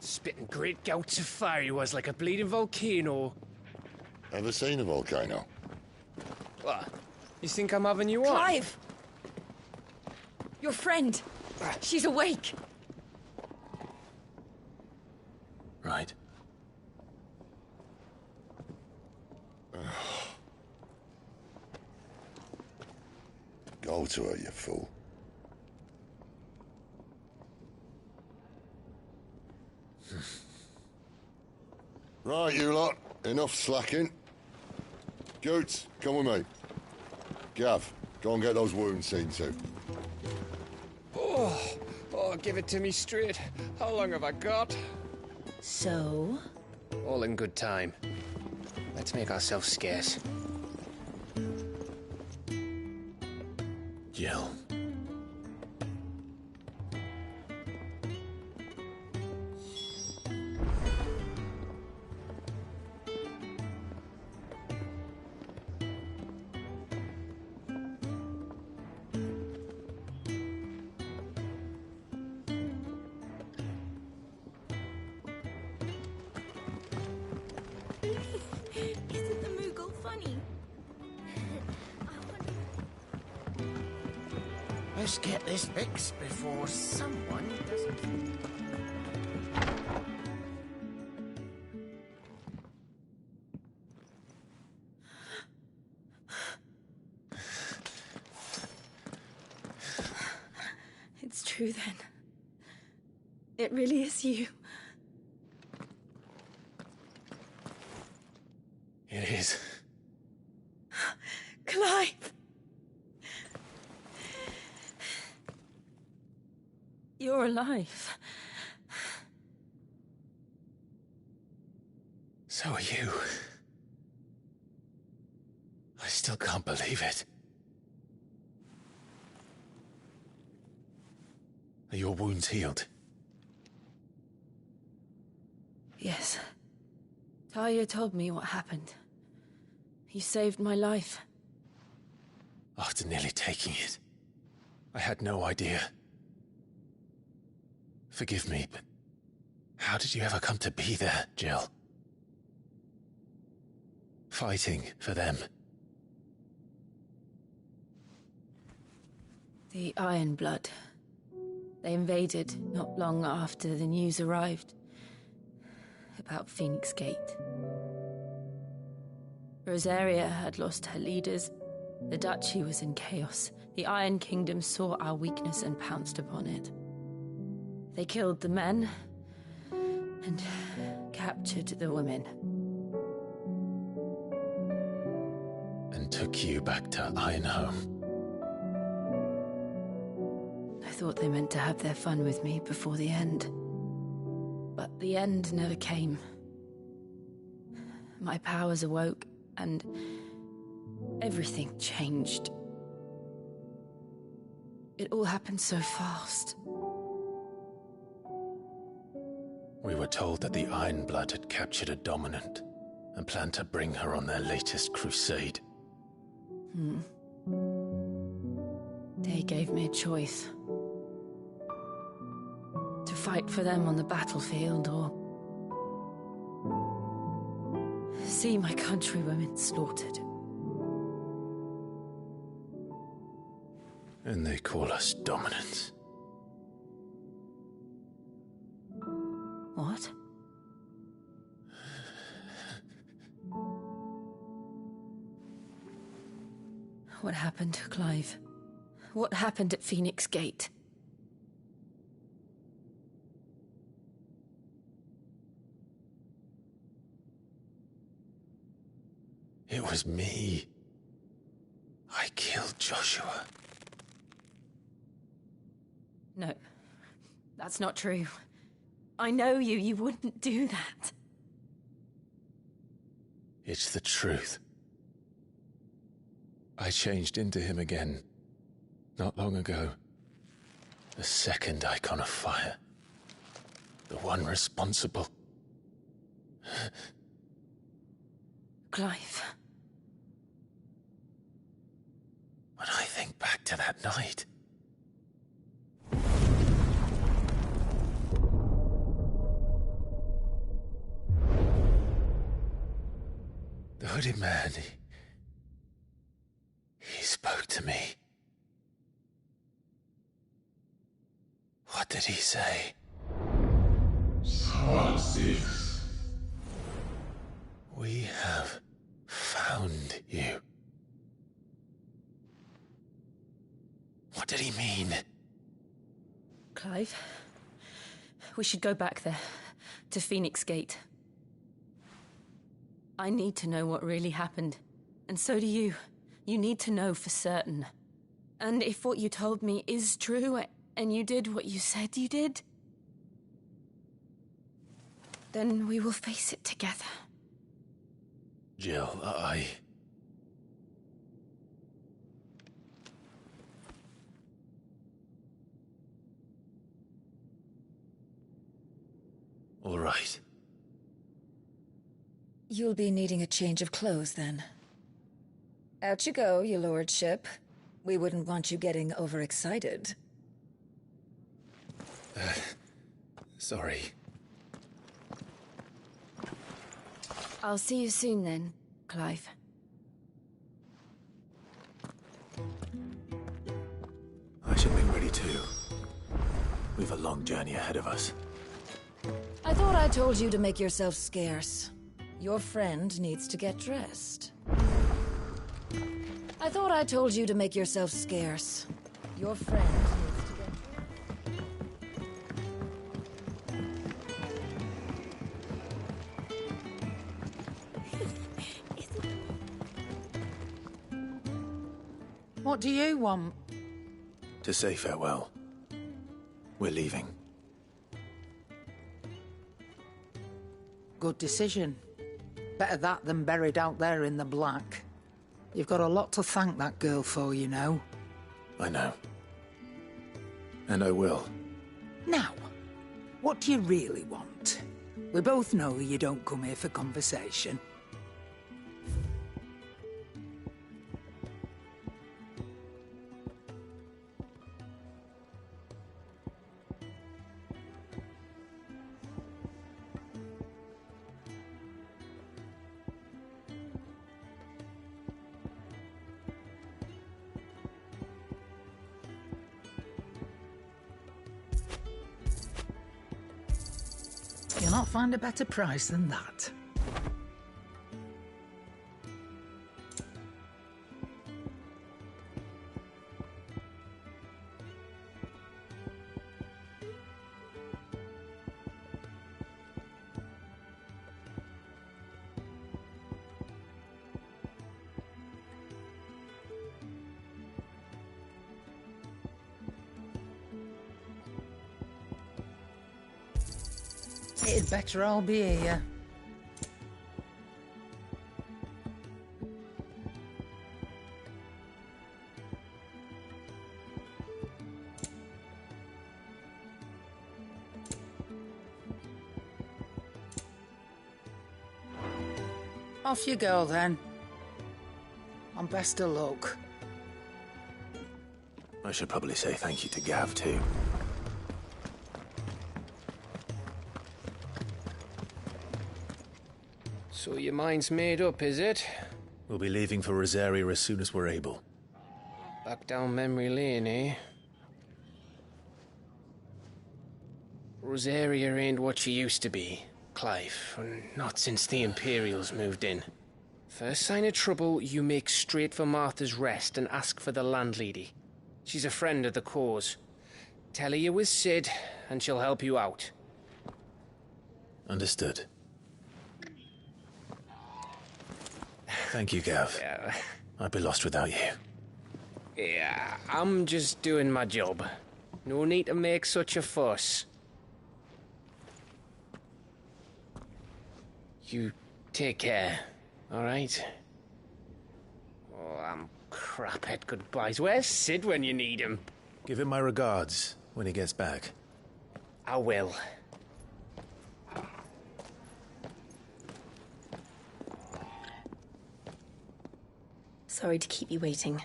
Spitting great gouts of fire he was, like a bleeding volcano. Ever seen a volcano? What? You think I'm having you on? Clive! Your friend! She's awake! Right. Go to her, you fool. Right, you lot. Enough slacking. Goots, come with me. Gav, go and get those wounds seen to. Oh, give it to me straight. How long have I got? So? All in good time. Let's make ourselves scarce. Jill. Isn't the Moogle funny? Let's get this fixed before someone doesn't... It's true then. It really is you. It is. Clive! You're alive. So are you. I still can't believe it. Are your wounds healed? Yes. Talia told me what happened. You saved my life. After nearly taking it, I had no idea. Forgive me, but how did you ever come to be there, Jill? Fighting for them. The Iron Blood. They invaded not long after the news arrived about Phoenix Gate. Rosaria had lost her leaders. The Duchy was in chaos. The Iron Kingdom saw our weakness and pounced upon it. They killed the men and captured the women. And took you back to Ironhome. I thought they meant to have their fun with me before the end. But the end never came. My powers awoke, and everything changed. It all happened so fast. We were told that the Iron Blood had captured a dominant and planned to bring her on their latest crusade. They gave me a choice. To fight for them on the battlefield, or see my countrywomen slaughtered. And they call us dominants. What? What happened, Clive? What happened at Phoenix Gate? It was me. I killed Joshua. No, that's not true. I know you. You wouldn't do that. It's the truth. I changed into him again, not long ago. The second icon of fire. The one responsible. Clive. When I think back to that night, good man. He spoke to me. What did he say? We have found you. What did he mean? Clive, we should go back there, to Phoenix Gate. I need to know what really happened, and so do you. You need to know for certain. And if what you told me is true, and you did what you said you did, then we will face it together. Jill, All right. You'll be needing a change of clothes, then. Out you go, your lordship. We wouldn't want you getting overexcited. Sorry. I'll see you soon then, Clive. I should be ready too. We've a long journey ahead of us. I thought I told you to make yourself scarce. Your friend needs to get dressed. I thought I told you to make yourself scarce. Your friend needs to get... What do you want? To say farewell. We're leaving. Good decision. Better that than buried out there in the black. You've got a lot to thank that girl for, you know. I know. And I will. Now, what do you really want? We both know you don't come here for conversation. You'll not find a better price than that. It'd better all be here. Off you go, then. And best of luck. I should probably say thank you to Gav, too. So your mind's made up, is it? We'll be leaving for Rosaria as soon as we're able. Back down memory lane, eh? Rosaria ain't what she used to be, Clive. Not since the Imperials moved in. First sign of trouble, you make straight for Martha's Rest and ask for the landlady. She's a friend of the cause. Tell her you was Sid, and she'll help you out. Understood. Thank you, Gav. Yeah. I'd be lost without you. Yeah, I'm just doing my job. No need to make such a fuss. You take care, all right? Oh, I'm crap at goodbyes. Where's Sid when you need him? Give him my regards when he gets back. I will. Sorry to keep you waiting.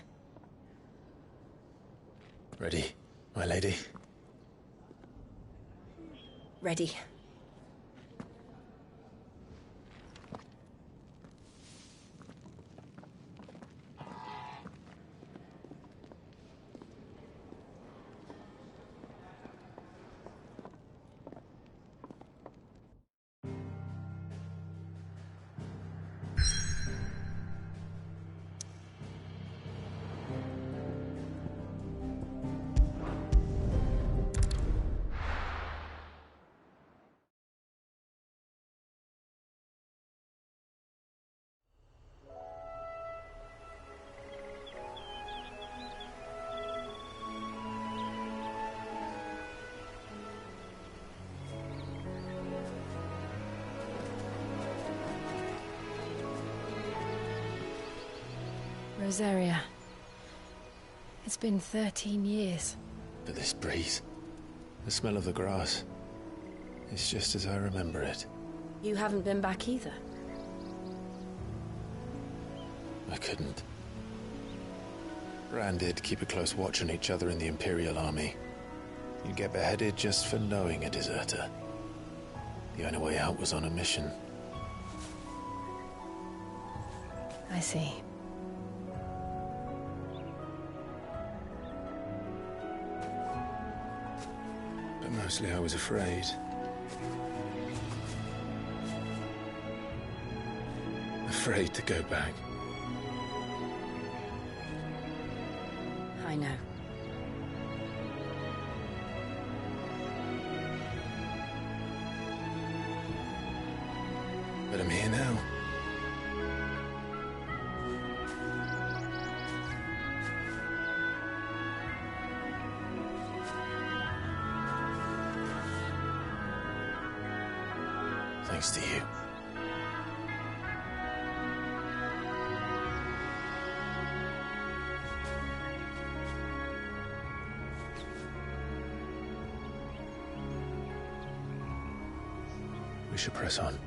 Ready, my lady? Ready. Rosaria. It's been 13 years. But this breeze, the smell of the grass, it's just as I remember it. You haven't been back either. I couldn't. Bran did keep a close watch on each other in the Imperial Army. You'd get beheaded just for knowing a deserter. The only way out was on a mission. I see. But mostly I was afraid. Afraid to go back. I know. But I'm here now. Thanks to you. We should press on.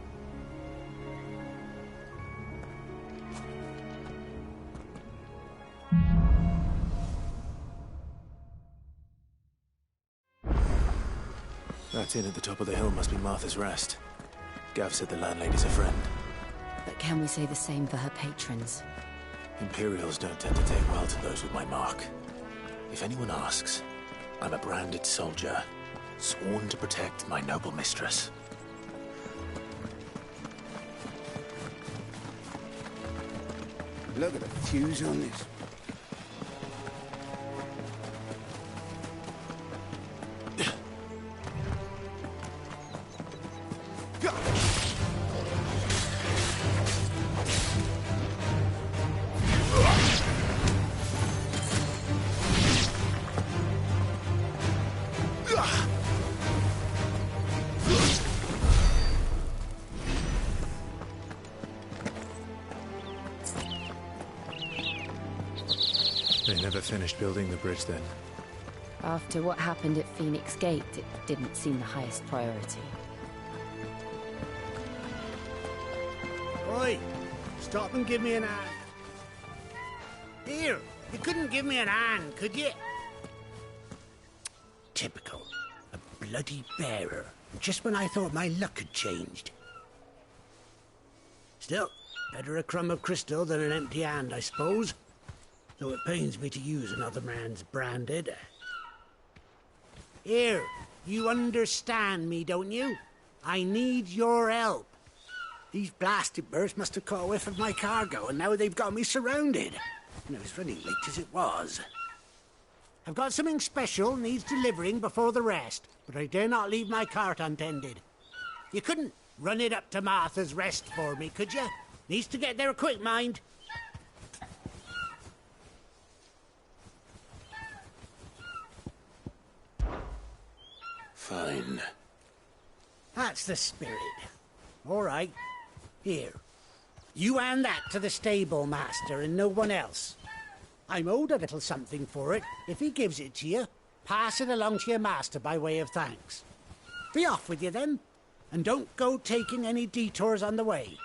That inn at the top of the hill must be Martha's Rest. Gav said the landlady's a friend. But can we say the same for her patrons? Imperials don't tend to take well to those with my mark. If anyone asks, I'm a branded soldier, sworn to protect my noble mistress. Look at the fuse on this. They never finished building the bridge then. After what happened at Phoenix Gate, it didn't seem the highest priority. Oi! Stop and give me an hand. Here, you couldn't give me an hand, could you? Typical. A bloody bearer. Just when I thought my luck had changed. Still, better a crumb of crystal than an empty hand, I suppose. Though it pains me to use another man's branded. Here, you understand me, don't you? I need your help. These blasted birds must have caught a whiff of my cargo, and now they've got me surrounded. And I was running late as it was. I've got something special needs delivering before the rest, but I dare not leave my cart untended. You couldn't run it up to Martha's Rest for me, could you? Needs to get there quick, mind. Fine. That's the spirit. All right. Here. You hand that to the stable master and no one else. I'm owed a little something for it. If he gives it to you, pass it along to your master by way of thanks. Be off with you then, and don't go taking any detours on the way.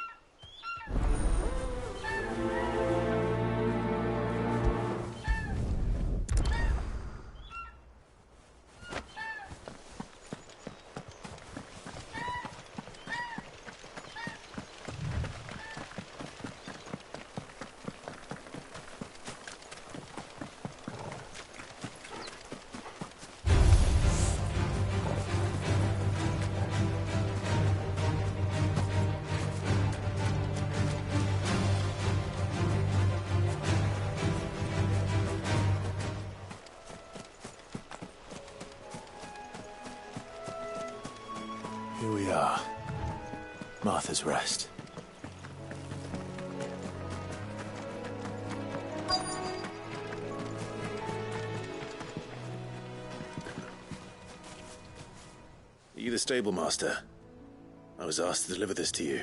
Here we are. Martha's Rest. Are you the stable master? I was asked to deliver this to you.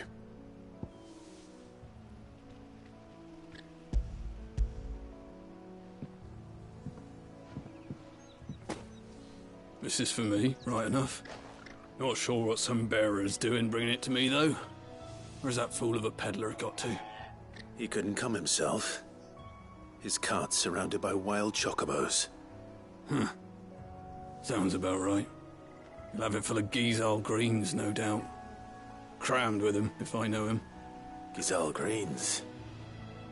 This is for me, right enough. Not sure what some bearer's doing bringing it to me, though. Where's that fool of a peddler got to? He couldn't come himself. His cart's surrounded by wild chocobos. Huh. Sounds about right. He'll have it full of Gizal greens, no doubt. Crammed with him, if I know him. Gizal greens?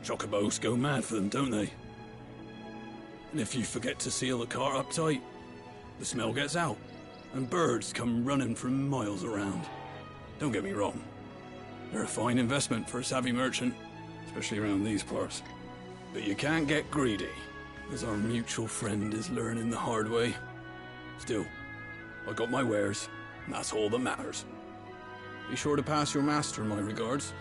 Chocobos go mad for them, don't they? And if you forget to seal the cart up tight, the smell gets out, and birds come running from miles around. Don't get me wrong. They're a fine investment for a savvy merchant, especially around these parts. But you can't get greedy, as our mutual friend is learning the hard way. Still, I got my wares, and that's all that matters. Be sure to pass your master my regards.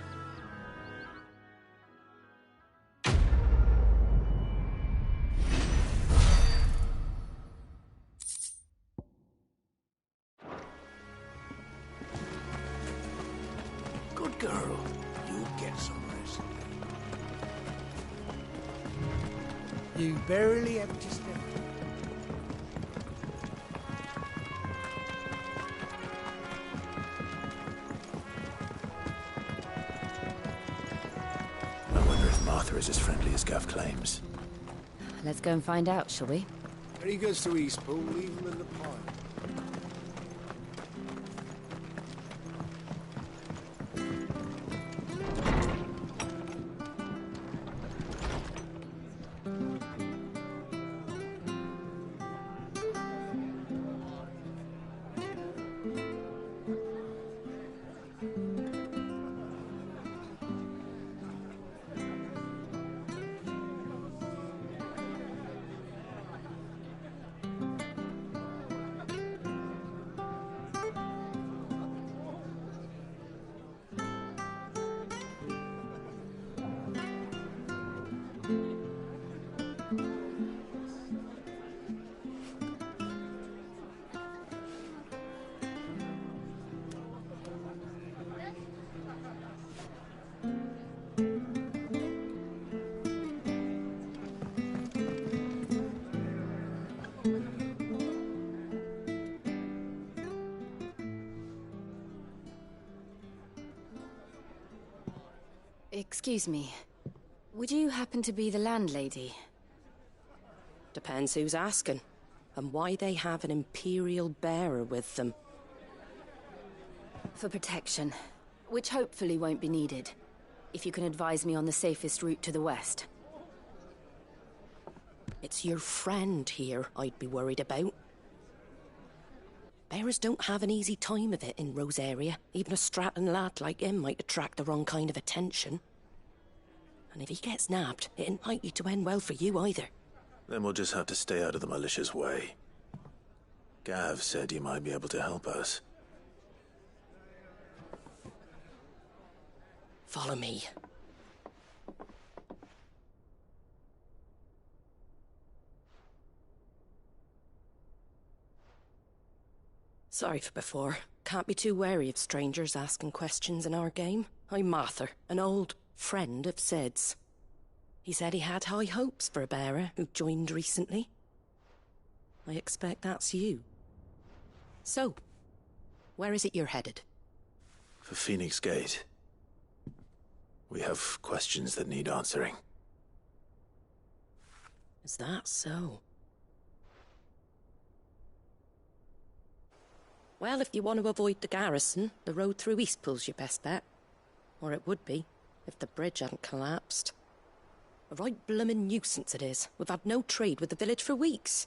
Good girl. You'll get some rest. You barely have to step. I wonder if Martha is as friendly as Gav claims. Let's go and find out, shall we? When he goes to Eastpool, leave him in the pile. Excuse me. Would you happen to be the landlady? Depends who's asking, and why they have an Imperial bearer with them. For protection, which hopefully won't be needed. If you can advise me on the safest route to the west. It's your friend here I'd be worried about. Bearers don't have an easy time of it in Rosaria. Even a Stratton lad like him might attract the wrong kind of attention. And if he gets nabbed, it ain't likely to end well for you either. Then we'll just have to stay out of the malicious way. Gav said you might be able to help us. Follow me. Sorry for before. Can't be too wary of strangers asking questions in our game. I'm Martha, an old friend of Sid's. He said he had high hopes for a bearer who joined recently. I expect that's you. So, where is it you're headed? For Phoenix Gate. We have questions that need answering. Is that so? Well, if you want to avoid the garrison, the road through Eastpool's your best bet. Or it would be, if the bridge hadn't collapsed. A right bloomin' nuisance it is. We've had no trade with the village for weeks.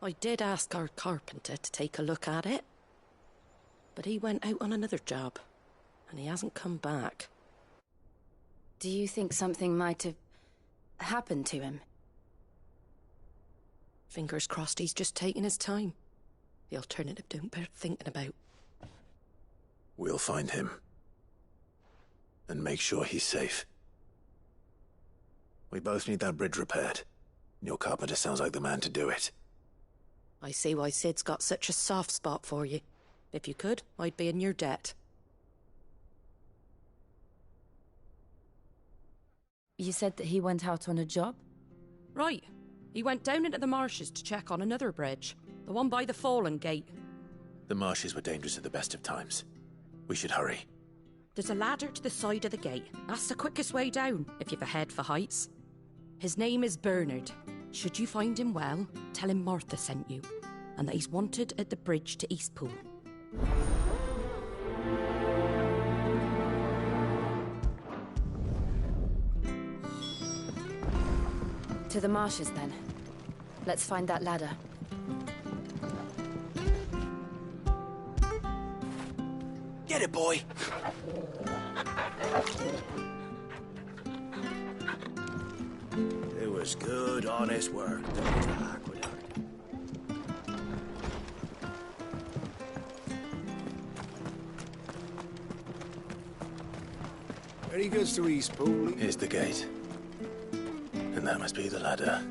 I did ask our carpenter to take a look at it. But he went out on another job, and he hasn't come back. Do you think something might have happened to him? Fingers crossed he's just taking his time. The alternative don't bear thinking about. We'll find him. And make sure he's safe. We both need that bridge repaired. Your carpenter sounds like the man to do it. I see why Sid's got such a soft spot for you. If you could, I'd be in your debt. You said that he went out on a job? Right. He went down into the marshes to check on another bridge. The one by the Fallen Gate. The marshes were dangerous at the best of times. We should hurry. There's a ladder to the side of the gate. That's the quickest way down, if you've a head for heights. His name is Bernard. Should you find him well, tell him Martha sent you, and that he's wanted at the bridge to Eastpool. To the marshes, then. Let's find that ladder. Get it, boy! It was good, honest work done to Aqueduct. Any goods to Eastpool? Here's the gate. And that must be the ladder.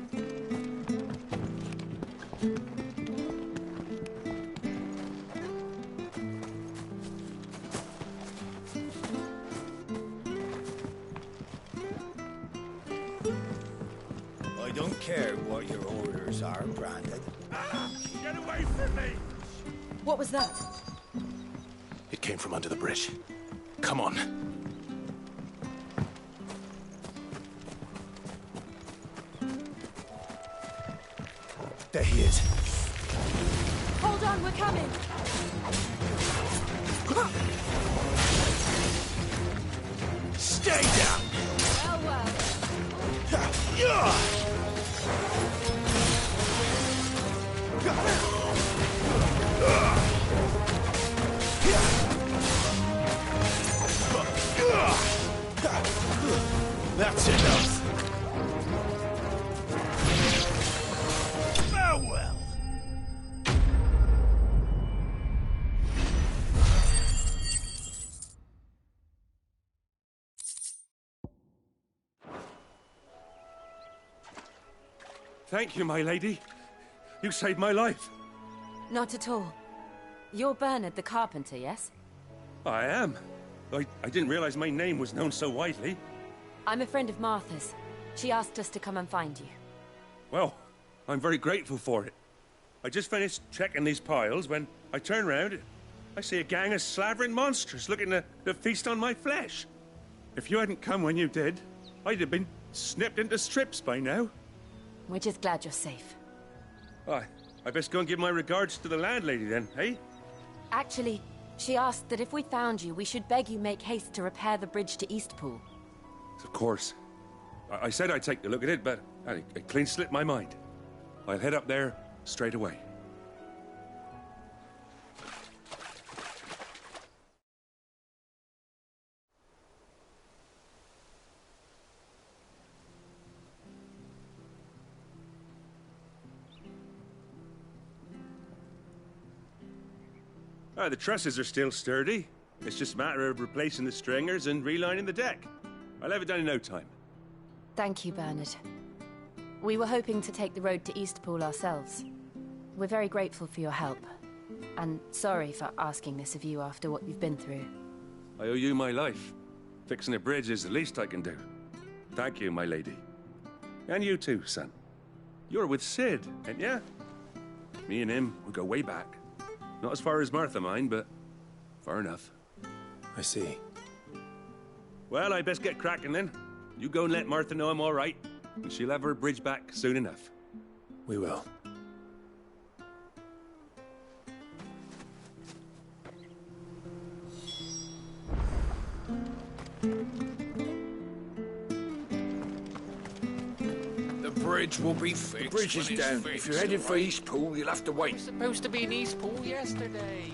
I don't care what your orders are, Brandon. Get away from me! What was that? It came from under the bridge. Come on. There he is. Hold on, we're coming! Stay down! Well, well. That's enough. Farewell. Thank you, my lady. You saved my life. Not at all. You're Bernard the carpenter, yes? I am. I didn't realize my name was known so widely. I'm a friend of Martha's. She asked us to come and find you. Well, I'm very grateful for it. I just finished checking these piles when I turn round. I see a gang of slavering monsters looking to feast on my flesh. If you hadn't come when you did, I'd have been snipped into strips by now. We're just glad you're safe. I best go and give my regards to the landlady then, eh? Actually, she asked that if we found you, we should beg you make haste to repair the bridge to Eastpool. Of course. I said I'd take a look at it, but it clean slipped my mind. I'll head up there straight away. The trusses are still sturdy. It's just a matter of replacing the stringers and relining the deck. I'll have it done in no time. Thank you, Bernard. We were hoping to take the road to Eastpool ourselves. We're very grateful for your help. And sorry for asking this of you after what you've been through. I owe you my life. Fixing a bridge is the least I can do. Thank you, my lady. And you too, son. You're with Sid, ain't ya? Me and him, we go way back. Not as far as Martha, mind, but far enough. I see. Well, I best get cracking then. You go and let Martha know I'm all right, and she'll have her bridge back soon enough. We will. The bridge will be fixed. The bridge is down. If you're headed for Eastpool, you'll have to wait. We're supposed to be in Eastpool yesterday.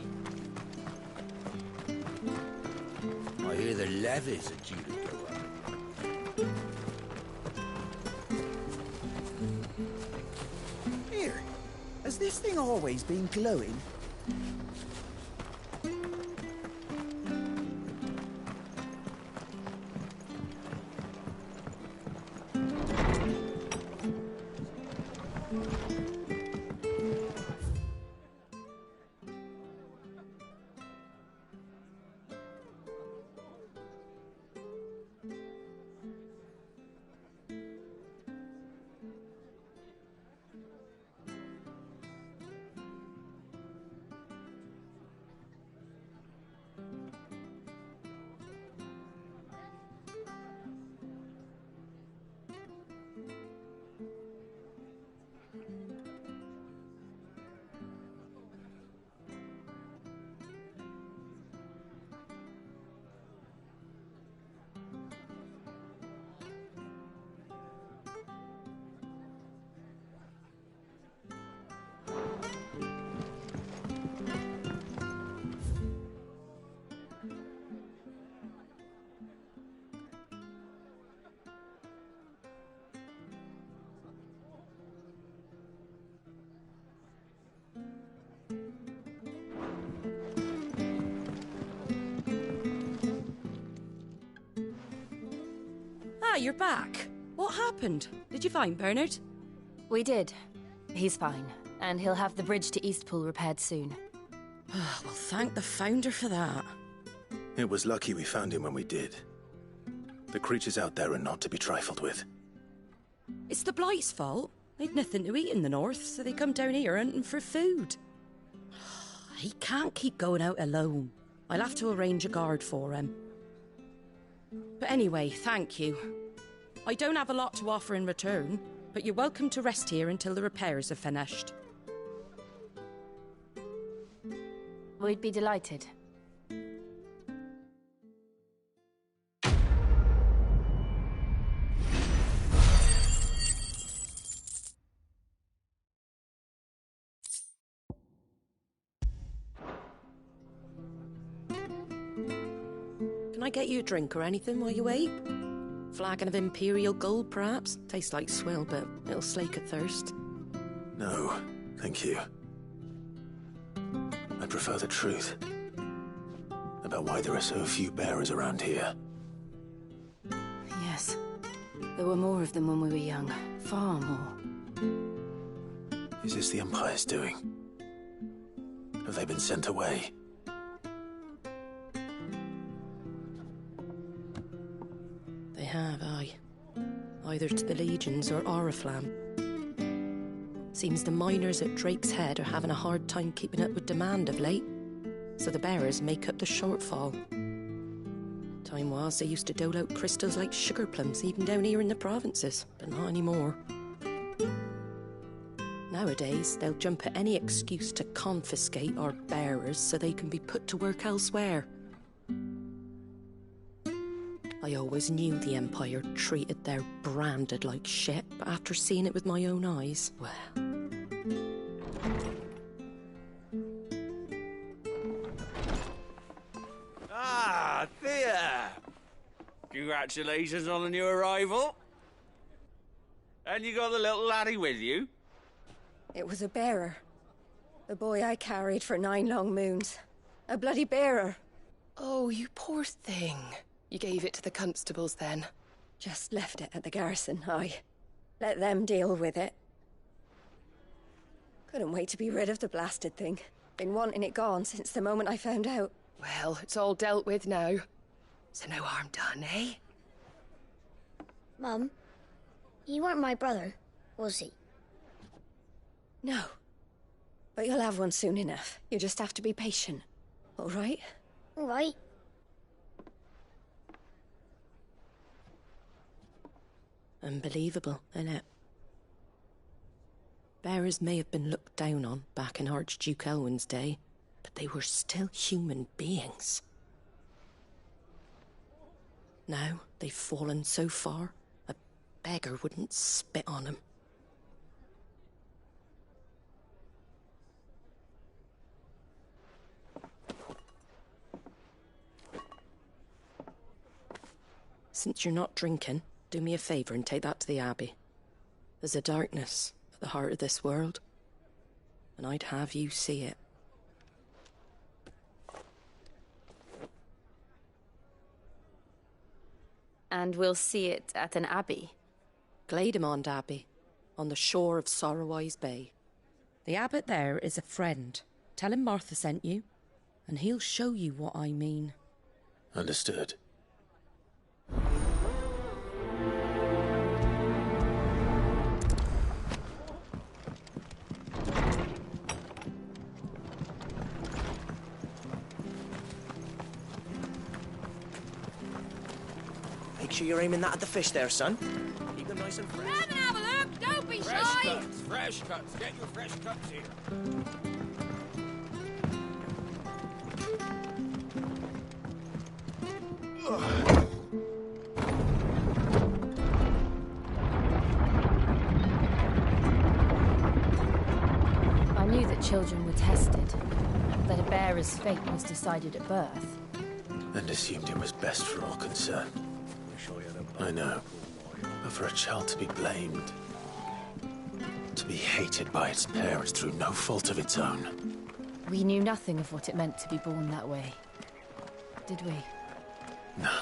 I hear the levies are due to go up. Here, has this thing always been glowing? you're back. What happened? Did you find Bernard? We did. He's fine, and he'll have the bridge to Eastpool repaired soon. Well, thank the Founder for that. It was lucky we found him when we did. The creatures out there are not to be trifled with. It's the Blight's fault. They'd nothing to eat in the north, so they come down here hunting for food. He can't keep going out alone. I'll have to arrange a guard for him. But anyway, thank you. I don't have a lot to offer in return, but you're welcome to rest here until the repairs are finished. We'd be delighted. Can I get you a drink or anything while you wait? Flagon of Imperial Gold, perhaps? Tastes like swill, but it'll slake a thirst. No, thank you. I prefer the truth about why there are so few bearers around here. Yes. There were more of them when we were young. Far more. Is this the Empire's doing? Have they been sent away? They have, aye. Either to the Legions or Oriflamme. Seems the miners at Drake's Head are having a hard time keeping up with demand of late, so the bearers make up the shortfall. Time was they used to dole out crystals like sugar plums even down here in the provinces, but not anymore. Nowadays, they'll jump at any excuse to confiscate our bearers so they can be put to work elsewhere. I always knew the Empire treated their branded like shit, but after seeing it with my own eyes, well... Ah, Thea! Congratulations on the new arrival. And you got the little laddie with you? It was a bearer. The boy I carried for 9 long moons. A bloody bearer. Oh, you poor thing. You gave it to the constables then? Just left it at the garrison, aye. Let them deal with it. Couldn't wait to be rid of the blasted thing. Been wanting it gone since the moment I found out. Well, it's all dealt with now. So no harm done, eh? Mum, he weren't my brother, was he? No. But you'll have one soon enough. You just have to be patient. All right? All right. Unbelievable, innit? Bearers may have been looked down on back in Archduke Elwin's day, but they were still human beings. Now they've fallen so far, a beggar wouldn't spit on them. Since you're not drinking, do me a favour and take that to the Abbey. There's a darkness at the heart of this world, and I'd have you see it. And we'll see it at an abbey? Glademond Abbey, on the shore of Sorrowwise Bay. The abbot there is a friend. Tell him Martha sent you, and he'll show you what I mean. Understood. Make sure you're aiming that at the fish there, son. Keep them nice and fresh. Come and have a look! Don't be Fresh shy! cuts, fresh cuts. Get your fresh cuts here. I knew that children were tested, that a bearer's fate was decided at birth. And assumed it was best for all concerned. I know. But for a child to be blamed, to be hated by its parents through no fault of its own. We knew nothing of what it meant to be born that way, did we? No.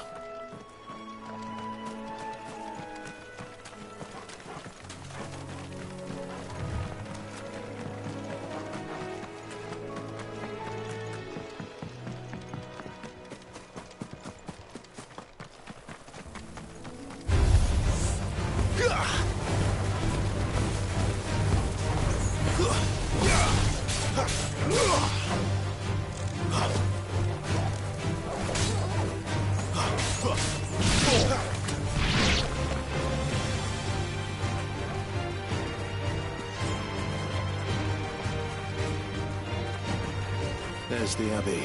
There's the Abbey.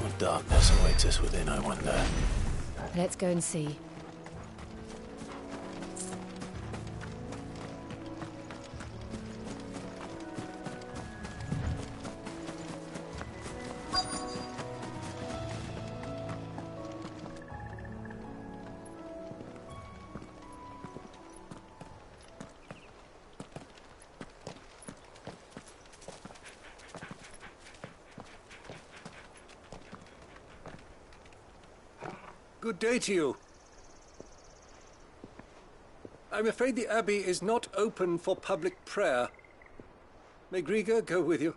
What darkness awaits us within, I wonder. Let's go and see. Good day to you. I'm afraid the Abbey is not open for public prayer. May Griga go with you?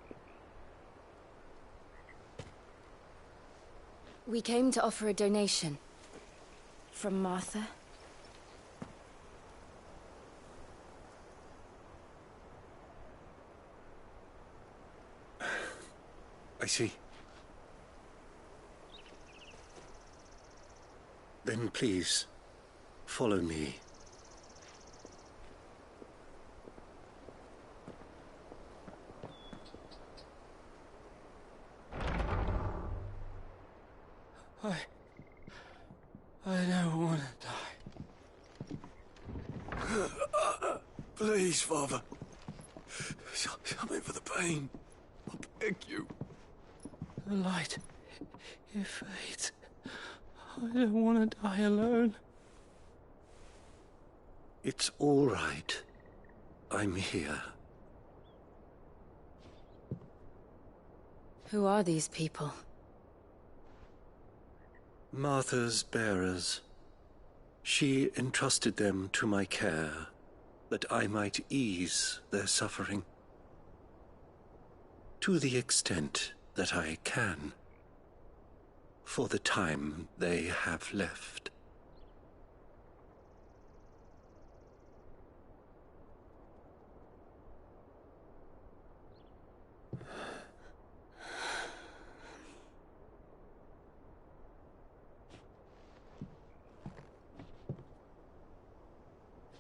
We came to offer a donation. From Martha. I see. Then please, follow me. I don't want to die. Please, Father. Help me for the pain. I beg you. The light, it fades. I don't want to die alone. It's all right. I'm here. Who are these people? Martha's bearers. She entrusted them to my care, that I might ease their suffering. To the extent that I can. For the time they have left.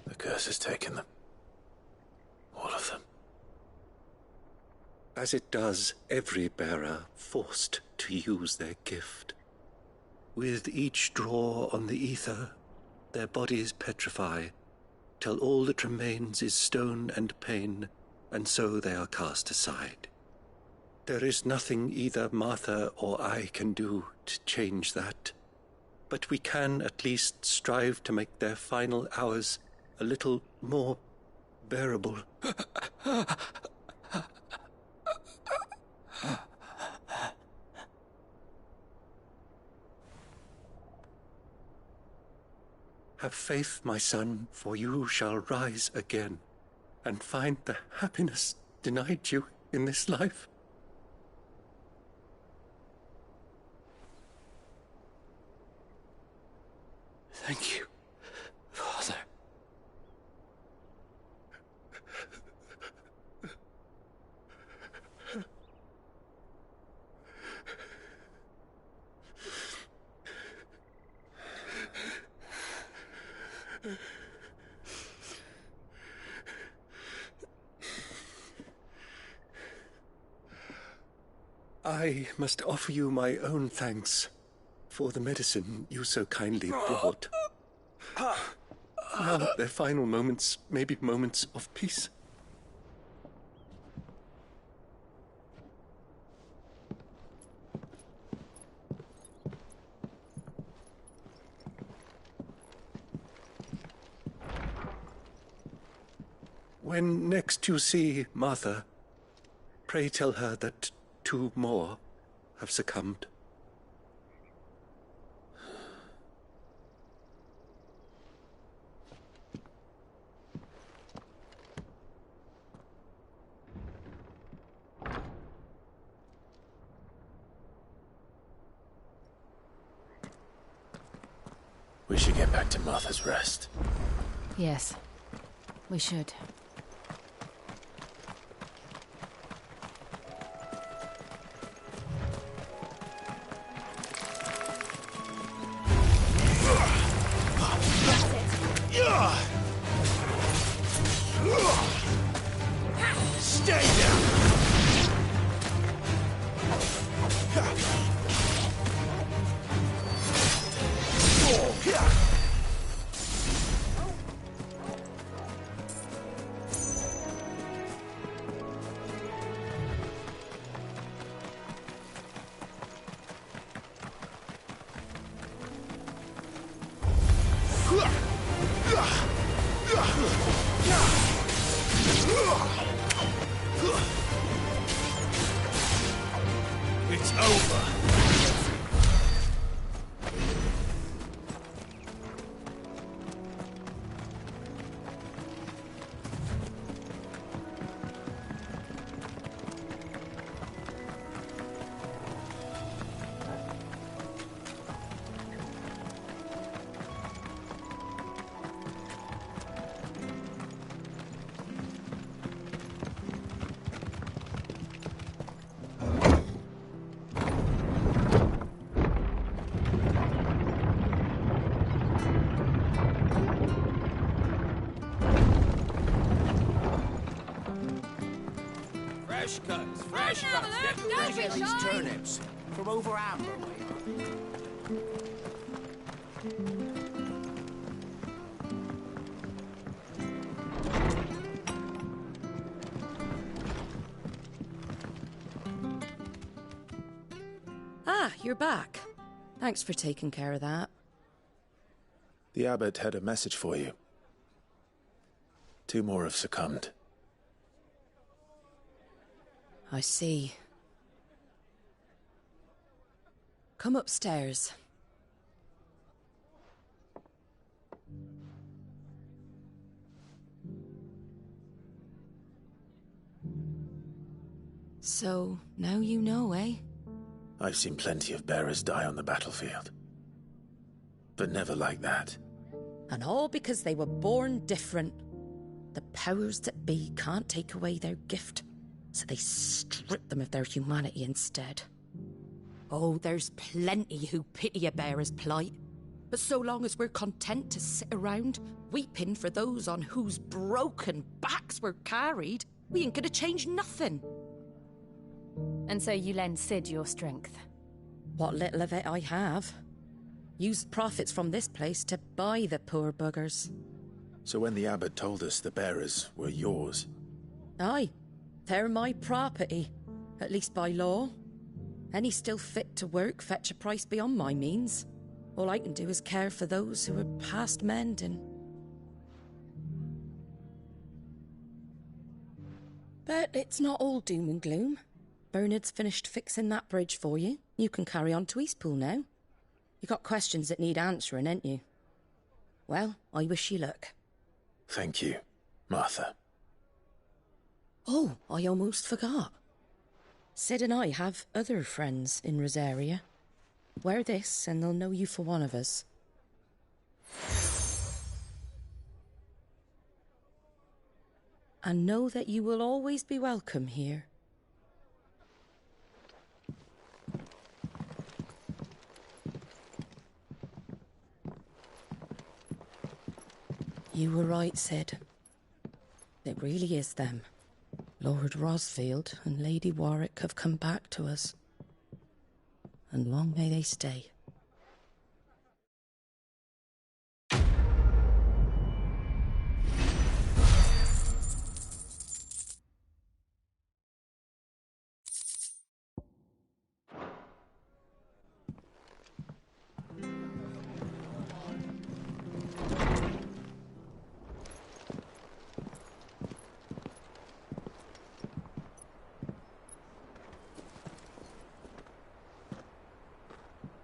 The curse has taken them. All of them. As it does every bearer forced to use their gift. With each draw on the ether, their bodies petrify, till all that remains is stone and pain, and so they are cast aside. There is nothing either Martha or I can do to change that, but we can at least strive to make their final hours a little more bearable. Have faith, my son, for you shall rise again, and find the happiness denied you in this life. Thank you, Father. I must offer you my own thanks for the medicine you so kindly brought. Now their final moments may be moments of peace. When next you see Martha, pray tell her that 2 more have succumbed. We should get back to Martha's Rest. Yes, we should. Stay down! It's over. Fresh cuts, fresh cuts. Where's get these turnips? From over Amber way. Ah, you're back. Thanks for taking care of that. The abbot had a message for you. 2 more have succumbed. I see. Come upstairs. So, now you know, eh? I've seen plenty of bearers die on the battlefield. But never like that. And all because they were born different. The powers that be can't take away their gift, so they strip them of their humanity instead. Oh, there's plenty who pity a bearer's plight. But so long as we're content to sit around, weeping for those on whose broken backs we're carried, we ain't gonna change nothing. And so you lend Sid your strength? What little of it I have. Used profits from this place to buy the poor buggers. So when the abbot told us the bearers were yours... Aye, they're my property, at least by law. Any still fit to work fetch a price beyond my means. All I can do is care for those who are past mending. But it's not all doom and gloom. Bernard's finished fixing that bridge for you. You can carry on to Eastpool now. You got questions that need answering, ain't you? Well, I wish you luck. Thank you, Martha. Oh, I almost forgot. Sid and I have other friends in Rosaria. Wear this and they'll know you for one of us. And know that you will always be welcome here. You were right, Sid. It really is them. Lord Rosfield and Lady Warwick have come back to us. And long may they stay.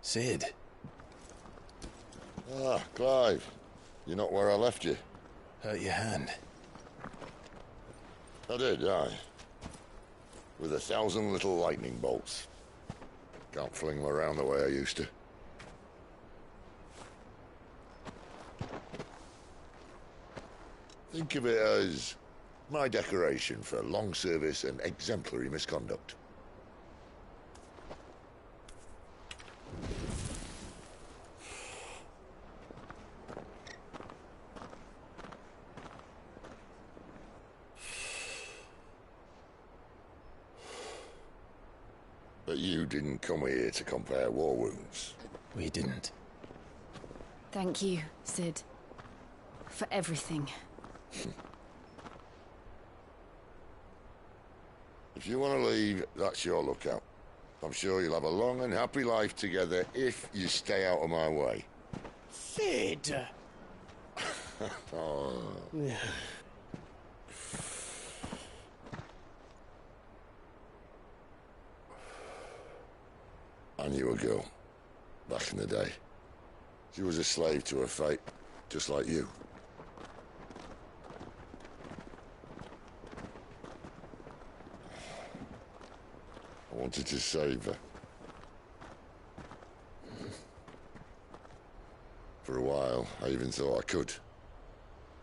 Sid. Ah, Clive. You're not where I left you. Hurt your hand. I did, aye. With 1,000 little lightning bolts. Can't fling them around the way I used to. Think of it as my decoration for long service and exemplary misconduct. But you didn't come here to compare war wounds. We didn't. Thank you, Sid. For everything. If you want to leave, that's your lookout. I'm sure you'll have a long and happy life together if you stay out of my way. Sid! Oh. I knew a girl, back in the day. She was a slave to her fate, just like you. I wanted to save her. For a while, I even thought I could.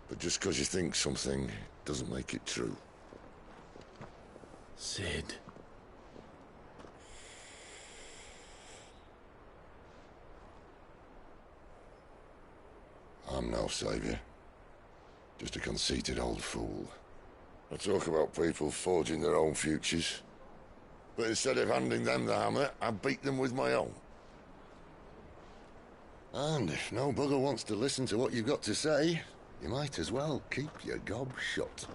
But just because you think something doesn't make it true. Sid. I'm no savior. Just a conceited old fool. I talk about people forging their own futures. But instead of handing them the hammer, I beat them with my own. And if no bugger wants to listen to what you've got to say, you might as well keep your gob shut.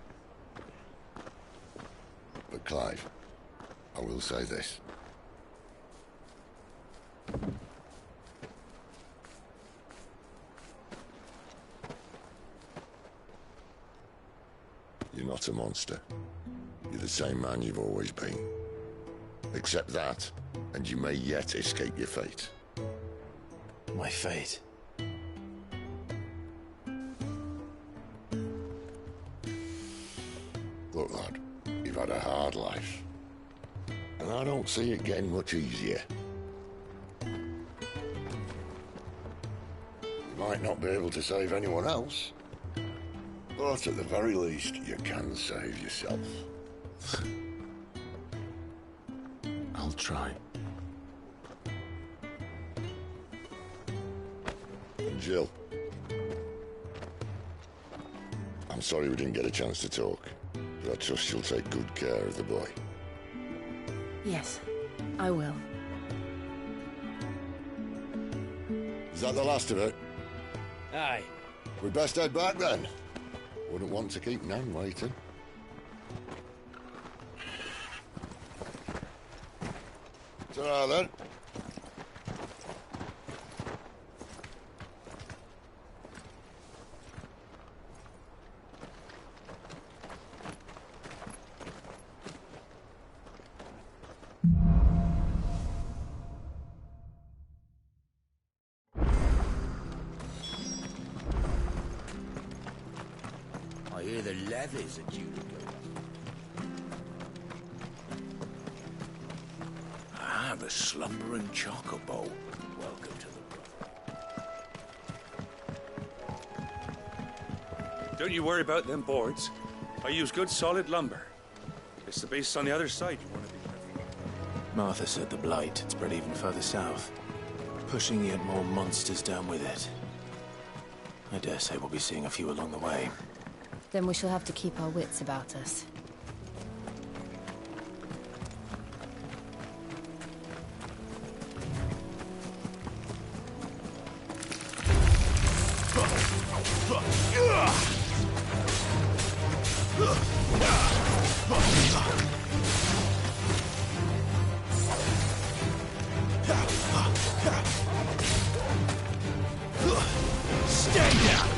But Clive, I will say this. You're not a monster. You're the same man you've always been. Accept that, and you may yet escape your fate. My fate? Look, lad, you've had a hard life. And I don't see it getting much easier. You might not be able to save anyone else, but at the very least, you can save yourself. I'll try. And Jill, I'm sorry we didn't get a chance to talk, but I trust you'll take good care of the boy. Yes, I will. Is that the last of it? Aye. We'd best head back then. Wouldn't want to keep Nan waiting. Ta-ra then. I hear the levies are due to go up. Ah, the slumbering chocobo. Welcome to the Don't you worry about them boards. I use good solid lumber. It's the base on the other side you want to be careful. Martha said the blight had spread even further south, pushing yet more monsters down with it. I dare say we'll be seeing a few along the way. Then we shall have to keep our wits about us. Stay down!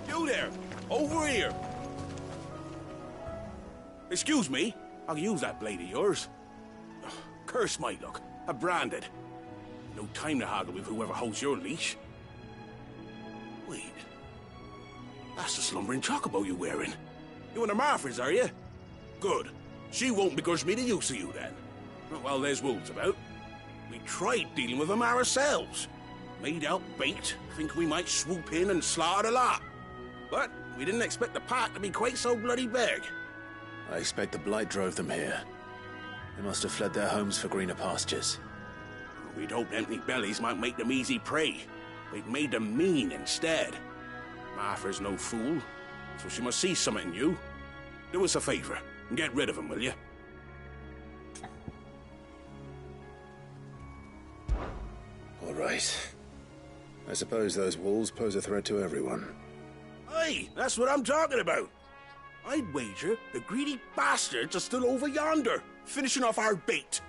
You there! Over here! Excuse me, I'll use that blade of yours. Ugh, curse my luck. I'm branded. No time to haggle with whoever holds your leash. Wait. That's the slumbering chocobo you're wearing. You and the Marfords, are you? Good. She won't begrudge me the use of you, then. Well, there's wolves about. We tried dealing with them ourselves. Made out bait, think we might swoop in and slaughter the lot. But we didn't expect the pack to be quite so bloody big. I expect the Blight drove them here. They must have fled their homes for greener pastures. We'd hoped empty bellies might make them easy prey. We'd made them mean instead. Martha's no fool, so she must see something in you. Do us a favor and get rid of them, will you? All right. I suppose those wolves pose a threat to everyone. Aye, that's what I'm talking about. I'd wager the greedy bastards are still over yonder, finishing off our bait.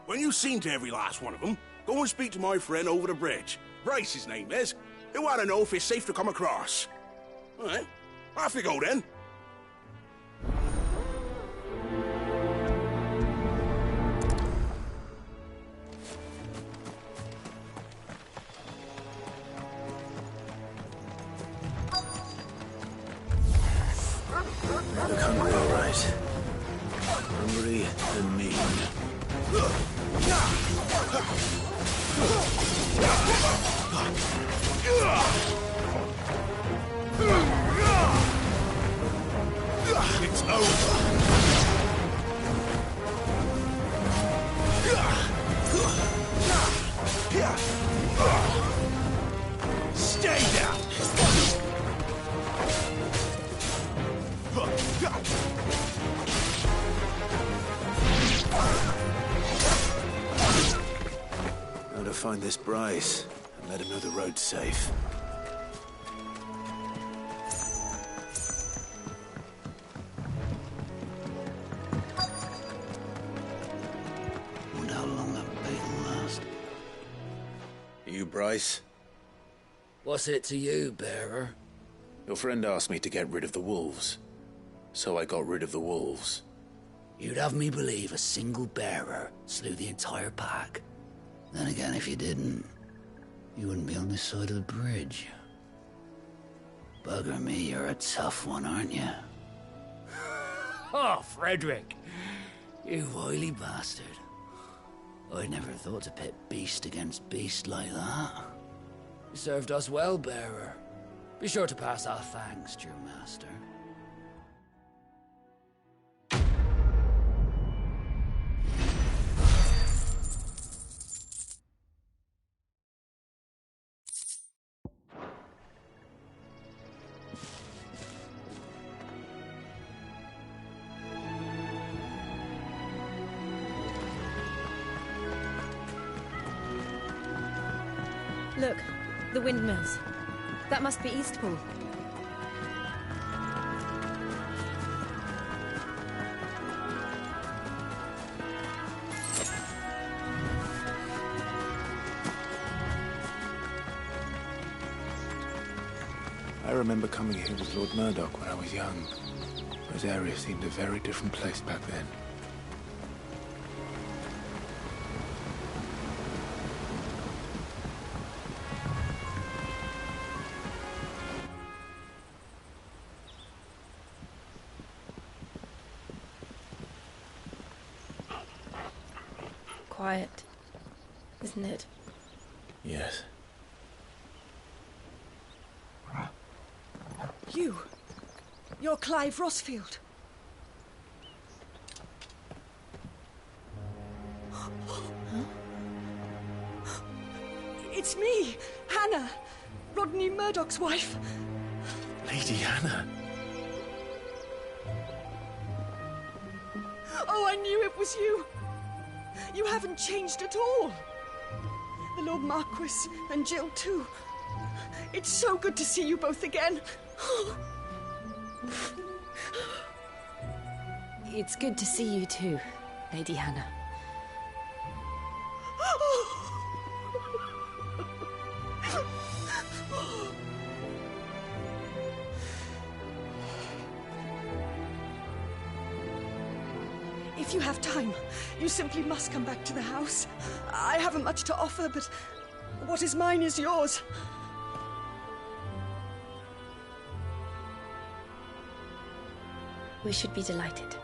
When you've seen to every last one of them, go and speak to my friend over the bridge. Bryce, his name is. He'll want to know if it's safe to come across. All right, off you go then. Look hungry, all right. Hungry and mean. It's over. Stay down. Now to find this Bryce and let him know the road's safe. Wonder how long that bait will last. You, Bryce? What's it to you, bearer? Your friend asked me to get rid of the wolves. So I got rid of the wolves. You'd have me believe a single bearer slew the entire pack. Then again, if you didn't, you wouldn't be on this side of the bridge. Bugger me, you're a tough one, aren't you? Oh, Frederick! You wily bastard. I'd never thought to pit beast against beast like that. You served us well, bearer. Be sure to pass our thanks to your master. Look, the windmills. That must be Eastpool. I remember coming here with Lord Murdoch when I was young. Rosaria seemed a very different place back then. Quiet, isn't it? Yes. You're Clive Rosfield. It's me, Hannah, Rodney Murdoch's wife. Lady Hannah. Oh, I knew it was you. You haven't changed at all. The Lord Marquis and Jill too. It's so good to see you both again. It's good to see you too, Lady Hannah. If you have time, you simply must come back to the house. I haven't much to offer, but what is mine is yours. We should be delighted.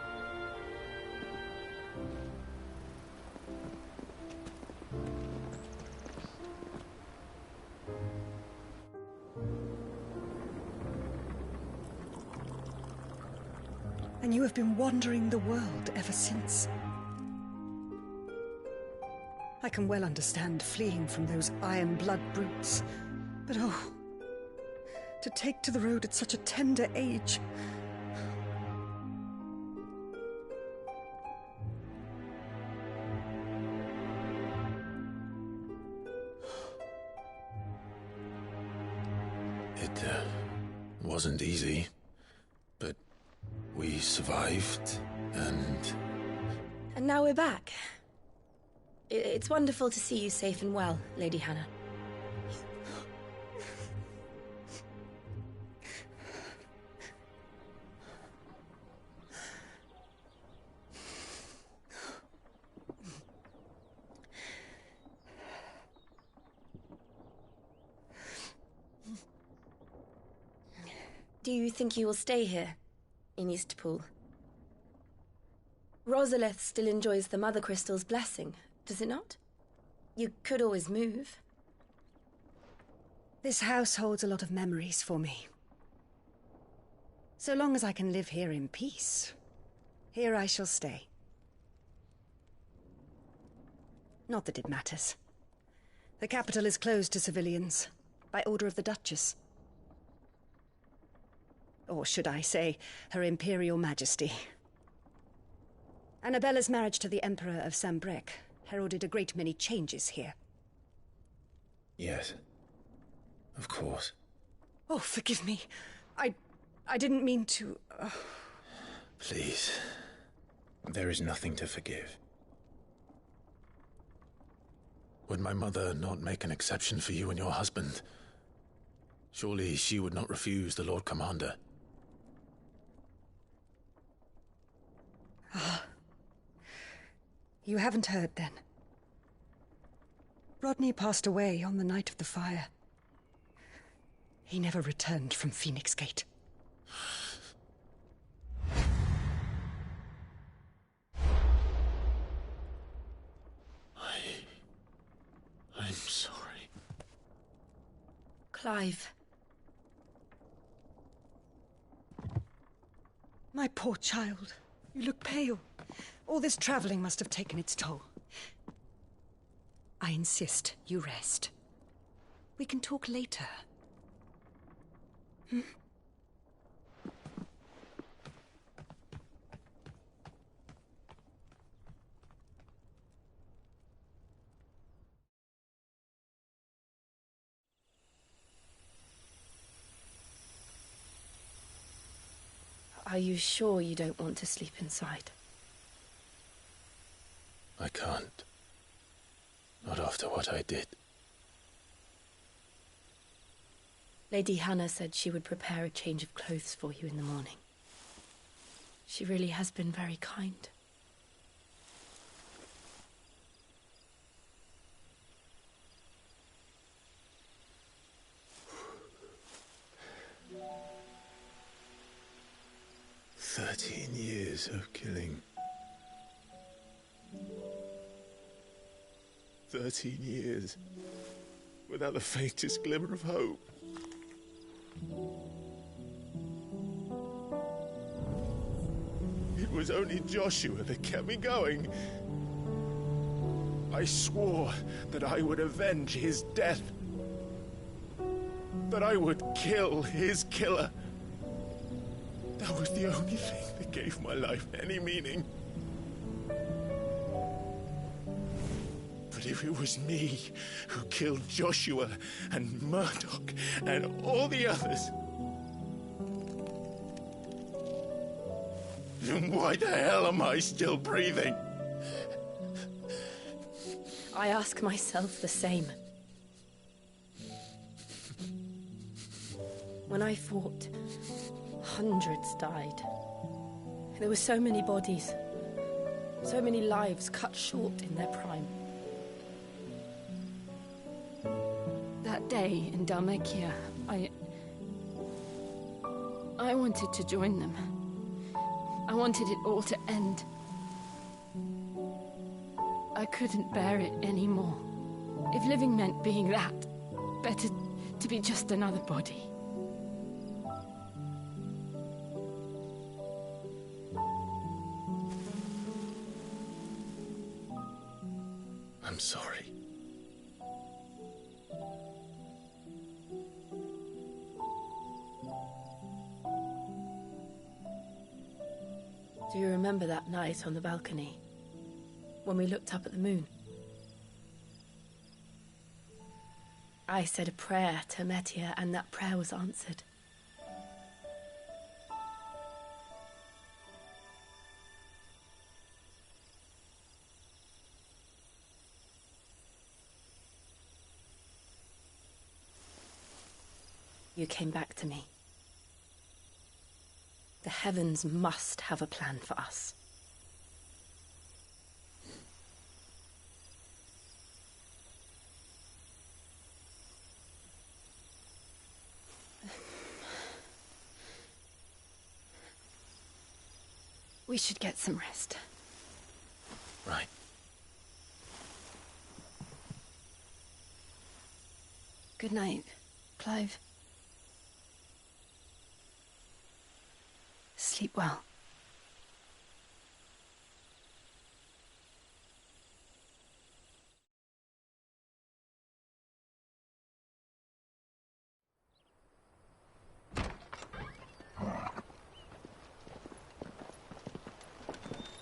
And you have been wandering the world ever since. I can well understand fleeing from those iron blood brutes, but oh, to take to the road at such a tender age. It wasn't easy, but we survived, and... And now we're back. It's wonderful to see you safe and well, Lady Hannah. Do you think you will stay here, in Eastpool? Rosalith still enjoys the Mother Crystal's blessing, does it not? You could always move. This house holds a lot of memories for me. So long as I can live here in peace, here I shall stay. Not that it matters. The capital is closed to civilians, by order of the Duchess. Or should I say, Her Imperial Majesty. Annabella's marriage to the Emperor of Sambrec heralded a great many changes here. Yes. Of course. Oh, forgive me. I didn't mean to... Please. There is nothing to forgive. Would my mother not make an exception for you and your husband? Surely she would not refuse the Lord Commander. Ah. You haven't heard, then. Rodney passed away on the night of the fire. He never returned from Phoenix Gate. I'm sorry. Clive. My poor child. You look pale. All this traveling must have taken its toll. I insist you rest. We can talk later. Hmm? Are you sure you don't want to sleep inside? I can't. Not after what I did. Lady Hannah said she would prepare a change of clothes for you in the morning. She really has been very kind. "13 years of killing. 13 years without the faintest glimmer of hope. It was only Joshua that kept me going. I swore that I would avenge his death. That I would kill his killer. That was the only thing that gave my life any meaning. But if it was me who killed Joshua and Murdoch and all the others, then why the hell am I still breathing? I ask myself the same. When I fought, hundreds died. There were so many bodies, so many lives cut short in their prime. That day in Dhalmekia, I wanted to join them. I wanted it all to end. I couldn't bear it anymore. If living meant being that, better to be just another body. I'm sorry. Do you remember that night on the balcony? When we looked up at the moon? I said a prayer to Metia, and that prayer was answered. You came back to me. The heavens must have a plan for us. We should get some rest. Right. Good night, Clive. Sleep well.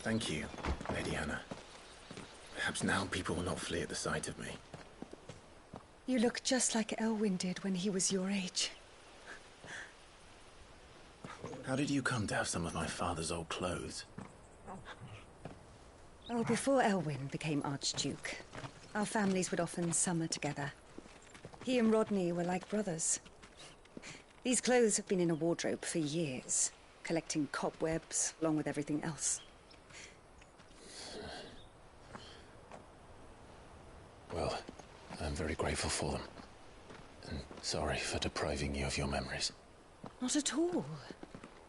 Thank you, Lady Hannah. Perhaps now people will not flee at the sight of me. You look just like Elwyn did when he was your age. How did you come to have some of my father's old clothes? Oh, before Elwyn became Archduke, our families would often summer together. He and Rodney were like brothers. These clothes have been in a wardrobe for years, collecting cobwebs along with everything else. Well, I'm very grateful for them. And sorry for depriving you of your memories. Not at all.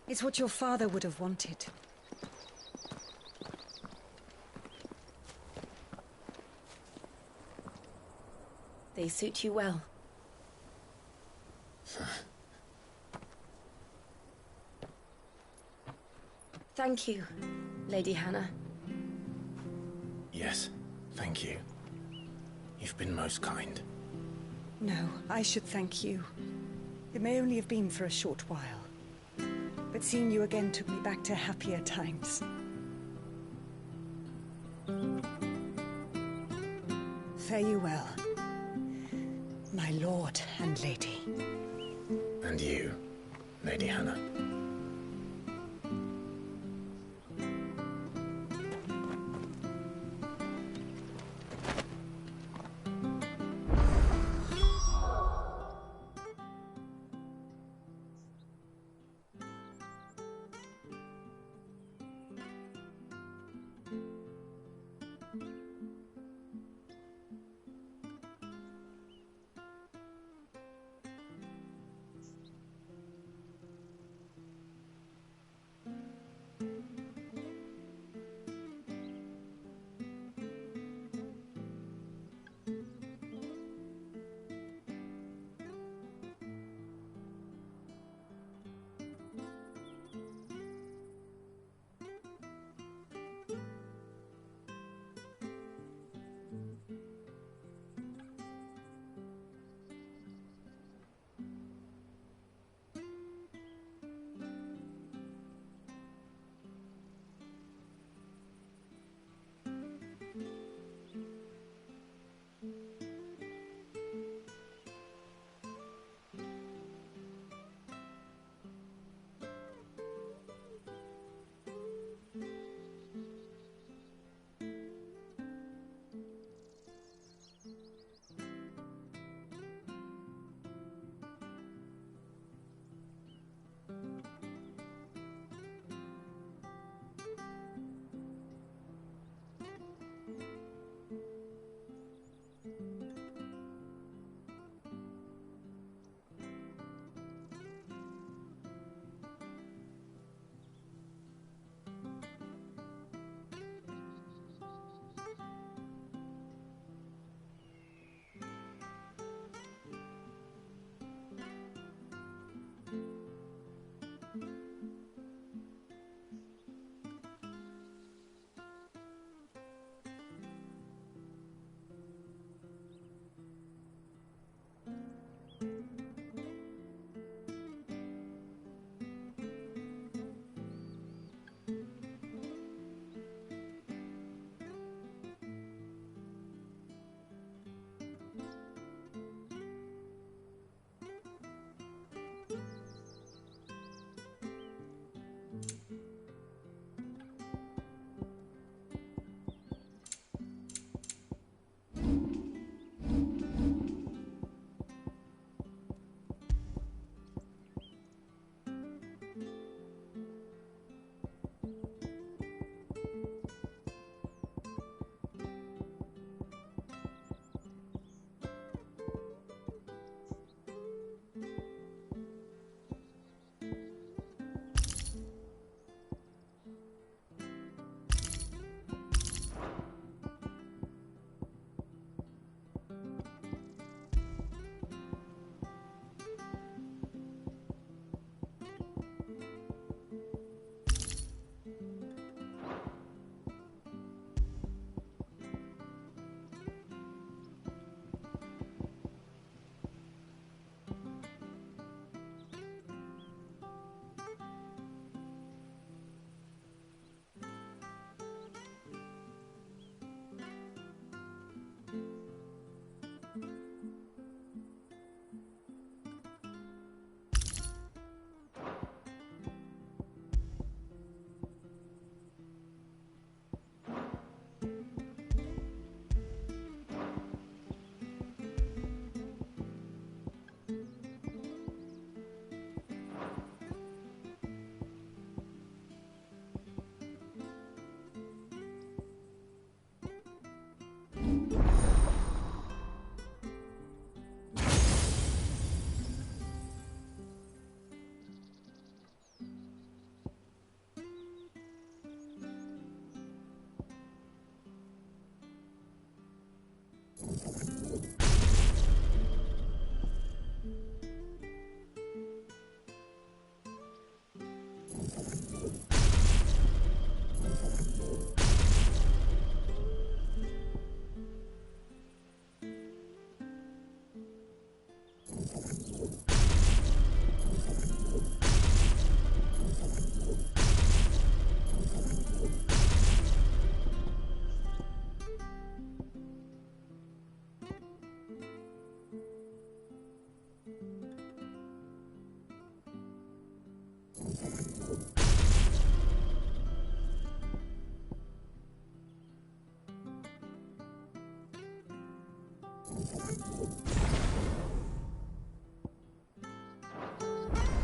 It's what your father would have wanted. They suit you well. Thank you, Lady Hannah. Yes, thank you. You've been most kind. No, I should thank you. It may only have been for a short while, but seeing you again took me back to happier times. Fare you well, my lord and lady. And you, Lady Hannah.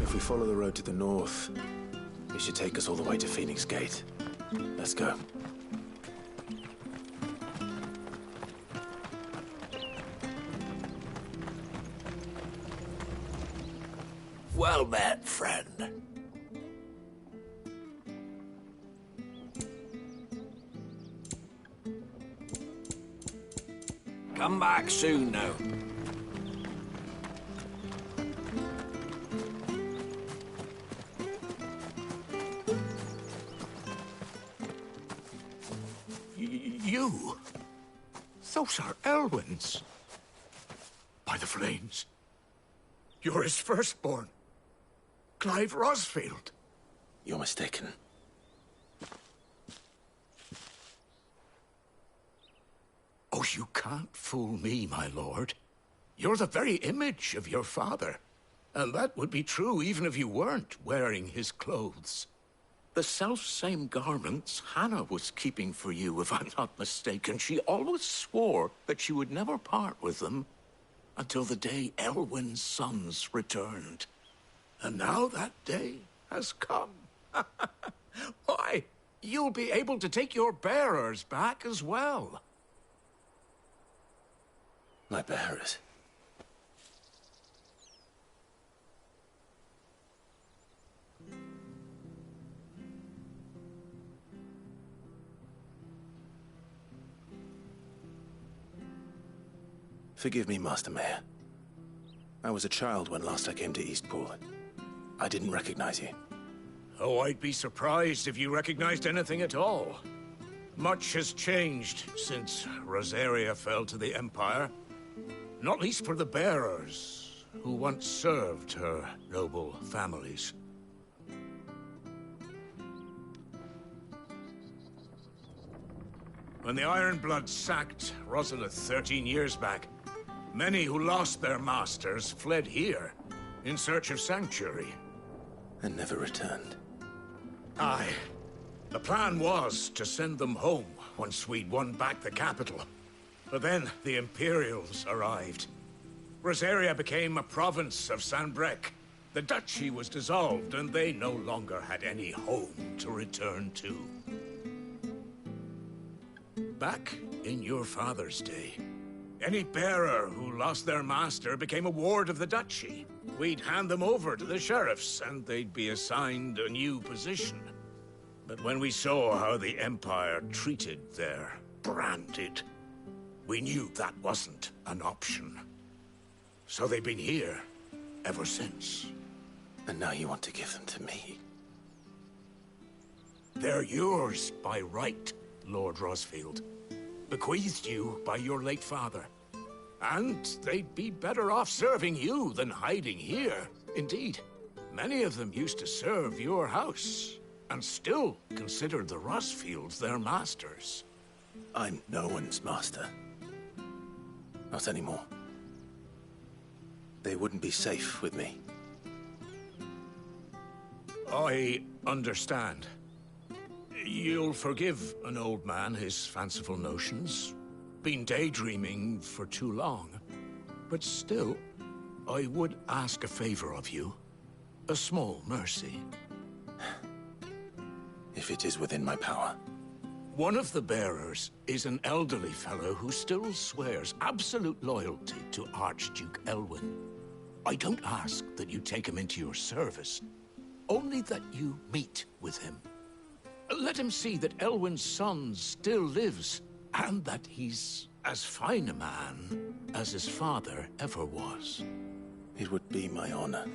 If we follow the road to the north, it should take us all the way to Phoenix Gate. Let's go. Well met, friend. Come back soon now. You? Those are Elwyn's. By the flames. You're his firstborn. Clive Rosfield. You're mistaken. Oh, you can't fool me, my lord. You're the very image of your father. And that would be true even if you weren't wearing his clothes. The self-same garments Hannah was keeping for you, if I'm not mistaken. She always swore that she would never part with them until the day Elwyn's sons returned. And now that day has come. Why, you'll be able to take your bearers back as well. My bearers? Forgive me, Master Mayor. I was a child when last I came to Eastpool. I didn't recognize you. Oh, I'd be surprised if you recognized anything at all. Much has changed since Rosaria fell to the Empire. Not least for the bearers, who once served her noble families. When the Ironbloods sacked Rosalith 13 years back, many who lost their masters fled here in search of sanctuary. And never returned. Aye. The plan was to send them home once we'd won back the capital. But then the Imperials arrived. Rosaria became a province of Sanbreque. The duchy was dissolved, and they no longer had any home to return to. Back in your father's day, any bearer who lost their master became a ward of the duchy. We'd hand them over to the sheriffs, and they'd be assigned a new position. But when we saw how the Empire treated their branded, we knew that wasn't an option. So they've been here ever since. And now you want to give them to me? They're yours by right, Lord Rosfield. Bequeathed you by your late father. And they'd be better off serving you than hiding here. Indeed, many of them used to serve your house, and still consider the Rosfields their masters. I'm no one's master. Not anymore. They wouldn't be safe with me. I understand. You'll forgive an old man his fanciful notions. Been daydreaming for too long. But still, I would ask a favor of you. A small mercy. If it is within my power. One of the bearers is an elderly fellow who still swears absolute loyalty to Archduke Elwyn. I don't ask that you take him into your service, only that you meet with him. Let him see that Elwyn's son still lives, and that he's as fine a man as his father ever was. It would be my honor.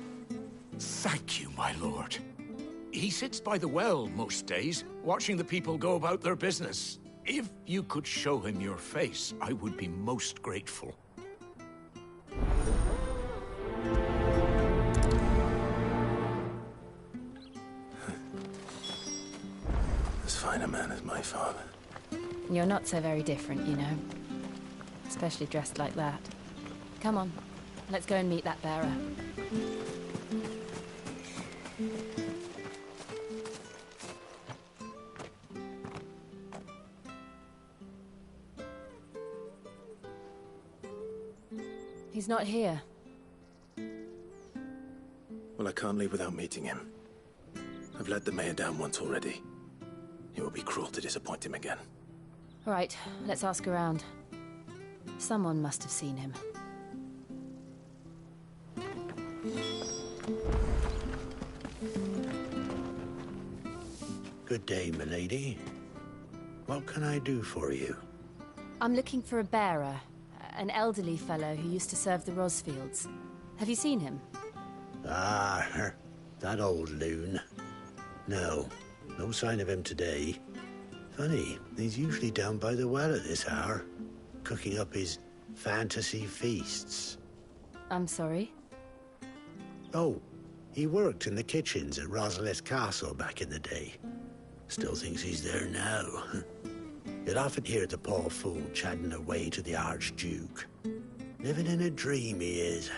Thank you, my lord. He sits by the well most days, watching the people go about their business. If you could show him your face, I would be most grateful. As fine a man as my father. You're not so very different, you know. Especially dressed like that. Come on, let's go and meet that bearer. He's not here. Well, I can't leave without meeting him. I've let the mayor down once already. It would be cruel to disappoint him again. All right, let's ask around. Someone must have seen him. Good day, milady. What can I do for you? I'm looking for a bearer, an elderly fellow who used to serve the Rosfields. Have you seen him? Ah, that old loon. No sign of him today. Funny, he's usually down by the well at this hour, cooking up his fantasy feasts. I'm sorry? Oh, he worked in the kitchens at Rosalith Castle back in the day. Still thinks he's there now. You'd often hear the poor fool chatting away to the Archduke. Living in a dream he is.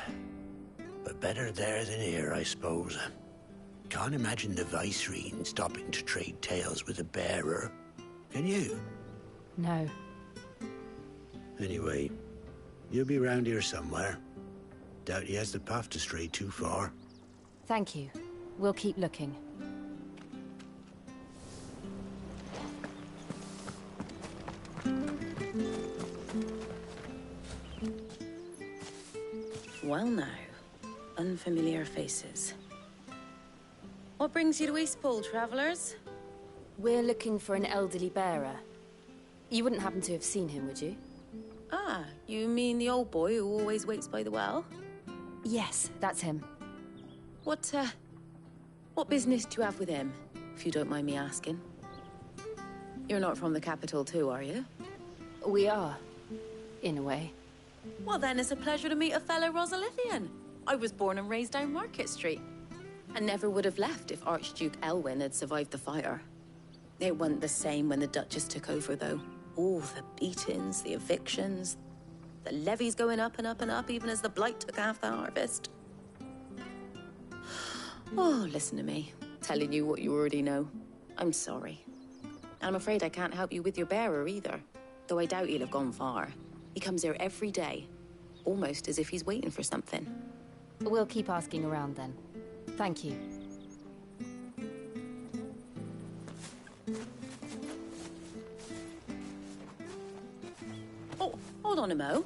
But better there than here, I suppose. Can't imagine the Vicereine stopping to trade tales with a bearer. Can you? No. Anyway, you'll be round here somewhere. Doubt he has the path to stray too far. Thank you. We'll keep looking. Well now, unfamiliar faces. What brings you to Eastpool, travellers? We're looking for an elderly bearer. You wouldn't happen to have seen him, would you? Ah, you mean the old boy who always waits by the well? Yes, that's him. What business do you have with him, if you don't mind me asking? You're not from the capital too, are you? We are, in a way. Well then, it's a pleasure to meet a fellow Rosalithian. I was born and raised down Market Street. And never would have left if Archduke Elwyn had survived the fire. It wasn't the same when the Duchess took over, though. All the beatings, the evictions, the levies going up and up and up, even as the blight took half the harvest. Oh, listen to me, telling you what you already know. I'm sorry. And I'm afraid I can't help you with your bearer either, though I doubt he'll have gone far. He comes here every day, almost as if he's waiting for something. We'll keep asking around then. Thank you. Oh, hold on a mo.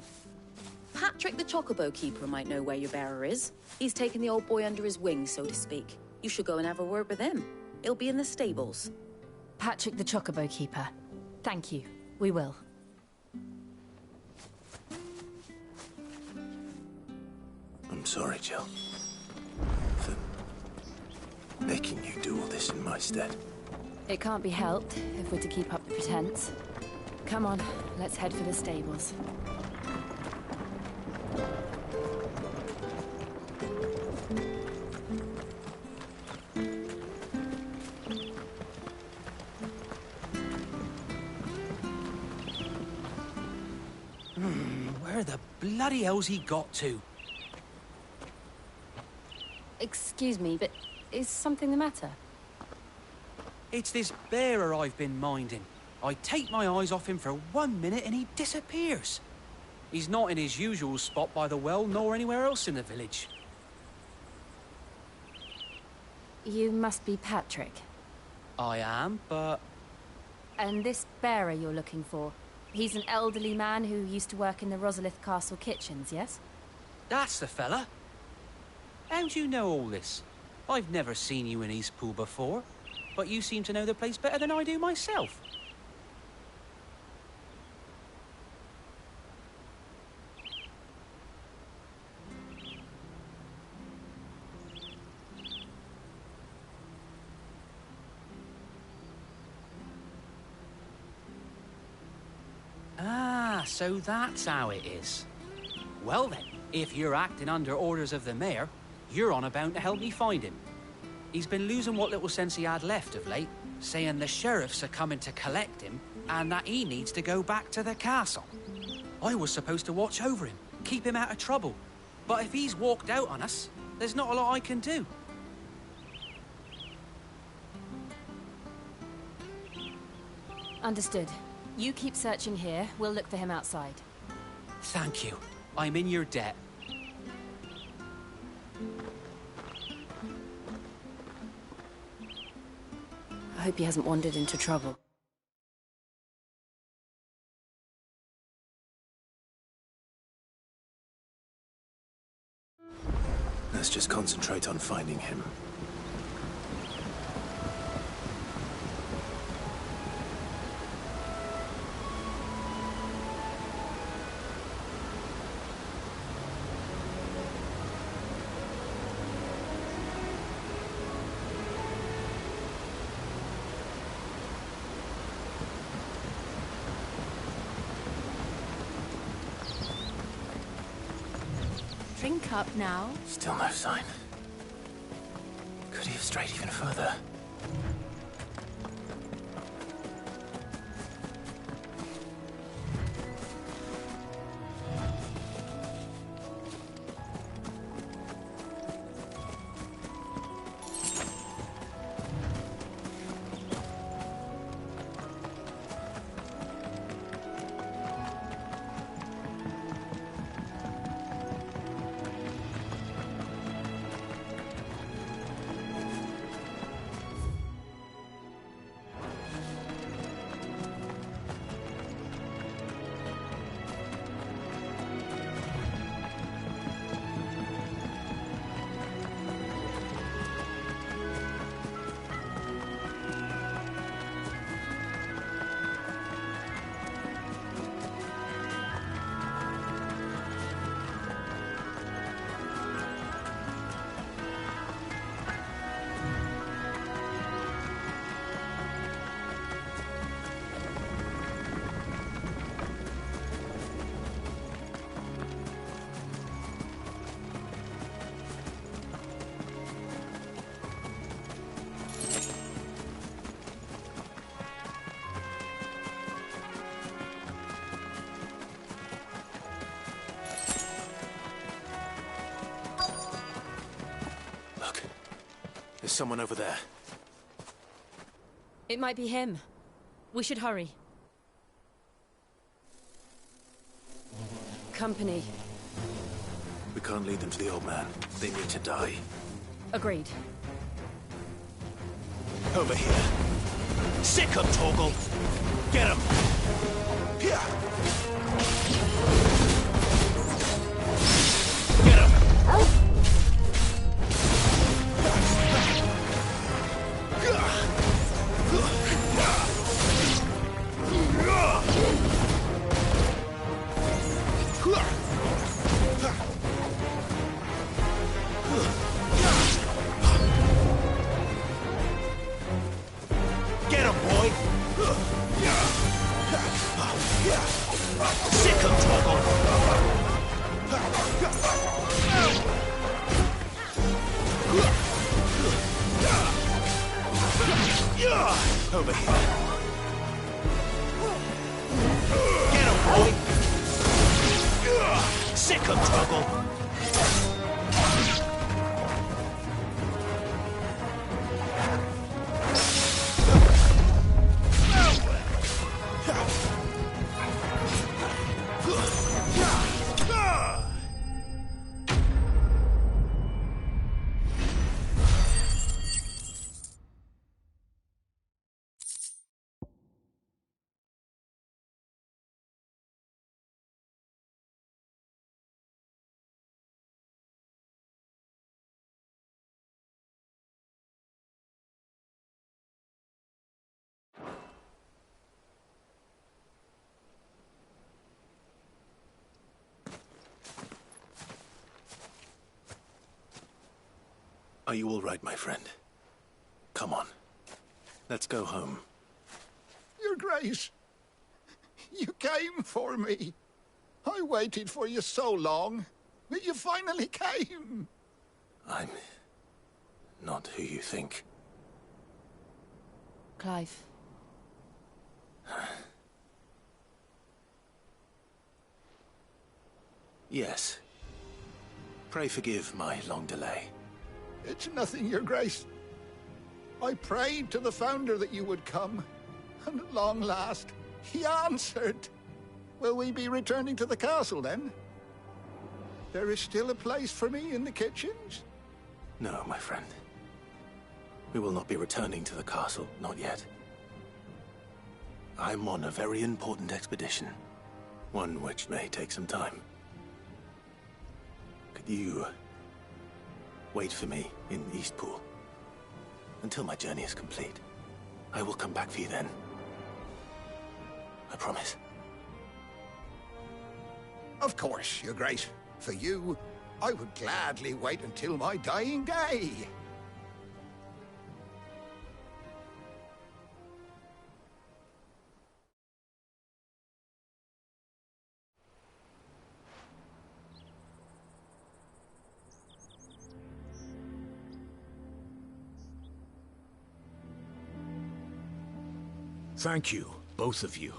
Patrick the Chocobo Keeper might know where your bearer is. He's taken the old boy under his wing, so to speak. You should go and have a word with him. He'll be in the stables. Patrick the Chocobo Keeper. Thank you. We will. I'm sorry, Jill. For making you do all this in my stead. It can't be helped if we're to keep up the pretense. Come on, let's head for the stables. Where the bloody hell's he got to? Excuse me, but is something the matter? It's this bearer I've been minding. I take my eyes off him for 1 minute and he disappears. He's not in his usual spot by the well, nor anywhere else in the village. You must be Patrick. I am, but... And this bearer you're looking for, he's an elderly man who used to work in the Rosalith Castle kitchens, yes? That's the fella. How do you know all this? I've never seen you in Eastpool before, but you seem to know the place better than I do myself. Ah, so that's how it is. Well then, if you're acting under orders of the mayor, you're on about to help me find him. He's been losing what little sense he had left of late, saying the sheriffs are coming to collect him and that he needs to go back to the castle. I was supposed to watch over him, keep him out of trouble. But if he's walked out on us, there's not a lot I can do. Understood. You keep searching here, we'll look for him outside. Thank you. I'm in your debt. I hope he hasn't wandered into trouble. Let's just concentrate on finding him. Drink up now. Still no sign. Could he have strayed even further? There's someone over there. It might be him. We should hurry. Company. We can't lead them to the old man. They need to die. Agreed. Over here. Sick him, Torgal! Get him! Here! Get him! Get him, boy! Sick him, Torgal! Over here. Get him, boy! Sick him, Torgal! Are you all right, my friend? Come on. Let's go home. Your Grace, you came for me. I waited for you so long, but you finally came. I'm not who you think. Clive. Yes. Pray forgive my long delay. It's nothing, Your Grace. I prayed to the Founder that you would come, and at long last, he answered. Will we be returning to the castle, then? There is still a place for me in the kitchens? No, my friend. We will not be returning to the castle, not yet. I'm on a very important expedition. One which may take some time. Could you wait for me in Eastpool until my journey is complete? I will come back for you then. I promise. Of course, Your Grace. For you, I would gladly wait until my dying day. Thank you, both of you.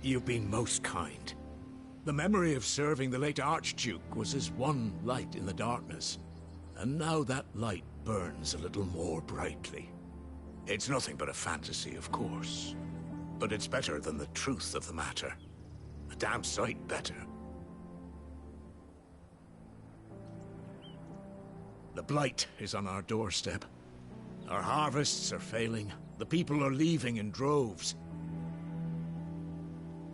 You've been most kind. The memory of serving the late Archduke was as one light in the darkness, and now that light burns a little more brightly. It's nothing but a fantasy, of course, but it's better than the truth of the matter. A damn sight better. The Blight is on our doorstep. Our harvests are failing. The people are leaving in droves.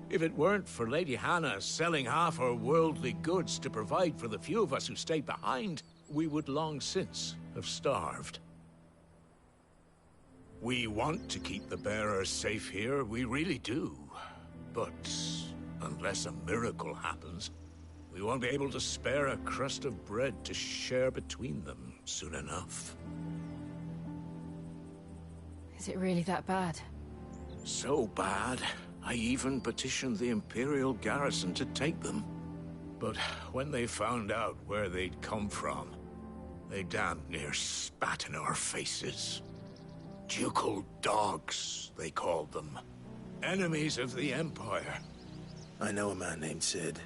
If it weren't for Lady Hannah selling half her worldly goods to provide for the few of us who stayed behind, we would long since have starved. We want to keep the bearers safe here, we really do. But unless a miracle happens, we won't be able to spare a crust of bread to share between them soon enough. Is it really that bad? So bad, I even petitioned the Imperial garrison to take them. But when they found out where they'd come from, they damn near spat in our faces. Ducal dogs, they called them. Enemies of the Empire. I know a man named Cid,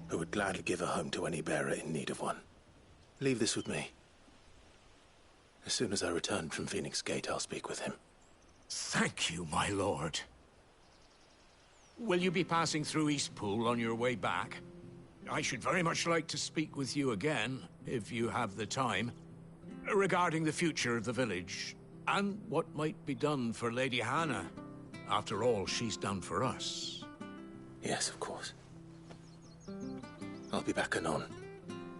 who would gladly give a home to any bearer in need of one. Leave this with me. As soon as I return from Phoenix Gate, I'll speak with him. Thank you, my lord. Will you be passing through Eastpool on your way back? I should very much like to speak with you again, if you have the time, regarding the future of the village, and what might be done for Lady Hannah. After all she's done for us. Yes, of course. I'll be back anon.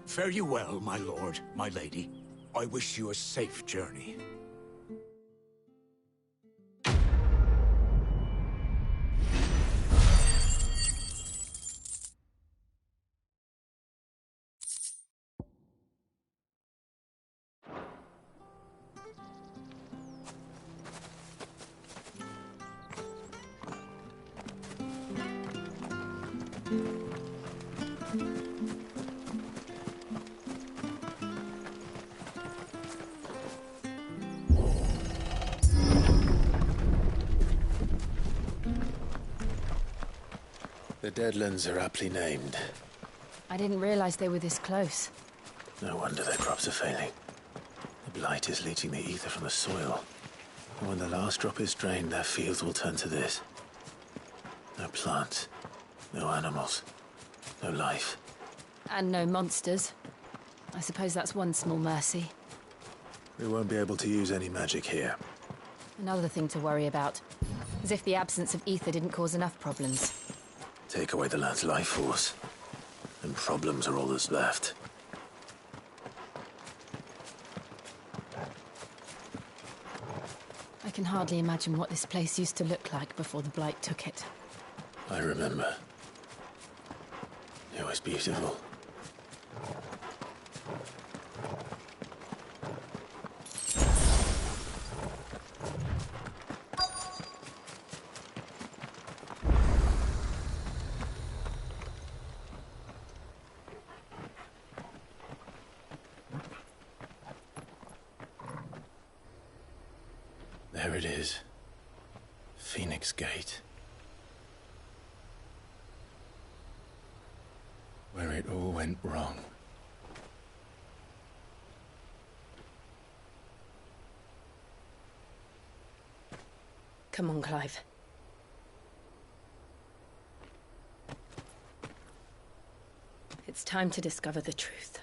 Fare you well, my lord, my lady. I wish you a safe journey. The Deadlands are aptly named. I didn't realize they were this close. No wonder their crops are failing. The Blight is leaching the ether from the soil. And when the last drop is drained, their fields will turn to this. No plants, no animals, no life. And no monsters. I suppose that's one small mercy. We won't be able to use any magic here. Another thing to worry about. As if the absence of ether didn't cause enough problems. Take away the land's life force, and problems are all that's left. I can hardly imagine what this place used to look like before the Blight took it. I remember. It was beautiful. There it is. Phoenix Gate. Where it all went wrong. Come on, Clive. It's time to discover the truth.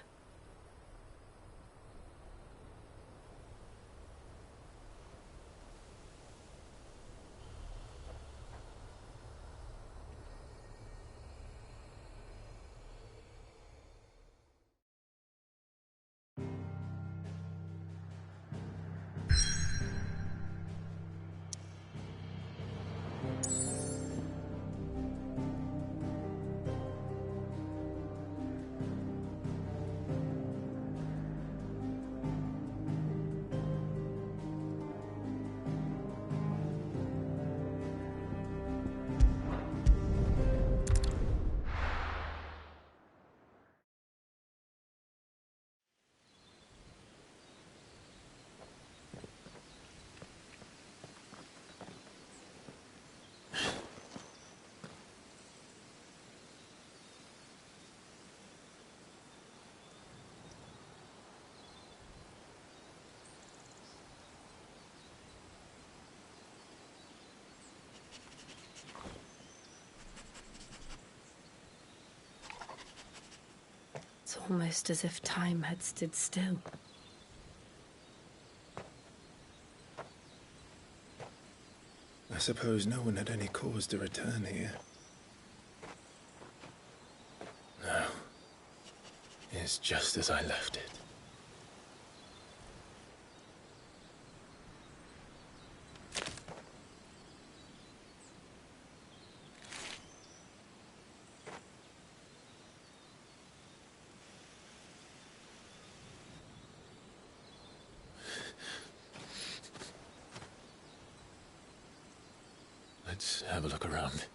Almost as if time had stood still. I suppose no one had any cause to return here. No. It's just as I left it. Let's have a look around.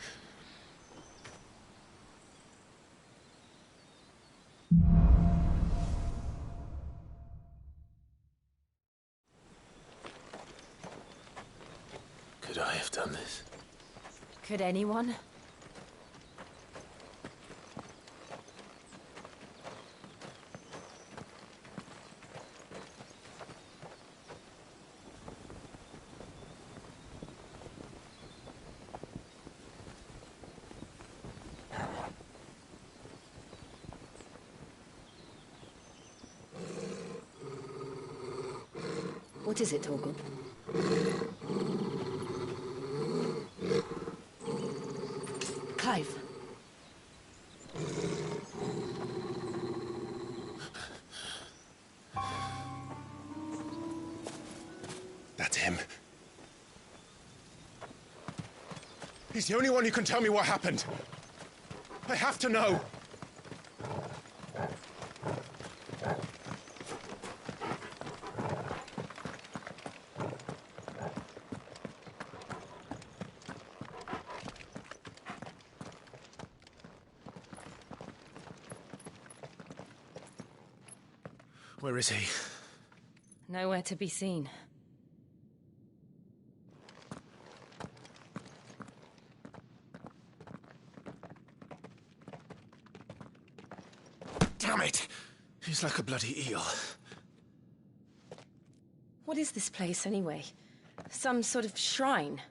Could I have done this? Could anyone? What is it, Torgal? Clive. That's him. He's the only one who can tell me what happened. I have to know. Where is he? Nowhere to be seen. Damn it! He's like a bloody eel. What is this place, anyway? Some sort of shrine?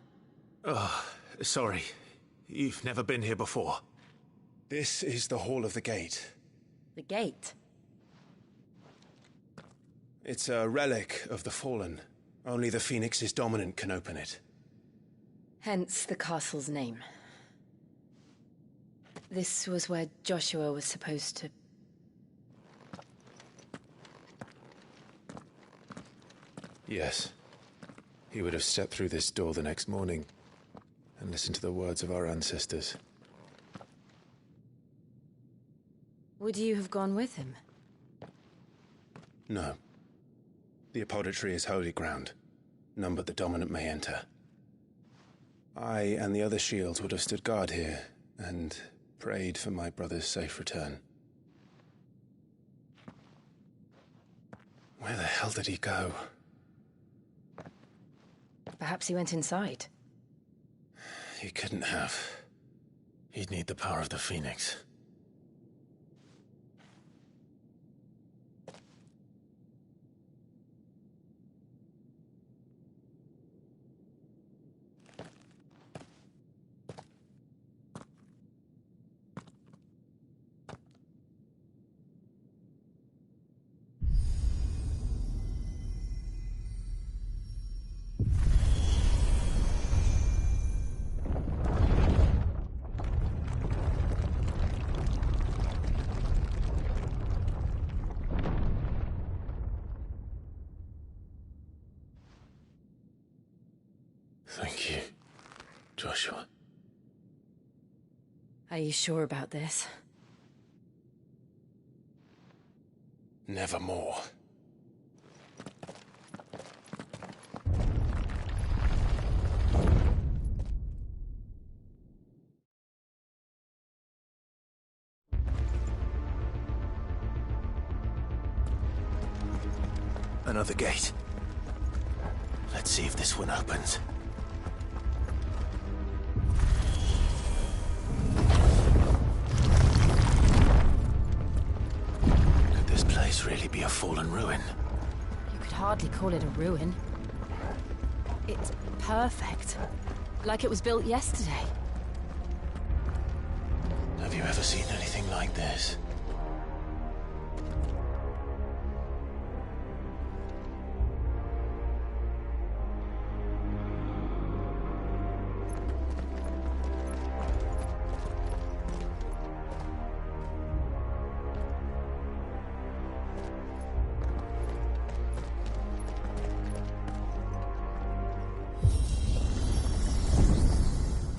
Oh, sorry. You've never been here before. This is the Hall of the Gate. The gate? It's a relic of the Fallen. Only the Phoenix's dominant can open it. Hence the castle's name. This was where Joshua was supposed to... Yes. He would have stepped through this door the next morning and listened to the words of our ancestors. Would you have gone with him? No. The Apodatory is holy ground. None but the dominant may enter. I and the other shields would have stood guard here and prayed for my brother's safe return. Where the hell did he go? Perhaps he went inside. He couldn't have. He'd need the power of the Phoenix. Thank you, Joshua. Are you sure about this? Nevermore. Another gate. Let's see if this one opens. Could this place really be a fallen ruin? You could hardly call it a ruin. It's perfect. Like it was built yesterday. Have you ever seen anything like this?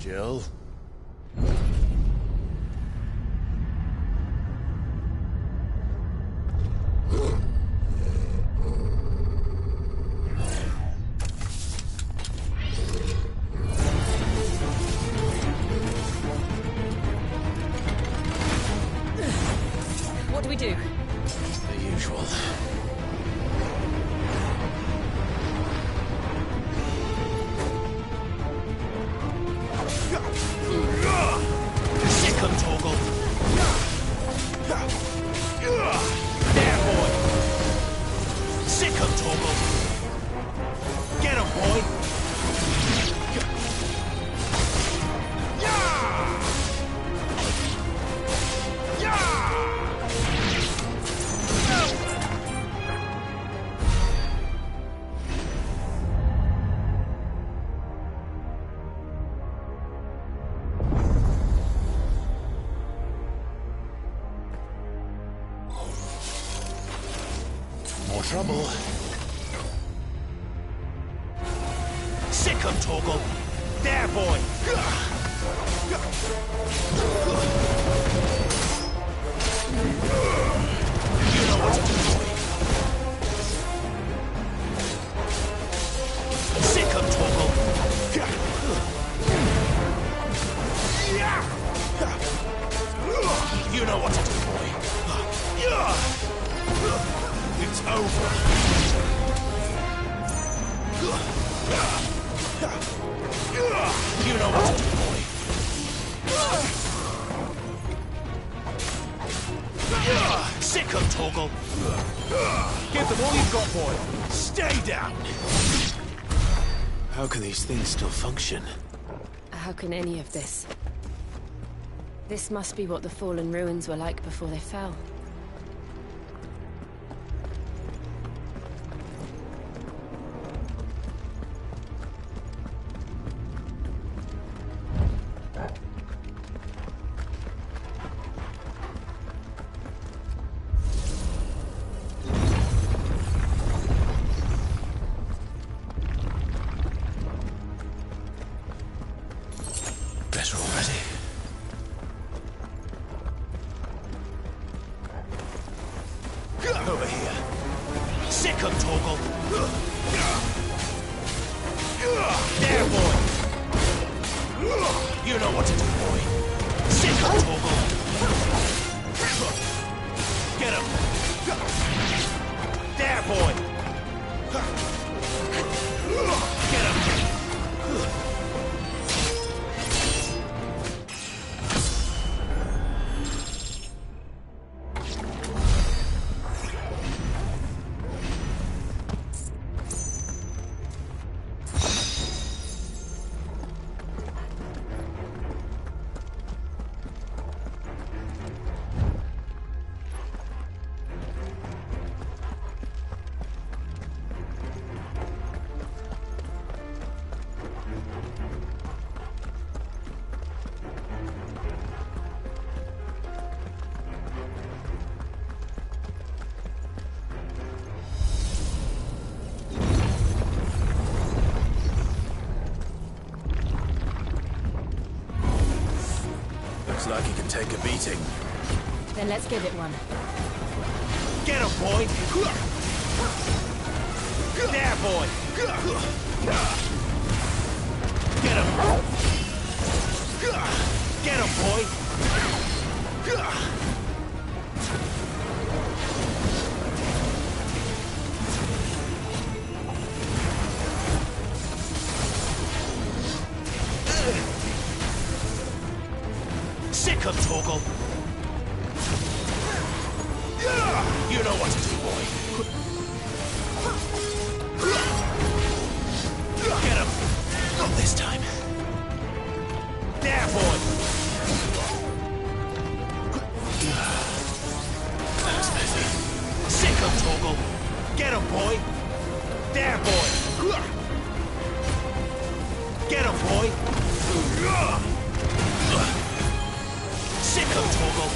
Jill? What do we do? The usual. Sick 'em, Torgal. There, boy. Sick 'em, Torgal. Get 'em, boy. More trouble. Sick 'em, Torgal. There, boy. You know what to do, boy. Sick 'em, Torgal. You know what to do, boy. It's over. You know what to do, boy. Sick 'em, Torgal. Give them all you've got, boy. Stay down. How can these things still function? How can any of this? This must be what the fallen ruins were like before they fell. Better already. Over here. Sick 'em, Torgal. There, boy. You know what to do, boy. Sick 'em, Torgal. Get 'em. There, boy. Get 'em. Looks like he can take a beating. Then let's give it one. Get him, boy! There, boy! Get him! Get him, boy! Sick of Torgal! You know what to do, boy. Get him! Not this time. There, boy! That's better. Sick of Torgal! Get him, boy! There, boy! Get him, boy! Sick of Torgal!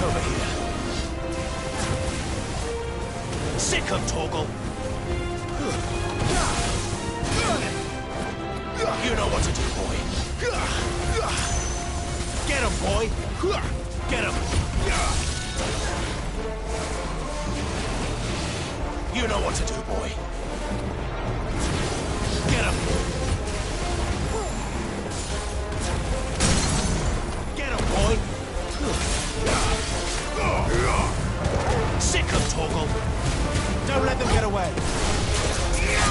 Over here. Sick of Torgal! You know what to do, boy. Get him, boy. Get him. You know what to do, boy. Get him. Get him, boy. Sick him, Torgal. Don't let them get away.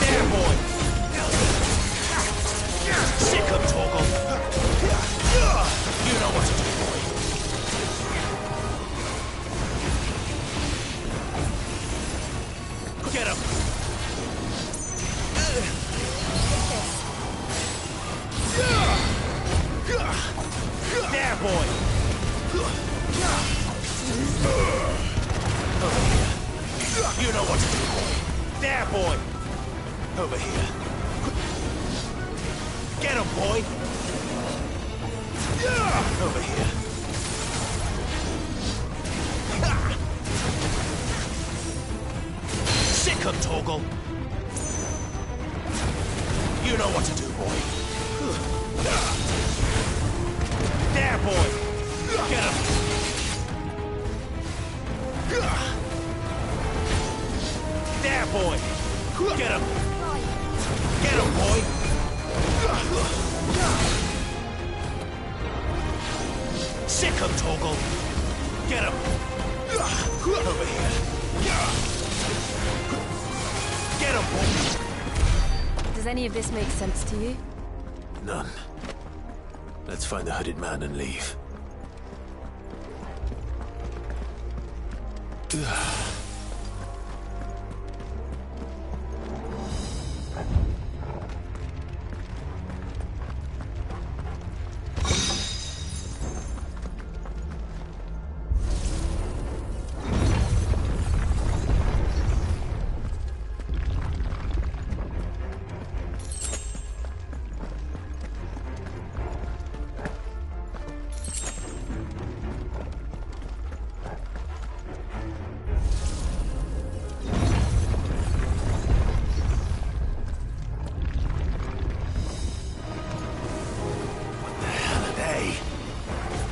There, boy. Sick him, Torgal. You know what to do, boy. Get him. There, boy. Over here. You know what to do, boy. There, boy. Over here. Get him, boy. Over here. Sick him, Torgal. You know what to do, boy. There, boy. Get him. There, boy. Get him. Get him, boy. Sick him, Torgal. Get him. Over here. Get him, boy. Does any of this make sense to you? None. Let's find the hooded man and leave.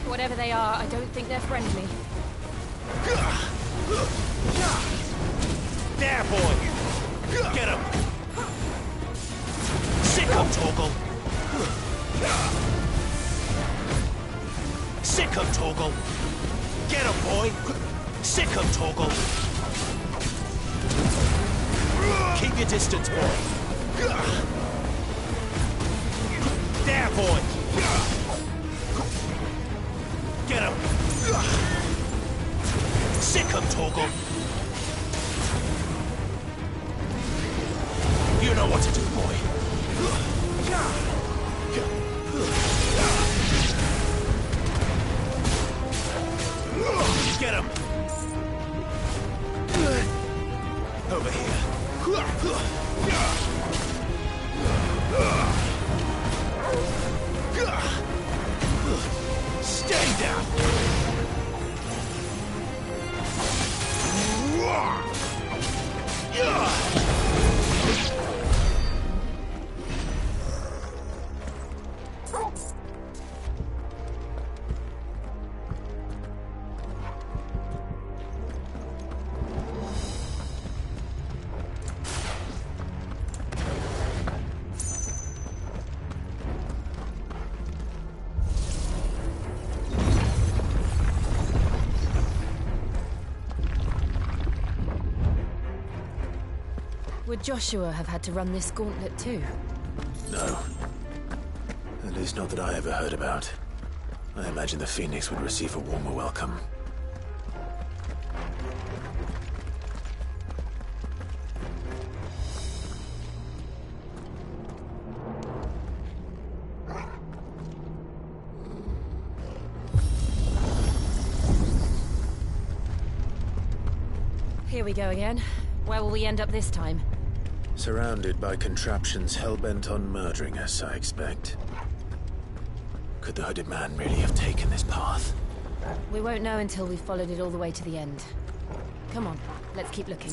Whatever they are, I don't think they're friendly. There, boy! Get him! Sick him, Torgal! Sick him, Torgal! Get him, boy! Sick him, Torgal! Keep your distance, boy! There, boy! Get him! Sick him, Torgal! You know what to do, boy. Get him! Over here. Stay down! Would Joshua have had to run this gauntlet too? No. At least not that I ever heard about. I imagine the Phoenix would receive a warmer welcome. Here we go again. Where will we end up this time? Surrounded by contraptions hell-bent on murdering us, I expect. Could the hooded man really have taken this path? We won't know until we've followed it all the way to the end. Come on, let's keep looking.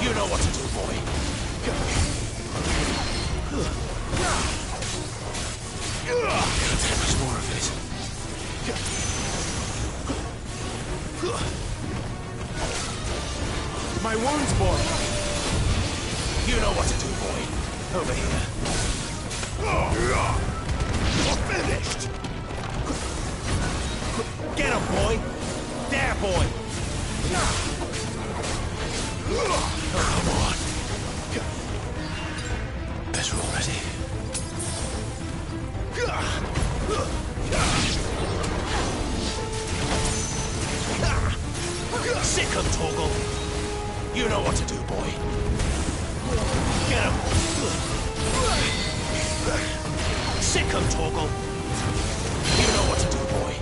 You know what to do, boy. Can't take much more of it. My wounds, boy. You know what to do, boy. Over here. You're finished. Get him, boy. There, boy. Oh, come on. Better already. Sick him, Torgal. You know what to do, boy. Get him. Sick him, Torgal. You know what to do, boy.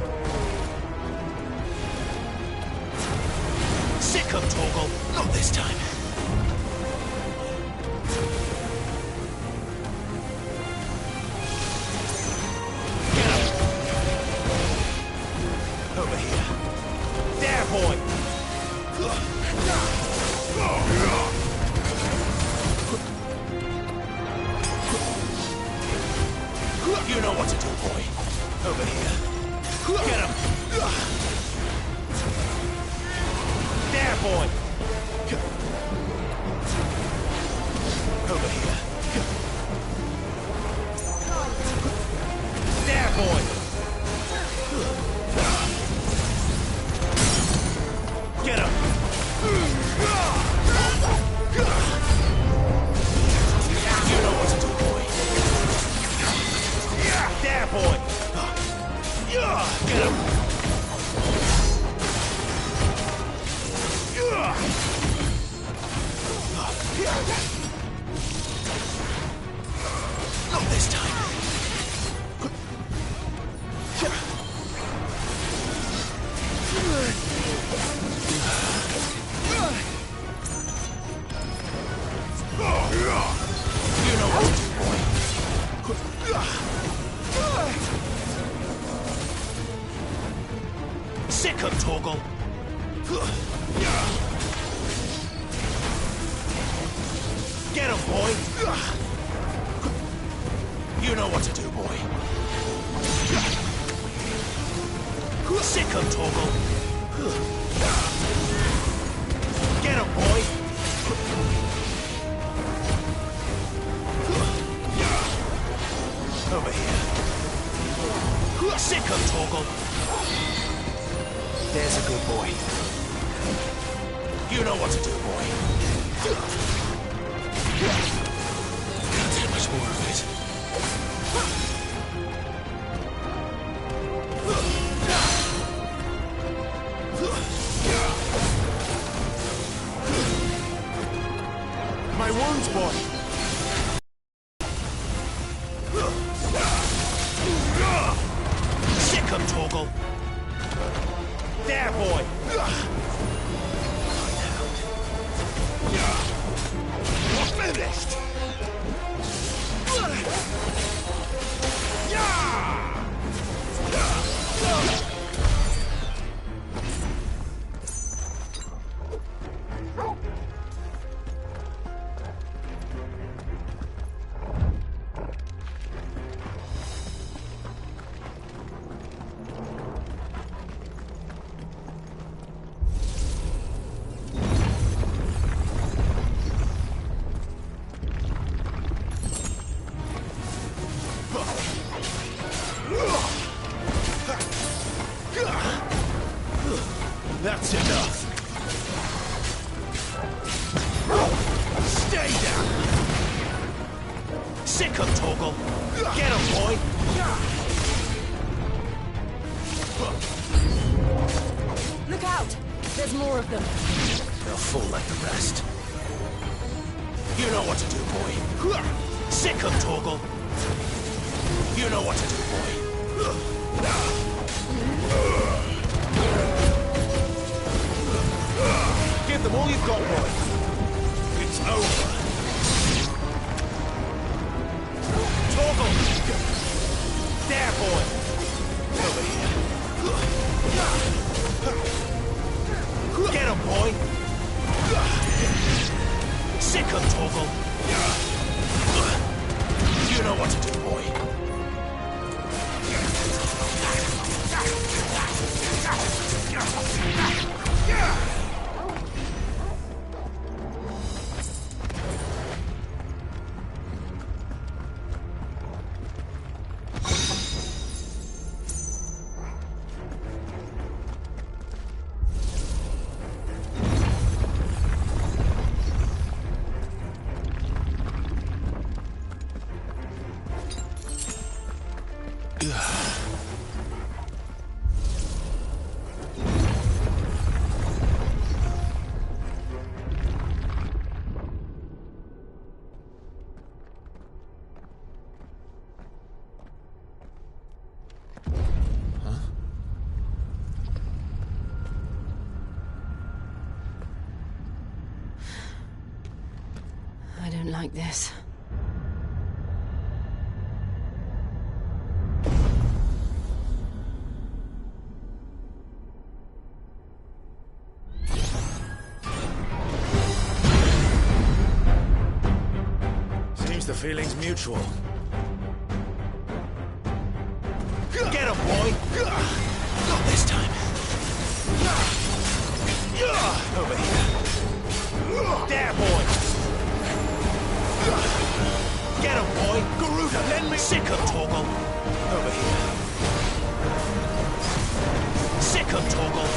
Sick him, Torgal. Not this time. Get him. Over here. There, boy. You know what to do, boy. Over here. Get him. There, boy. Over here. There, boy. Get him. You know what to do, boy. There, boy. Get him. Not this time. You know what to do, boy. Sick him, Torgal. Get him, boy. You know what to do, boy. Sick him, Torgal. Get him, boy. Over here. Sick him, Torgal. There's a good boy. You know what to do, boy. Can't take much more of it. My wounds, boy. Sick him, Torgal. There, boy. You're finished. That's enough. Stay down. Sick him, Torgal. Get him, boy. Look out! There's more of them. They'll fall like the rest. You know what to do, boy. Sick him, Torgal. You know what to do, boy. Give them all you've got, boy. It's over. Torgal! There, boy. Over here. Get him, boy. Sick 'em, Torgal. You know what to do, boy. I don't like this. Seems the feeling's mutual. Get him, boy! Not this time. Over here. There, boy! Get him, boy! Garuda, lend me... Sick him, Torgal! Over here. Sick him, Torgal!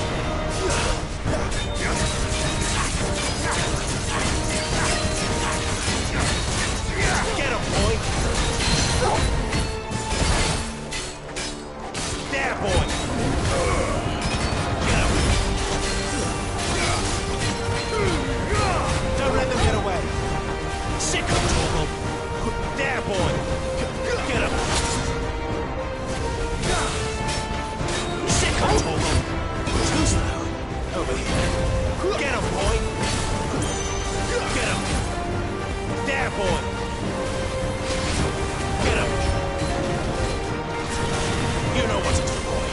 Get him, boy! There, boy! Get him! Don't let them get away! Sick him, Torgal! There, boy! Get him! Sick him, Torgal! Too slow! Over here! Get him, boy! Get him! There, boy! Get him! You know what to do, boy!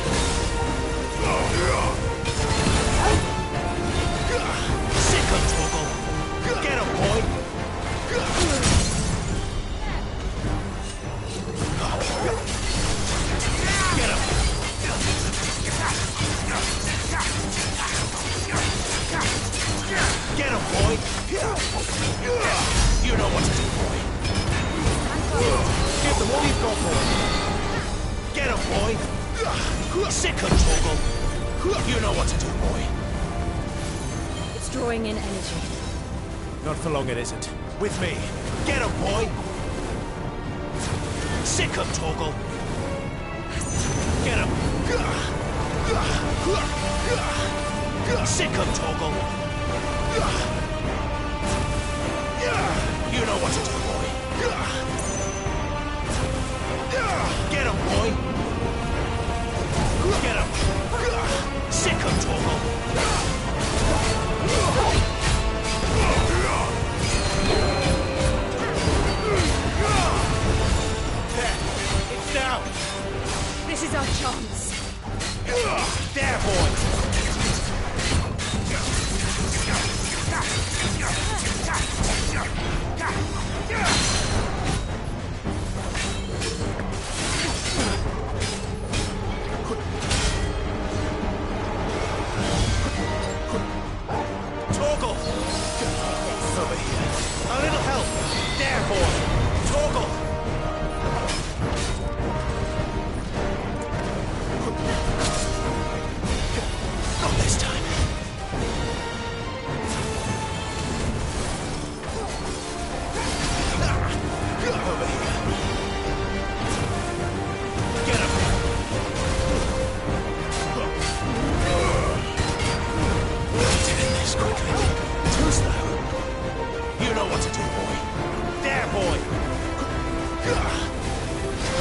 Sick him, Torgal! Get him, boy! Get him! Get him, boy! You know what to do, boy! Give them all you've got, boy! Get him, boy! Sick him, Torgal! You know what to do, boy! It's drawing in energy. Not for long, it isn't. With me. Get him, boy! Sick him, Torgal! Get him! Sick him, Torgal! You know what to do, boy! Get him, boy! Get him! Sick him, Torgal! It's down! This is our chance. There, boy! Torgal! Over here. A little help! There, boy! Torgal! Not this time. Over here. Get him! Doing this quickly. Too slow. You know what to do, boy. There, boy!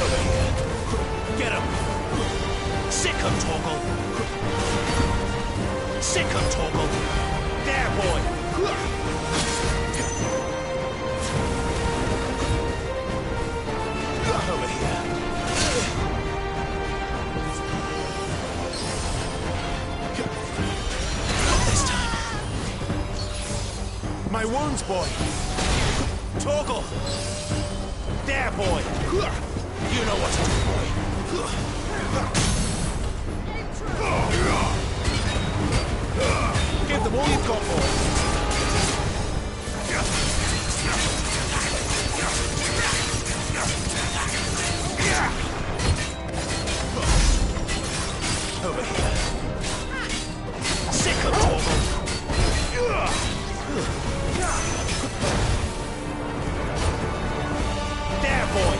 Over here. Get him! Sick him, Torgal! Sick him, Torgal! There, boy! Over here. Not this time. My wounds, boy! Torgal! There, boy! You know what to do, boy! Give them all you've got, boy! Over here. Sick of Torgal! There, boy!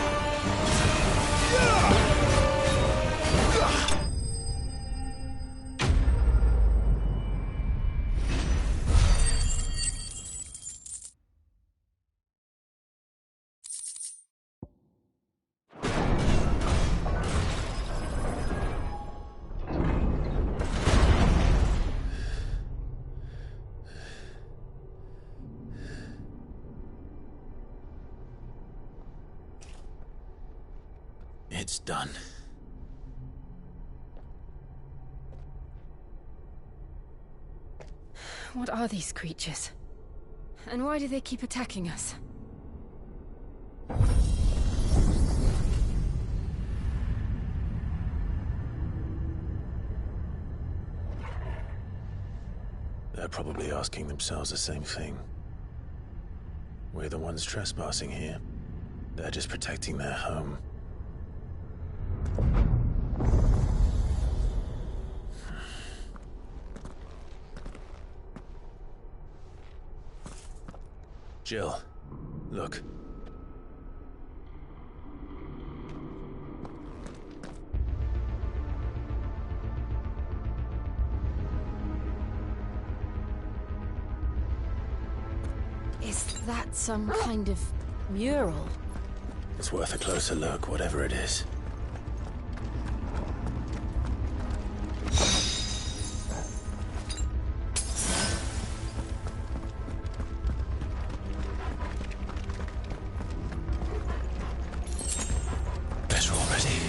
It's done. What are these creatures? And why do they keep attacking us? They're probably asking themselves the same thing. We're the ones trespassing here. They're just protecting their home. Jill, look. Is that some kind of mural? It's worth a closer look, whatever it is. Better already.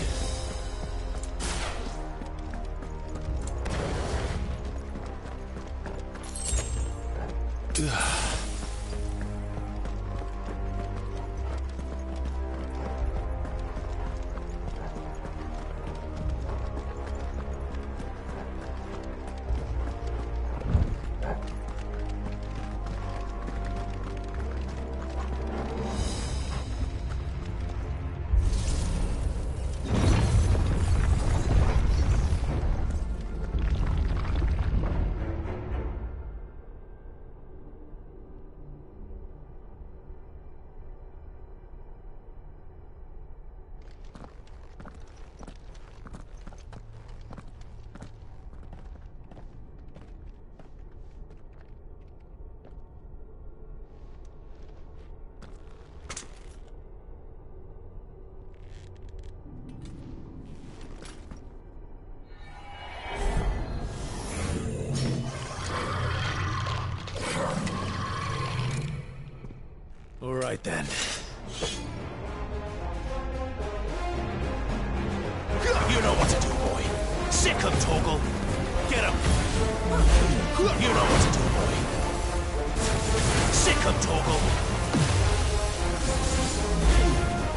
All right then. You know what to do, boy. Sick him, Torgal. Get him. You know what to do, boy. Sick him, Torgal.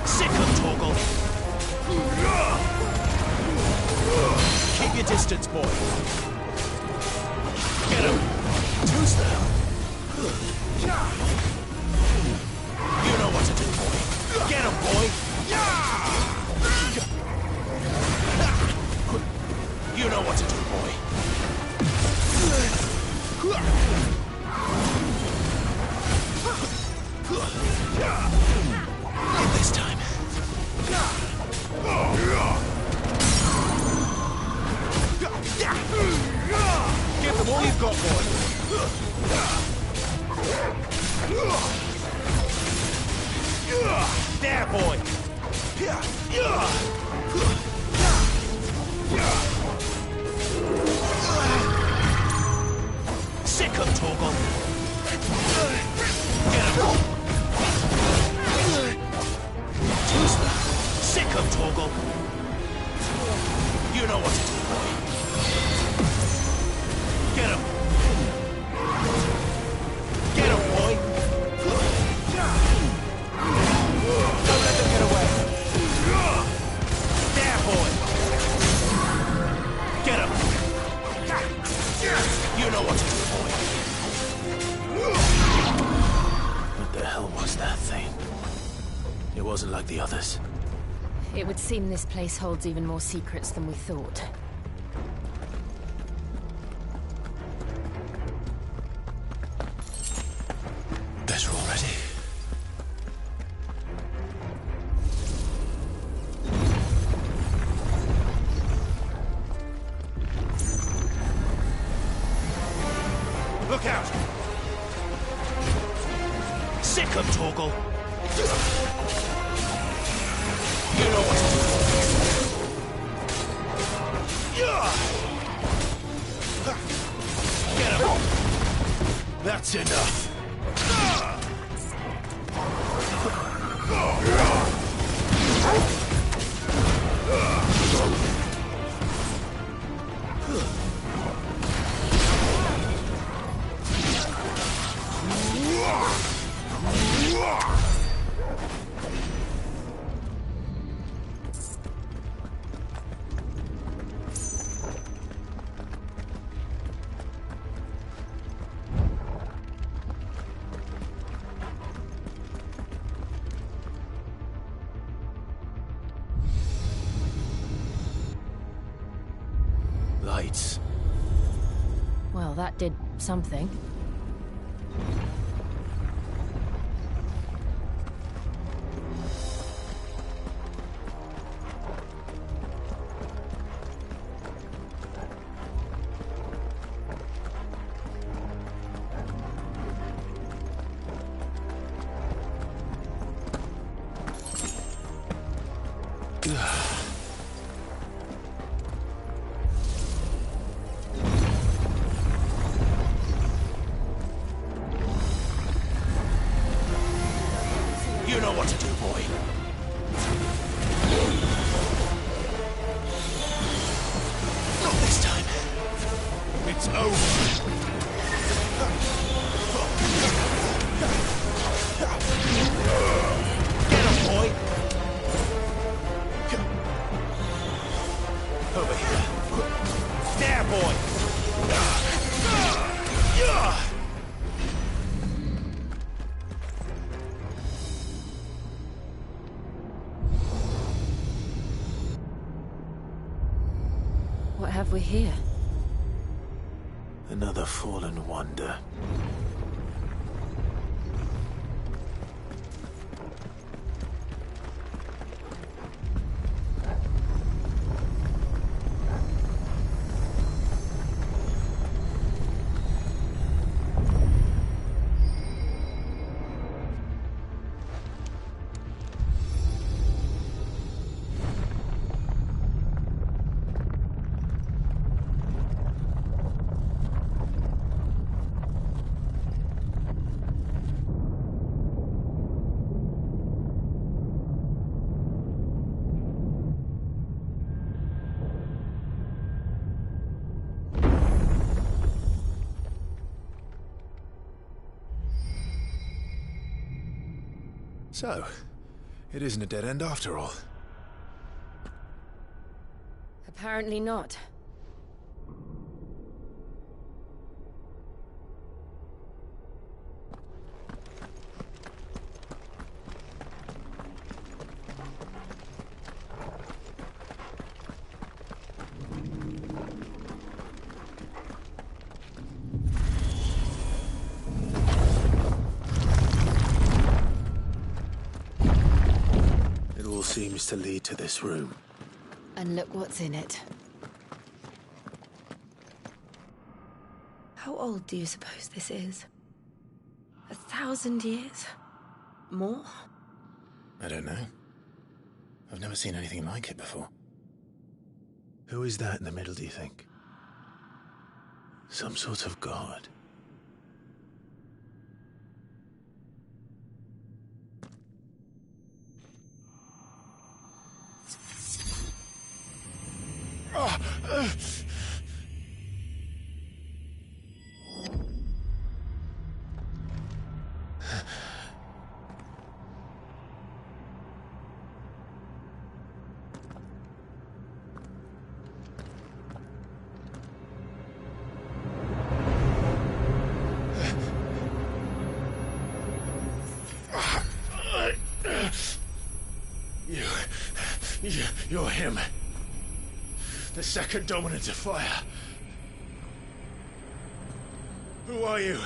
Sick him, Torgal. Keep your distance, boy. Get him. Who's there? You know what to do, boy. Get him, boy. You know what to do, boy. Not this time. Give them all you've got, boy. There, boy. Sick him, Torgal. Get him. Sick him, Torgal. You know what to do, boy. Get him. Get him, boy. It wasn't like the others. It would seem this place holds even more secrets than we thought. Better already. Look out! Sick of Torgal! You know what to do. Get him! That's enough. Lights. Well, that did something. You know what to do, boy. Not this time. It's over. Get him, boy. Over here. There, boy. What have we here? Another fallen wonder. So, it isn't a dead end after all. Apparently not. It all seems to lead to this room. And look what's in it. How old do you suppose this is? 1,000 years? More? I don't know. I've never seen anything like it before. Who is that in the middle, do you think? Some sort of god? You're him. The second dominant of fire. Who are you?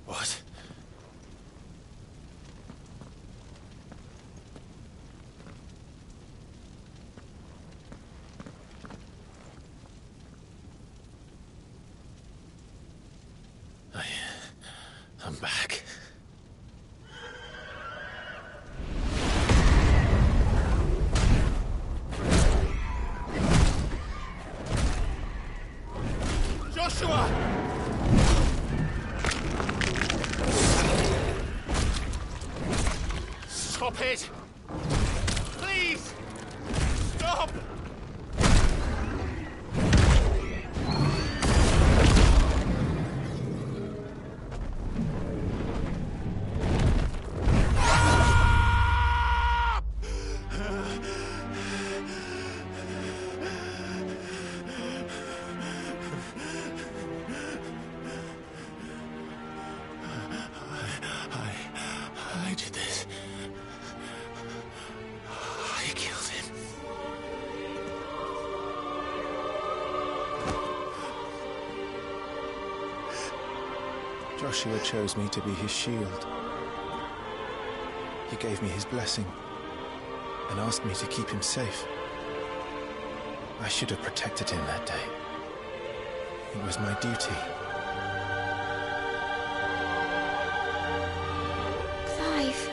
What? I'm back. Joshua! Stop it! Please! Stop! I did this. I killed him. Joshua chose me to be his shield. He gave me his blessing and asked me to keep him safe. I should have protected him that day. It was my duty. Clive.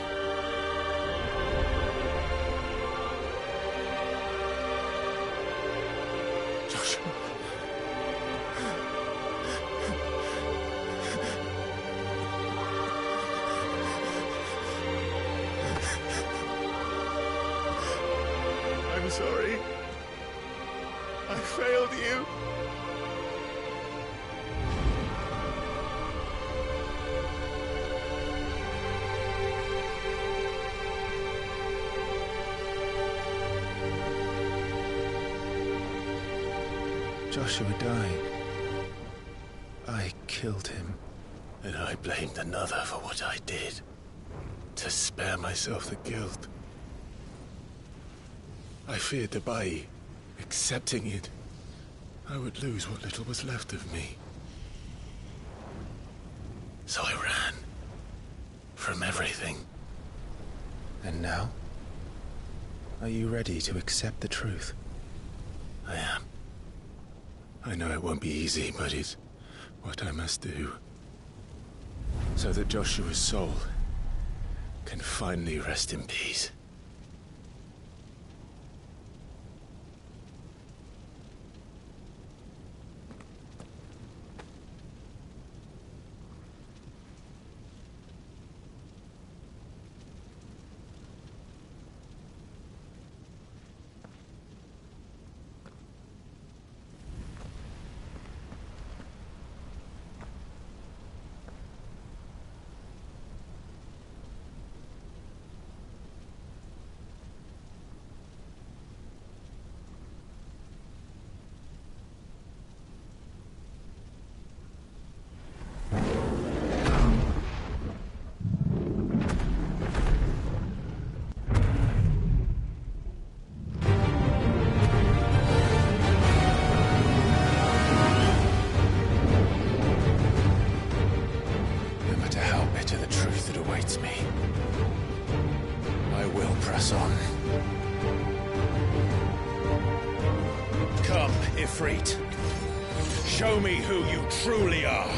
Joshua. I'm sorry. I failed you. Joshua died. I killed him. And I blamed another for what I did. To spare myself the guilt. I feared that by accepting it, I would lose what little was left of me. So I ran. From everything. And now? Are you ready to accept the truth? I am. I know it won't be easy, but it's what I must do. So that Joshua's soul can finally rest in peace. Come, Ifrit. Show me who you truly are.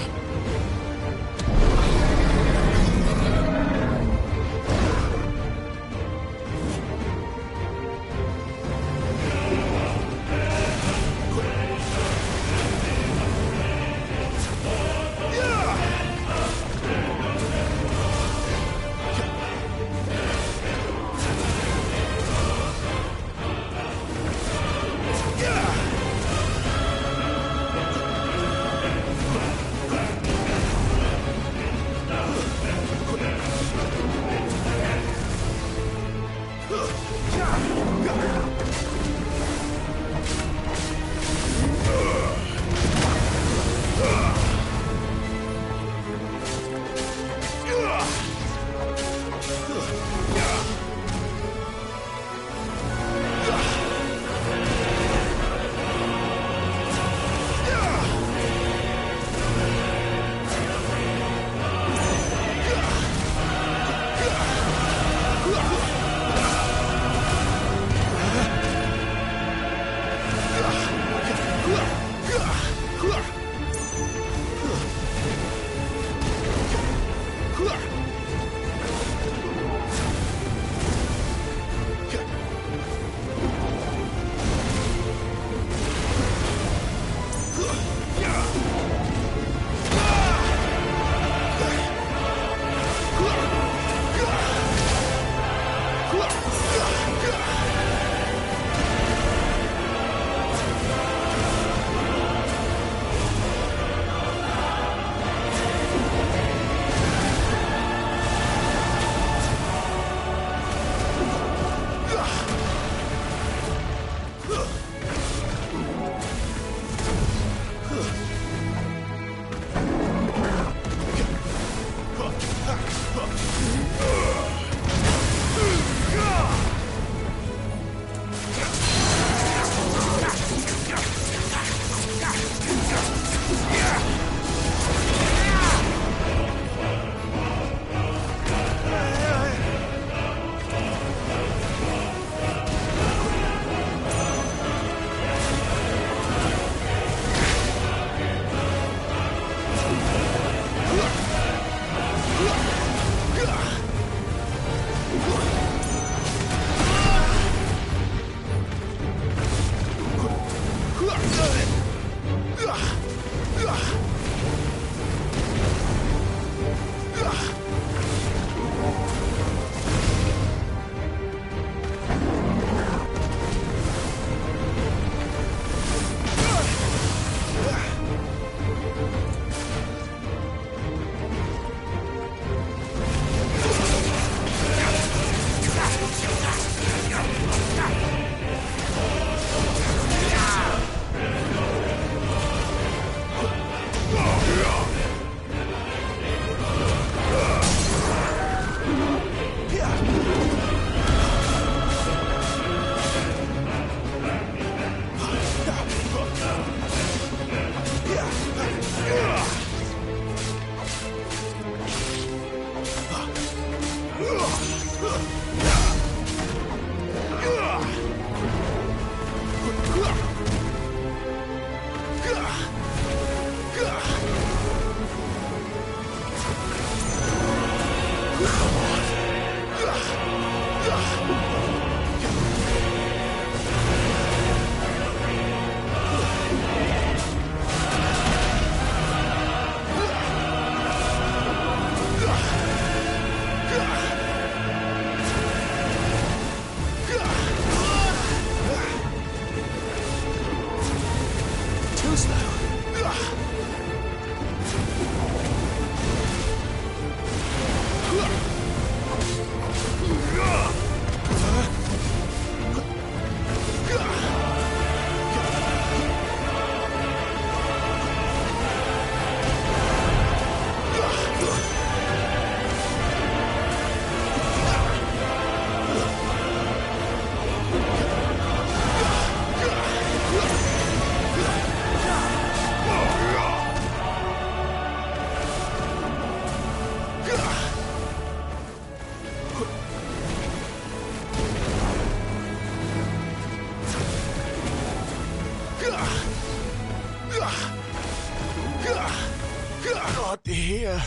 God, here.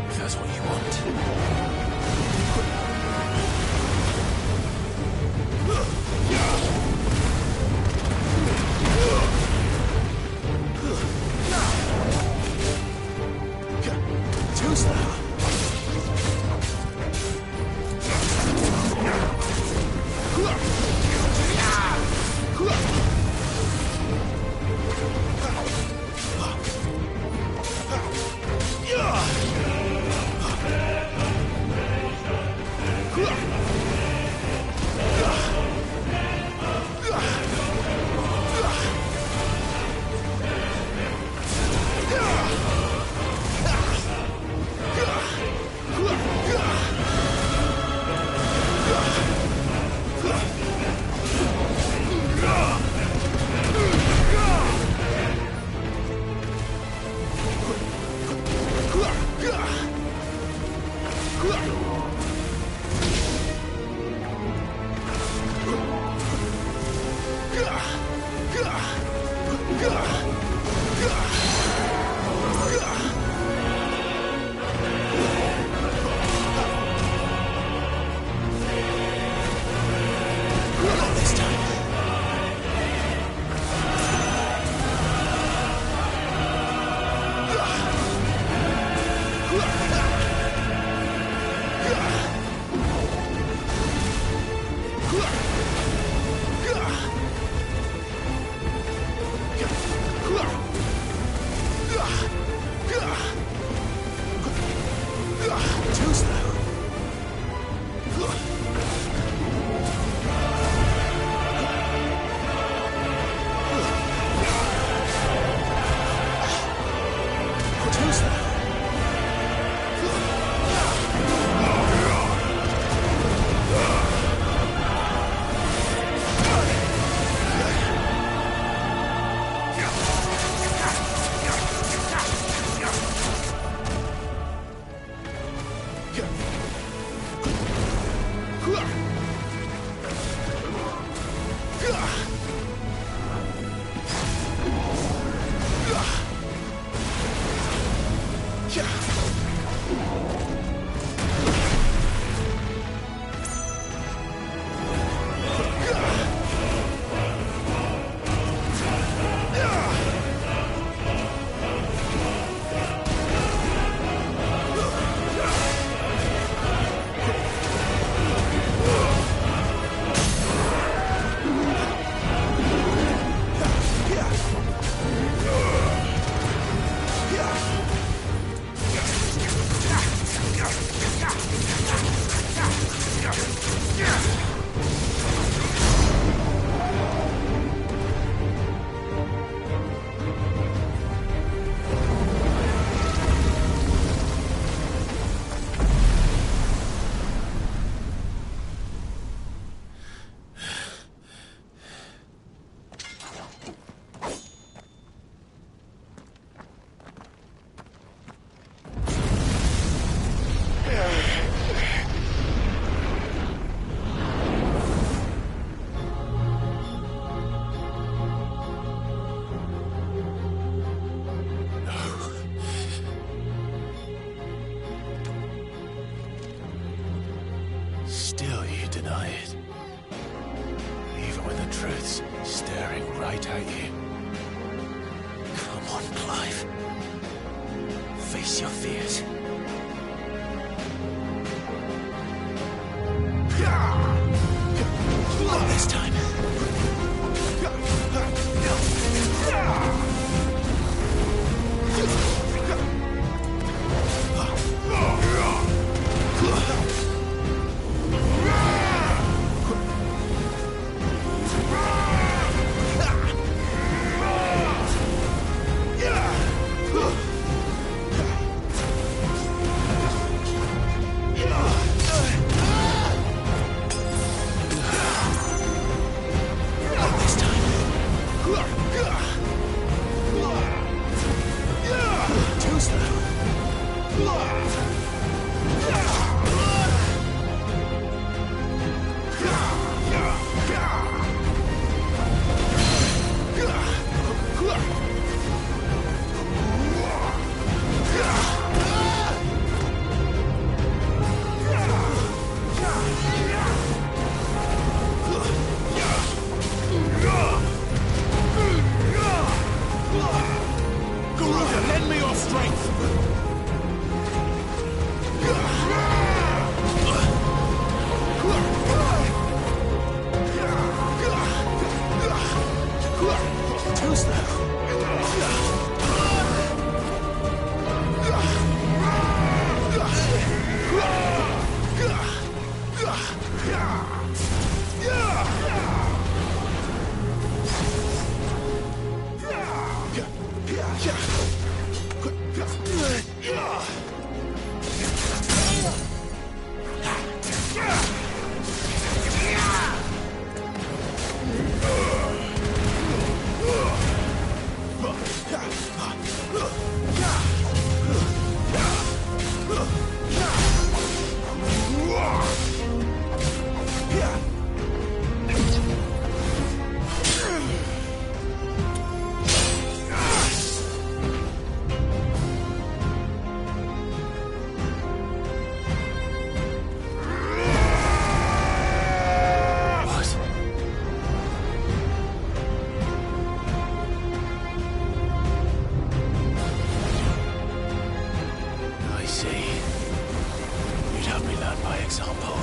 If that's what you want. Too slow. Still you deny it. Even when the truth's staring right at you. Come on, Clive. Face your fears. Not this time. learn by example.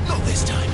Not this time.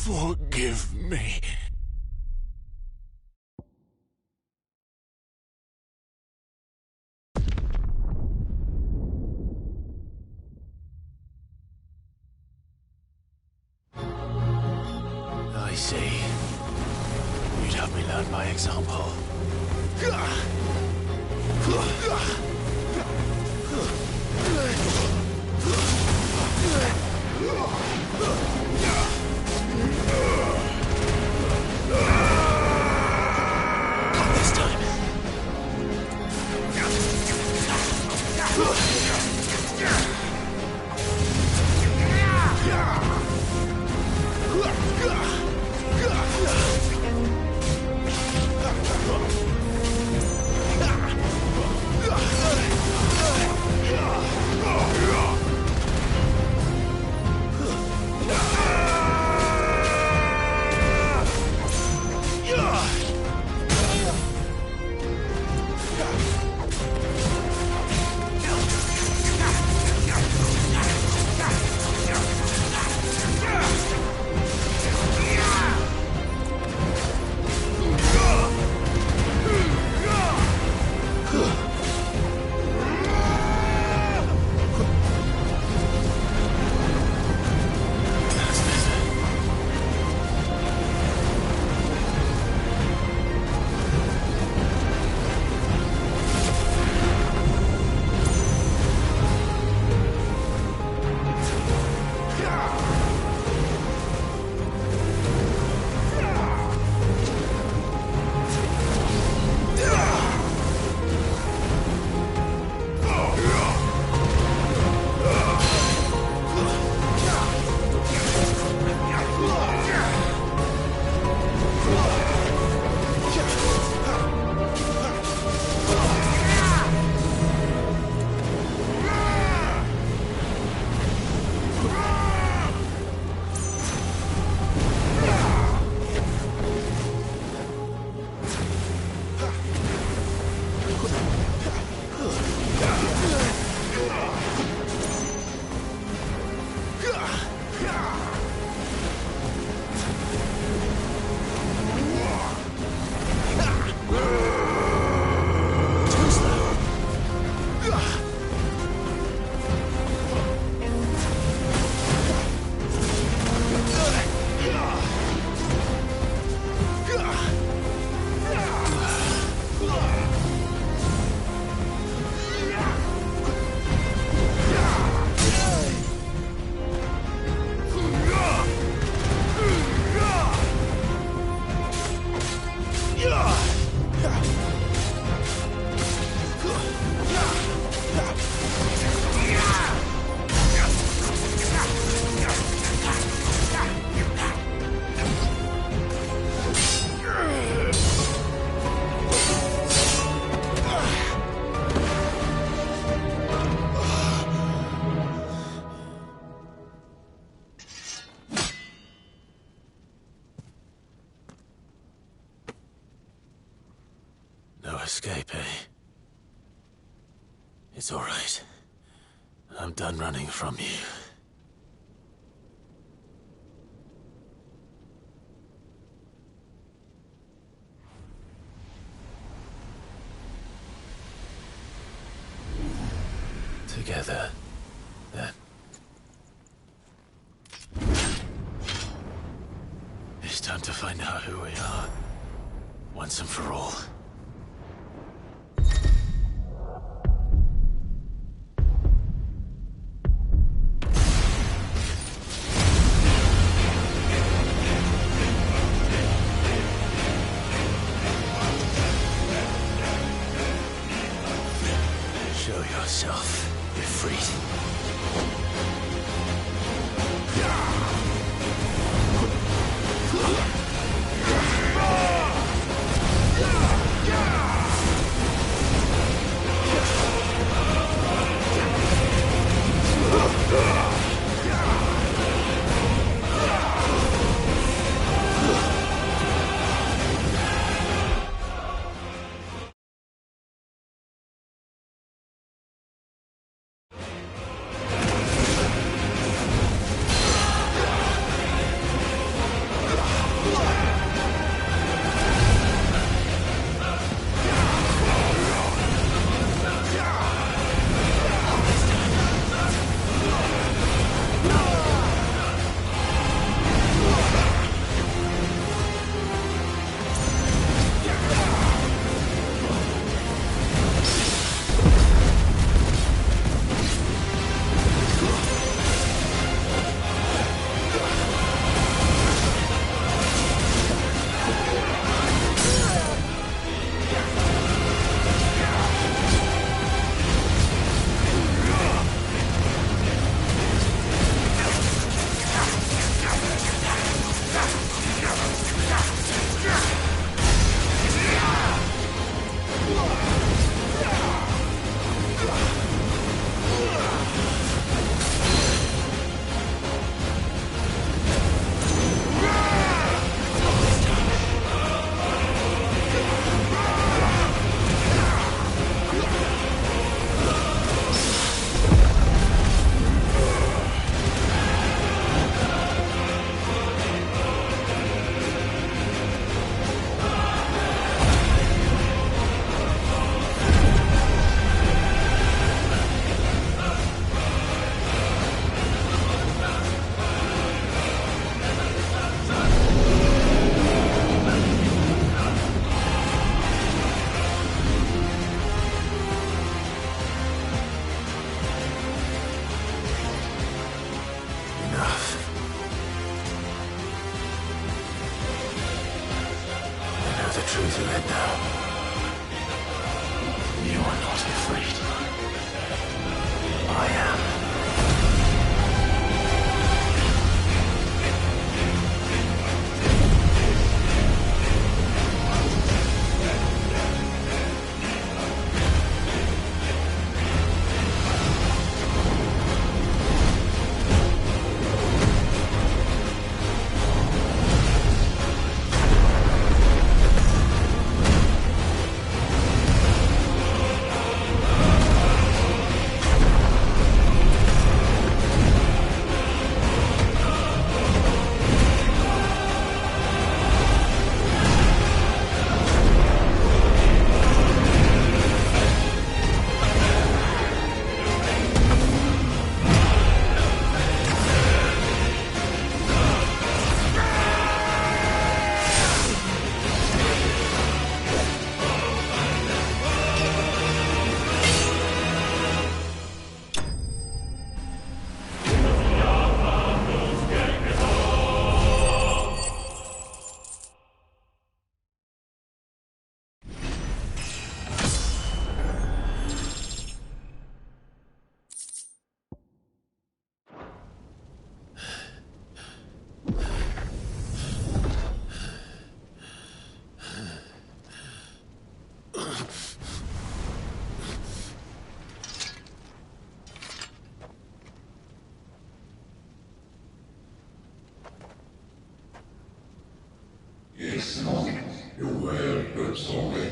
Forgive me. I see. You'd have me learn by example. Not this time. No escape, eh? It's all right. I'm done running from you. Together, then. It's time to find out who we are, once and for all. Show yourself. You're free. Truth of it now. You are not afraid. I am. Yes, Monk. You're well, good Tommy.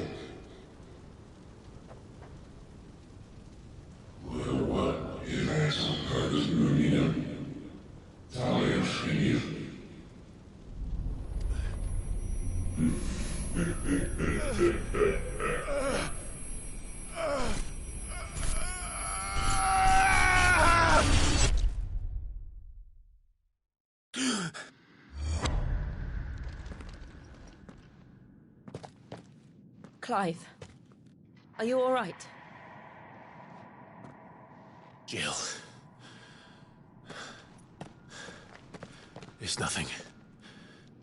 Clive, are you all right? Jill. It's nothing.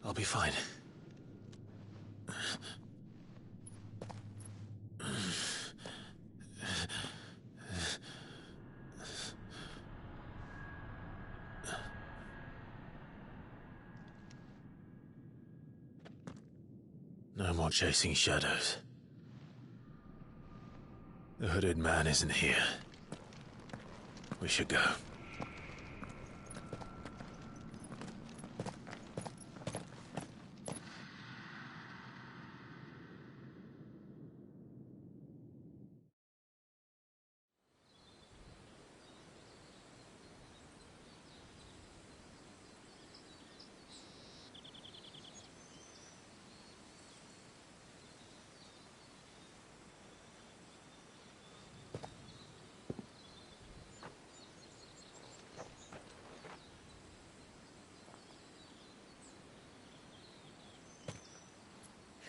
I'll be fine. No more chasing shadows. The hooded man isn't here. We should go.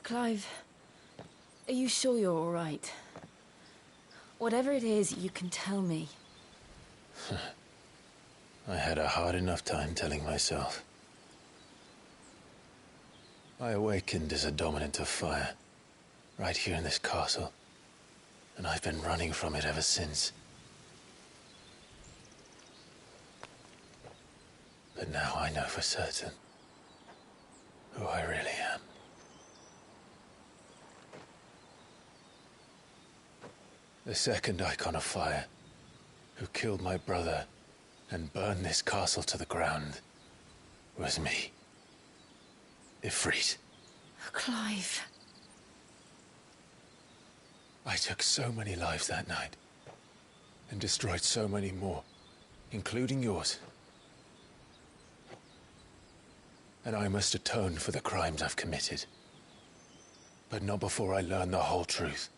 Clive, are you sure you're all right? Whatever it is, you can tell me. I had a hard enough time telling myself. I awakened as a dominant of fire, right here in this castle, and I've been running from it ever since. But now I know for certain who I really am. The second Icon of Fire, who killed my brother and burned this castle to the ground, was me. Ifrit. Clive. I took so many lives that night, and destroyed so many more, including yours. And I must atone for the crimes I've committed. But not before I learn the whole truth.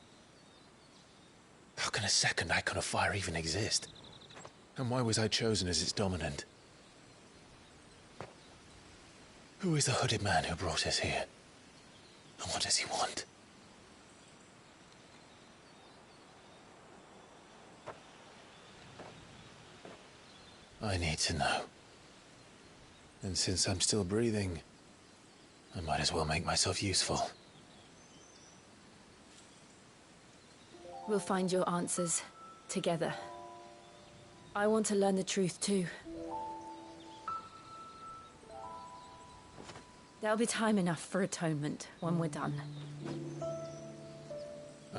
How can a second Icon of Fire even exist? And why was I chosen as its dominant? Who is the hooded man who brought us here? And what does he want? I need to know. And since I'm still breathing, I might as well make myself useful. We'll find your answers together. I want to learn the truth too. There'll be time enough for atonement when we're done.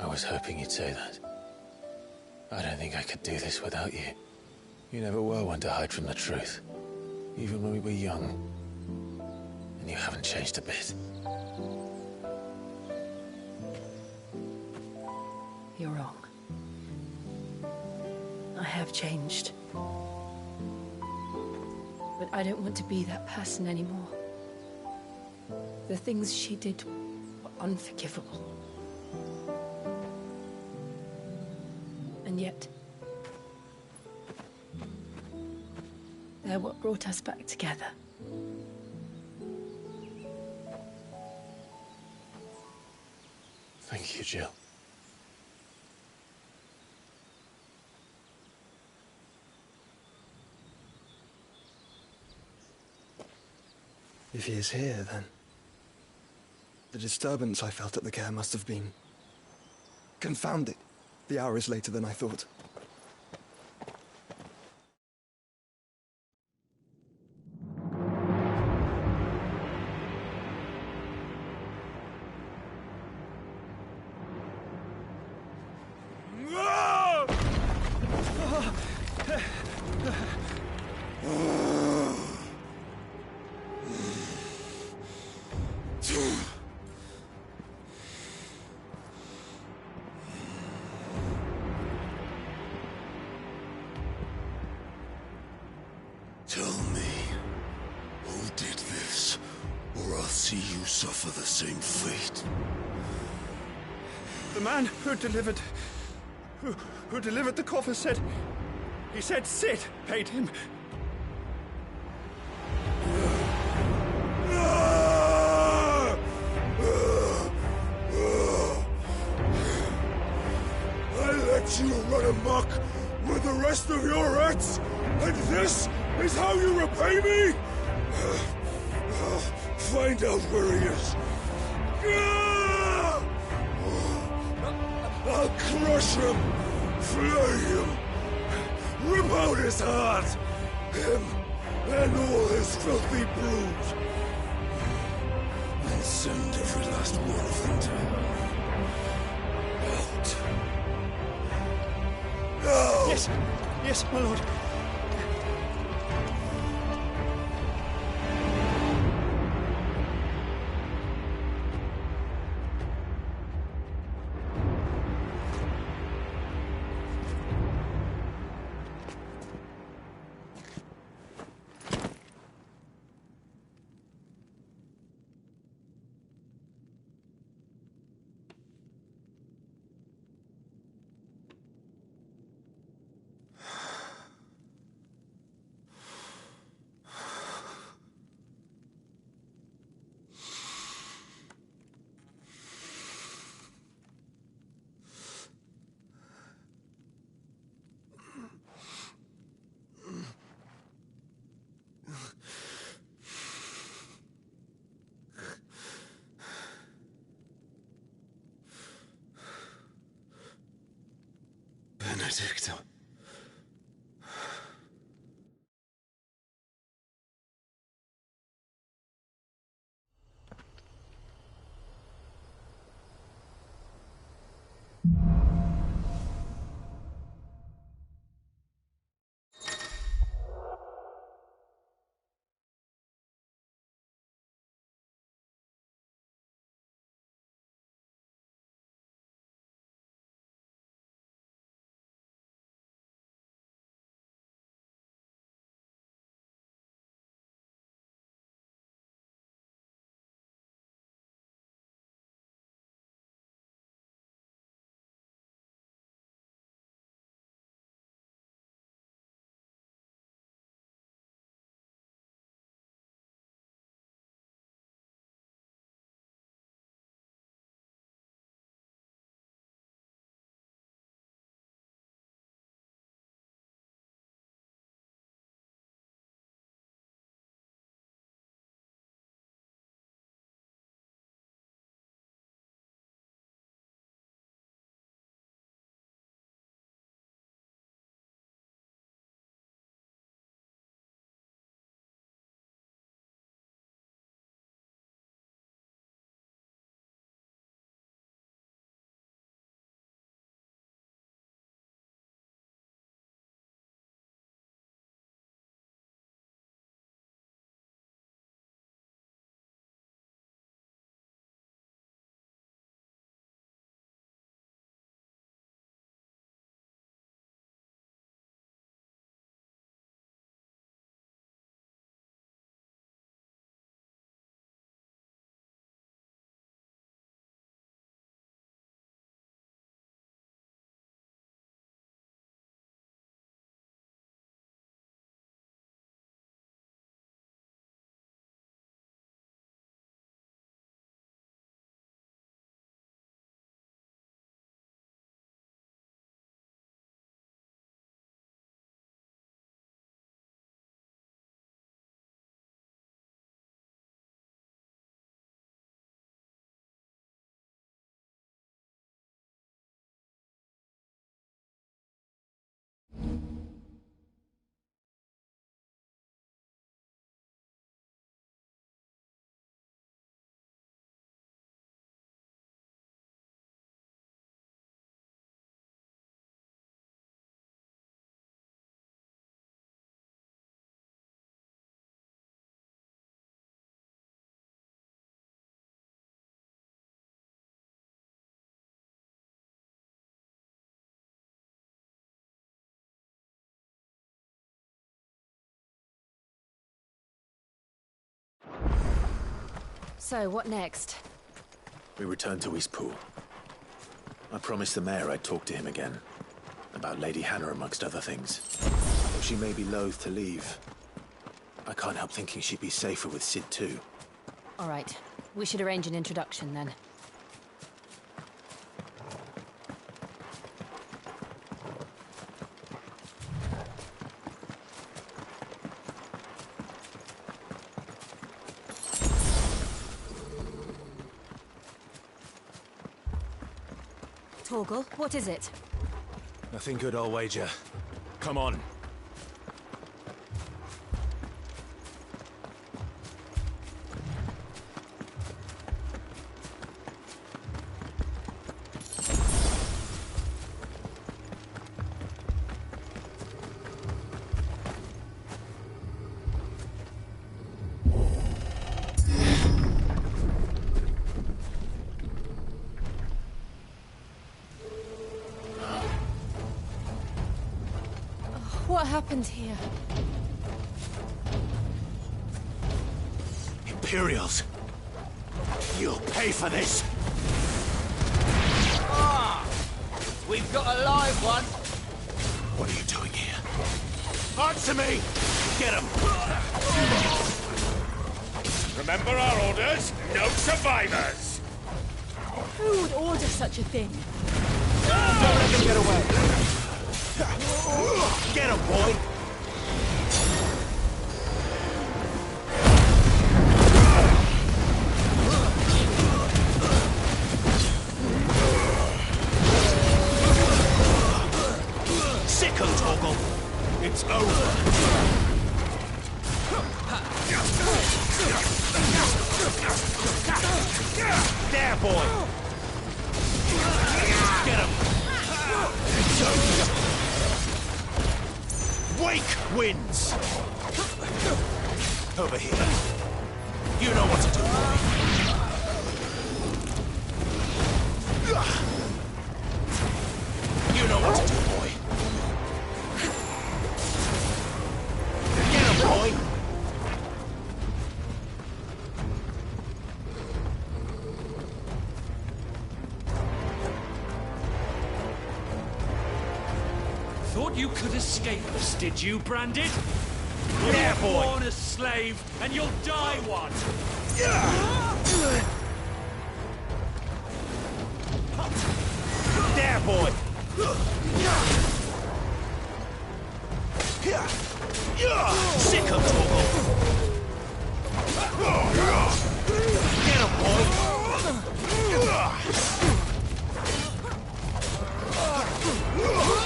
I was hoping you'd say that. I don't think I could do this without you. You never were one to hide from the truth, even when we were young. And you haven't changed a bit. You're wrong. I have changed. But I don't want to be that person anymore. The things she did were unforgivable. And yet, they're what brought us back together. Thank you, Jill. If he is here, then the disturbance I felt at the care must have been confounded. The hour is later than I thought. Tell me, who did this, or I'll see you suffer the same fate. The man who delivered the coffer said... He said Sid paid him. I let you run amok with the rest of your rats, and this is how you repay me? Find out where he is. I'll crush him, flay him, rip out his heart, him and all his filthy brood, and send every last one of them to hell. Out. Now! Yes, yes, my lord. Benedicta. So, what next? We return to Eastpool. I promised the mayor I'd talk to him again. About Lady Hannah, amongst other things. Though she may be loath to leave, I can't help thinking she'd be safer with Cid too. All right. We should arrange an introduction then. Torgal, what is it? Nothing good, I'll wager. Come on. What happened here? Imperials! You'll pay for this! Ah! We've got a live one! What are you doing here? Answer me! Get him! Remember our orders? No survivors! Who would order such a thing? Don't let them get away! Get him, boy! Sicko, Torgal! It's over! There, boy! Get him! It's over! Wake wins! Over here. You know what to do, boy. You know what to do, boy. Get him, boy! Thought you could escape us, did you, Branded? Yeah, You're boy. born a slave, and you'll die one! There, boy! Sick of Torgal! Get him, boy!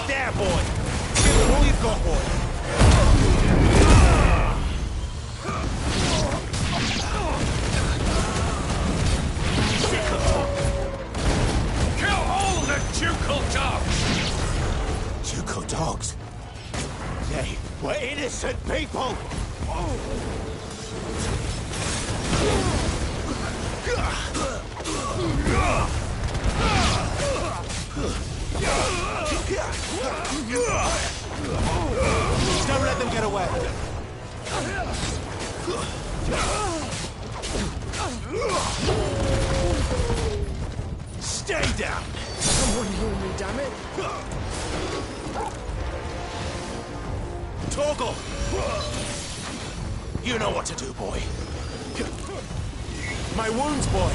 There, boy! Give him all you've got, boy! Sick of Torgal! Kill all the ducal dogs! Ducal dogs? They were innocent people! Don't let them get away! Stay down! Someone heal me, damn it! Torgal! You know what to do, boy. My wounds, boy!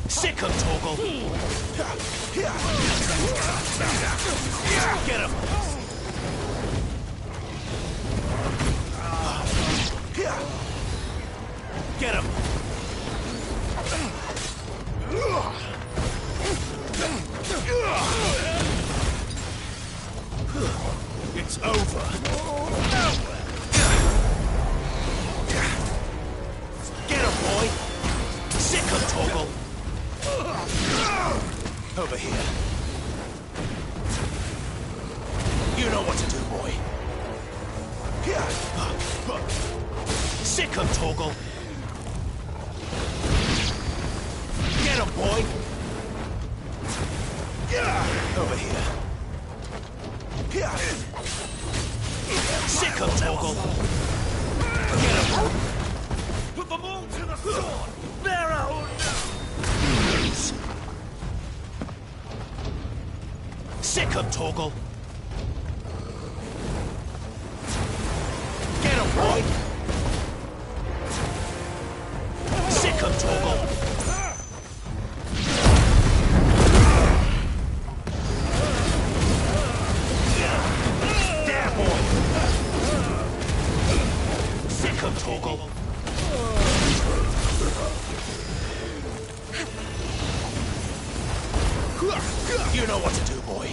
Sick of Torgal! Get him! Get him! It's over. Get him, boy! Sick of Torgal! Over here. You know what to do, boy. Sick of Torgal! Get him, boy! Over here. Sick of Torgal! Get him! Torgal. Get him, boy. Sick him, Torgal. There, boy. Sick him, Torgal. You know what to do, boy.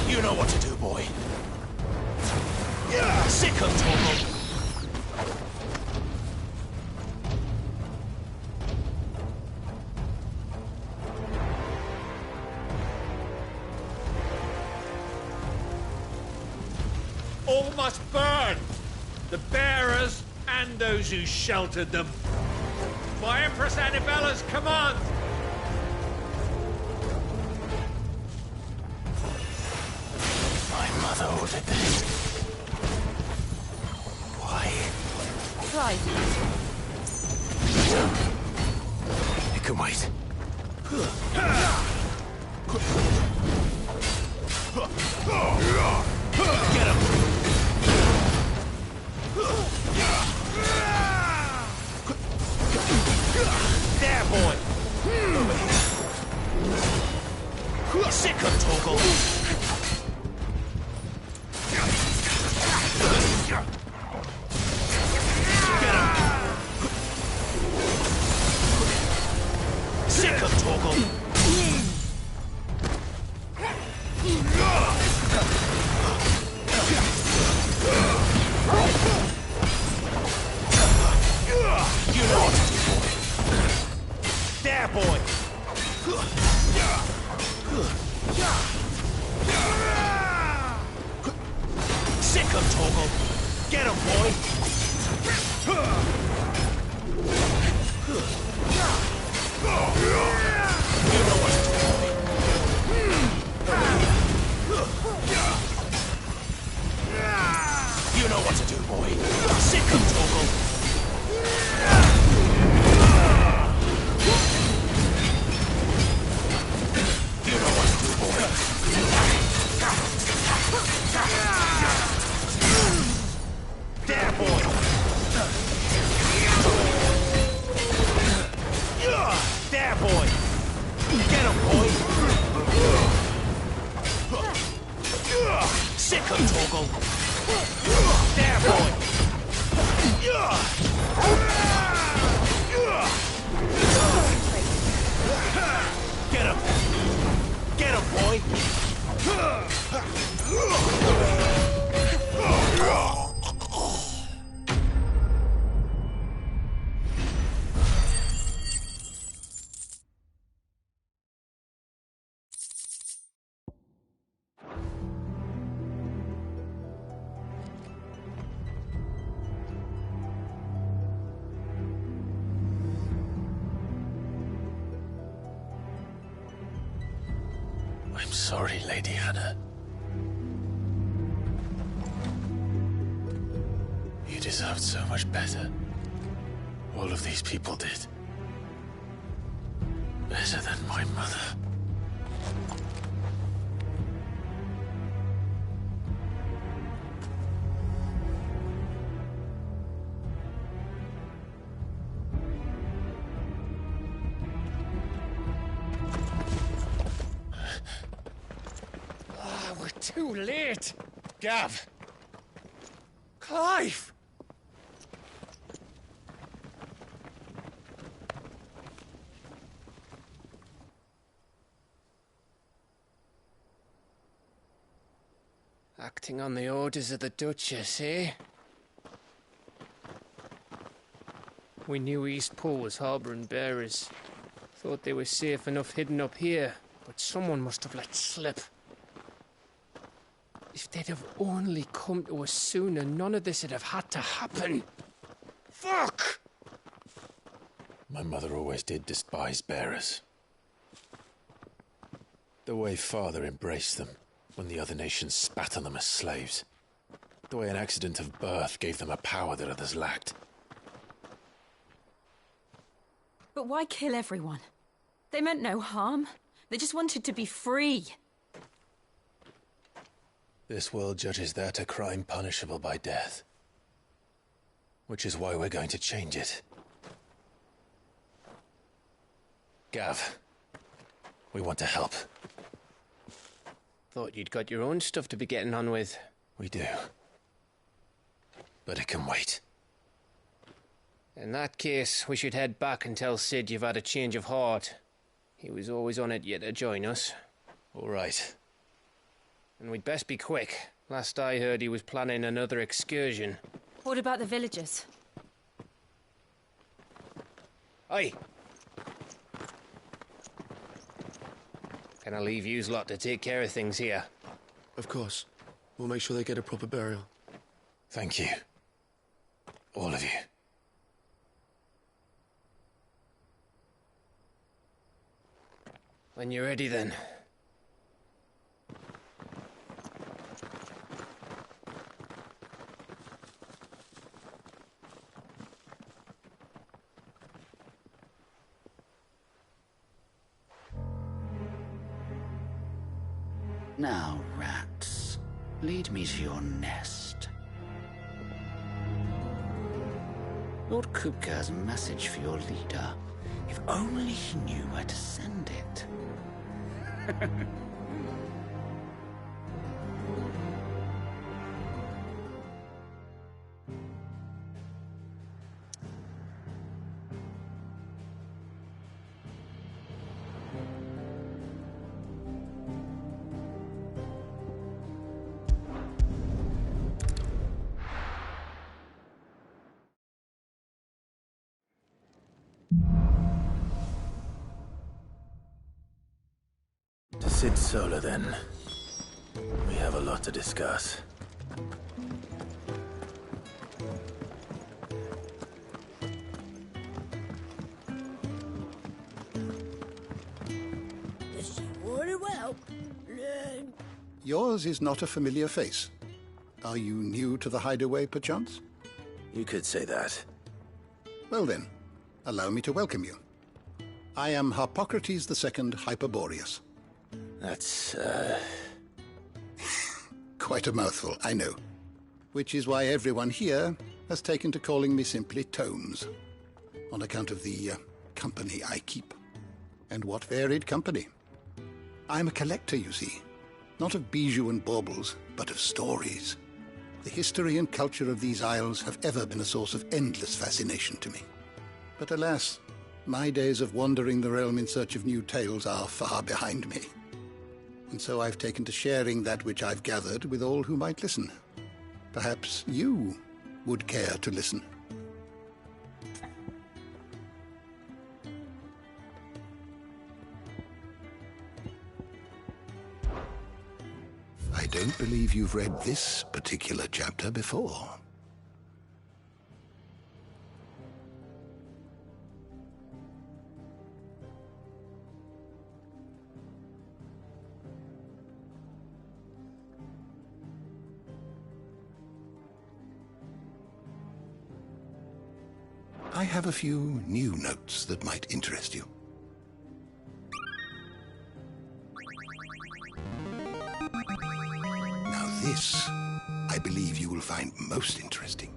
You know what to do, boy. Sick him, Torgal. All must burn! The bearers and those who sheltered them. By Empress Annibella's command! My mother ordered this. Why? Right. It can wait. Get him! There, boy! Sick him, Torgal! Get him! Sick him, Torgal! You know what to do, boy. There, boy. Sick him, Torgal. Get him, boy. You know what to do, boy. You know what to do, boy. Sick him, Torgal. You know what to do, boy. There, boy. There, boy. Get him, boy. Sick him, Torgal. There, boy. Get him. Get him, boy. I'm sorry, Lady Hannah. You deserved so much better. All of these people did. Better than my mother. Too late! Gav! Clive! Acting on the orders of the Duchess, eh? We knew Eastpool was harbouring bearers. Thought they were safe enough hidden up here, but someone must have let slip. If they'd have only come to us sooner, none of this would have had to happen. Fuck! My mother always did despise bearers. The way Father embraced them when the other nations spat on them as slaves. The way an accident of birth gave them a power that others lacked. But why kill everyone? They meant no harm. They just wanted to be free. This world judges that a crime punishable by death. Which is why we're going to change it. Gav, we want to help. Thought you'd got your own stuff to be getting on with. We do. But it can wait. In that case, we should head back and tell Sid you've had a change of heart. He was always on it yet to join us. All right. And we'd best be quick. Last I heard, he was planning another excursion. What about the villagers? Aye. Can I leave yous lot to take care of things here? Of course. We'll make sure they get a proper burial. Thank you. All of you. When you're ready, then. Now, rats, lead me to your nest. Lord Kupka has a message for your leader. If only he knew where to send it. To Sid Solar, then. We have a lot to discuss. Yours is not a familiar face. Are you new to the hideaway, perchance? You could say that. Well then, allow me to welcome you. I am Harpocrates II Hyperboreus. That's, Quite a mouthful, I know. Which is why everyone here has taken to calling me simply Tomes, on account of the company I keep. And what varied company. I'm a collector, you see. Not of bijou and baubles, but of stories. The history and culture of these isles have ever been a source of endless fascination to me. But alas, my days of wandering the realm in search of new tales are far behind me. And so I've taken to sharing that which I've gathered with all who might listen. Perhaps you would care to listen. I don't believe you've read this particular chapter before. I have a few new notes that might interest you. Now this, I believe you will find most interesting.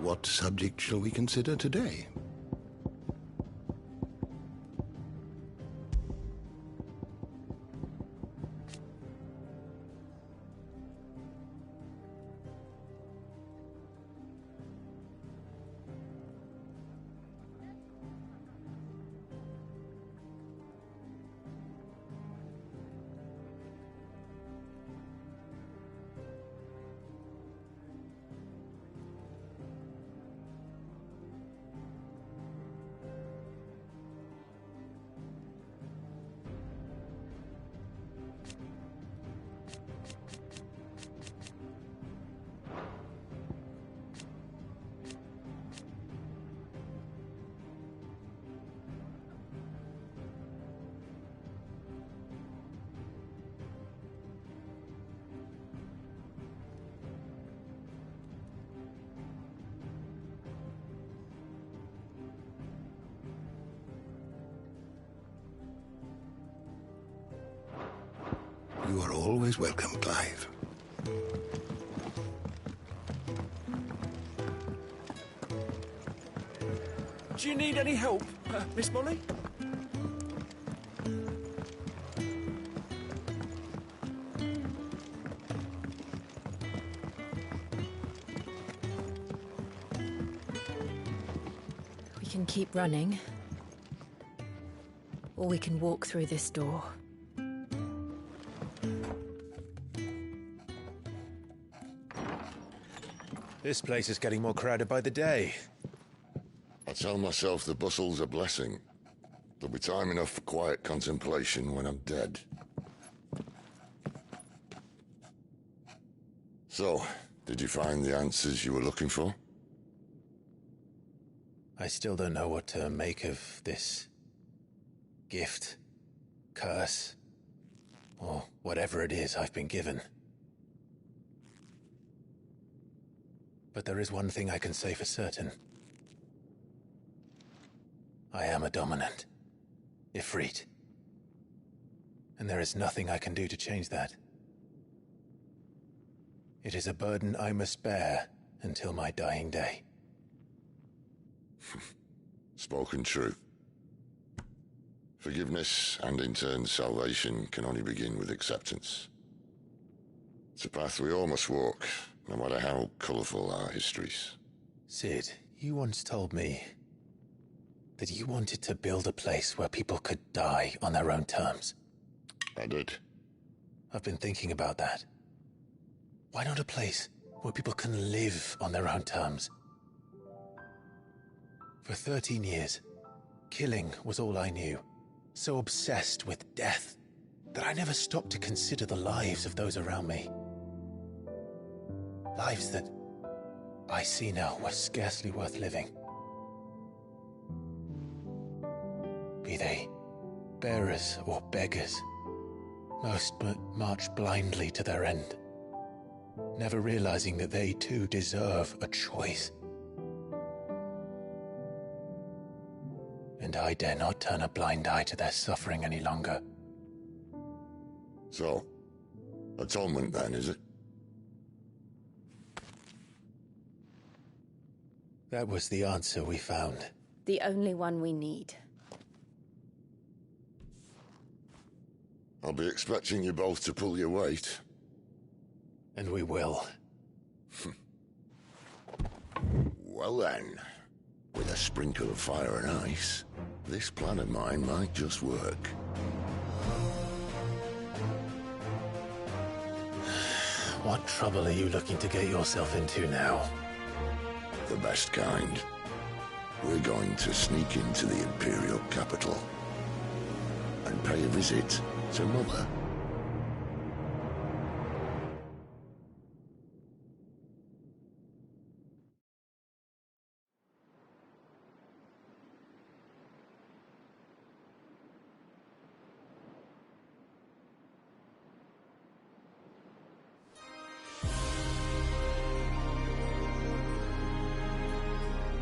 What subject shall we consider today? You are always welcome, Clive. Do you need any help, Miss Molly? We can keep running, or we can walk through this door. This place is getting more crowded by the day. I tell myself the bustle's a blessing. There'll be time enough for quiet contemplation when I'm dead. So, did you find the answers you were looking for? I still don't know what to make of this gift, curse, or whatever it is I've been given. But there is one thing I can say for certain. I am a dominant, Ifrit. And there is nothing I can do to change that. It is a burden I must bear until my dying day. Spoken true. Forgiveness, and in turn salvation, can only begin with acceptance. It's a path we all must walk, no matter how colourful our histories. Cid, you once told me that you wanted to build a place where people could die on their own terms. I did. I've been thinking about that. Why not a place where people can live on their own terms? For 13 years, killing was all I knew. So obsessed with death that I never stopped to consider the lives of those around me. Lives that I see now were scarcely worth living. Be they bearers or beggars, most but march blindly to their end, never realizing that they too deserve a choice. And I dare not turn a blind eye to their suffering any longer. So, atonement then, is it? That was the answer we found. The only one we need. I'll be expecting you both to pull your weight. And we will. Well then, with a sprinkle of fire and ice, this plan of mine might just work. What trouble are you looking to get yourself into now? The best kind. We're going to sneak into the Imperial capital and pay a visit to Mother.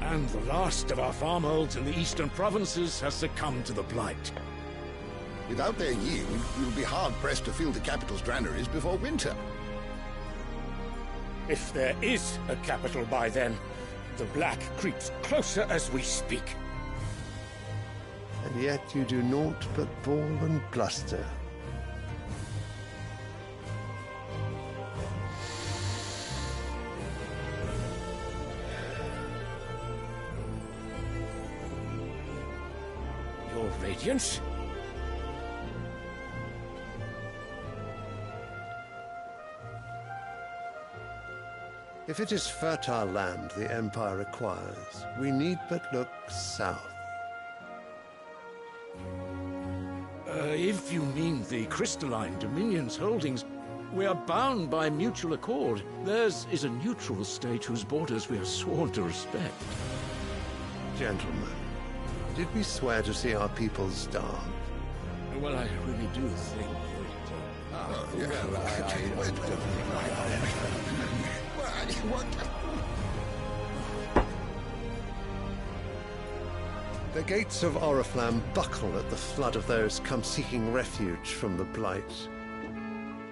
And the last of our farmholds in the eastern provinces has succumbed to the blight. Without their yield, we'll be hard-pressed to fill the capital's granaries before winter. If there is a capital by then, The black creeps closer as we speak. And yet you do naught but bawl and bluster. Your Radiance? If it is fertile land the Empire requires, we need but look south. If you mean the crystalline Dominion's holdings, we are bound by mutual accord. Theirs is a neutral state whose borders we are sworn to respect. Gentlemen, did we swear to see our people starve? Well, I really do think The gates of Oriflamme buckle at the flood of those come seeking refuge from the Blight.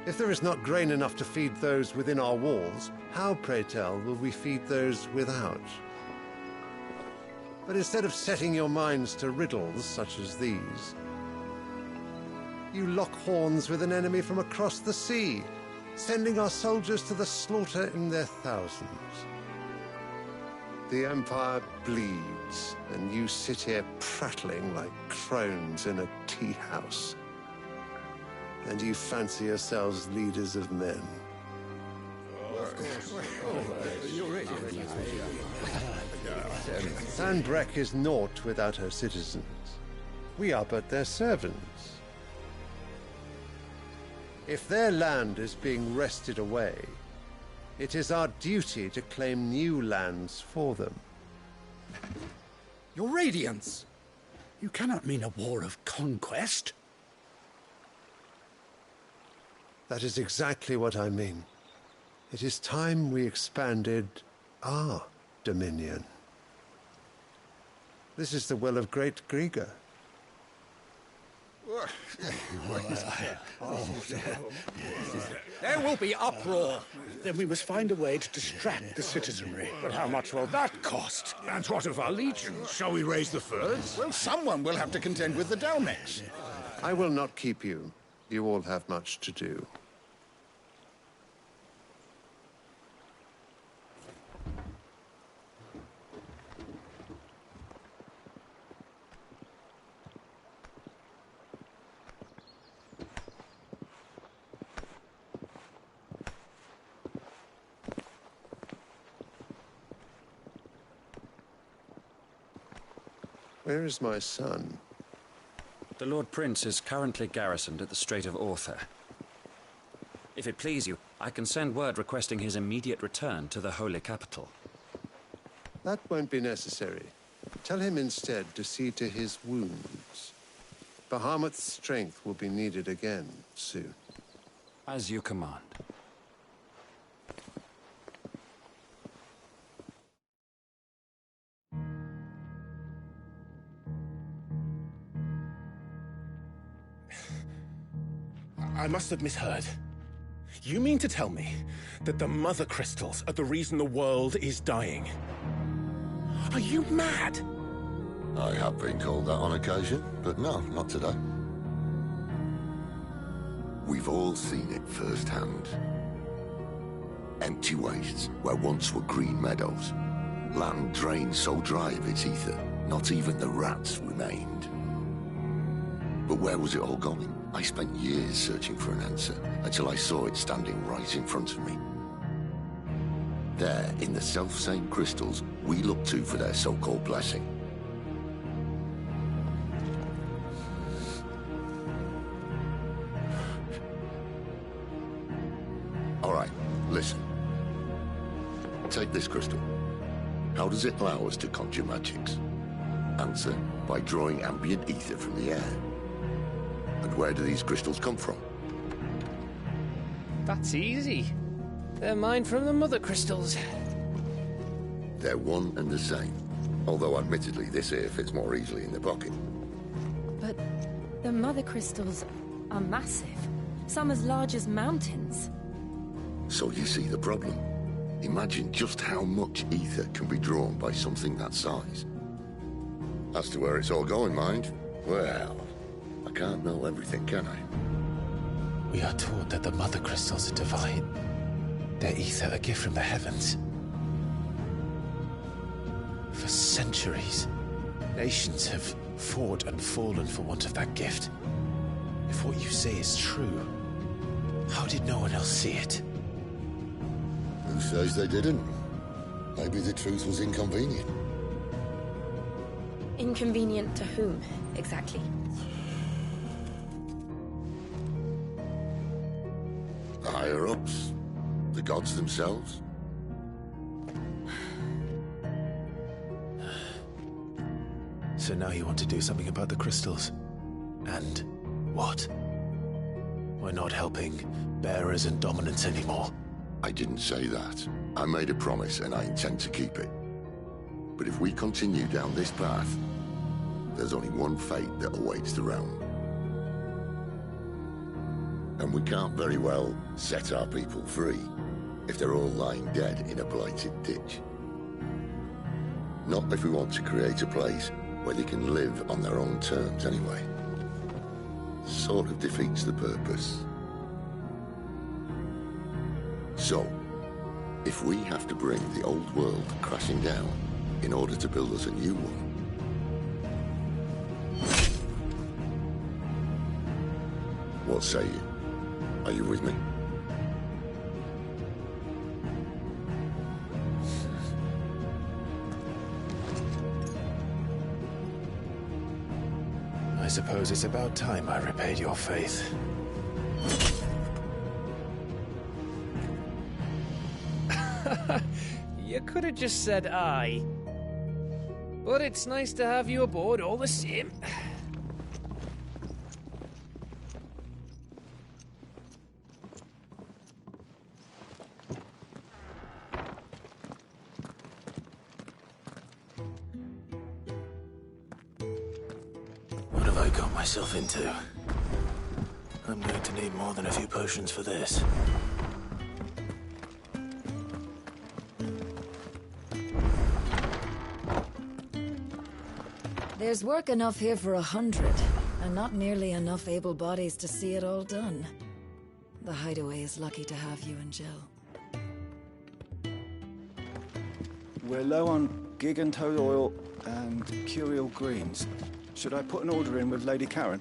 If there is not grain enough to feed those within our walls, how, pray tell, will we feed those without? But instead of setting your minds to riddles such as these, you lock horns with an enemy from across the sea, sending our soldiers to the slaughter in their thousands. The Empire bleeds, and you sit here prattling like crones in a tea house. And you fancy yourselves leaders of men. Sanbreque is naught without her citizens. We are but their servants. If their land is being wrested away, it is our duty to claim new lands for them. Your Radiance! You cannot mean a war of conquest. That is exactly what I mean. It is time we expanded our dominion. This is the will of great Grieger. There will be uproar. Then we must find a way to distract the citizenry. But how much will that cost? And what of our legions? Shall we raise the furs? Well, someone will have to contend with the Dalmex. I will not keep you. You all have much to do. Where is my son? The Lord Prince is currently garrisoned at the Strait of Orther. If it please you, I can send word requesting his immediate return to the Holy Capital. That won't be necessary. Tell him instead to see to his wounds. Bahamut's strength will be needed again soon. As you command. I must have misheard. You mean to tell me that the Mother Crystals are the reason the world is dying? Are you mad? I have been called that on occasion, but no, not today. We've all seen it firsthand. Empty wastes where once were green meadows. Land drained so dry of its ether, not even the rats remained. But where was it all going? I spent years searching for an answer, until I saw it standing right in front of me. There, in the self-same crystals we look to for their so-called blessing. All right, listen. Take this crystal. How does it allow us to conjure magics? Answer, by drawing ambient ether from the air. And where do these crystals come from? That's easy. They're mined from the Mother Crystals. They're one and the same. Although admittedly this here fits more easily in the pocket. But the Mother Crystals are massive. Some as large as mountains. So you see the problem. Imagine just how much ether can be drawn by something that size. As to where it's all going, mind, well, I can't know everything, can I? We are taught that the mother crystals are divine. Their ether a gift from the heavens. For centuries, nations have fought and fallen for want of that gift. If what you say is true, how did no one else see it? Who says they didn't? Maybe the truth was inconvenient. Inconvenient to whom, exactly? The higher-ups? The gods themselves? So now you want to do something about the crystals? And what? We're not helping bearers and dominants anymore. I didn't say that. I made a promise and I intend to keep it. But if we continue down this path, there's only one fate that awaits the realm. And we can't very well set our people free if they're all lying dead in a blighted ditch. Not if we want to create a place where they can live on their own terms anyway. Sort of defeats the purpose. So, if we have to bring the old world crashing down in order to build us a new one, what say you? Are you with me? I suppose it's about time I repaid your faith. You could have just said aye. But it's nice to have you aboard all the same. What have I got myself into? I'm going to need more than a few potions for this. There's work enough here for 100, and not nearly enough able bodies to see it all done. The Hideaway is lucky to have you and Jill. We're low on Gigantode oil and Curial greens. Should I put an order in with Lady Karen?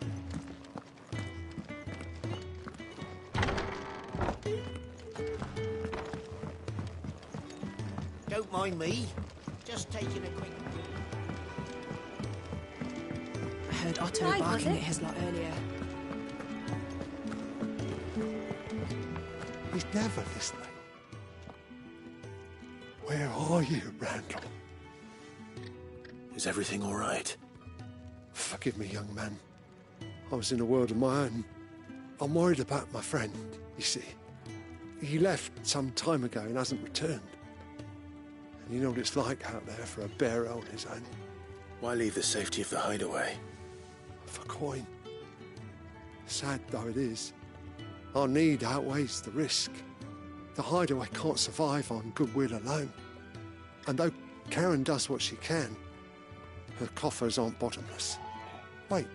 Don't mind me. Just taking a quick... I heard Otto Right, barking was at it? his lot earlier. He's never listening. Where are you, Randall? Is everything all right? Forgive me, young man. I was in a world of my own. I'm worried about my friend, you see. He left some time ago and hasn't returned. And you know what it's like out there for a bearer on his own. Why leave the safety of the hideaway? For coin. Sad though it is, our need outweighs the risk. The hideaway can't survive on goodwill alone. And though Karen does what she can, her coffers aren't bottomless. Wait,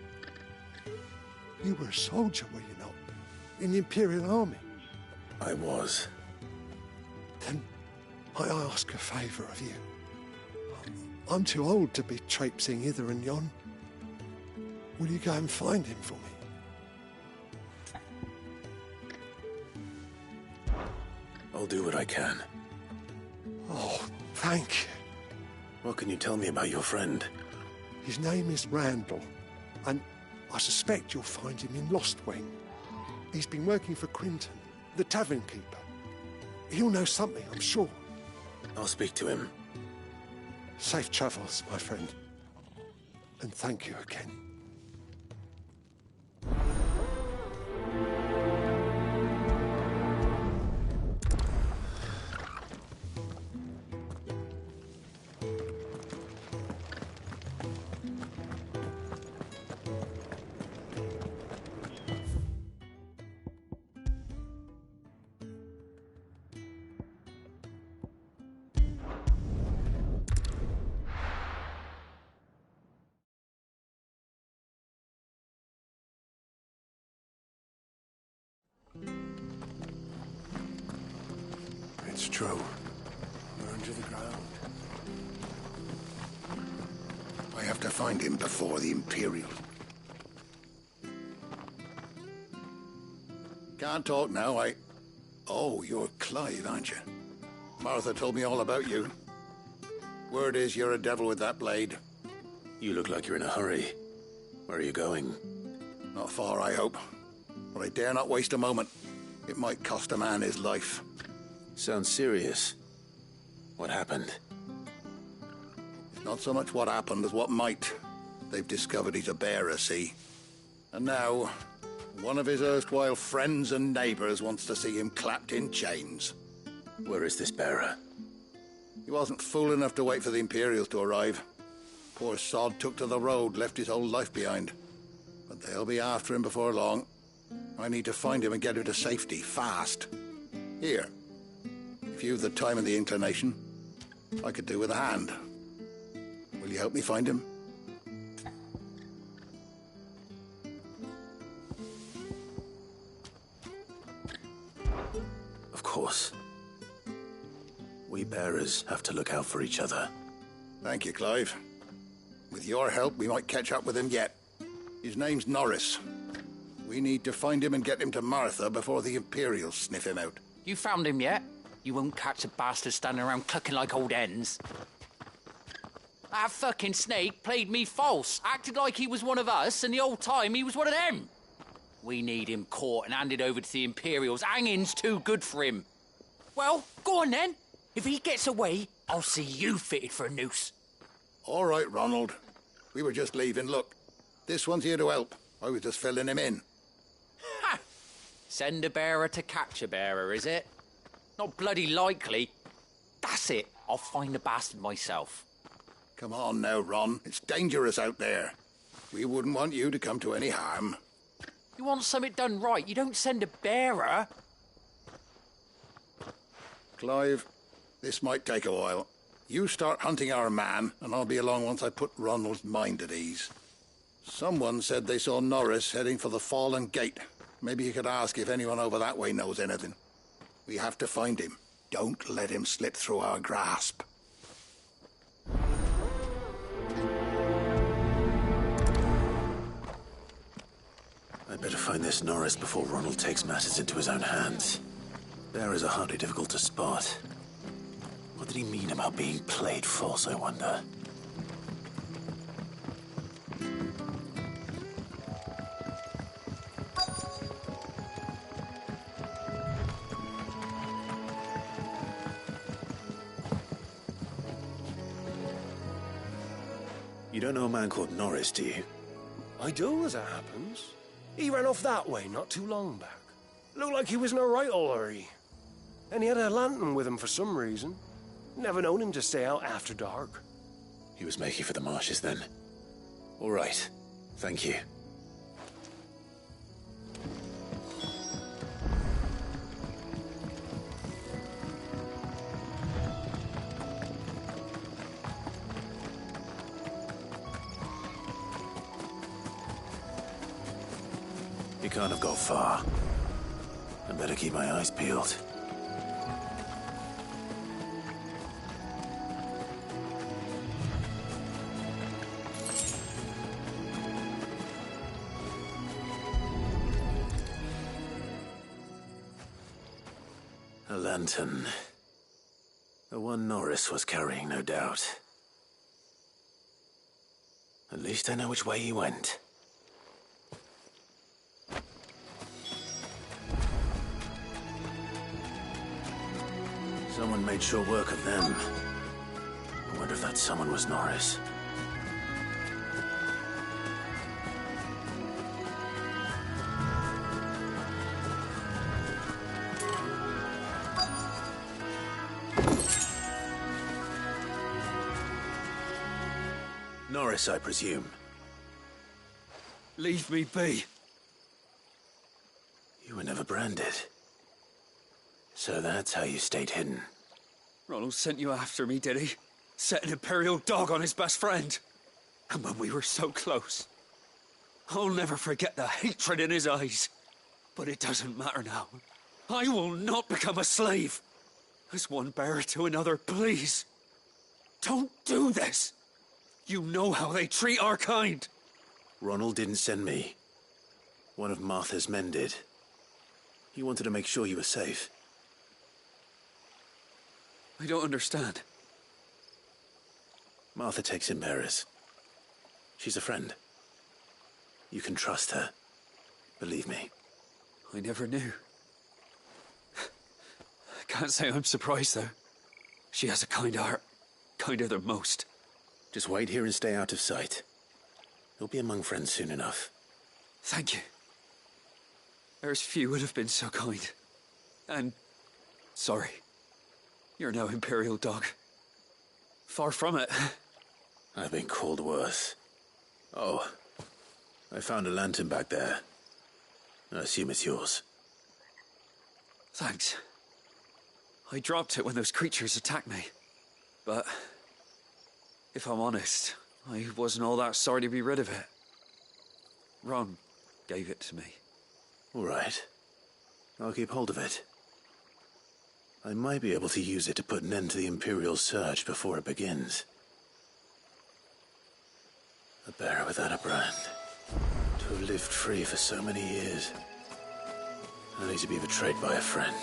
you were a soldier, were you not? In the Imperial Army? I was. Then I ask a favour of you. I'm too old to be traipsing hither and yon. Will you go and find him for me? I'll do what I can. Oh, thank you. What can you tell me about your friend? His name is Randall, and I suspect you'll find him in Lostwing. He's been working for Quinton, the tavern keeper. He'll know something, I'm sure. I'll speak to him. Safe travels, my friend. And thank you again. true. Burn to the ground. I have to find him before the Imperials. Can't talk now, Oh, you're Clive, aren't you? Martha told me all about you. Word is you're a devil with that blade. You look like you're in a hurry. Where are you going? Not far, I hope. But I dare not waste a moment. It might cost a man his life. Sounds serious. What happened? It's not so much what happened as what might. They've discovered he's a bearer, see? And now, one of his erstwhile friends and neighbors wants to see him clapped in chains. Where is this bearer? He wasn't fool enough to wait for the Imperials to arrive. Poor sod took to the road, left his whole life behind. But they'll be after him before long. I need to find him and get him to safety, fast. Here, if you've the time and the inclination, I could do with a hand. Will you help me find him? Of course. We bearers have to look out for each other. Thank you, Clive. With your help, we might catch up with him yet. His name's Norris. We need to find him and get him to Martha before the Imperials sniff him out. You found him yet? You won't catch a bastard standing around clucking like old hens. That fucking snake played me false, acted like he was one of us, and the whole time he was one of them. We need him caught and handed over to the Imperials. Hanging's too good for him. Well, go on then. If he gets away, I'll see you fitted for a noose. All right, Ronald. We were just leaving. Look, this one's here to help. I was just filling him in. Ha! Send a bearer to catch a bearer, is it? Not bloody likely. That's it. I'll find the bastard myself. Come on now, Ron. It's dangerous out there. We wouldn't want you to come to any harm. You want something done right, you don't send a bearer. Clive, this might take a while. You start hunting our man, and I'll be along once I put Ronald's mind at ease. Someone said they saw Norris heading for the Fallen Gate. Maybe you could ask if anyone over that way knows anything. We have to find him. Don't let him slip through our grasp. I'd better find this Norris before Ronald takes matters into his own hands. Bearers are hardly difficult to spot. What did he mean about being played false, I wonder? You don't know a man called Norris, do you? I do, as it happens. He ran off that way not too long back. Looked like he was in a right old hurry. And he had a lantern with him for some reason. Never known him to stay out after dark. He was making for the marshes then. All right. Thank you. He can't have got far. I better keep my eyes peeled. A lantern. The one Norris was carrying, no doubt. At least I know which way he went. Someone made sure work of them. I wonder if that someone was Norris. Norris, I presume. Leave me be. You were never branded. So that's how you stayed hidden. Ronald sent you after me, did he? Set an Imperial dog on his best friend. And when we were so close. I'll never forget the hatred in his eyes. But it doesn't matter now. I will not become a slave. as one bearer to another, please. Don't do this. You know how they treat our kind. Ronald didn't send me. One of Martha's men did. He wanted to make sure you were safe. I don't understand. Martha takes in bearers. She's a friend. You can trust her. Believe me. I never knew. I can't say I'm surprised, though. She has a kind heart. Kinder than most. Just wait here and stay out of sight. You'll be among friends soon enough. Thank you. There's few would have been so kind. And sorry. You're no Imperial dog. Far from it. I've been called worse. Oh, I found a lantern back there. I assume it's yours. Thanks. I dropped it when those creatures attacked me. But if I'm honest, I wasn't all that sorry to be rid of it. Ron gave it to me. All right. I'll keep hold of it. I might be able to use it to put an end to the Imperial Surge before it begins. A bearer without a brand. To have lived free for so many years. Only to be betrayed by a friend.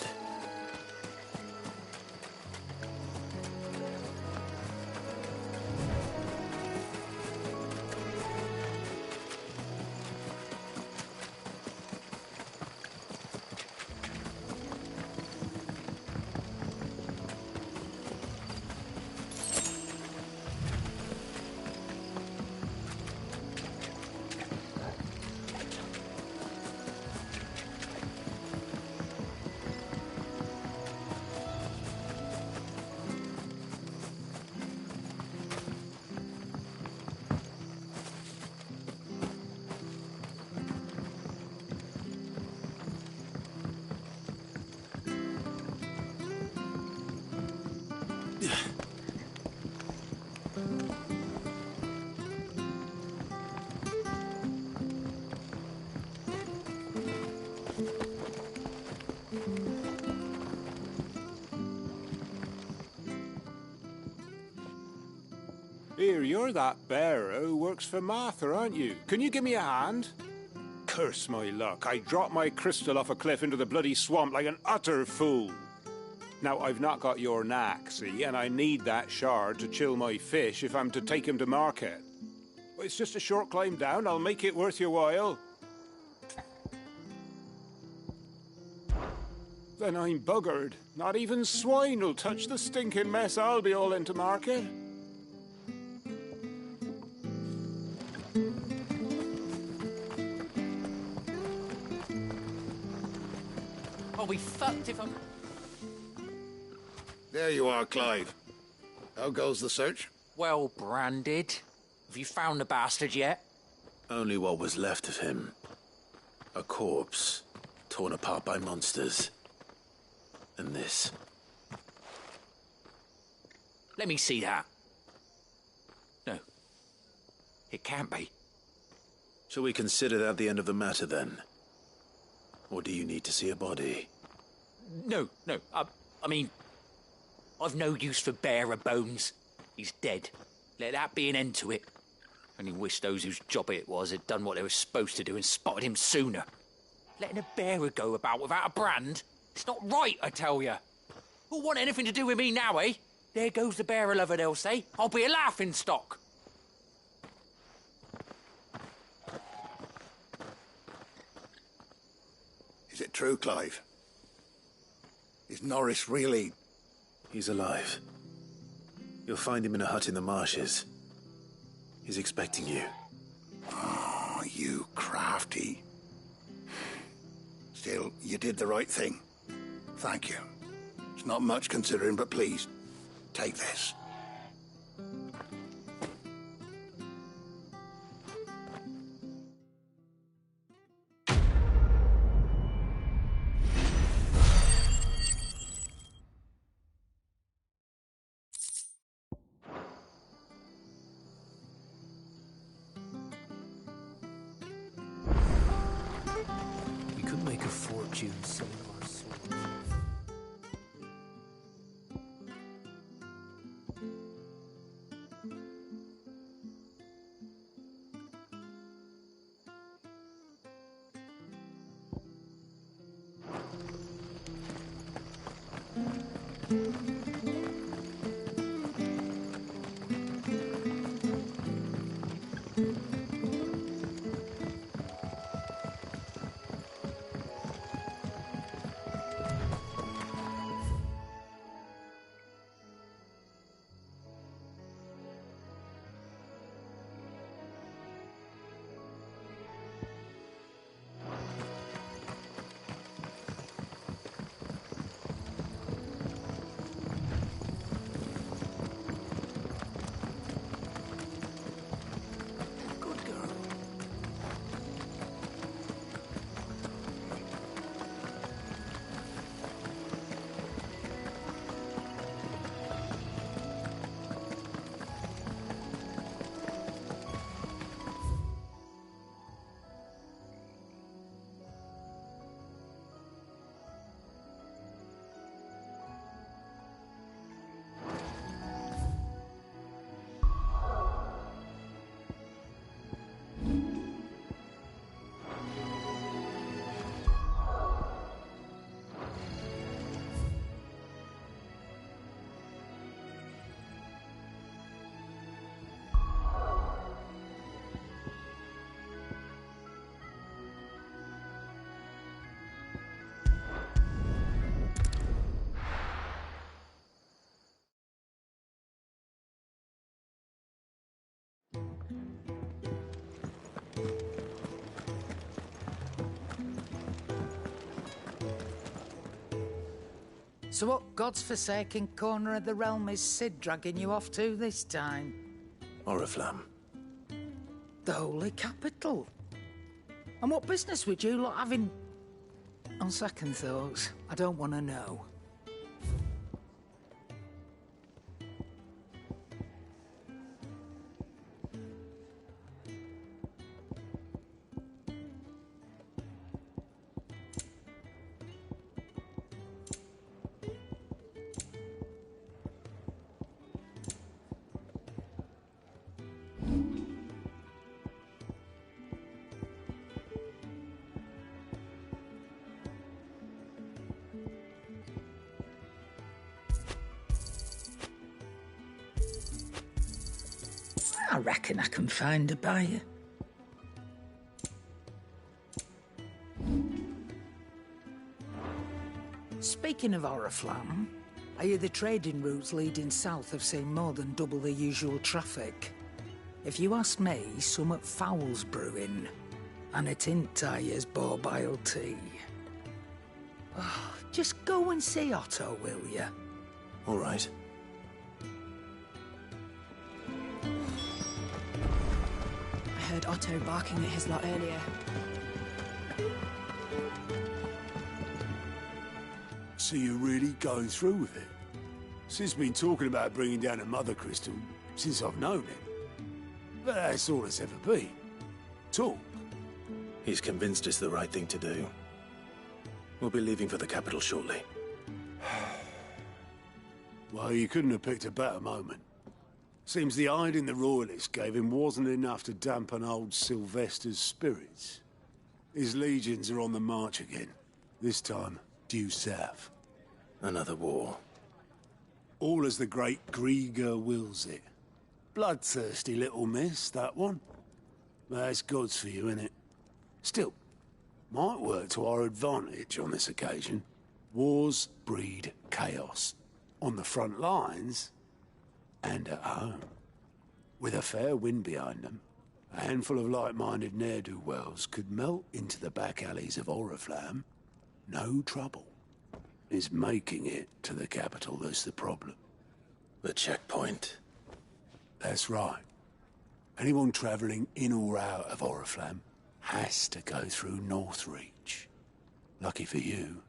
Here, you're that bearer who works for Martha, aren't you? Can you give me a hand? Curse my luck. I dropped my crystal off a cliff into the bloody swamp like an utter fool. Now, I've not got your knack, see, and I need that shard to chill my fish if I'm to take him to market. But it's just a short climb down. I'll make it worth your while. Then I'm buggered. Not even swine will touch the stinking mess I'll be all into market. I'll be fucked if I'm... There you are, Clive. How goes the search? Well branded. Have you found the bastard yet? Only what was left of him. A corpse, torn apart by monsters. And this. Let me see that. No. It can't be. Shall we consider that the end of the matter, then? Or do you need to see a body? No. I mean, I've no use for bearer bones. He's dead. Let that be an end to it. Only wish those whose job it was had done what they were supposed to do and spotted him sooner. Letting a bearer go about without a brand? It's not right, I tell you. Who'll want anything to do with me now, eh? There goes the bearer lover, they'll say. I'll be a laughing stock. Is it true, Clive? Is Norris really... He's alive. You'll find him in a hut in the marshes. He's expecting you. Oh, you crafty. Still, you did the right thing. Thank you. It's not much considering, but please, take this. So what God's forsaken corner of the realm is Cid dragging you off to this time? Oriflamme. The Holy Capital. And what business would you lot have in... On second thoughts, I don't want to know. I reckon I can find a buyer. Speaking of Oriflamme, I hear the trading routes leading south have seen more than double the usual traffic. If you ask me, summat foul's brewing, and it ain't Tyre's borbile tea. Oh, just go and see Otto, will you? All right. I heard Otto barking at his lot earlier. So you're really going through with it? Sid's been talking about bringing down a mother crystal since I've known him. But that's all it's ever been. Talk. He's convinced it's the right thing to do. We'll be leaving for the capital shortly. Well, you couldn't have picked a better moment. Seems the hiding the royalists gave him wasn't enough to dampen old Sylvester's spirits. His legions are on the march again. This time, due south. Another war. All as the great Grieger wills it. Bloodthirsty little miss, that one. That's God's for you, innit? Still, might work to our advantage on this occasion. Wars breed chaos. On the front lines, and at home. With a fair wind behind them, a handful of like-minded ne'er-do-wells could melt into the back alleys of Oriflamme. No trouble. It's making it to the capital that's the problem. The checkpoint. That's right. Anyone travelling in or out of Oriflamme has to go through Northreach. Lucky for you,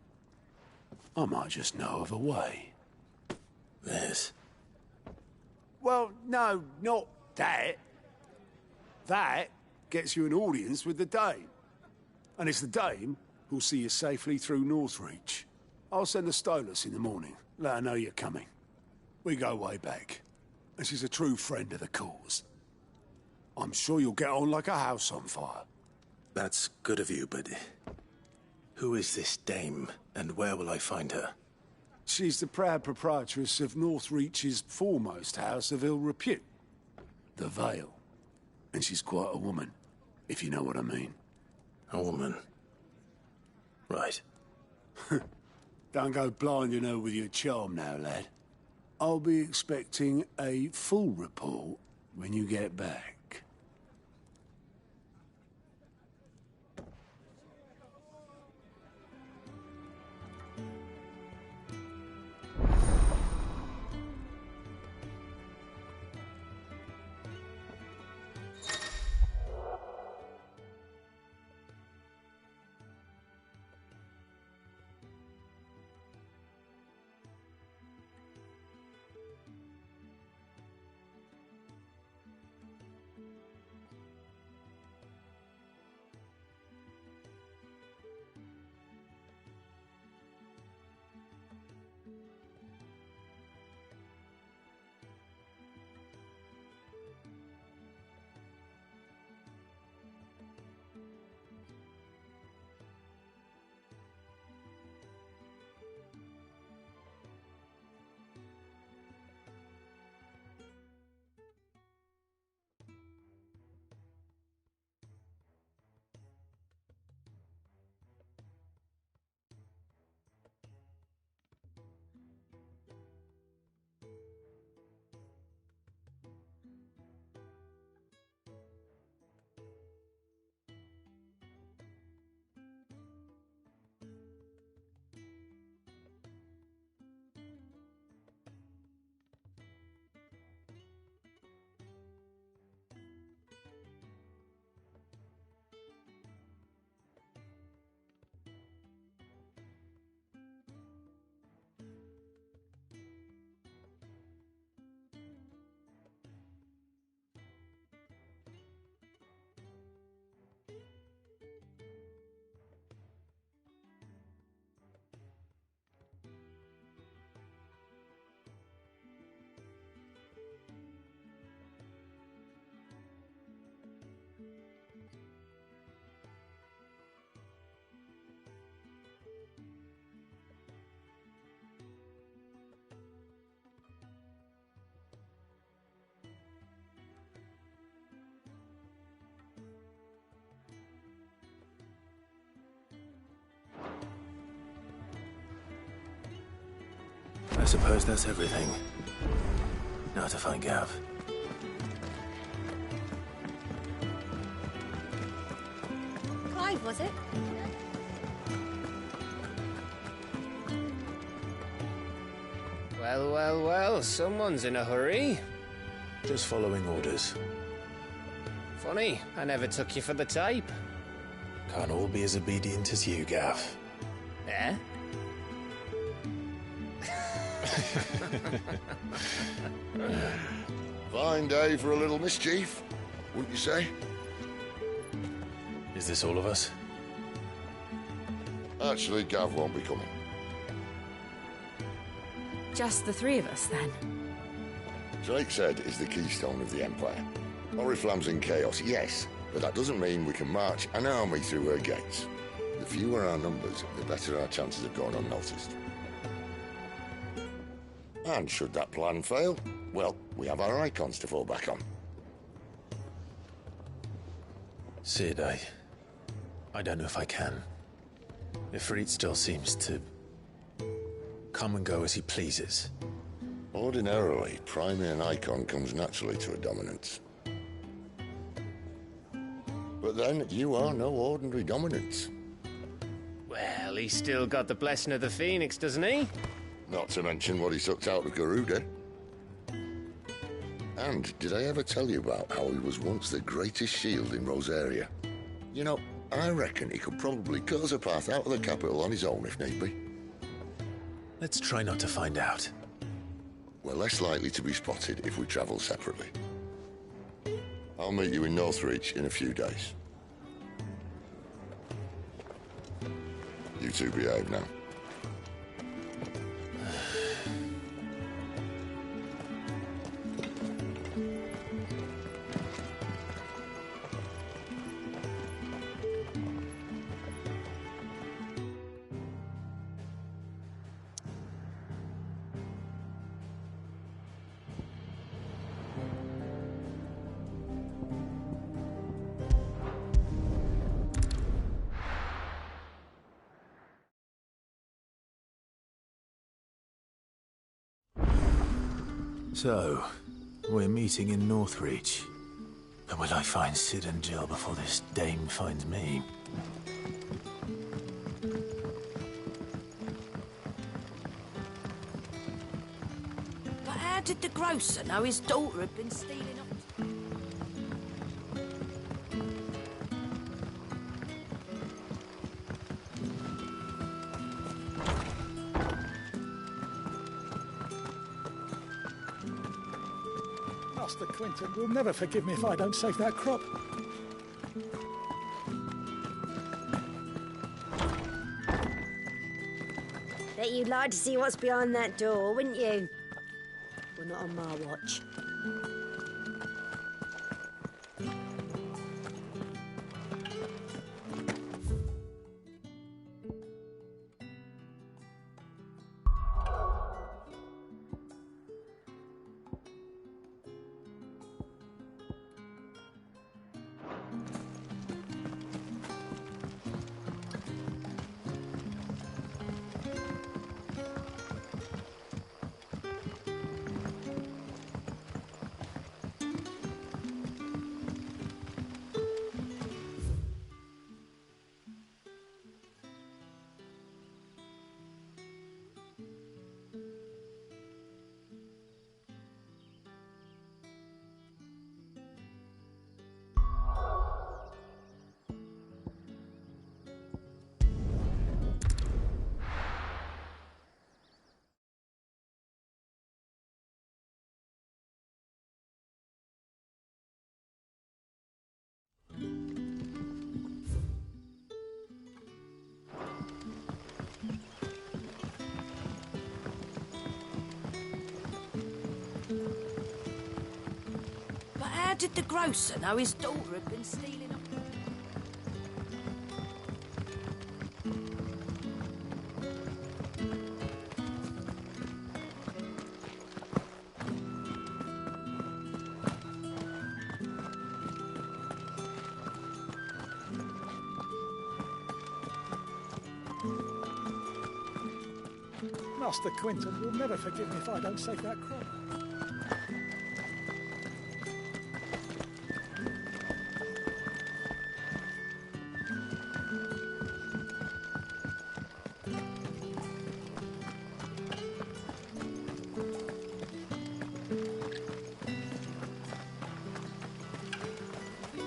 I might just know of a way. This? Well, no, not that. That gets you an audience with the Dame. And it's the Dame who'll see you safely through Northreach. I'll send the Stolas in the morning. Let her know you're coming. We go way back. And she's a true friend of the cause. I'm sure you'll get on like a house on fire. That's good of you, but... who is this Dame, and where will I find her? She's the proud proprietress of Northreach's foremost house of ill repute, the Vale. And she's quite a woman, if you know what I mean. A woman? Right. Don't go blinding her with your charm now, lad. I'll be expecting a full report when you get back. I suppose that's everything. Now to find Gav. Clive, was it? Well, well, well, someone's in a hurry. Just following orders. Funny, I never took you for the type. Can't all be as obedient as you, Gav. Eh? Fine day for a little mischief, wouldn't you say? Is this all of us? Actually, Gav won't be coming. Just the three of us, then? Drakeshead is the keystone of the Empire. Oriflamme's in chaos, yes, but that doesn't mean we can march an army through her gates. The fewer our numbers, the better our chances of going unnoticed. And should that plan fail, well, we have our icons to fall back on. Cid, I don't know if I can. Ifrit still seems to come and go as he pleases. Ordinarily, priming an icon comes naturally to a dominance. But then, you are no ordinary dominance. Well, he's still got the blessing of the Phoenix, doesn't he? Not to mention what he sucked out of Garuda. And did I ever tell you about how he was once the greatest shield in Rosaria? You know, I reckon he could probably cut us a path out of the capital on his own if need be. Let's try not to find out. We're less likely to be spotted if we travel separately. I'll meet you in Northreach in a few days. You two behave now. So, we're meeting in Northreach. But will I find Sid and Jill before this dame finds me? But how did the grocer know his daughter had been stealing up? Master Quentin will never forgive me if I don't save that crop. Bet you'd like to see what's behind that door, wouldn't you? Well, not on my watch. How did the grocer know his daughter had been stealing up? Master Quentin will never forgive me if I don't save that crop.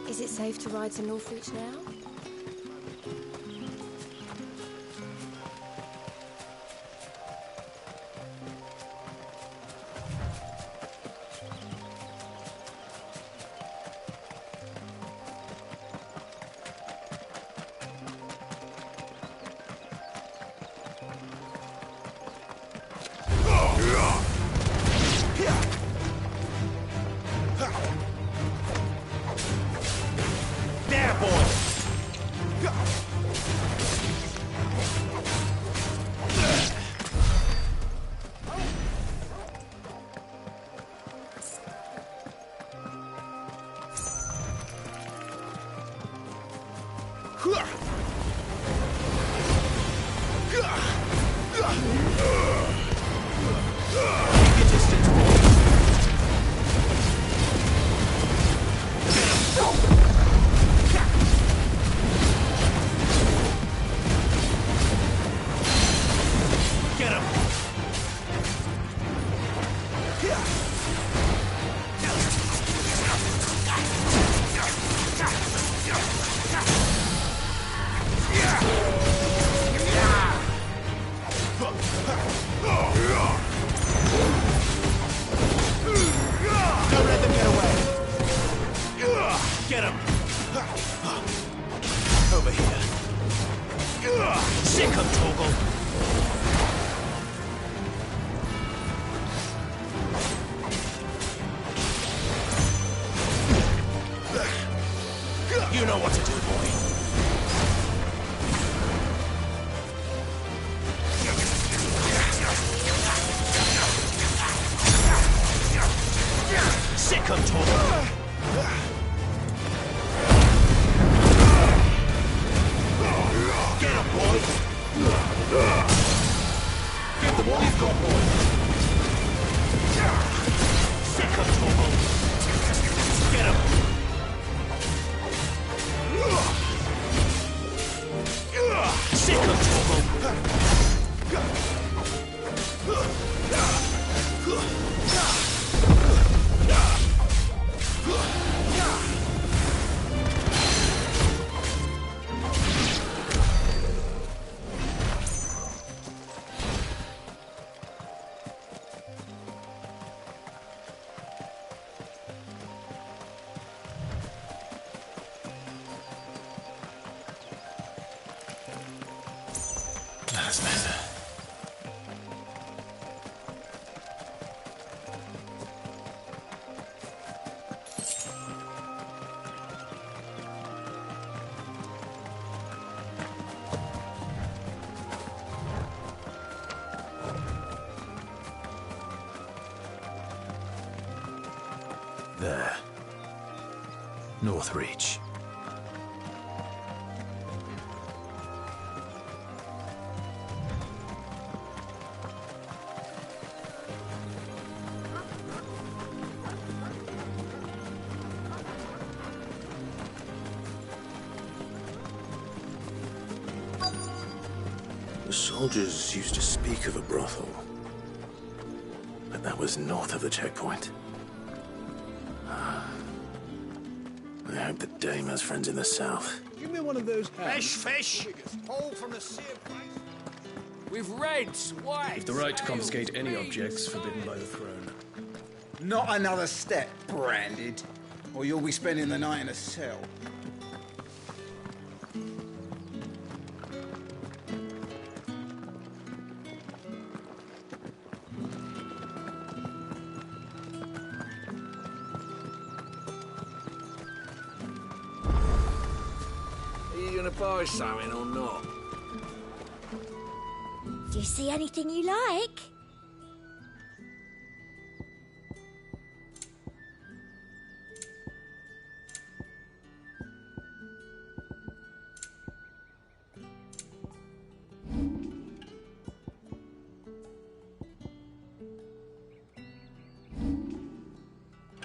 Is it safe to ride to Northreach now? You know what to do, boy. Sick of talking. Get him, boy. Get the one you've got, boy. That's better. There. Northreach. The soldiers used to speak of a brothel, but that was north of the checkpoint. I hope the dame has friends in the south. Give me one of those hands. Fish! Pull from the same place. With reds, white. You've the right to confiscate any objects forbidden by the throne. Not another step, Branded, or you'll be spending the night in a cell. Are you gonna buy something or not? Do you see anything you like?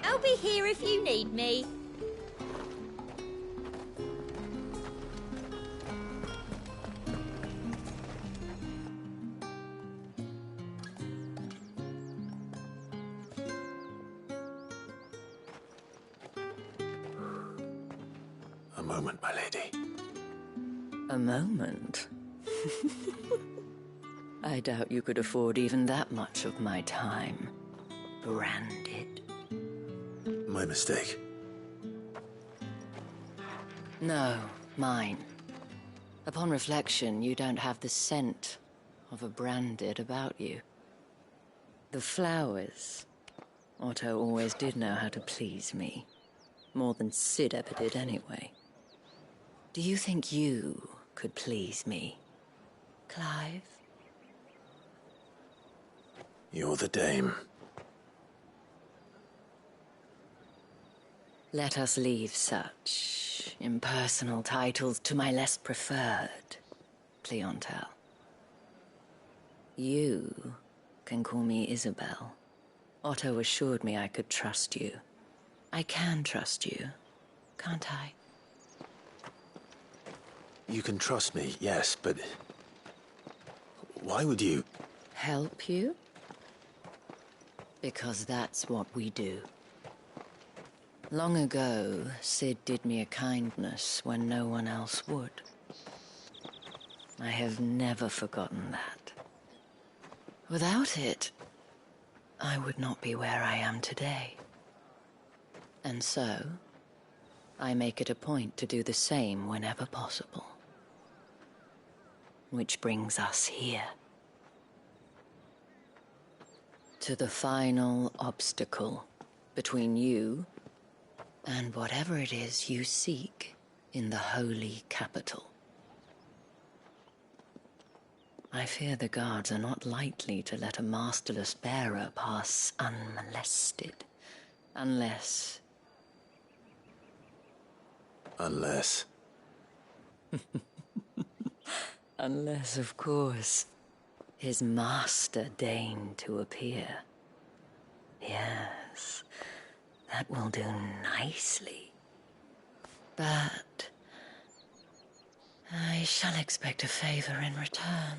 I'll be here if you need me. A moment, my lady. A moment? I doubt you could afford even that much of my time. Branded. My mistake. No, mine. Upon reflection, you don't have the scent of a Branded about you. The flowers. Otto always did know how to please me. More than Sid ever did anyway. Do you think you could please me, Clive? You're the dame. Let us leave such impersonal titles to my less preferred clientele. You can call me Isabel. Otto assured me I could trust you. I can trust you, can't I? You can trust me, yes, but... why would you... Help you? Because that's what we do. Long ago, Sid did me a kindness when no one else would. I have never forgotten that. Without it, I would not be where I am today. And so, I make it a point to do the same whenever possible. Which brings us here. To the final obstacle between you and whatever it is you seek in the holy capital. I fear the guards are not likely to let a masterless bearer pass unmolested, unless... Unless... Unless, of course, his master deigned to appear. Yes, that will do nicely. But I shall expect a favor in return.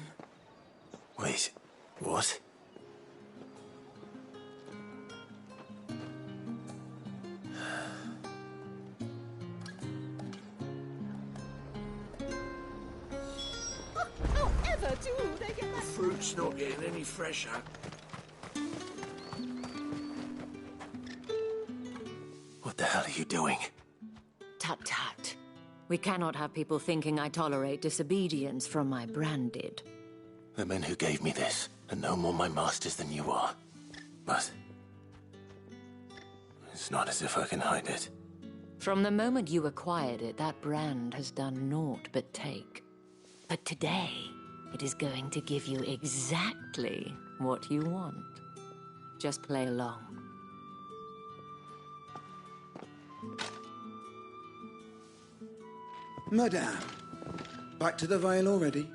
Wait, what? However do they get that? Fruit's not getting any fresher. What the hell are you doing? Tut-tut. We cannot have people thinking I tolerate disobedience from my Branded. The men who gave me this are no more my masters than you are. But it's not as if I can hide it. From the moment you acquired it, that brand has done naught but take. But today, it is going to give you exactly what you want. Just play along. Madame, back to the Vale already?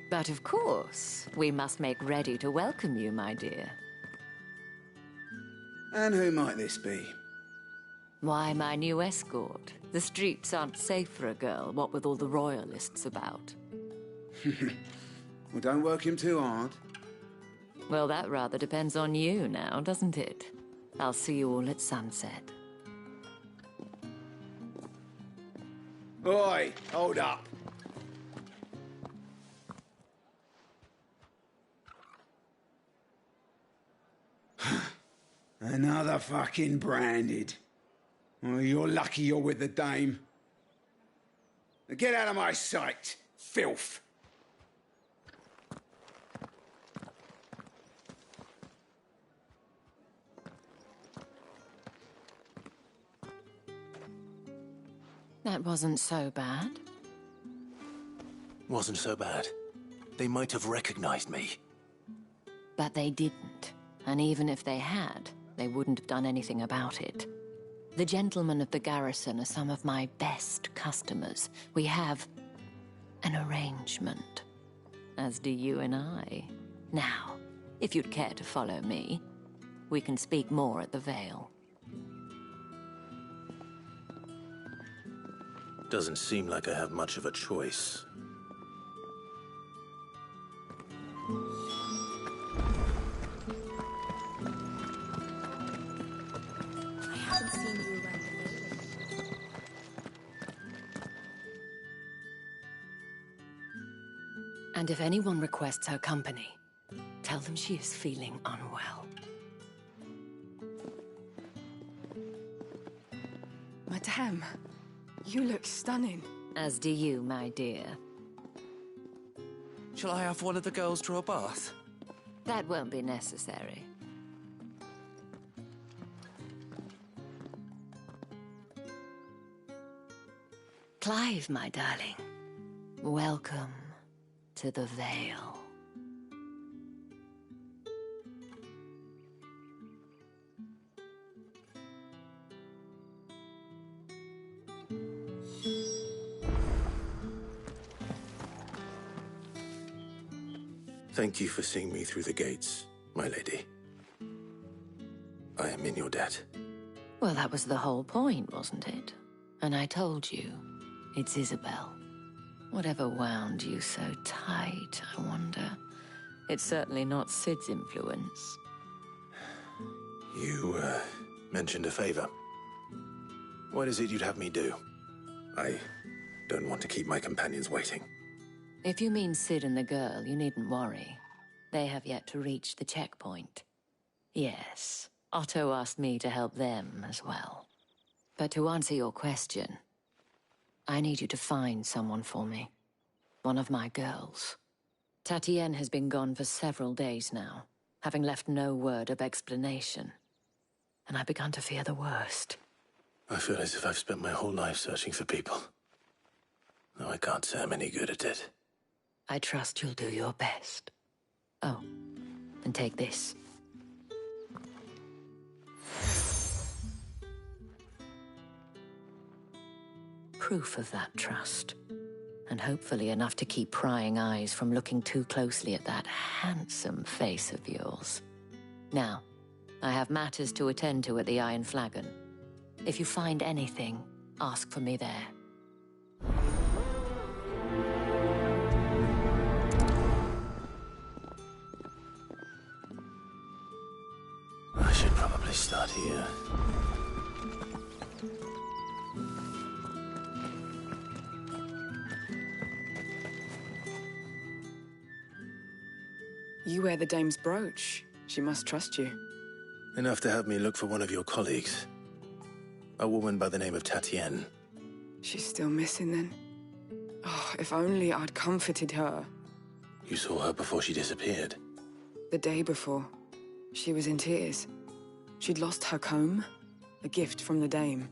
But of course, we must make ready to welcome you, my dear. And who might this be? Why, my new escort. The streets aren't safe for a girl, what with all the royalists about. Well, don't work him too hard. Well, that rather depends on you now, doesn't it? I'll see you all at sunset. Oi, hold up. Another fucking branded. Oh, you're lucky you're with the dame. Now get out of my sight, filth. That wasn't so bad. Wasn't so bad. They might have recognized me. But they didn't. And even if they had, they wouldn't have done anything about it. The gentlemen of the garrison are some of my best customers. We have an arrangement, as do you and I. Now, if you'd care to follow me, we can speak more at the Vale. Doesn't seem like I have much of a choice. I haven't seen you around the Vale. And if anyone requests her company, tell them she is feeling unwell. Madame, you look stunning. As do you, my dear. Shall I have one of the girls draw a bath? That won't be necessary. Clive, my darling. Welcome to the Vale. Thank you for seeing me through the gates, my lady. I am in your debt. Well, that was the whole point, wasn't it? And I told you, it's Isabel. Whatever wound you so tight, I wonder. It's certainly not Sid's influence. You, mentioned a favor. What is it you'd have me do? I don't want to keep my companions waiting. If you mean Sid and the girl, you needn't worry. They have yet to reach the checkpoint. Yes, Otto asked me to help them as well. But to answer your question, I need you to find someone for me. One of my girls. Tatienne has been gone for several days now, having left no word of explanation. And I've begun to fear the worst. I feel as if I've spent my whole life searching for people. Though I can't say I'm any good at it. I trust you'll do your best. Oh, and take this. Proof of that trust. And hopefully enough to keep prying eyes from looking too closely at that handsome face of yours. Now, I have matters to attend to at the Iron Flagon. If you find anything, ask for me there. I should probably start here. You wear the dame's brooch. She must trust you. Enough to have me look for one of your colleagues. A woman by the name of Tatienne. She's still missing then. Oh, if only I'd comforted her. You saw her before she disappeared? The day before. She was in tears. She'd lost her comb, a gift from the Dame.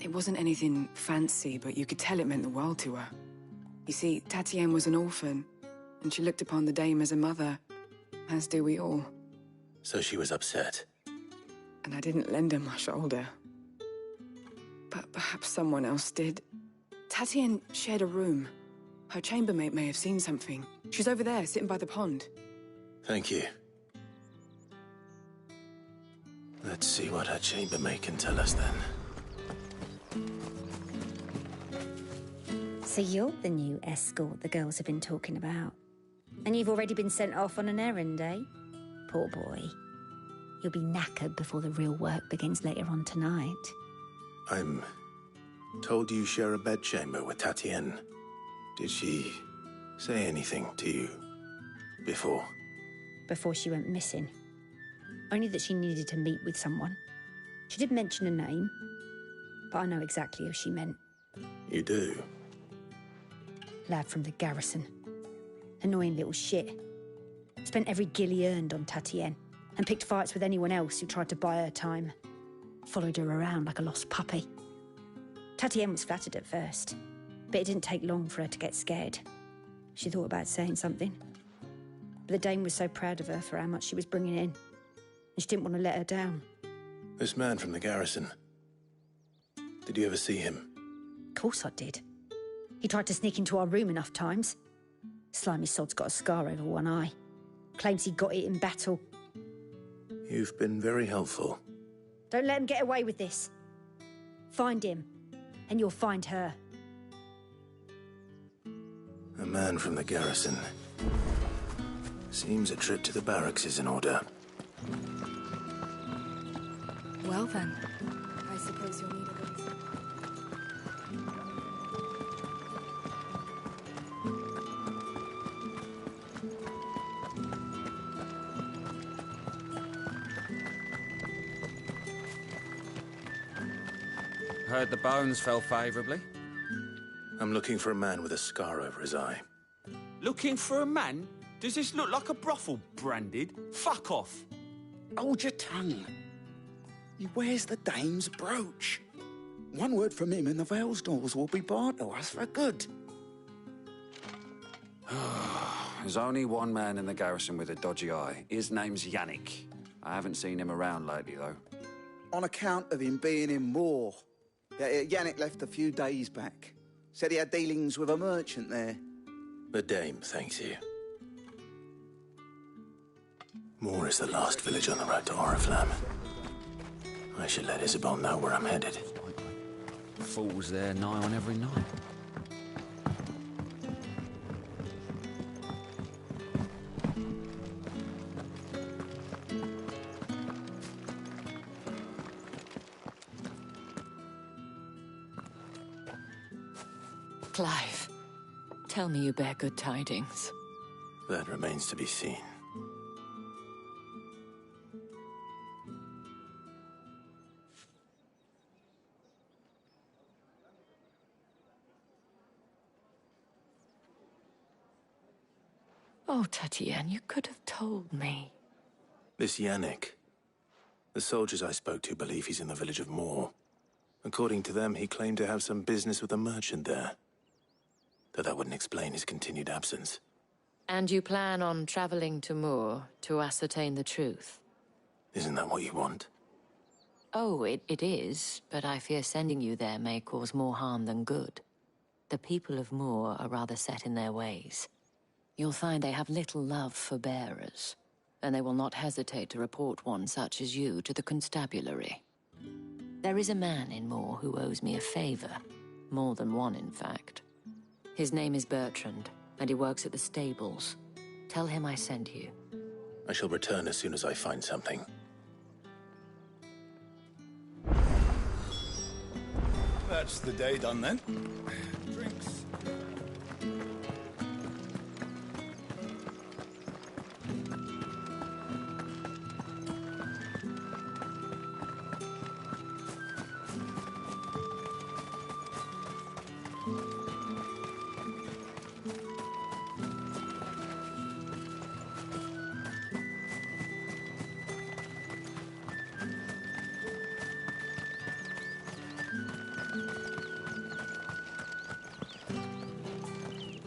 It wasn't anything fancy, but you could tell it meant the world to her. You see, Tatienne was an orphan, and she looked upon the Dame as a mother, as do we all. So she was upset. And I didn't lend her my shoulder. But perhaps someone else did. Tatienne shared a room. Her chambermaid may have seen something. She's over there, sitting by the pond. Thank you. Let's see what her chambermaid can tell us then. So you're the new escort the girls have been talking about. And you've already been sent off on an errand, eh? Poor boy. You'll be knackered before the real work begins later on tonight. I'm told you share a bedchamber with Tatienne. Did she say anything to you before? Before she went missing. Only that she needed to meet with someone. She did mention a name, but I know exactly who she meant. You do? Lad from the garrison. Annoying little shit. Spent every gil he earned on Tatienne, and picked fights with anyone else who tried to buy her time. Followed her around like a lost puppy. Tatienne was flattered at first, but it didn't take long for her to get scared. She thought about saying something. But the Dame was so proud of her for how much she was bringing in, and she didn't want to let her down. This man from the garrison. Did you ever see him? Of course I did. He tried to sneak into our room enough times. Slimy sod's got a scar over one eye. Claims he got it in battle. You've been very helpful. Don't let him get away with this. Find him, and you'll find her. A man from the garrison. Seems a trip to the barracks is in order. Well then, I suppose you'll need a bit. Heard the bones fell favourably. I'm looking for a man with a scar over his eye. Looking for a man? Does this look like a brothel, Branded? Fuck off. Hold your tongue. He wears the Dame's brooch. One word from him and the Vale's doors will be barred to us for good. There's only one man in the garrison with a dodgy eye. His name's Yannick. I haven't seen him around lately, though. On account of him being in war. Yannick left a few days back. Said he had dealings with a merchant there. The Dame thanks you. Moor is the last village on the road to Oriflamme. I should let Isabel know where I'm headed. Fools there nigh on every night. Clive, tell me you bear good tidings. That remains to be seen. Oh, Tatienne, you could have told me. This Yannick. The soldiers I spoke to believe he's in the village of Moor. According to them, he claimed to have some business with a merchant there. Though that wouldn't explain his continued absence. And you plan on traveling to Moor to ascertain the truth? Isn't that what you want? Oh, it is, but I fear sending you there may cause more harm than good. The people of Moor are rather set in their ways. You'll find they have little love for bearers, and they will not hesitate to report one such as you to the constabulary. There is a man in Moor who owes me a favor. More than one, in fact. His name is Bertrand, and he works at the stables. Tell him I sent you. I shall return as soon as I find something. That's the day done then. Drinks.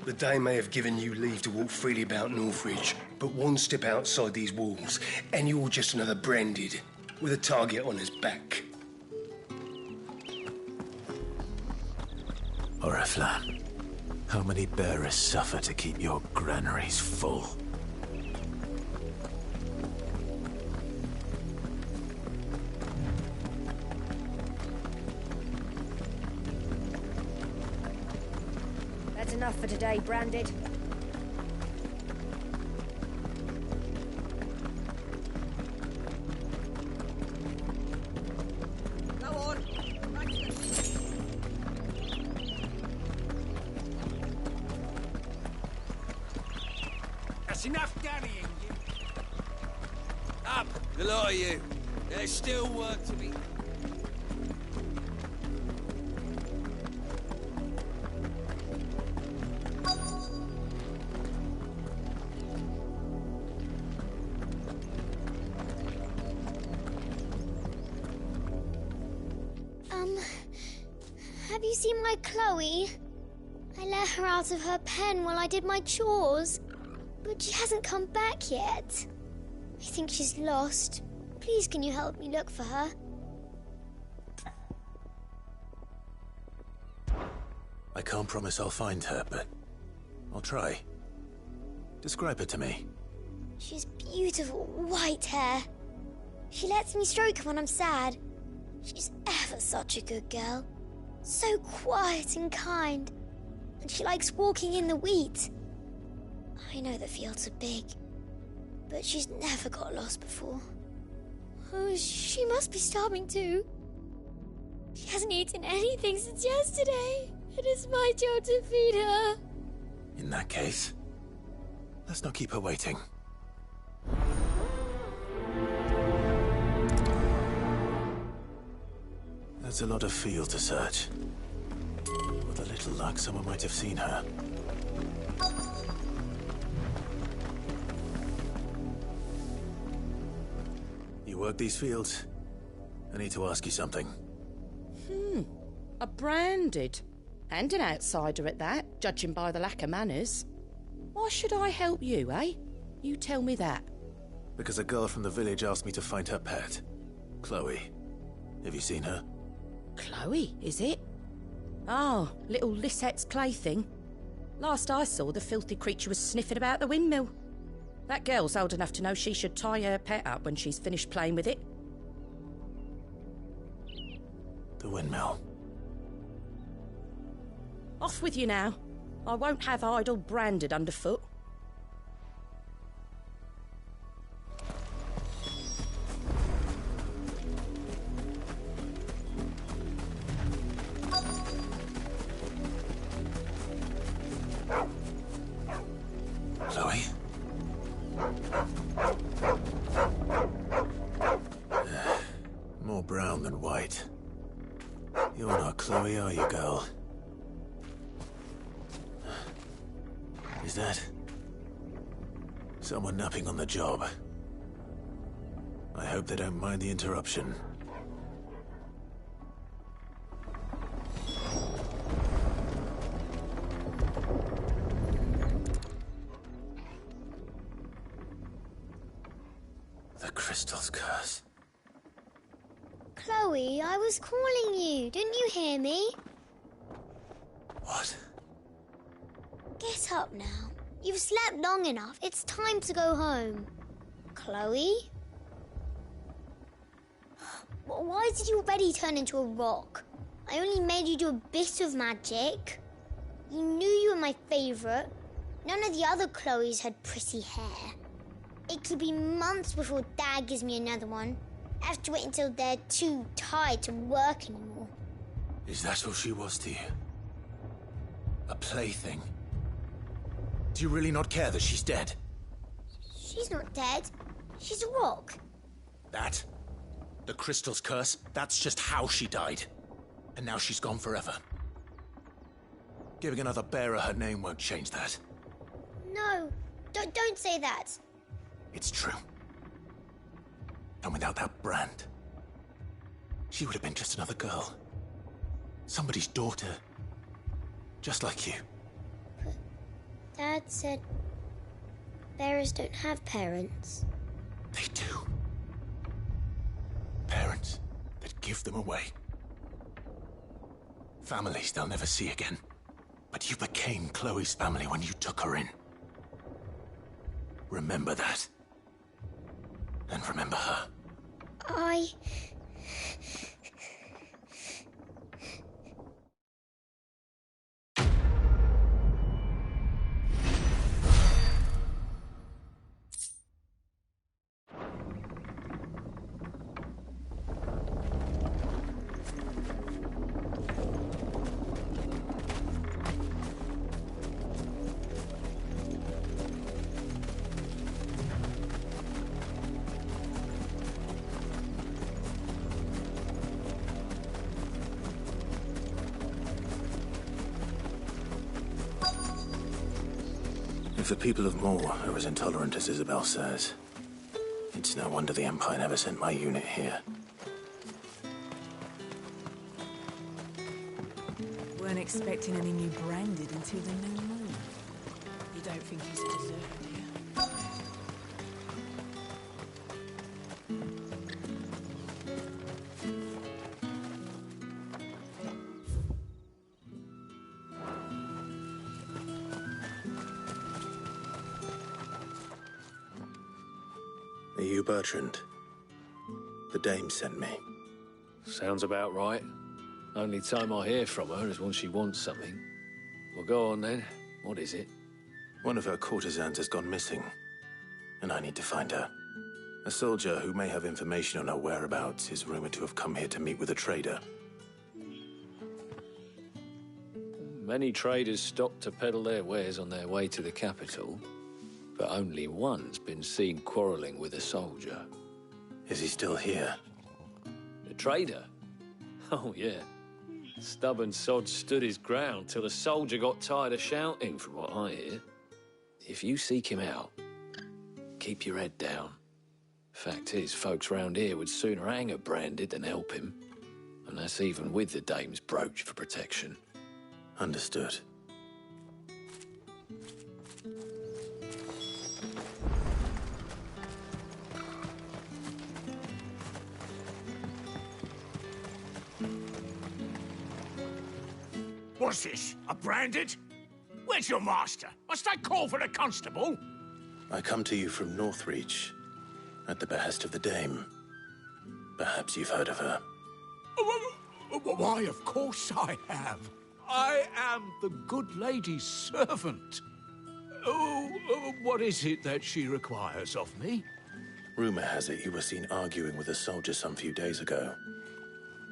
The Dane may have given you leave to walk freely about Northridge, but one step outside these walls, and you're just another branded, with a target on his back. Oriflamme, how many bearers suffer to keep your granaries full? That's enough for today, Branded. Go on. That's enough carrying. Up, the lot of you. There's still work to be... Have you seen my Chloe? I let her out of her pen while I did my chores, but she hasn't come back yet. I think she's lost. Please, can you help me look for her? I can't promise I'll find her, but I'll try. Describe her to me. She's beautiful white hair. She lets me stroke her when I'm sad. She's ever such a good girl. So quiet and kind. And she likes walking in the wheat. I know the fields are big, but she's never got lost before. Oh, she must be starving too. She hasn't eaten anything since yesterday. It is my job to feed her. In that case, let's not keep her waiting. That's a lot of field to search. With a little luck, someone might have seen her. You work these fields? I need to ask you something. A Branded. And an outsider at that, judging by the lack of manners. Why should I help you, eh? You tell me that. Because a girl from the village asked me to find her pet, Chloe. Have you seen her? Chloe, is it? Oh, little Lisette's plaything. Last I saw, the filthy creature was sniffing about the windmill. That girl's old enough to know she should tie her pet up when she's finished playing with it. The windmill. Off with you now. I won't have idle Branded underfoot. Chloe? More brown than white. You're not Chloe, are you, girl? Is that someone napping on the job? I hope they don't mind the interruption. The Crystal's curse. Chloe, I was calling you. Didn't you hear me? What? Get up now. You've slept long enough. It's time to go home. Chloe? Why did you already turn into a rock? I only made you do a bit of magic. You knew you were my favourite. None of the other Chloes had pretty hair. It could be months before Dad gives me another one. I have to wait until they're too tired to work anymore. Is that all she was to you? A plaything? Do you really not care that she's dead? She's not dead. She's a rock. That? The Crystal's curse? That's just how she died. And now she's gone forever. Giving another bearer her name won't change that. No, don't say that. It's true. And without that brand, she would have been just another girl. Somebody's daughter. Just like you. Dad said bearers don't have parents. They do. Parents that give them away. Families they'll never see again. But you became Chloe's family when you took her in. Remember that. And remember her. If the people of Moor are as intolerant as Isabel says, it's no wonder the Empire never sent my unit here. Weren't expecting any new branded until the new moon. You don't think he's a deserter, do you? Are you Bertrand? The dame sent me. Sounds about right. Only time I hear from her is when she wants something. Well, go on then. What is it? One of her courtesans has gone missing, and I need to find her. A soldier who may have information on her whereabouts is rumored to have come here to meet with a trader. Many traders stop to peddle their wares on their way to the capital, but only one's been seen quarreling with a soldier. Is he still here? The trader? Oh, yeah. Stubborn sod stood his ground till the soldier got tired of shouting, from what I hear. If you seek him out, keep your head down. Fact is, folks round here would sooner hang a branded than help him. And that's even with the dame's brooch for protection. Understood. What's this? A branded? Where's your master? Must I call for the constable? I come to you from Northreach, at the behest of the dame. Perhaps you've heard of her. Why, of course I have. I am the good lady's servant. What is it that she requires of me? Rumor has it you were seen arguing with a soldier some few days ago.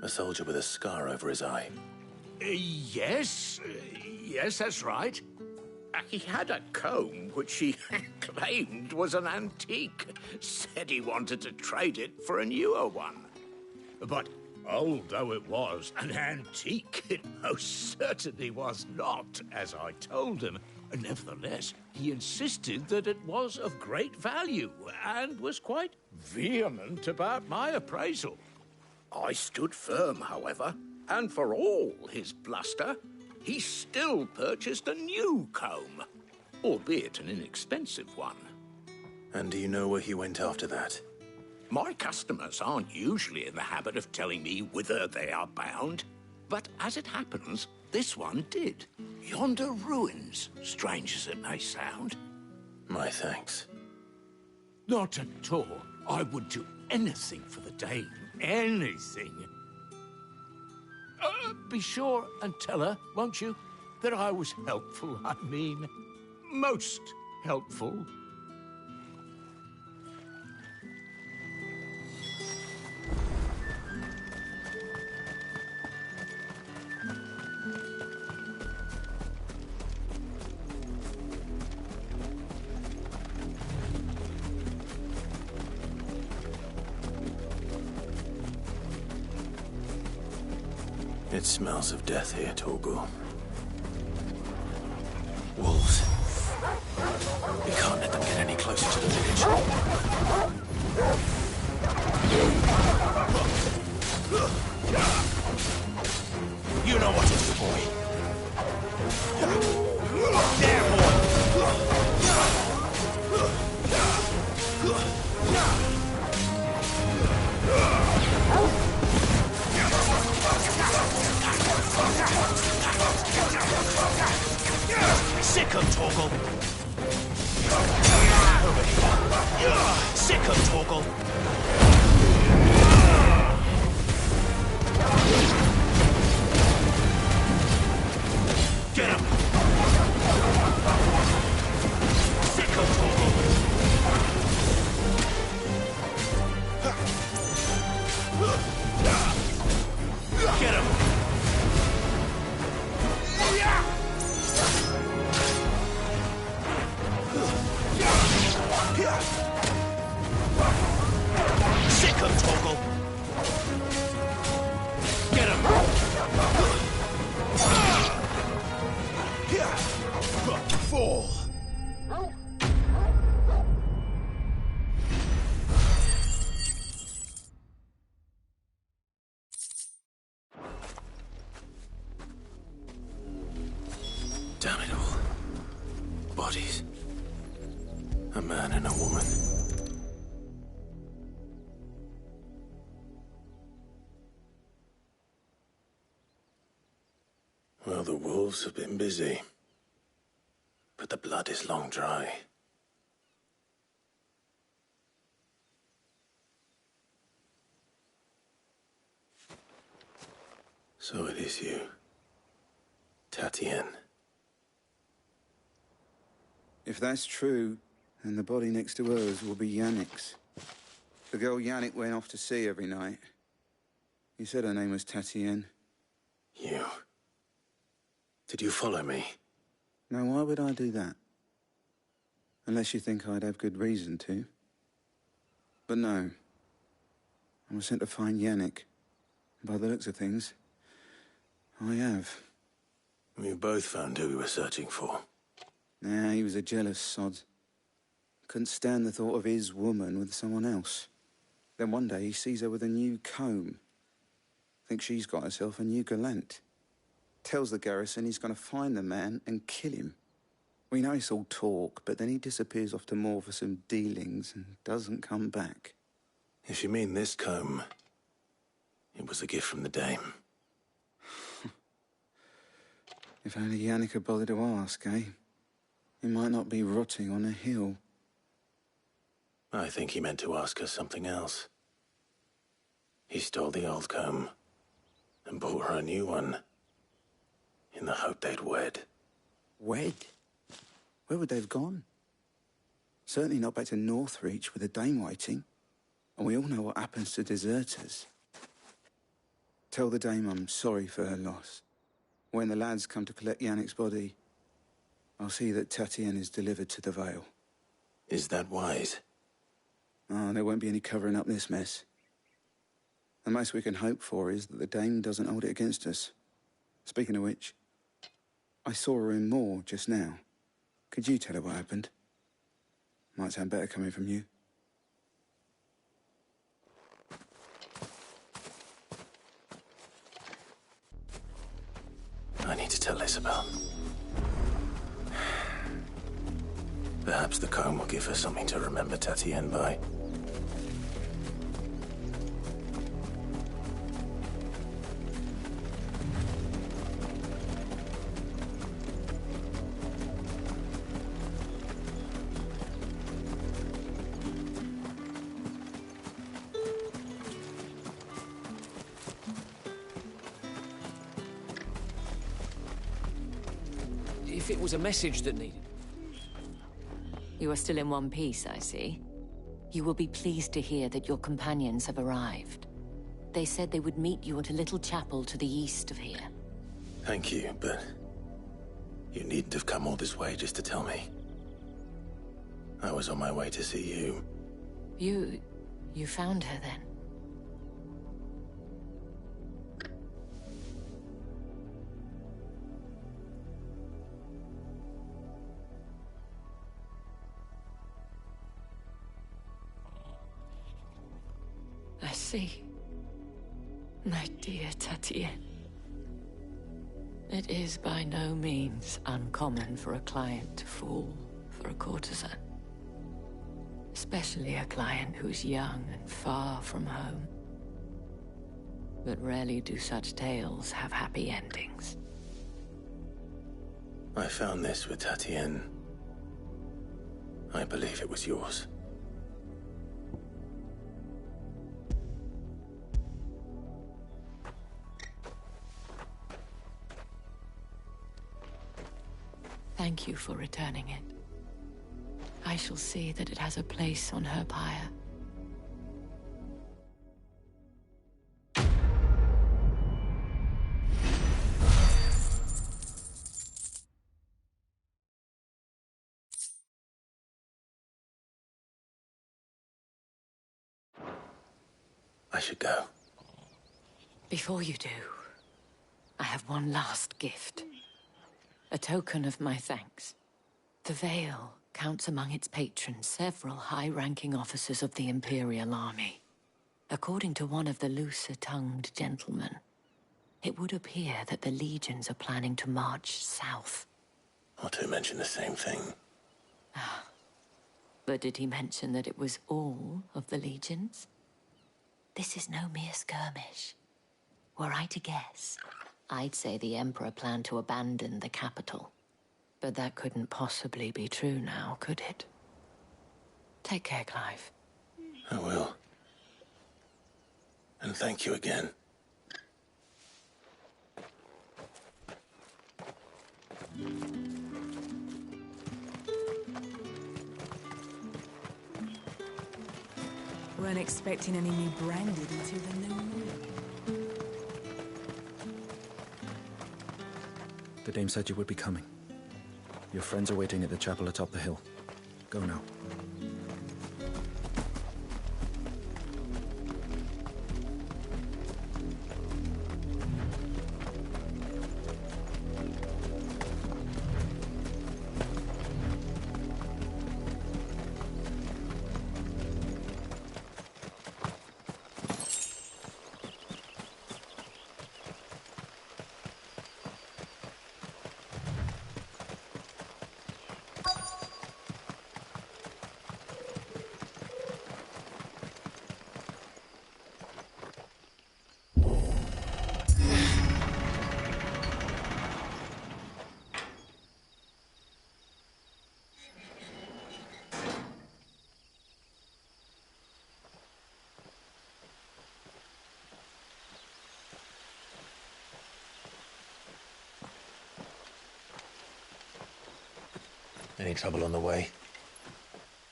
A soldier with a scar over his eye. Yes, that's right. He had a comb which he claimed was an antique. Said he wanted to trade it for a newer one. But old though it was, an antique it most certainly was not, as I told him. Nevertheless, he insisted that it was of great value and was quite vehement about my appraisal. I stood firm, however, and for all his bluster, he still purchased a new comb, albeit an inexpensive one. And do you know where he went after that? My customers aren't usually in the habit of telling me whither they are bound, but as it happens, this one did. Yonder ruins, strange as it may sound. My thanks. Not at all. I would do anything for the dame. Anything. Be sure and tell her, won't you, that I was helpful, I mean, most helpful. It smells of death here, Torgal. Wolves. We can't let them get any closer to the village. You know what to do, boy. There, boy! Sick of Torgal! Over here! Sick of Torgal! Get him! Sick of Torgal! Get him! Sick of Torgal! Get him! Fall! Damn it all. Bodies. A man and a woman. Well, the wolves have been busy. But the blood is long dry. So it is you, Tatien. If that's true, then the body next to hers will be Yannick's. The girl Yannick went off to sea every night. He said her name was Tatien. You? Did you follow me? Now, why would I do that? Unless you think I'd have good reason to. But no. I was sent to find Yannick. By the looks of things, I have. We both found who we were searching for. Nah, he was a jealous sod. Couldn't stand the thought of his woman with someone else. Then one day he sees her with a new comb. Thinks she's got herself a new gallant. Tells the garrison he's going to find the man and kill him. We know it's all talk, but then he disappears off to Moor for some dealings and doesn't come back. If you mean this comb, it was a gift from the Dame. If only Yannick had bothered to ask, eh? He might not be rotting on a hill. I think he meant to ask her something else. He stole the old comb and bought her a new one in the hope they'd wed. Wed? Where would they have gone? Certainly not back to Northreach with the Dame waiting. And we all know what happens to deserters. Tell the Dame I'm sorry for her loss. When the lads come to collect Yannick's body, I'll see that Tatien is delivered to the Vale. Is that wise? Oh, there won't be any covering up this mess. The most we can hope for is that the Dame doesn't hold it against us. Speaking of which, I saw her in Moor just now. Could you tell her what happened? Might sound better coming from you. I need to tell Isabel. Perhaps the comb will give her something to remember Tatien by. If it was a message that needed... You are still in one piece, I see. You will be pleased to hear that your companions have arrived. They said they would meet you at a little chapel to the east of here. Thank you, but you needn't have come all this way just to tell me. I was on my way to see you. You found her then? I see. My dear Tatien. It is by no means uncommon for a client to fall for a courtesan. Especially a client who's young and far from home. But rarely do such tales have happy endings. I found this with Tatienne. I believe it was yours. Thank you for returning it. I shall see that it has a place on her pyre. I should go. Before you do, I have one last gift. A token of my thanks. The Vale counts among its patrons several high-ranking officers of the Imperial Army. According to one of the looser-tongued gentlemen, it would appear that the legions are planning to march south. Otto mentioned the same thing. But did he mention that it was all of the legions? This is no mere skirmish. Were I to guess, I'd say the Emperor planned to abandon the capital. But that couldn't possibly be true now, could it? Take care, Clive. I will. And thank you again. Weren't expecting any new branded until the new moon. The dame said you would be coming. Your friends are waiting at the chapel atop the hill. Go now. Any trouble on the way?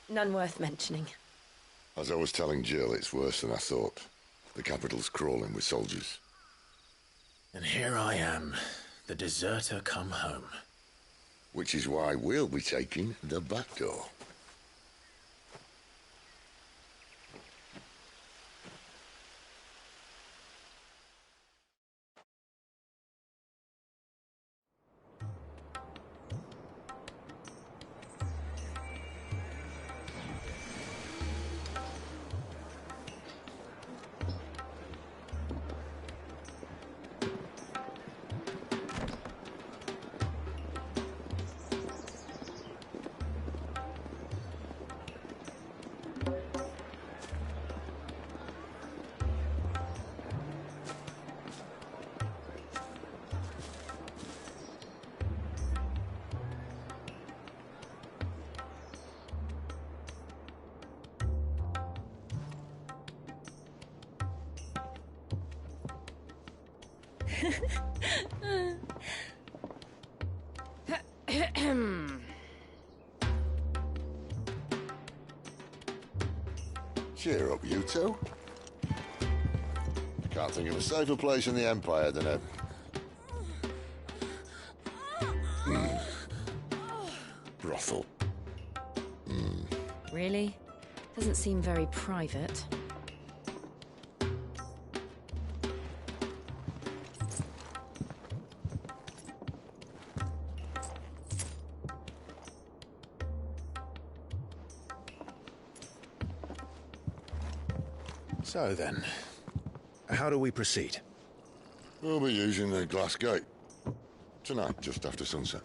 None worth mentioning. As I was telling Jill, it's worse than I thought. The capital's crawling with soldiers. And here I am, the deserter come home. Which is why we'll be taking the back door. Cheer up, you two. Can't think of a safer place in the Empire than a... brothel. Really? Doesn't seem very private. So then, how do we proceed? We'll be using the glass gate. Tonight, just after sunset.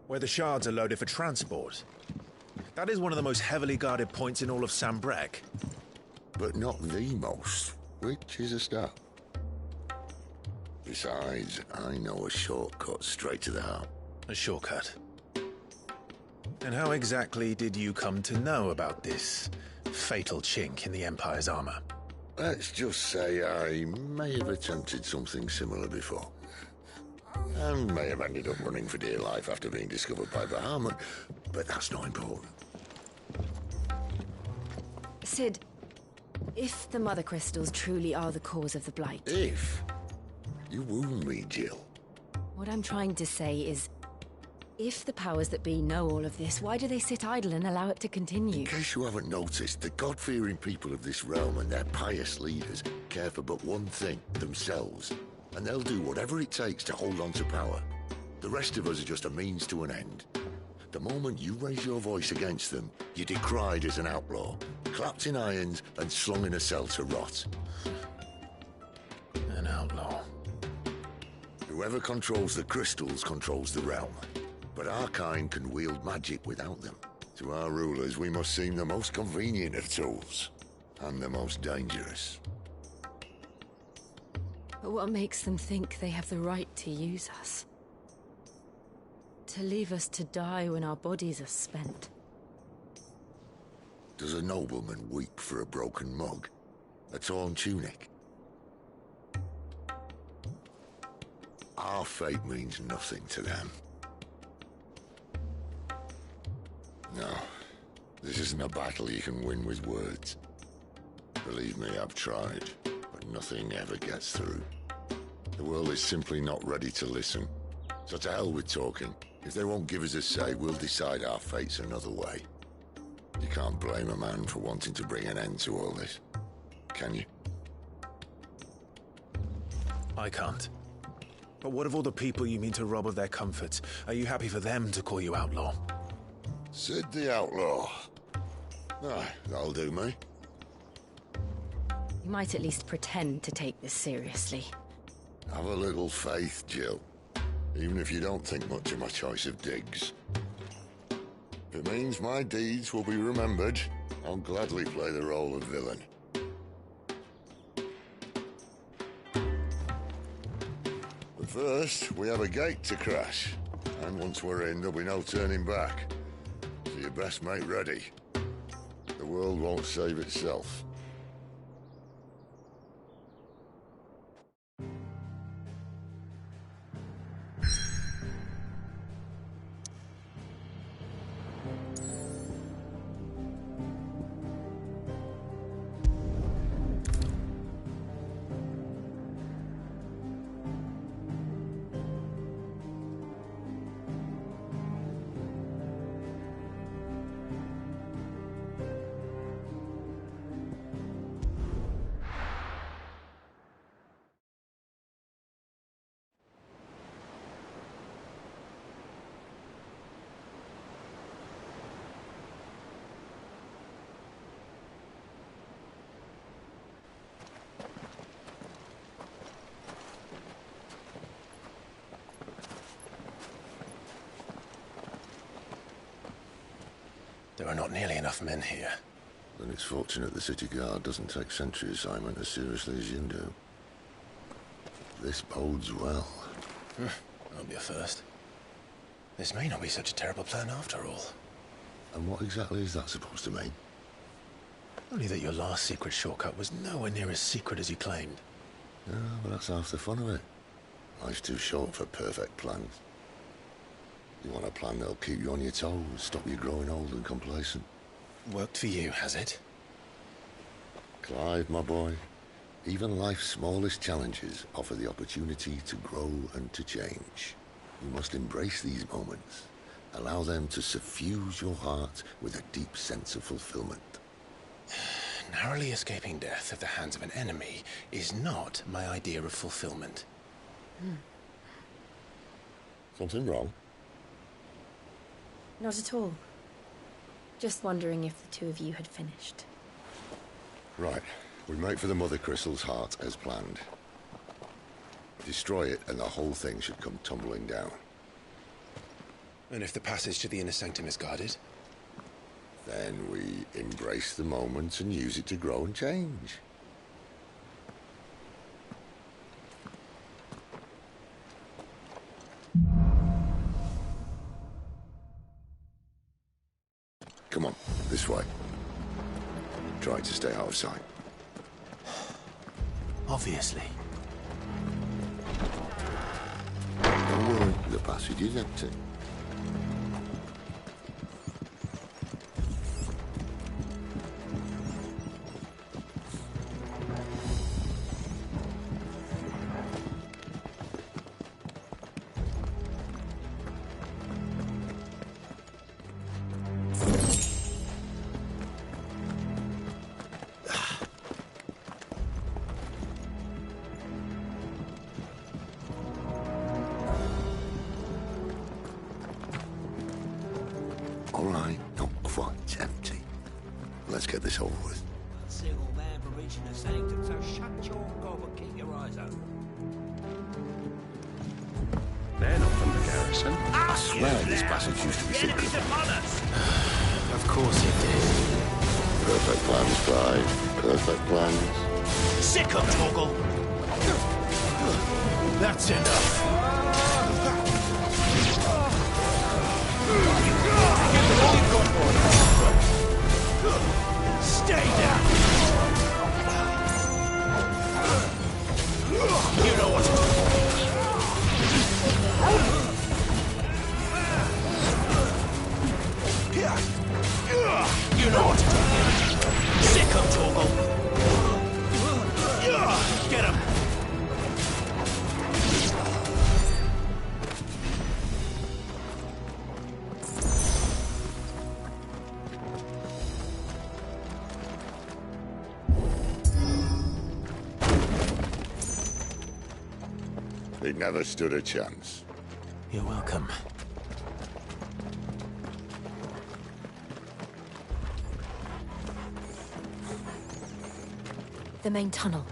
Where the shards are loaded for transport. That is one of the most heavily guarded points in all of Sanbreque. But not the most, which is a start. Besides, I know a shortcut straight to the heart. A shortcut? And how exactly did you come to know about this fatal chink in the Empire's armor? Let's just say I may have attempted something similar before. And may have ended up running for dear life after being discovered by Bahamut, but that's not important. Sid, if the Mother Crystals truly are the cause of the Blight... If? You wound me, Jill. What I'm trying to say is, if the powers that be know all of this, why do they sit idle and allow it to continue? In case you haven't noticed, the God-fearing people of this realm and their pious leaders care for but one thing, themselves. And they'll do whatever it takes to hold on to power. The rest of us are just a means to an end. The moment you raise your voice against them, you're decried as an outlaw, clapped in irons and slung in a cell to rot. An outlaw. Whoever controls the crystals controls the realm. But our kind can wield magic without them. To our rulers, we must seem the most convenient of tools. And the most dangerous. But what makes them think they have the right to use us? To leave us to die when our bodies are spent? Does a nobleman weep for a broken mug? A torn tunic? Our fate means nothing to them. No, this isn't a battle you can win with words. Believe me, I've tried, but nothing ever gets through. The world is simply not ready to listen. So to hell with talking. If they won't give us a say, we'll decide our fates another way. You can't blame a man for wanting to bring an end to all this, can you? I can't. But what of all the people you mean to rob of their comforts? Are you happy for them to call you outlaw? Sid the Outlaw. Aye, that'll do me. You might at least pretend to take this seriously. Have a little faith, Jill. Even if you don't think much of my choice of digs. If it means my deeds will be remembered, I'll gladly play the role of villain. But first, we have a gate to crash. And once we're in, there'll be no turning back. So you best make ready. The world won't save itself. There are not nearly enough men here. Then it's fortunate the city guard doesn't take sentry assignment as seriously as you do. This bodes well. That'll be a first. This may not be such a terrible plan after all. And what exactly is that supposed to mean? Only that your last secret shortcut was nowhere near as secret as you claimed. Yeah, but that's half the fun of it. Life's too short for perfect plans. You want a plan that'll keep you on your toes, stop you growing old and complacent. Worked for you, has it? Clive, my boy, even life's smallest challenges offer the opportunity to grow and to change. You must embrace these moments. Allow them to suffuse your heart with a deep sense of fulfillment. Narrowly escaping death at the hands of an enemy is not my idea of fulfillment. Something wrong? Not at all. Just wondering if the two of you had finished. Right. We make for the Mother Crystal's heart as planned. Destroy it and the whole thing should come tumbling down. And if the passage to the inner sanctum is guarded? Then we embrace the moment and use it to grow and change. This way. Try to stay out of sight. Obviously. Don't worry, the passage is empty. All right, not quite empty. Let's get this over with. Single man for reaching the sanctum, so shut your gob and keep your eyes open. They're not from the garrison. I swear this passage used to be secret. Of course it did. Perfect plans, Clive. Perfect plans. Sick of Torgal! That's enough. Stay down! You know what to do. You know what to do. Sick of Torgal! Get him! He never stood a chance. You're welcome. The main tunnel.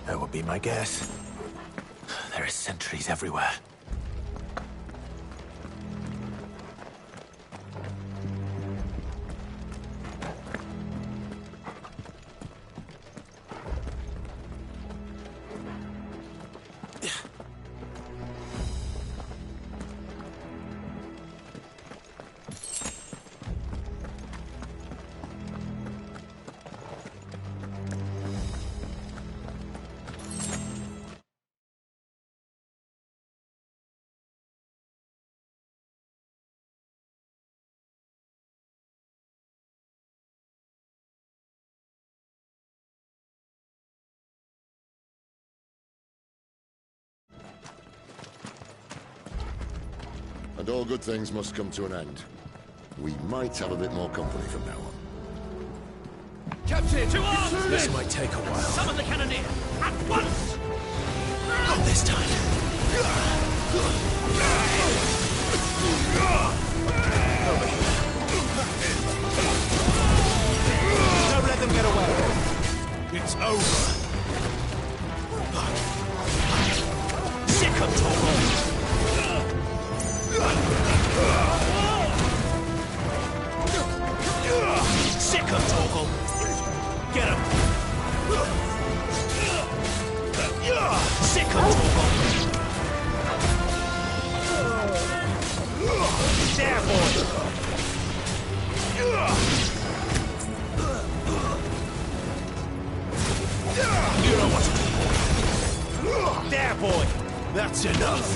That would be my guess. There are sentries everywhere. And all good things must come to an end. We might have a bit more company from now on. Captain! To arms! This might take a while. Summon the cannoneer! At once! Not this time. Don't let them get away. It's over. Sick of Torgal. Sick of Torgal. Get him. Sick of Torgal. There, boy. You know what to do. There, boy. That's enough.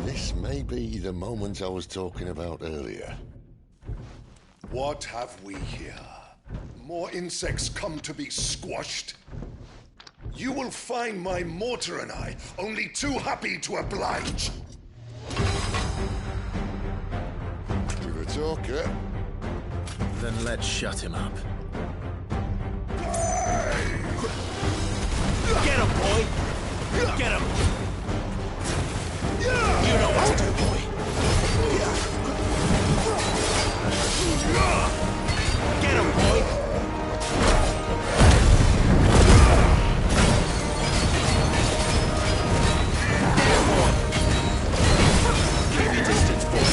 This may be the moment I was talking about earlier. What have we here? More insects come to be squashed? You will find my mortar and I only too happy to oblige. You're a talker. Then let's shut him up. Get him, boy! Get him! You know what to do, boy. Get him, boy. There, boy. Keep your distance, boy.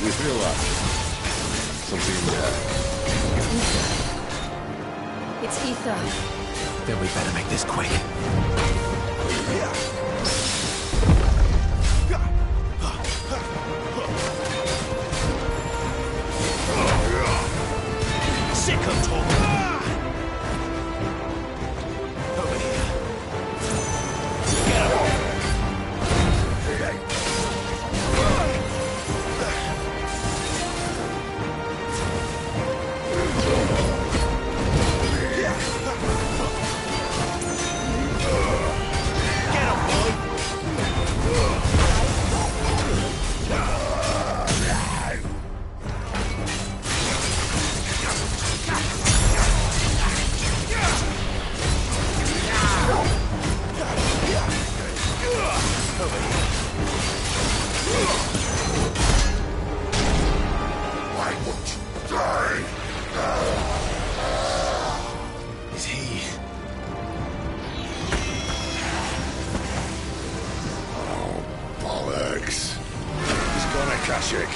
You feel that? We better make this quick. Sick of talk. Over here. Get him. Why won't you die? Is he? Oh, bollocks. He's gone, Akashic.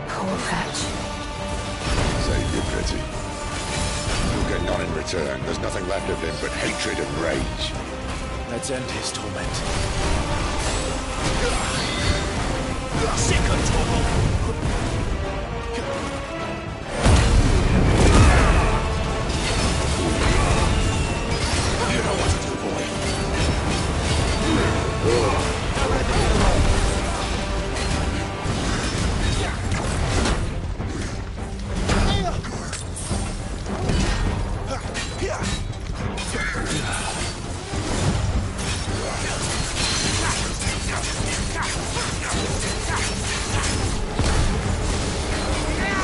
Poor wretch. Save you, Pretty. You'll get none in return. There's nothing left of him but hatred and rage. Let's end his torment. Sick of trouble. You know what to do, boy. Don't let them get along.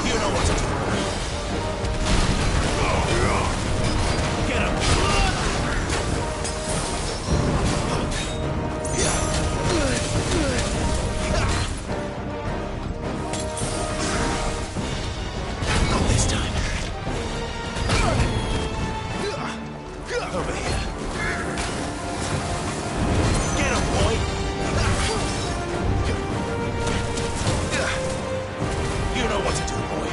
You know what to do. Get him. Not this time. Over here. Get him, boy. You know what to do, boy.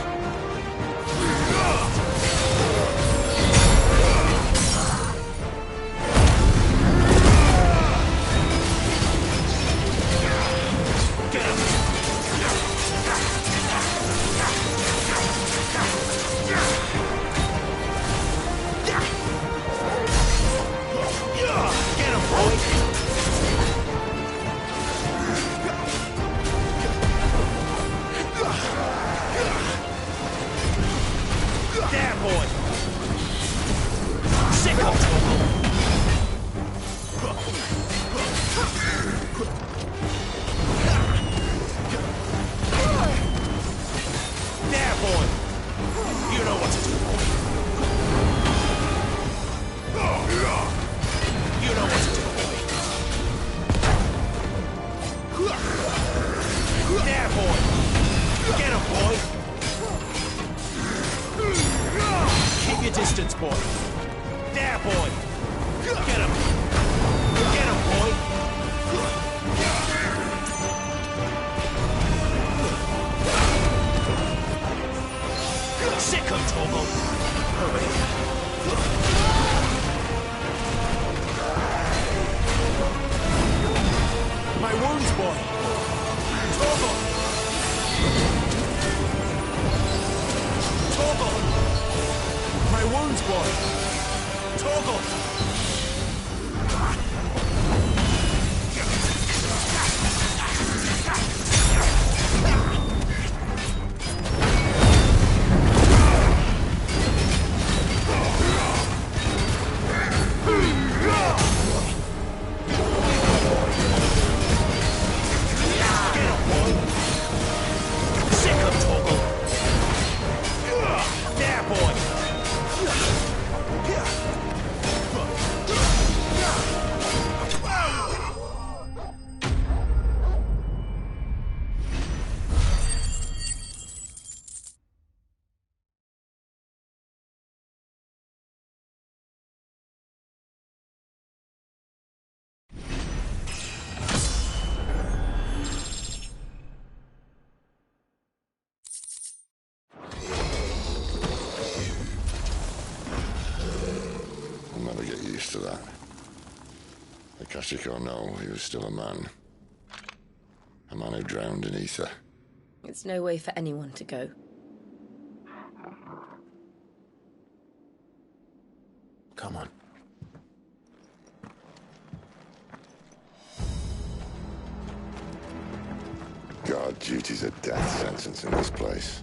Get him. Get him, boy. There, boy. Sick of trouble. There, boy. You know what to do, boy. You know what to do, boy. There, boy. Get him, boy. Keep your distance, boy. There, boy. Get him. Get him, boy. Sick of trouble. Over here. My wounds, boy. Torgal. Torgal. My wounds, boy. Torgal. There, boy. after that. Akashic or no, he was still a man. A man who drowned in ether. It's no way for anyone to go. Come on. Guard duty's a death sentence in this place.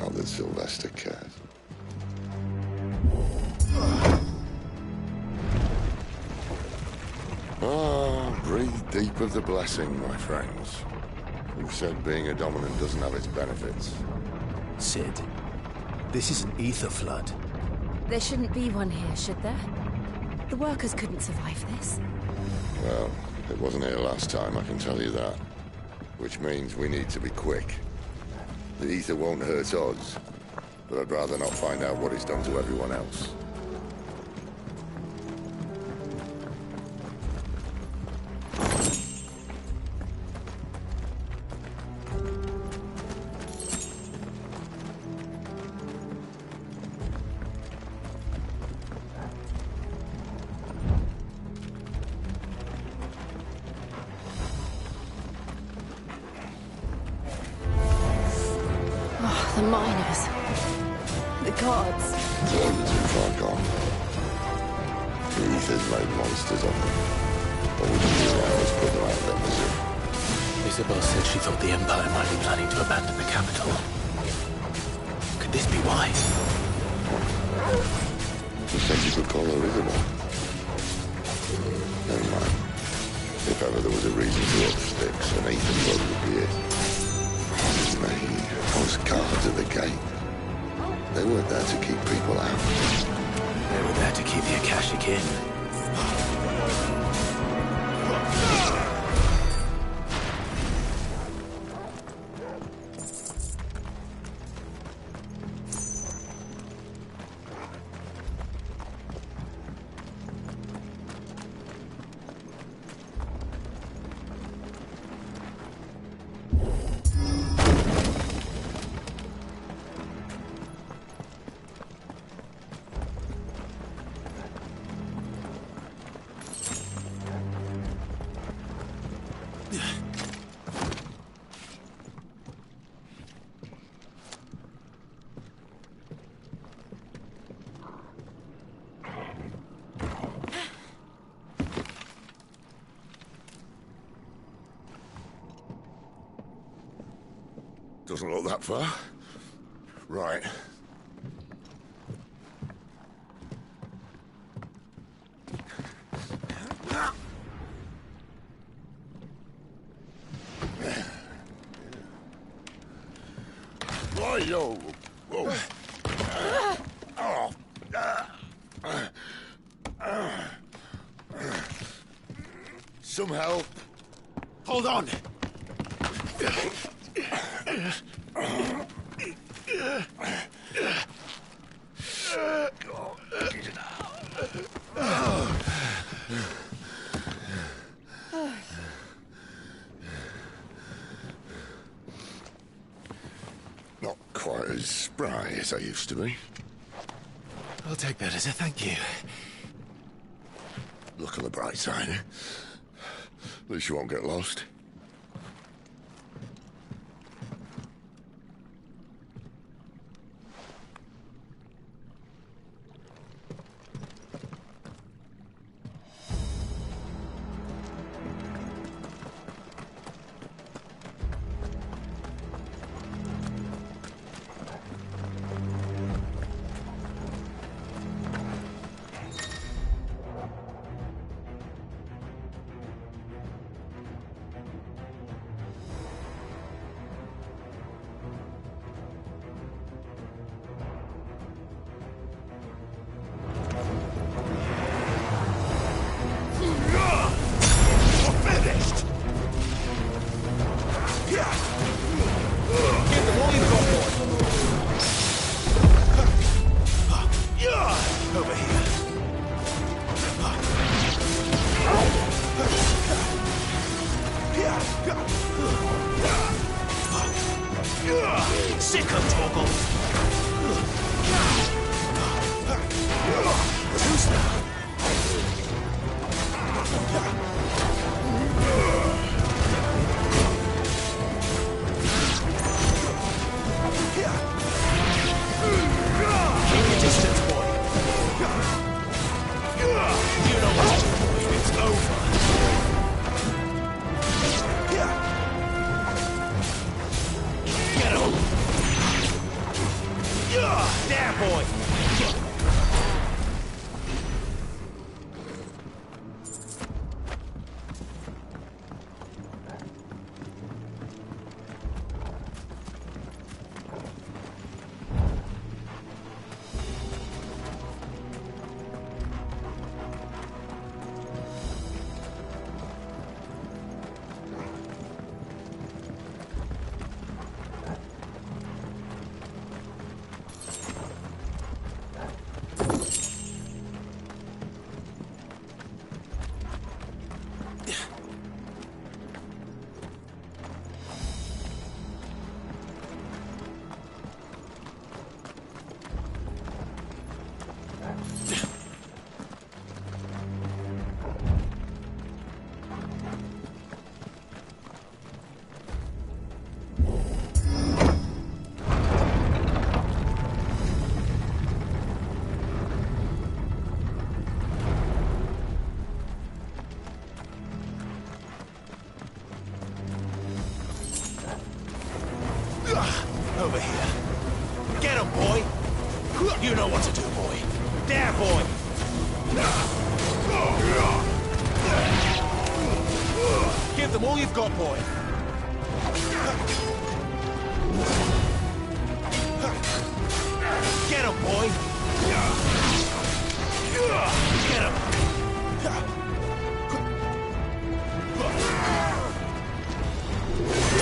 Not that Sylvester cares. Breathe deep of the blessing, my friends. Who said being a dominant doesn't have its benefits? Sid, this is an ether flood. There shouldn't be one here, should there? The workers couldn't survive this. Well, it wasn't here last time, I can tell you that. Which means we need to be quick. The ether won't hurt odds, but I'd rather not find out what it's done to everyone else. The miners. The gods. They're too far gone. The ether's made monsters of them. All we can do now is put them out of their misery. Isabel said she thought the Empire might be planning to abandon the capital. Could this be why? You said you could call her Isabel. Never mind. If ever there was a reason to up sticks, an ether flood would be it. Me. Those guards at the gate. They weren't there to keep people out. They were there to keep the Akashic in. Doesn't look that far. Right. Right-yo. Whoa. Some help. Hold on. Not quite as spry as I used to be. I'll take that as a thank you. Look on the bright side, eh? At least you won't get lost. You know what to do, boy. There, boy! Give them all you've got, boy. Get him, boy! Get him! Get him, boy! Get him!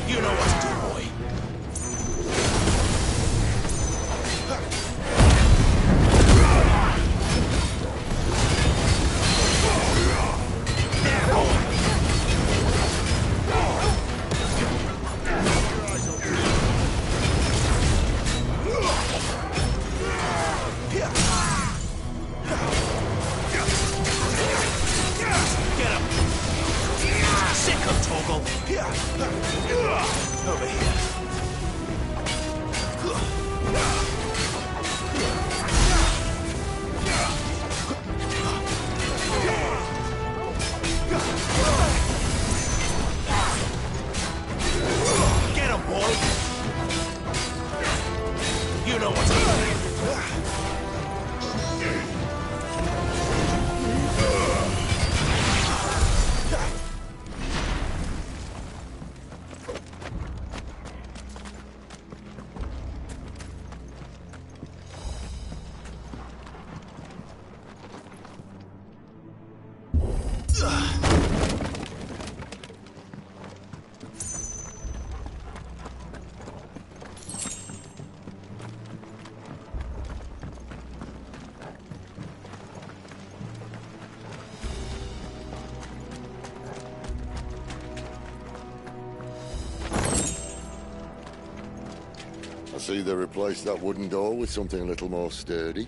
You know what to do, boy. There, boy! Over here. Get him, boy! You know what to do. I see they replaced that wooden door with something a little more sturdy.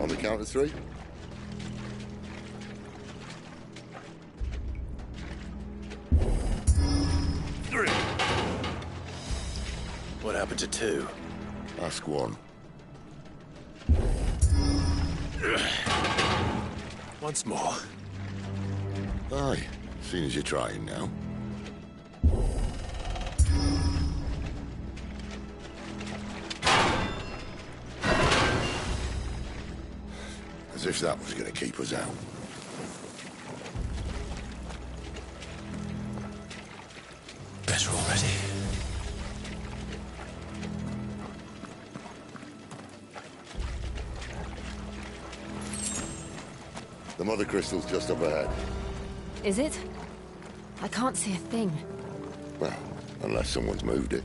On the count of 3. What happened to 2? Ask 1. Once more. Aye, seeing as you're trying now. As if that was going to keep us out. Better already. The Mother Crystal's just up ahead. Is it? I can't see a thing. Well, unless someone's moved it.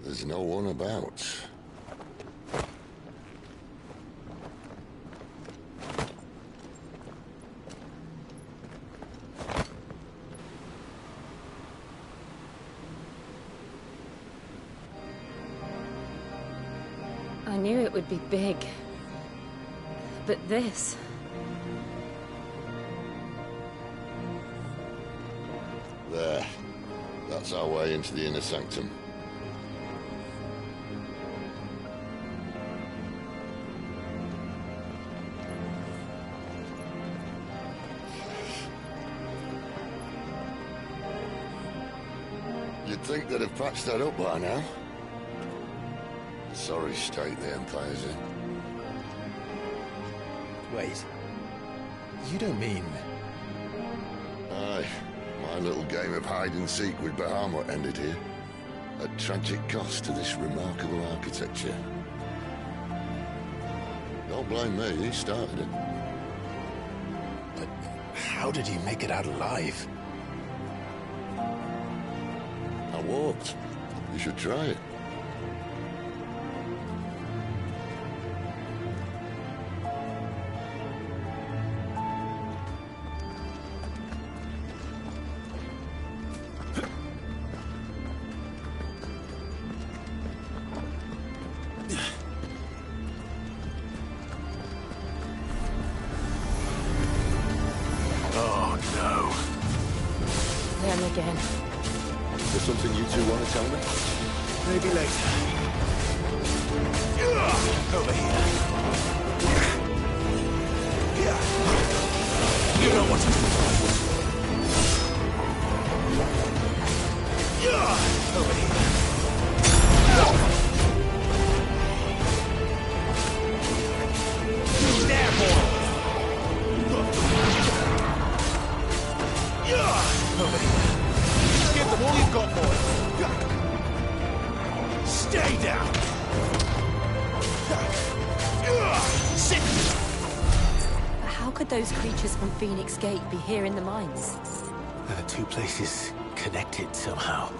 There's no one about. it would be big. But this... There. That's our way into the inner sanctum. You'd think they'd have patched that up by now. Sorry state the Empire's in. Wait. You don't mean... Aye. My little game of hide-and-seek with Bahamut ended here. At tragic cost to this remarkable architecture. Don't blame me, he started it. But how did he make it out alive? I walked. You should try it. Something you two want to tell me? Maybe later. Over here. You know what to do. Over here. There, boy. Over here. Give them all you've got, boy. Stay down. Sit. But how could those creatures from Phoenix Gate be here in the mines? The two places connected somehow.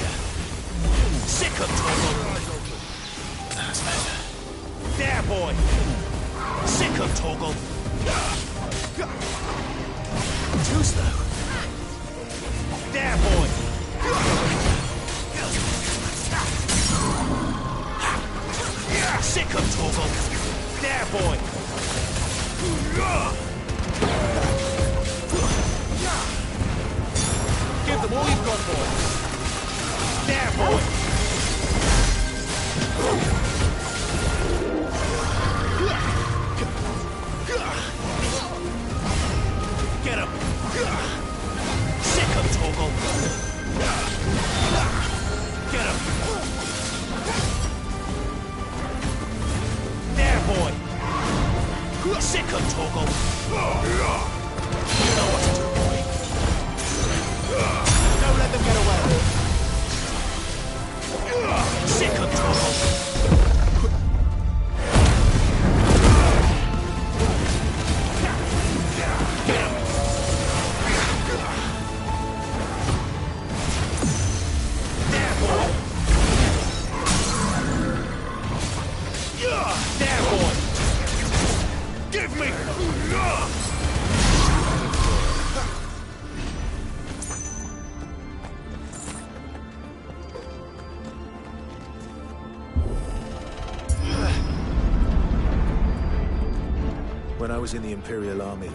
ya. Sick of Torgal. That's better. There, boy. Sick of Torgal. Too slow. There, boy. Sick of Torgal. There, boy. Give them all you've got, boy. There, boy. Get him. Sick of Torgal. Get him. There, boy. Sick of Torgal. You know what to do, boy. Don't let them get away. Sick of Torgal. When I was in the Imperial Army,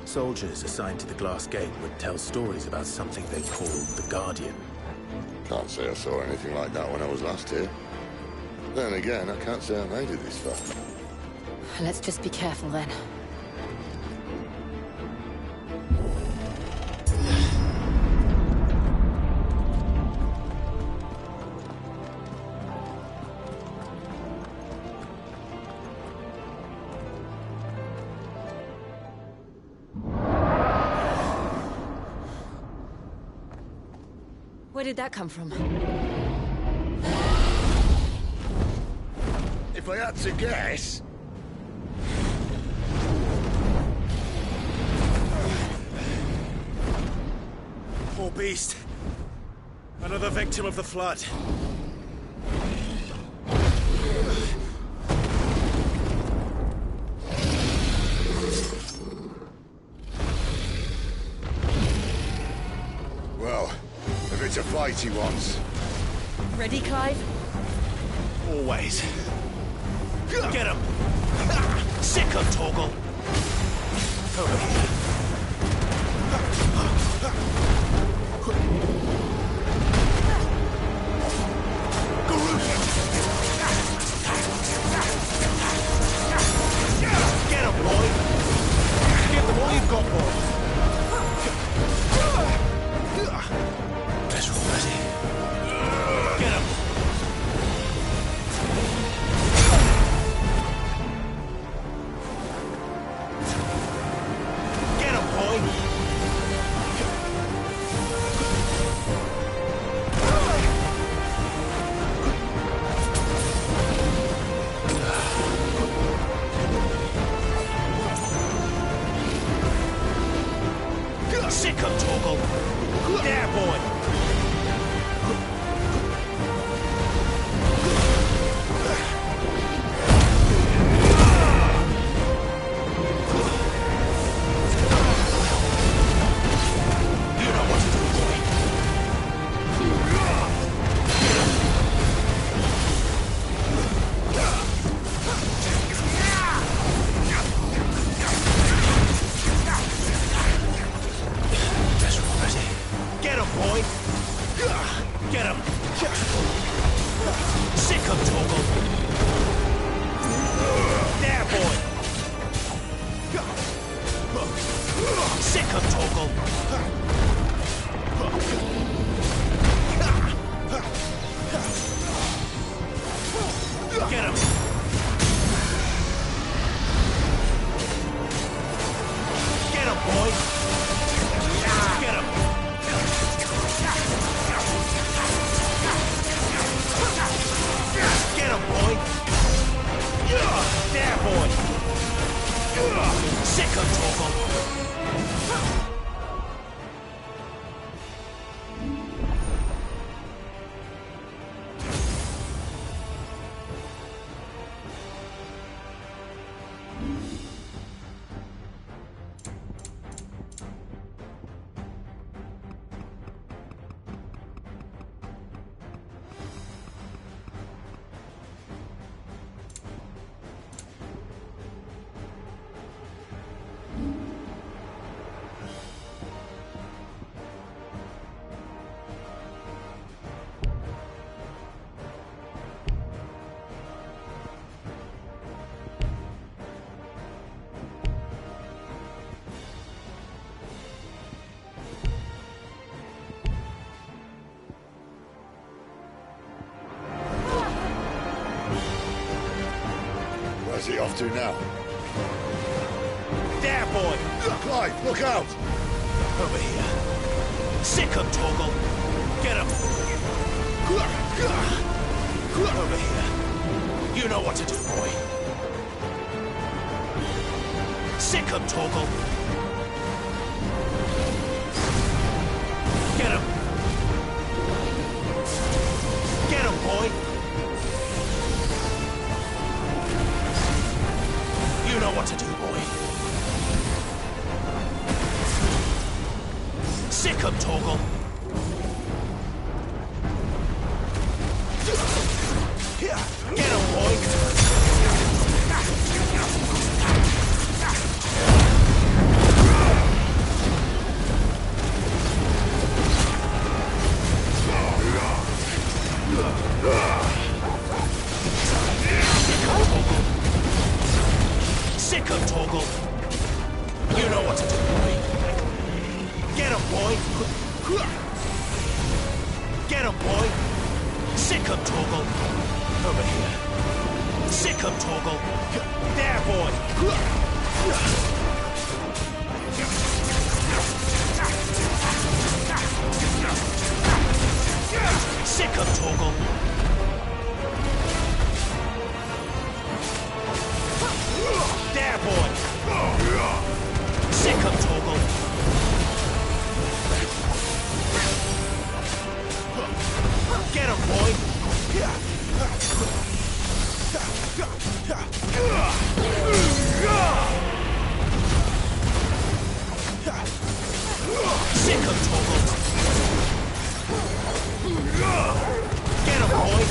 soldiers assigned to the Glass Gate would tell stories about something they called the Guardian. Can't say I saw anything like that when I was last here. Then again, I can't say I made it this far. Let's just be careful then. Where did that come from? If I had to guess... Poor beast. Another victim of the Flood. Well, if it's a fight he wants. Ready, Clive? Always. Get him! Sick of Torgal! Over here. Get him, boy! Give them all you've got, boy! Better already. Get him! Get him, boy! Sick of Torgal! There, boy! You know what to do, boy. Better already. Get him, boy! Get him! Sick of Torgal! There, boy! Sick of Torgal! Get him! Get him, boy! Get him! Get him, boy! There, boy! Sick of Torgal! Where's he off to now? There, boy! Clive, look out! Over here. Sick him, Torgal! Get him! Over here. You know what to do, boy. Sick him, Torgal! Get him! Get him, boy! You know what to do, boy. Sick him, Torgal! Here, get him, boy! Sick him, Torgal! You know what to do, boy. Get him, boy! Get him, boy! Sick him, Torgal! Over here. Sick him, Torgal! There, boy! Sick him, Torgal! There, boy! Sick him, Torgal! Get him, boy! Sick him, Torgal! Get him, boy!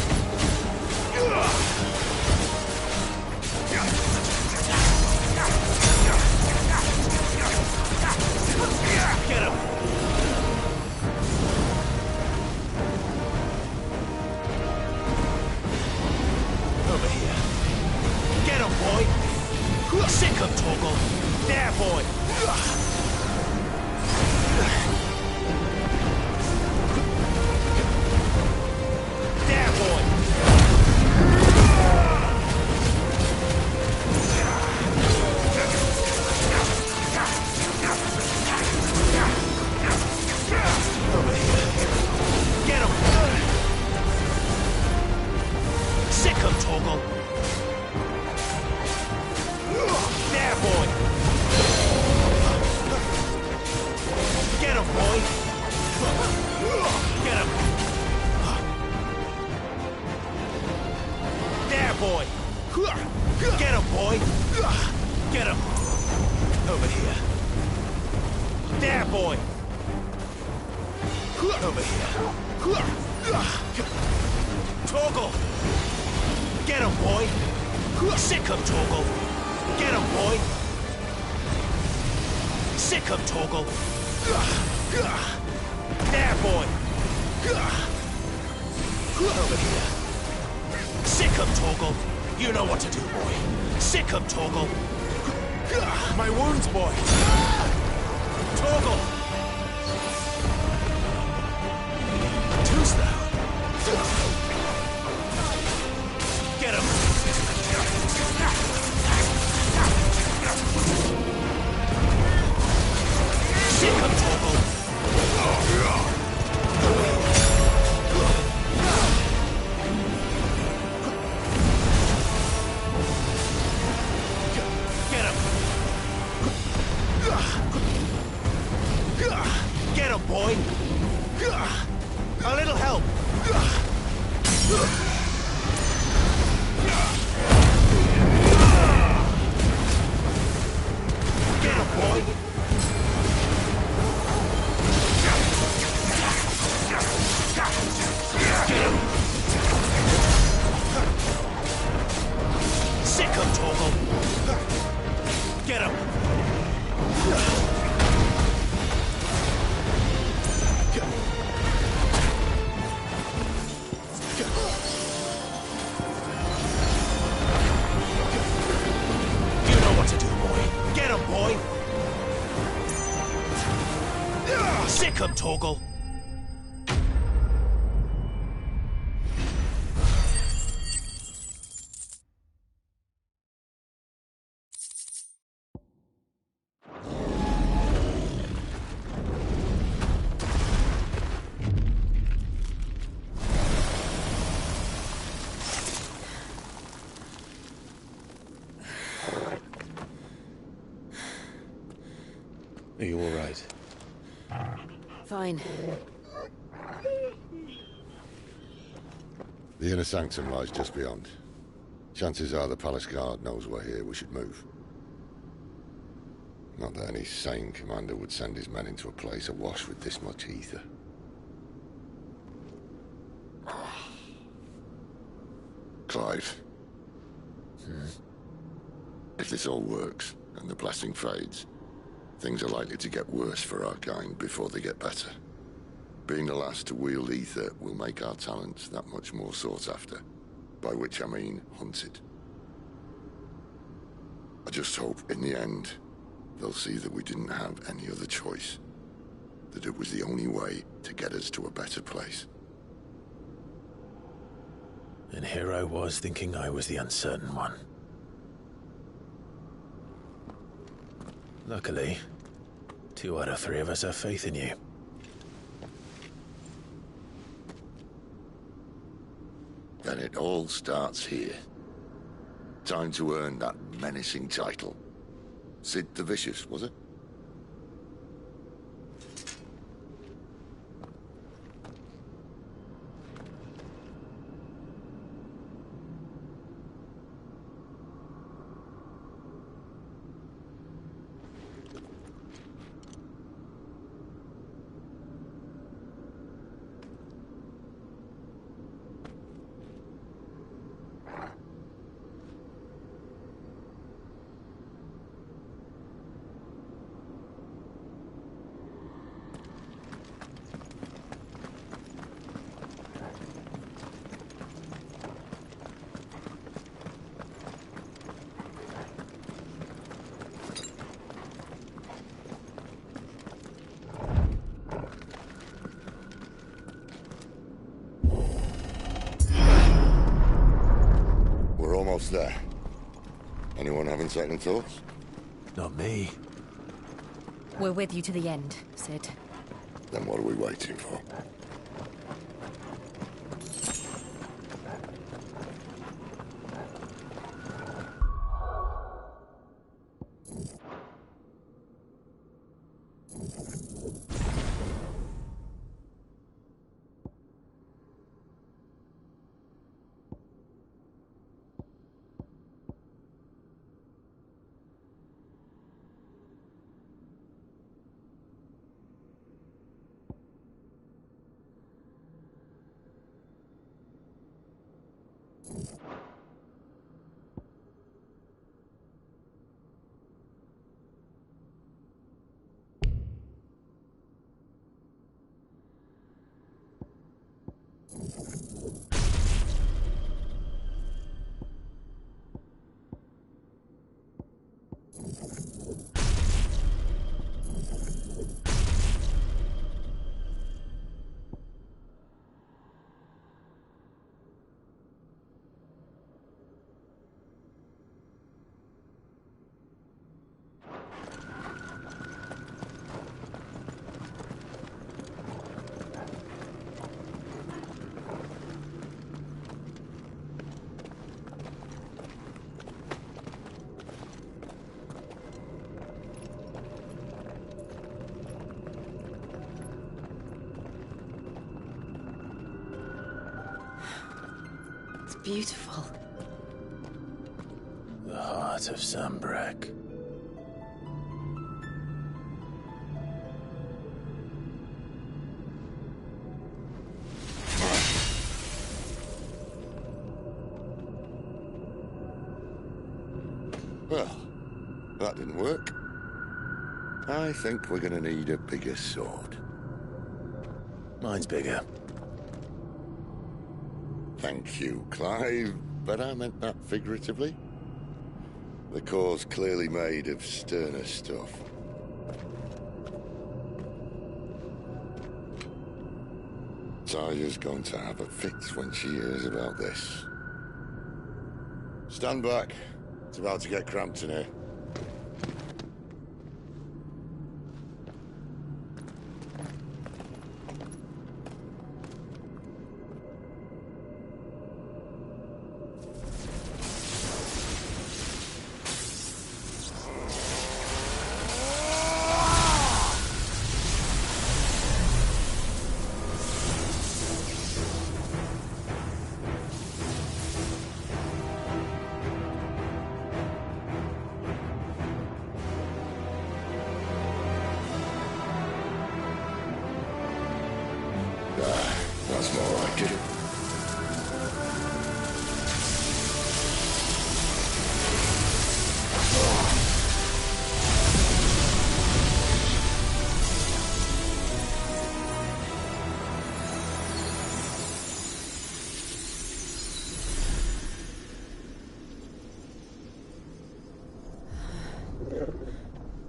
Get him! Over here. Get him, boy! Sick him, Torgal! There, boy! There, boy! Over here. Get him! Sick him, Torgal! There, boy! Get him, boy! Get him! There, boy! Get him, boy! Get him! Over here. There, boy! Over here. Torgal! Get him, boy! Sick him, Torgal! Get him, boy! Sick him, Torgal! There, boy! Over here. Sick him, Torgal! You know what to do, boy. Sick him, Torgal! My wounds, boy! Torgal! Too slow. Get him! Sick him, Torgal! Get him! Get him, boy! A little help! Get him, boy! Get him! Sick him, Torgal! Get him! You know what to do, boy. Get him, boy! Sick him, Torgal! Are you all right? Fine. The inner sanctum lies just beyond. Chances are the palace guard knows we're here. We should move. Not that any sane commander would send his men into a place awash with this much ether. Clive. If this all works, and the blessing fades, things are likely to get worse for our kind before they get better. Being the last to wield ether will make our talents that much more sought after. By which I mean hunted. I just hope, in the end, they'll see that we didn't have any other choice. That it was the only way to get us to a better place. And here I was thinking I was the uncertain one. Luckily, 2 out of 3 of us have faith in you. Then it all starts here. Time to earn that menacing title. Sid the Vicious, was it? Almost there. Anyone having second thoughts? Not me. We're with you to the end, Sid. Then what are we waiting for? Beautiful. The heart of Sanbreque. Well, that didn't work. I think we're gonna need a bigger sword. Mine's bigger. Thank you, Clive, but I meant that figuratively. The core's clearly made of sterner stuff. Taya's going to have a fit when she hears about this. Stand back. It's about to get cramped in here.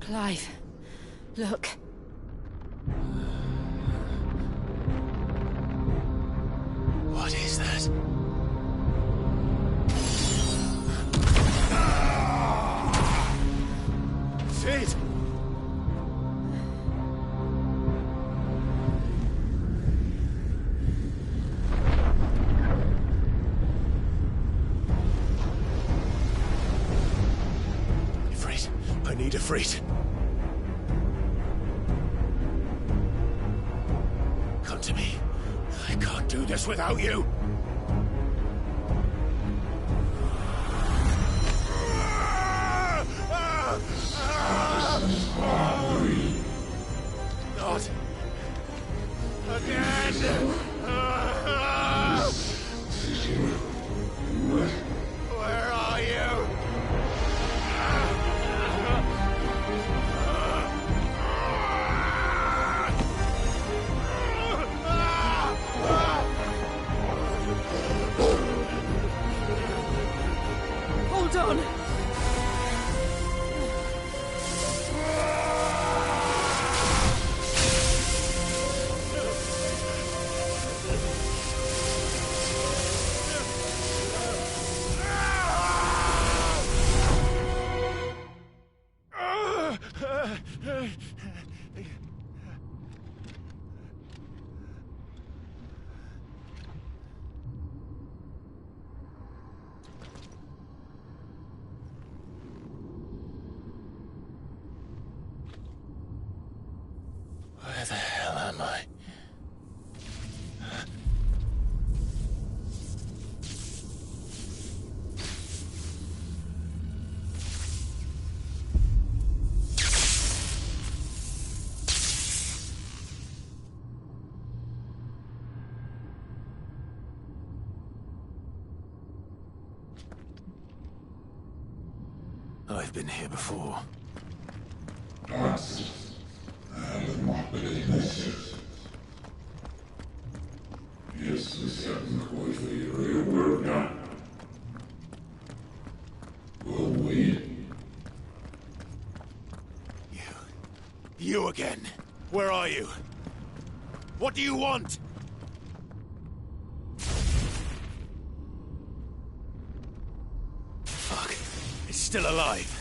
Clive, look. What is that? Sid! Ifrit, I need Ifrit. Come to me. I can't do this without you. Not again. Where are you? Hold on. Where the hell am I? I've been here before. You again. Where are you? What do you want? Fuck. It's still alive.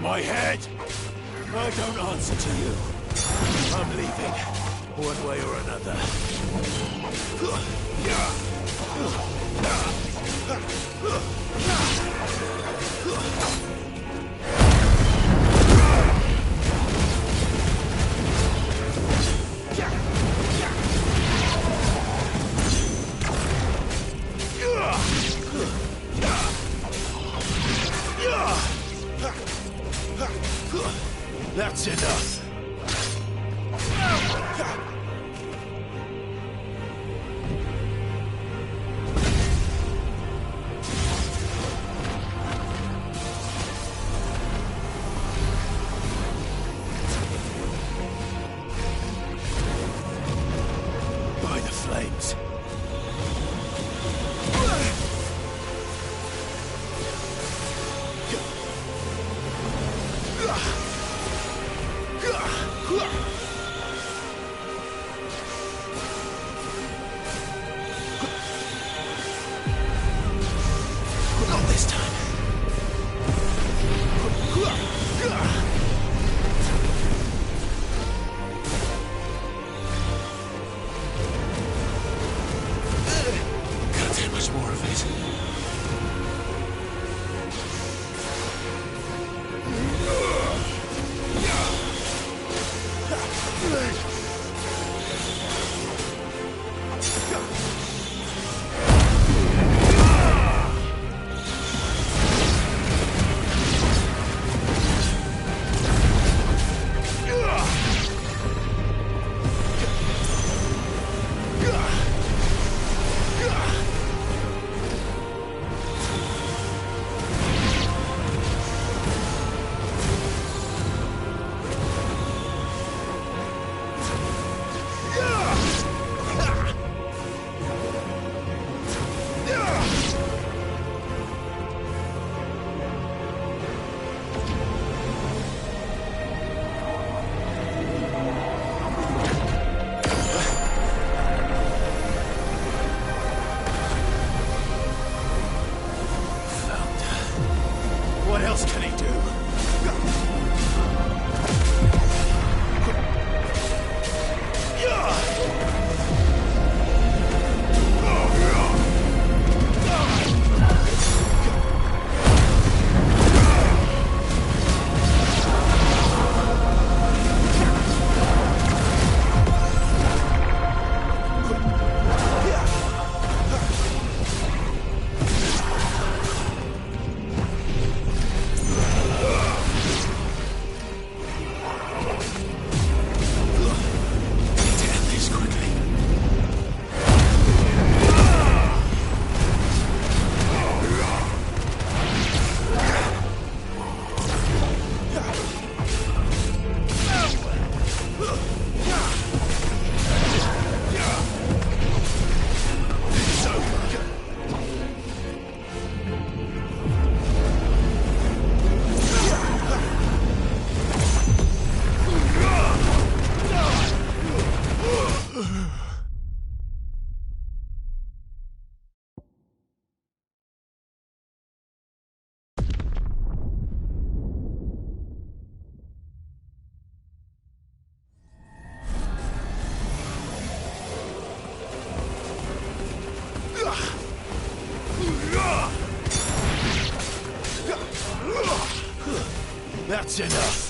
My head! I don't answer to you. I'm leaving, one way or another. That's enough. That's enough.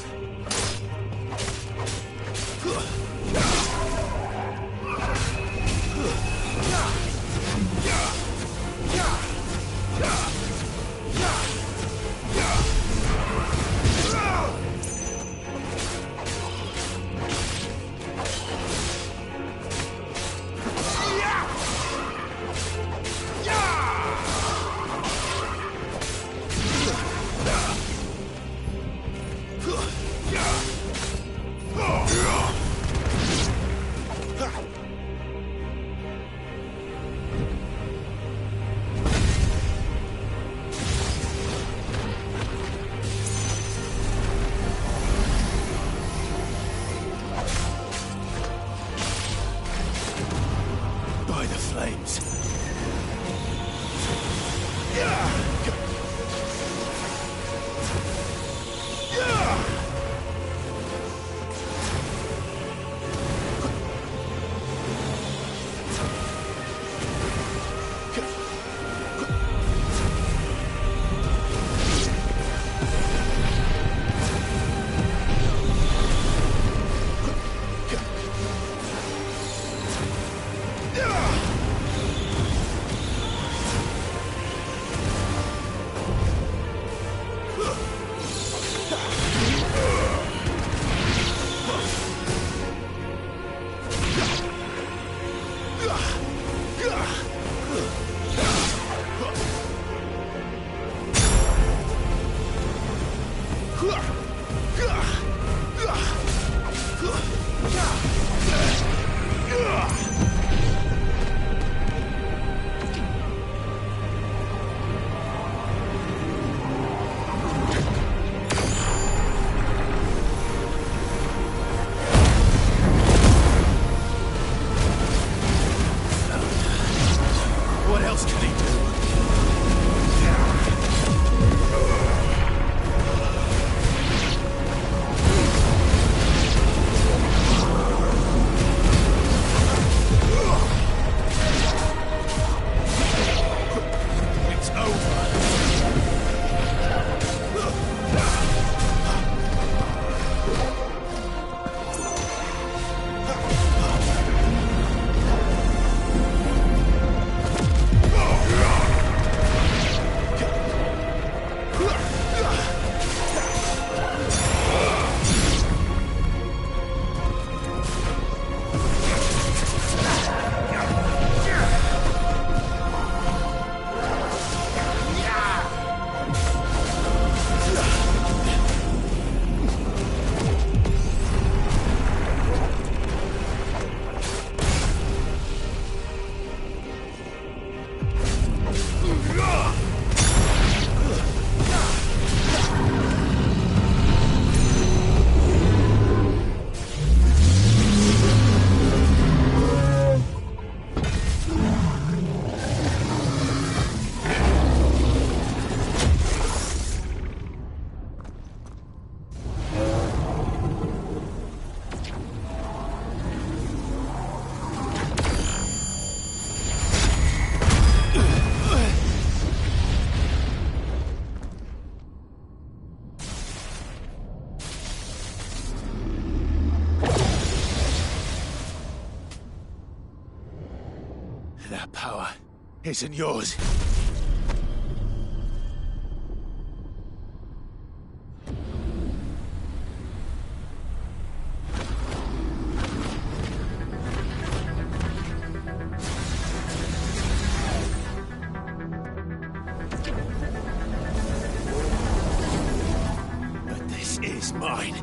That power isn't yours. But this is mine.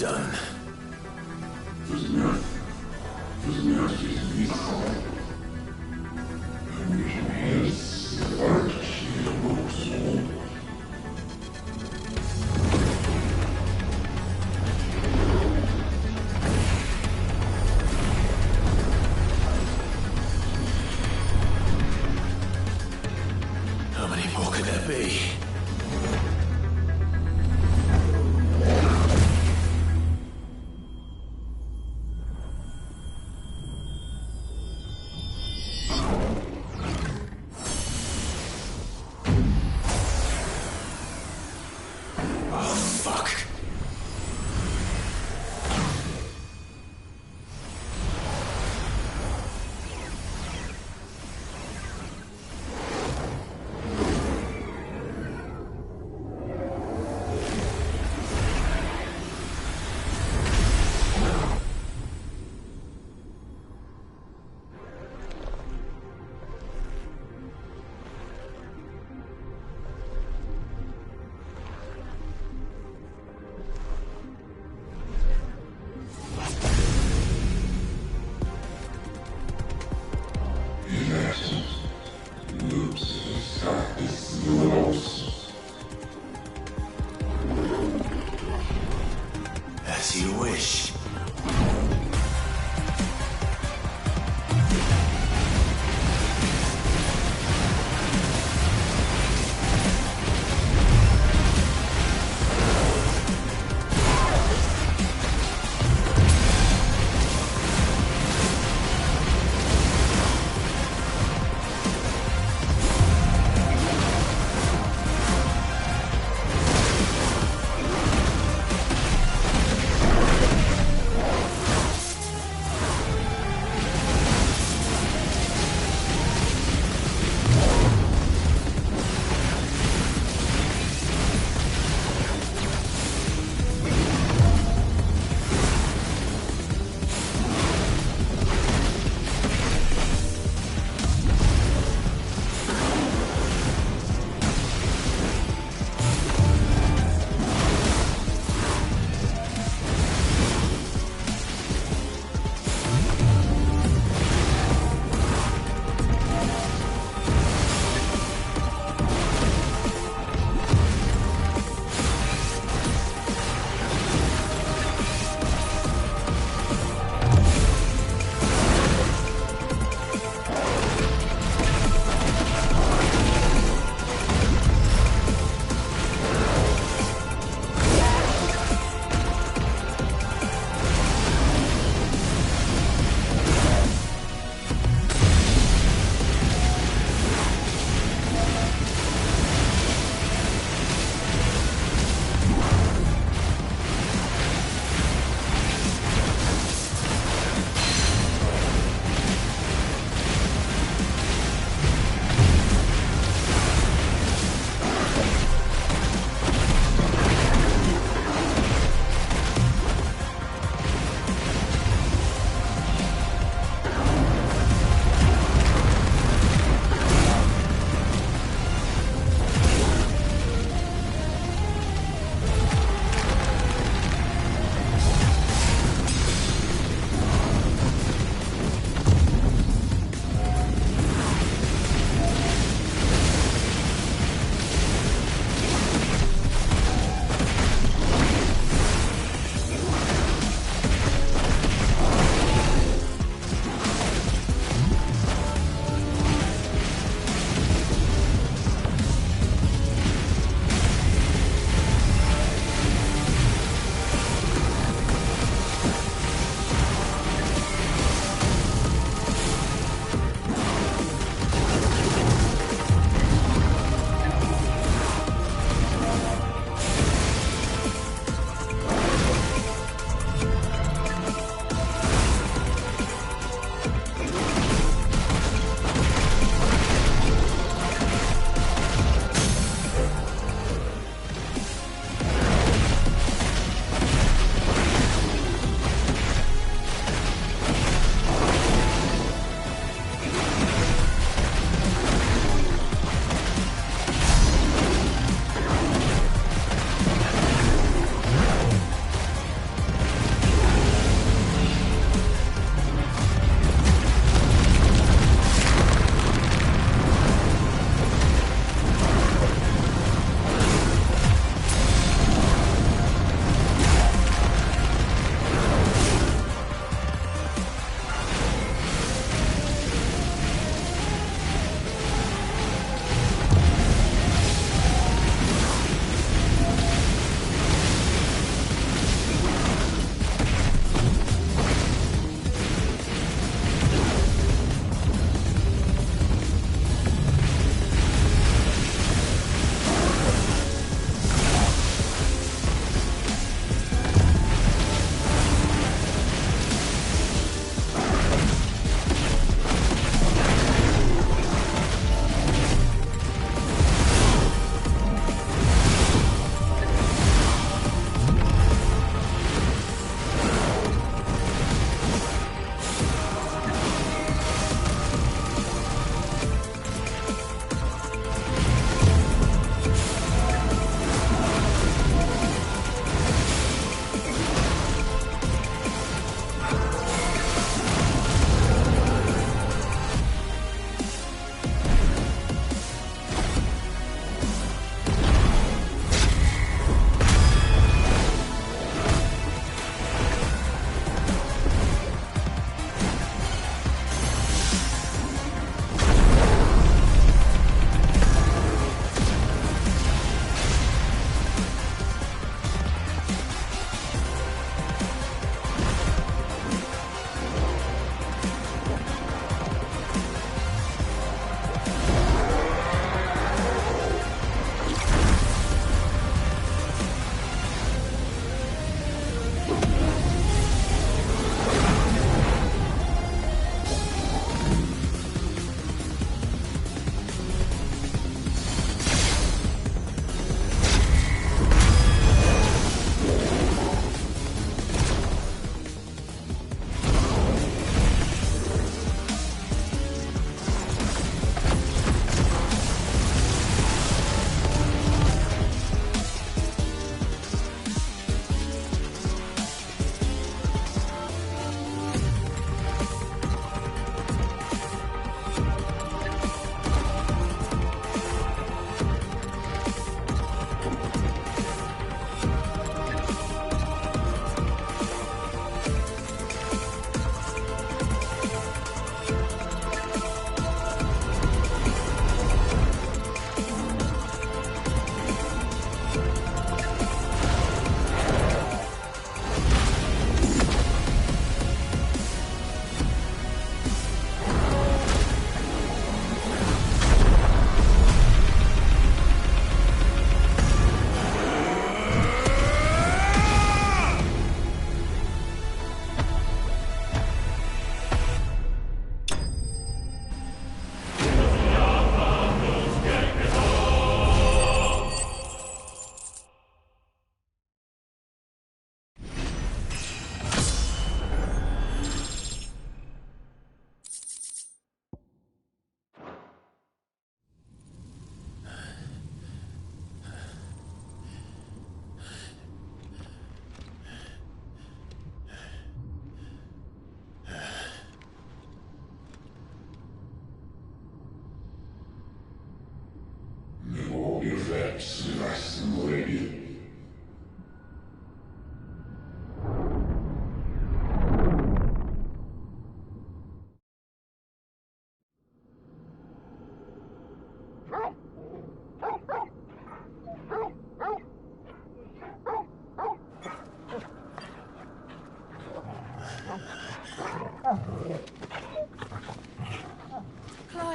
done. How many more could there be?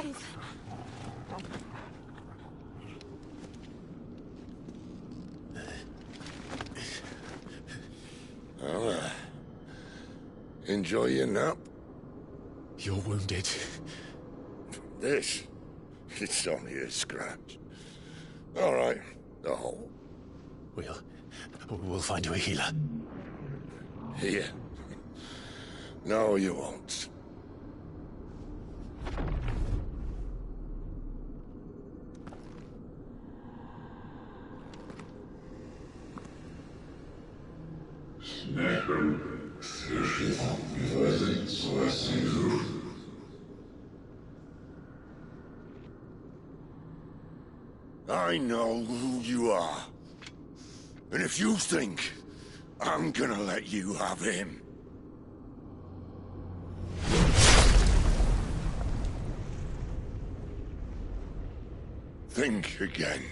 alive. Well, enjoy your nap. You're wounded. This? It's only a scratch. All right, the hole. We'll find you a healer. Here? No, you won't. I know who you are. And if you think I'm gonna let you have him... think again.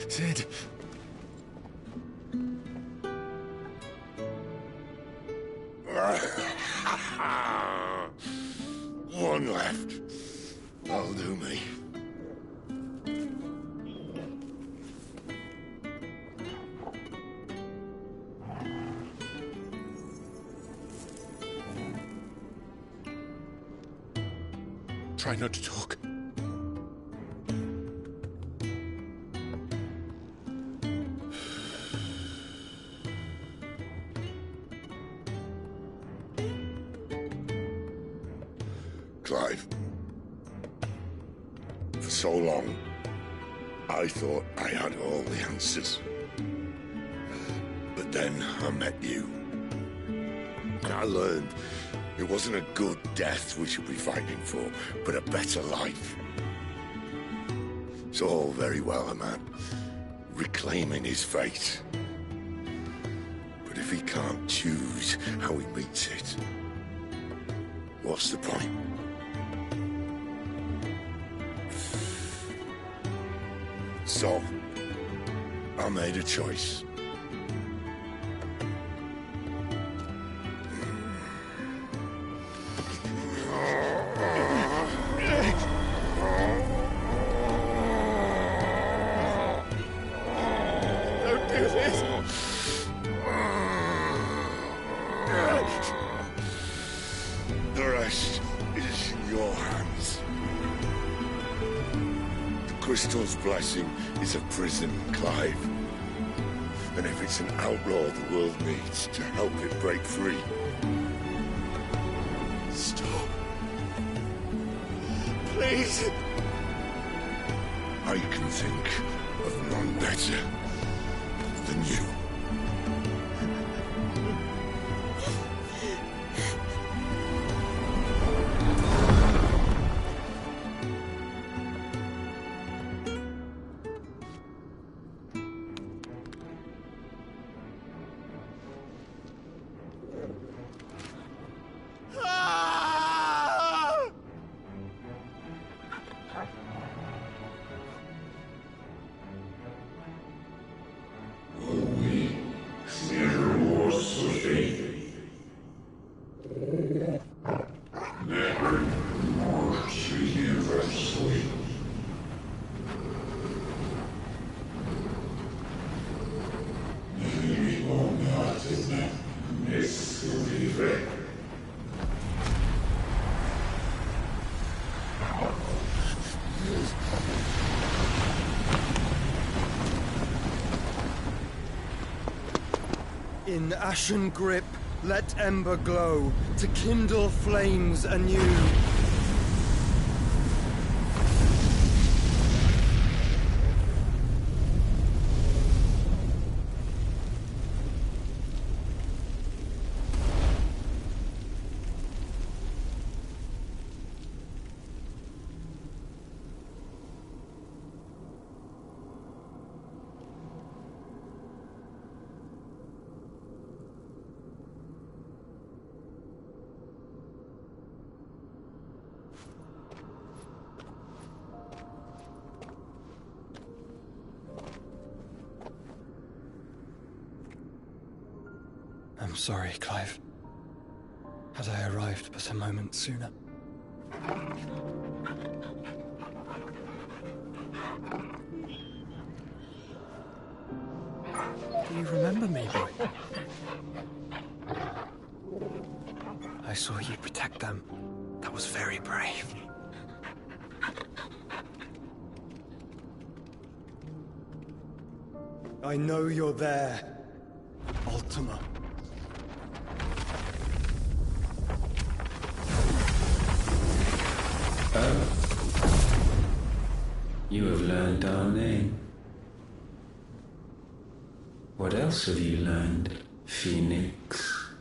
Sid. One left. That'll do me. Try not to talk. Clive. For so long, I thought I had all the answers. But then I met you. And I learned it wasn't a good death we should be fighting for, but a better life. It's all very well, a man reclaiming his fate. But if he can't choose how he meets it, what's the point? So, I made a choice. Don't do this! The rest is in your hands. The Crystal's blessing is a prison, Clive. And if it's an outlaw the world needs to help it break free... Stop. Please. I can think of none better than you. In ashen grip, let ember glow, to kindle flames anew. I'm sorry, Clive. Had I arrived but a moment sooner. Do you remember me, boy? I saw you protect them. That was very brave. I know you're there, Ultima. You have learned our name. What else have you learned, Phoenix?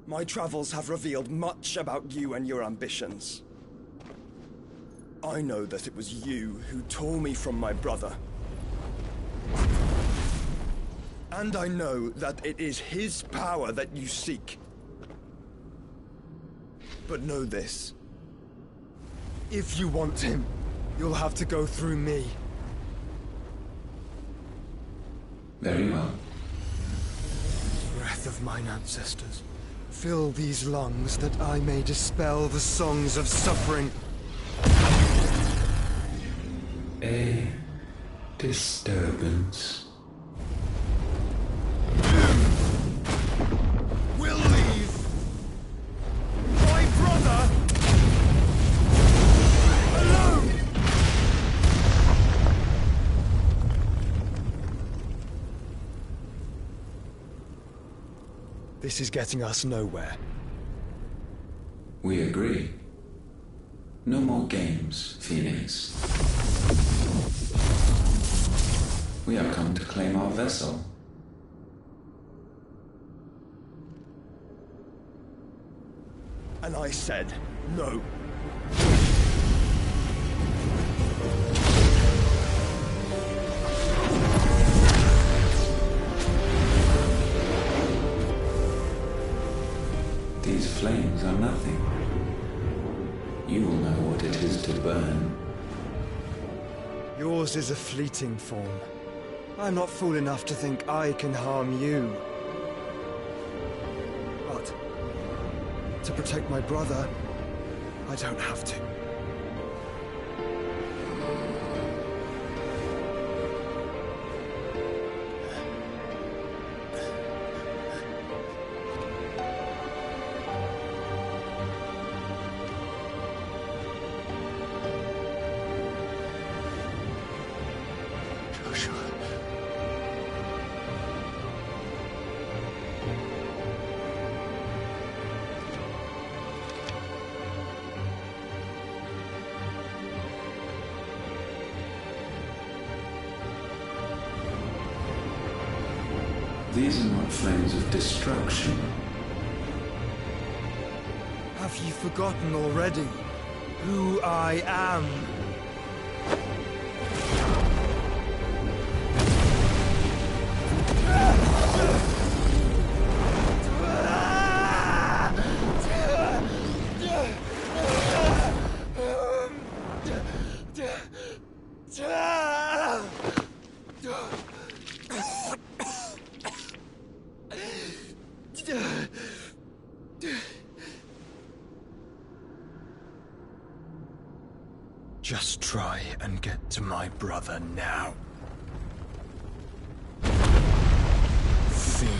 My travels have revealed much about you and your ambitions. I know that it was you who tore me from my brother. And I know that it is his power that you seek. But know this. If you want him, you'll have to go through me. Very well. Breath of mine ancestors, fill these lungs that I may dispel the songs of suffering. A disturbance. We'll leave. My brother alone. This is getting us nowhere. We agree. No more games, Phoenix. We have come to claim our vessel. And I said no. These flames are nothing. You will know what it is to burn. Yours is a fleeting form. I'm not fool enough to think I can harm you. But to protect my brother, I don't have to. These are not flames of destruction. Have you forgotten already who I am? Just try and get to my brother now. Fiend.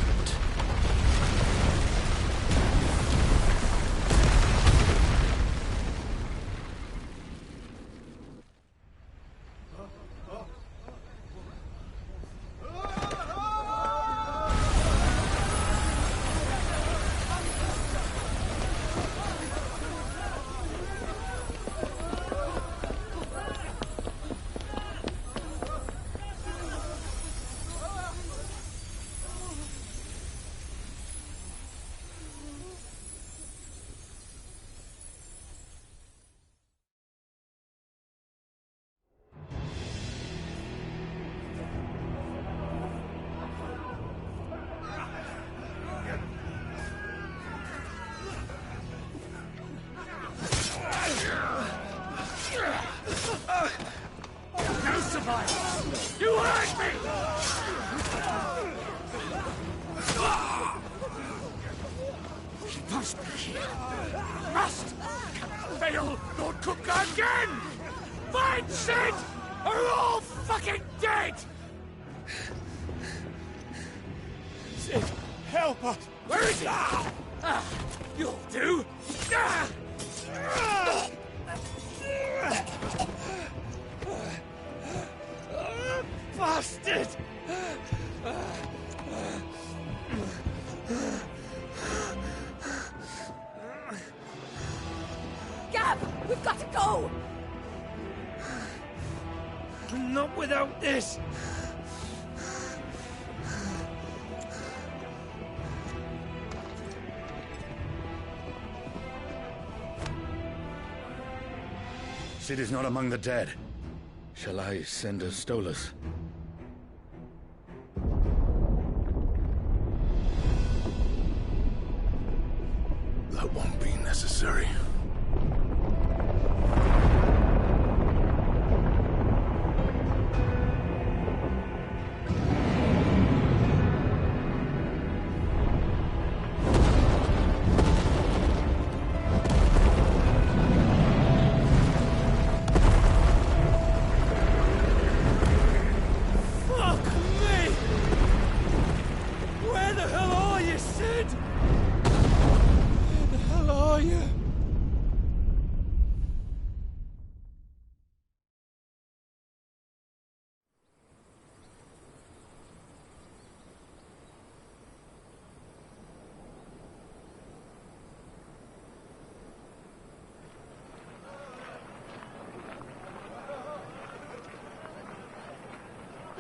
time! You hurt me! He must be here. Must! Fail nor cook again! Find Sid! Or we're all fucking dead! Sid, help us! Where is he? You'll do! Bastard! Gab! We've got to go! Not without this! Sid is not among the dead. Shall I send a Stolas? That won't be necessary.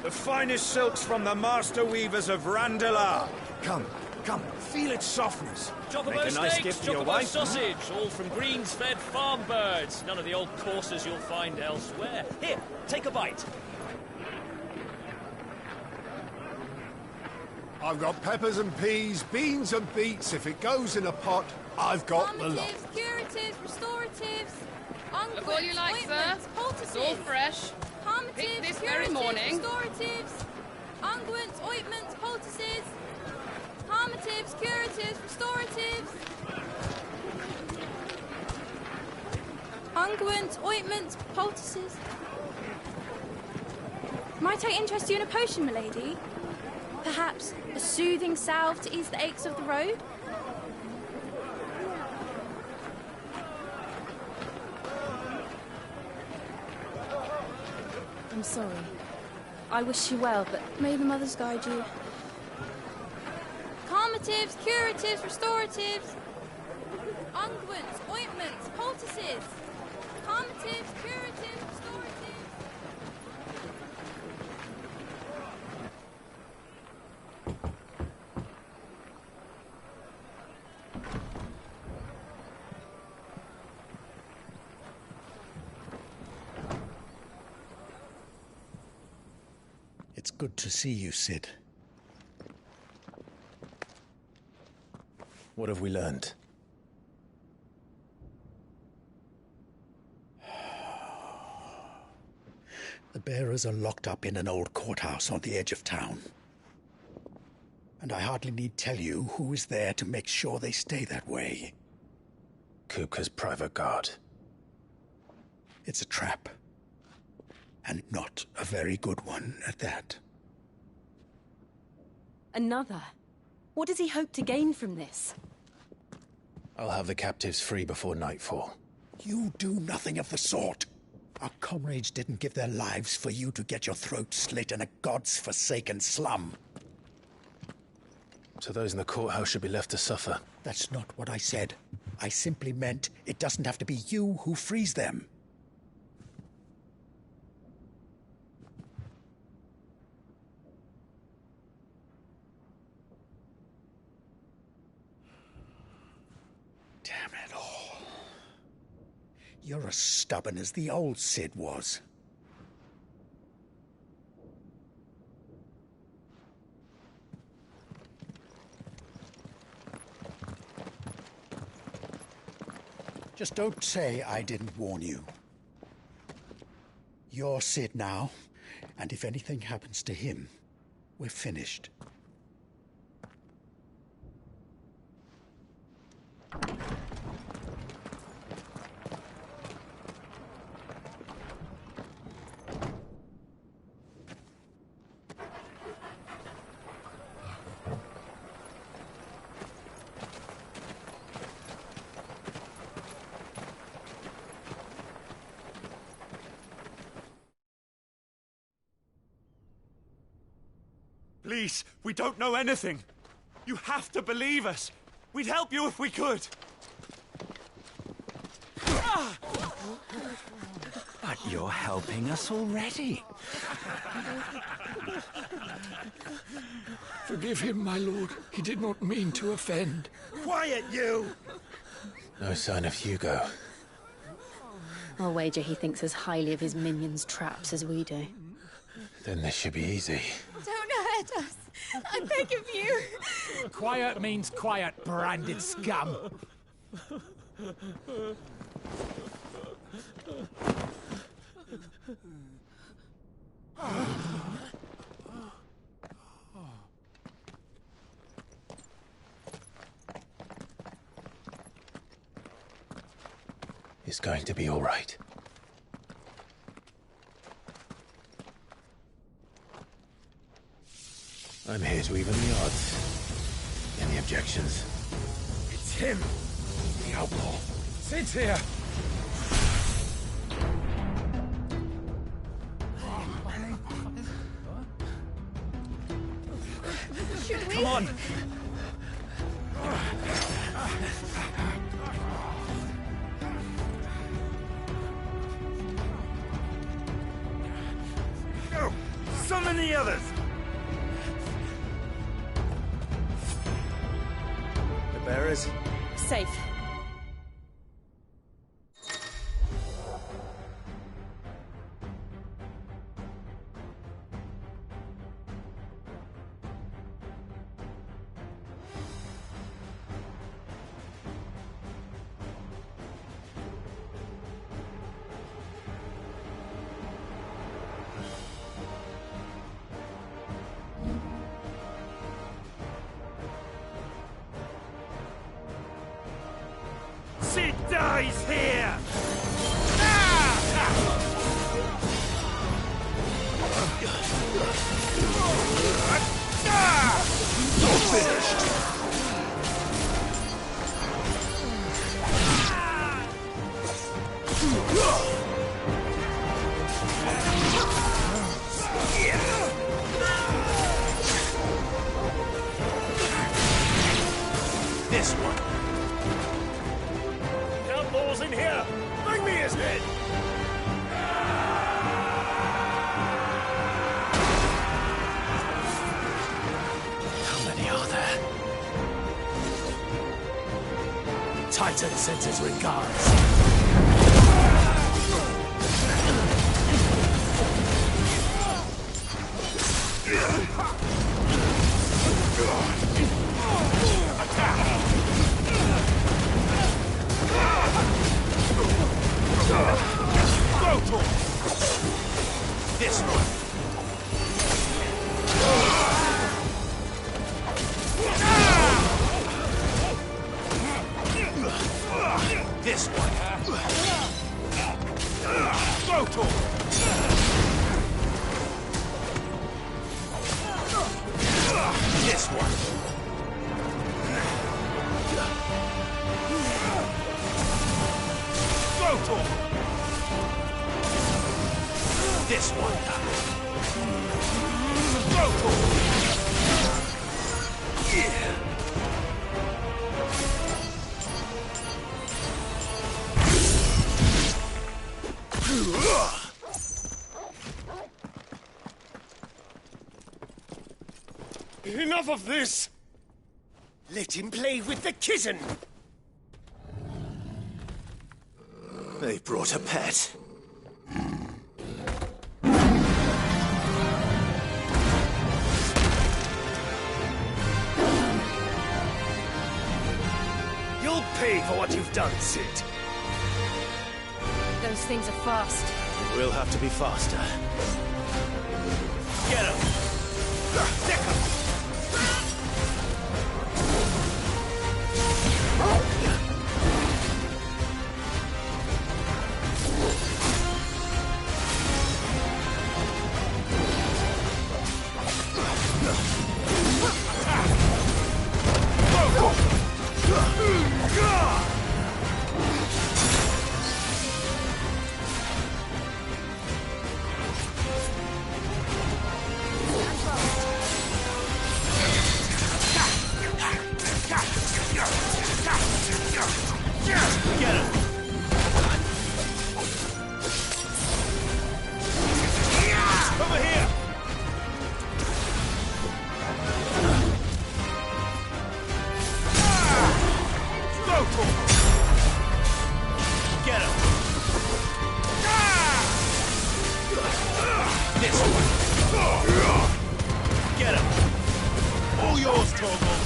The finest silks from the master weavers of Randalar. Come, feel its softness. Chocobo Make a nice steaks, gift for your chocobo wife. sausage, all from greens-fed farm birds. None of the old courses you'll find elsewhere. Here, take a bite. I've got peppers and peas, beans and beets. If it goes in a pot, I've got the lot. Calmatives, curatives, restoratives, Look all you like, sir. It's all fresh. Picked this very morning. Restoratives, unguents, ointments, poultices, calmatives, curatives, restoratives, unguents, ointments, poultices. Might I interest you in a potion, milady? Perhaps a soothing salve to ease the aches of the road? I'm sorry. I wish you well, but may the mothers guide you. Calmatives, curatives, restoratives, unguents, ointments, poultices. Calmatives, curatives, restoratives. It's good to see you, Sid. What have we learned? The bearers are locked up in an old courthouse on the edge of town. And I hardly need tell you who is there to make sure they stay that way. Kupka's private guard. It's a trap. And not a very good one at that. Another? What does he hope to gain from this? I'll have the captives free before nightfall. You do nothing of the sort. Our comrades didn't give their lives for you to get your throat slit in a god's-forsaken slum. So those in the courthouse should be left to suffer. That's not what I said. I simply meant it doesn't have to be you who frees them. Damn it all. You're as stubborn as the old Sid was. Just don't say I didn't warn you. You're Sid now, And if anything happens to him, we're finished. Please, we don't know anything. You have to believe us. We'd help you if we could. But you're helping us already. Forgive him, my lord. He did not mean to offend. Quiet, you! No sign of Hugo. I'll wager he thinks as highly of his minions' traps as we do. Then this should be easy. Don't hurt us. I beg of you. Quiet means quiet, branded scum. It's going to be all right. I'm here to even the odds. Any objections? It's him, the outlaw. Sit here. Should we? Come on. Go! Summon the others! The bearers? Safe. She dies here! You're finished. This one. Outlaws in here! Bring me his head! How many are there? Titan sends his regards. This one. This one. Brutal. This one. Brutal. This one. Brutal. Yeah. Enough of this! Let him play with the kitten! They brought a pet. You'll pay for what you've done, Sid. Those things are fast. We'll have to be faster. Get him! Stick him! Get him! Over here! Go for him! Get him! This one! Get him! All yours, Torgal!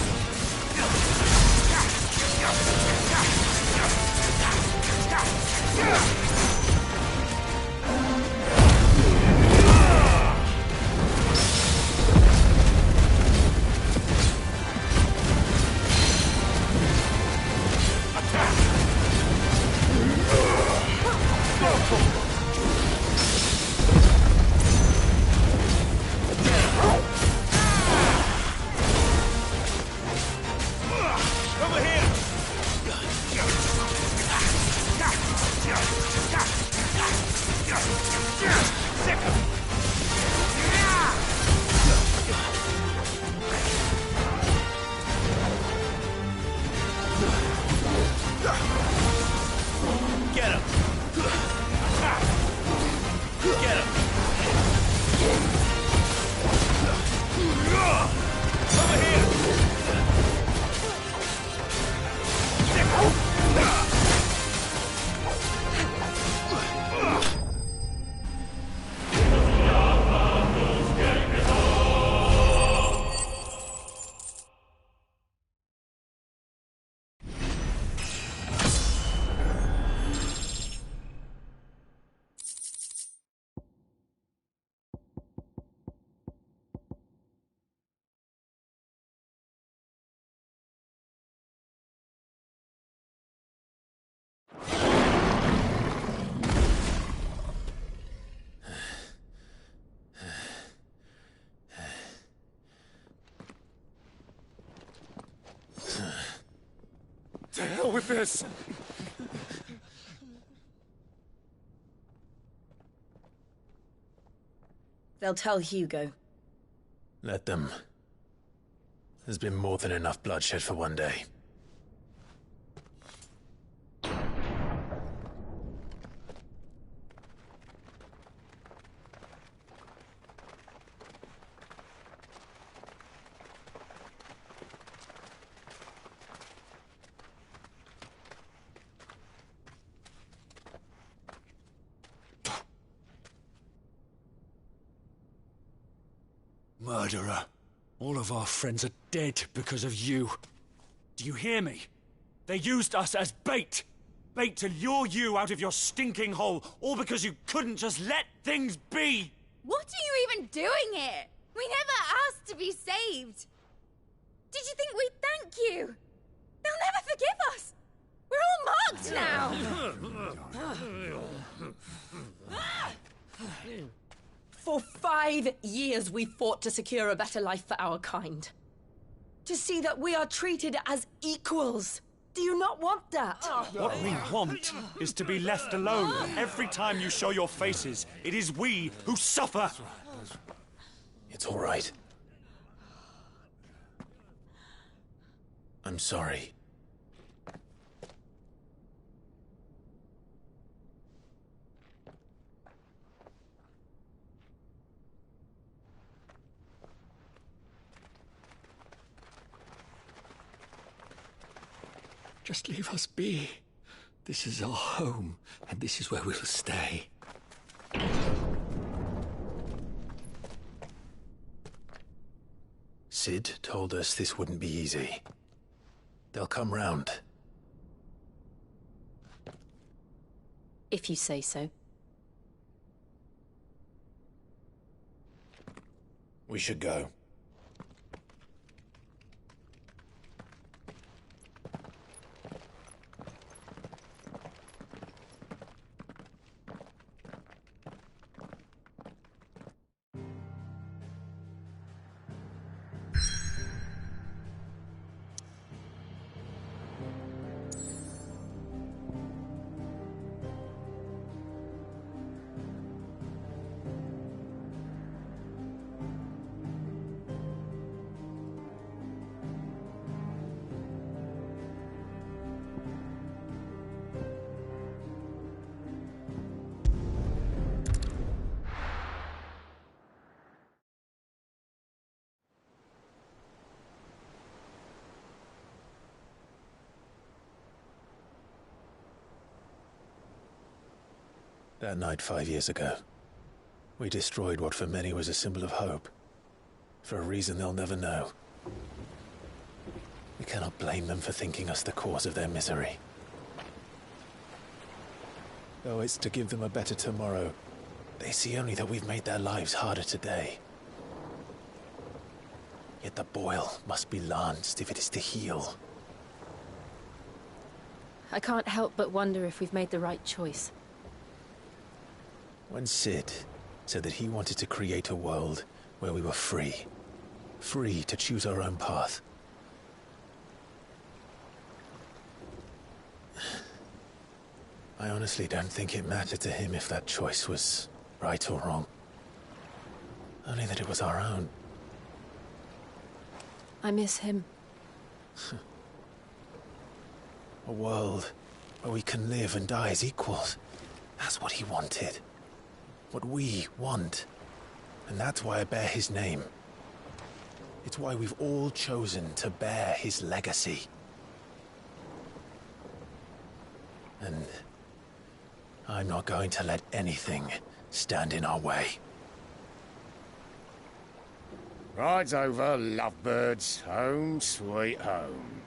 To hell with this! They'll tell Hugo. Let them. There's been more than enough bloodshed for one day. Murderer. All of our friends are dead because of you. Do you hear me? They used us as bait. Bait to lure you out of your stinking hole, all because you couldn't just let things be. What are you even doing here? We never asked to be saved. Did you think we'd thank you? They'll never forgive us. We're all marked now. For 5 years we fought to secure a better life for our kind. To see that we are treated as equals. Do you not want that? What we want is to be left alone. Every time you show your faces, it is we who suffer. It's all right. I'm sorry. Just leave us be. This is our home, and this is where we'll stay. Cid told us this wouldn't be easy. They'll come round. If you say so. We should go. That night 5 years ago, we destroyed what for many was a symbol of hope. For a reason they'll never know. We cannot blame them for thinking us the cause of their misery. Though it's to give them a better tomorrow, they see only that we've made their lives harder today. Yet the boil must be lanced if it is to heal. I can't help but wonder if we've made the right choice. When Cid said that he wanted to create a world where we were free. Free to choose our own path. I honestly don't think it mattered to him if that choice was right or wrong. Only that it was our own. I miss him. A world where we can live and die as equals. That's what he wanted. What we want. And that's why I bear his name. It's why we've all chosen to bear his legacy. And I'm not going to let anything stand in our way. Ride's over, lovebirds. Home sweet home.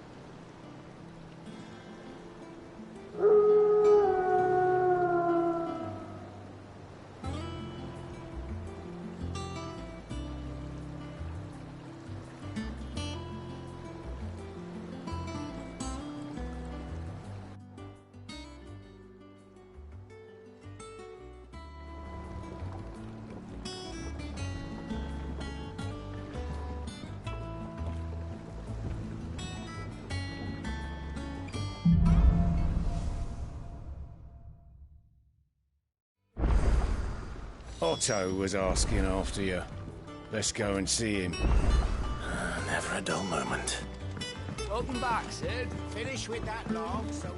Otto was asking after you. Let's go and see him. Never a dull moment. Welcome back, Cid. Finish with that log, so...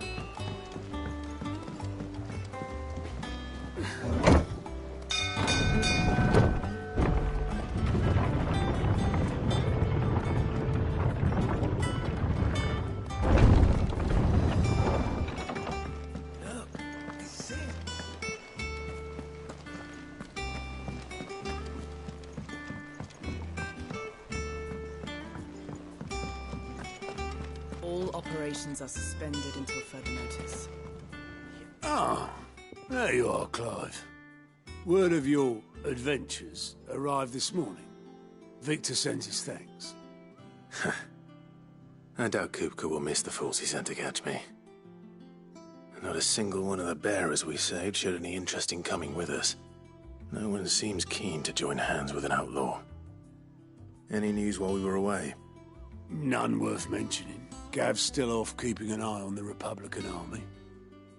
All operations are suspended until further notice. Ah, there you are, Clive. Word of your adventures arrived this morning. Victor sends his thanks. I doubt Kupka will miss the fools he sent to catch me. Not a single one of the bearers we saved showed any interest in coming with us. No one seems keen to join hands with an outlaw. Any news while we were away? None worth mentioning. Gav's still off keeping an eye on the Republican army.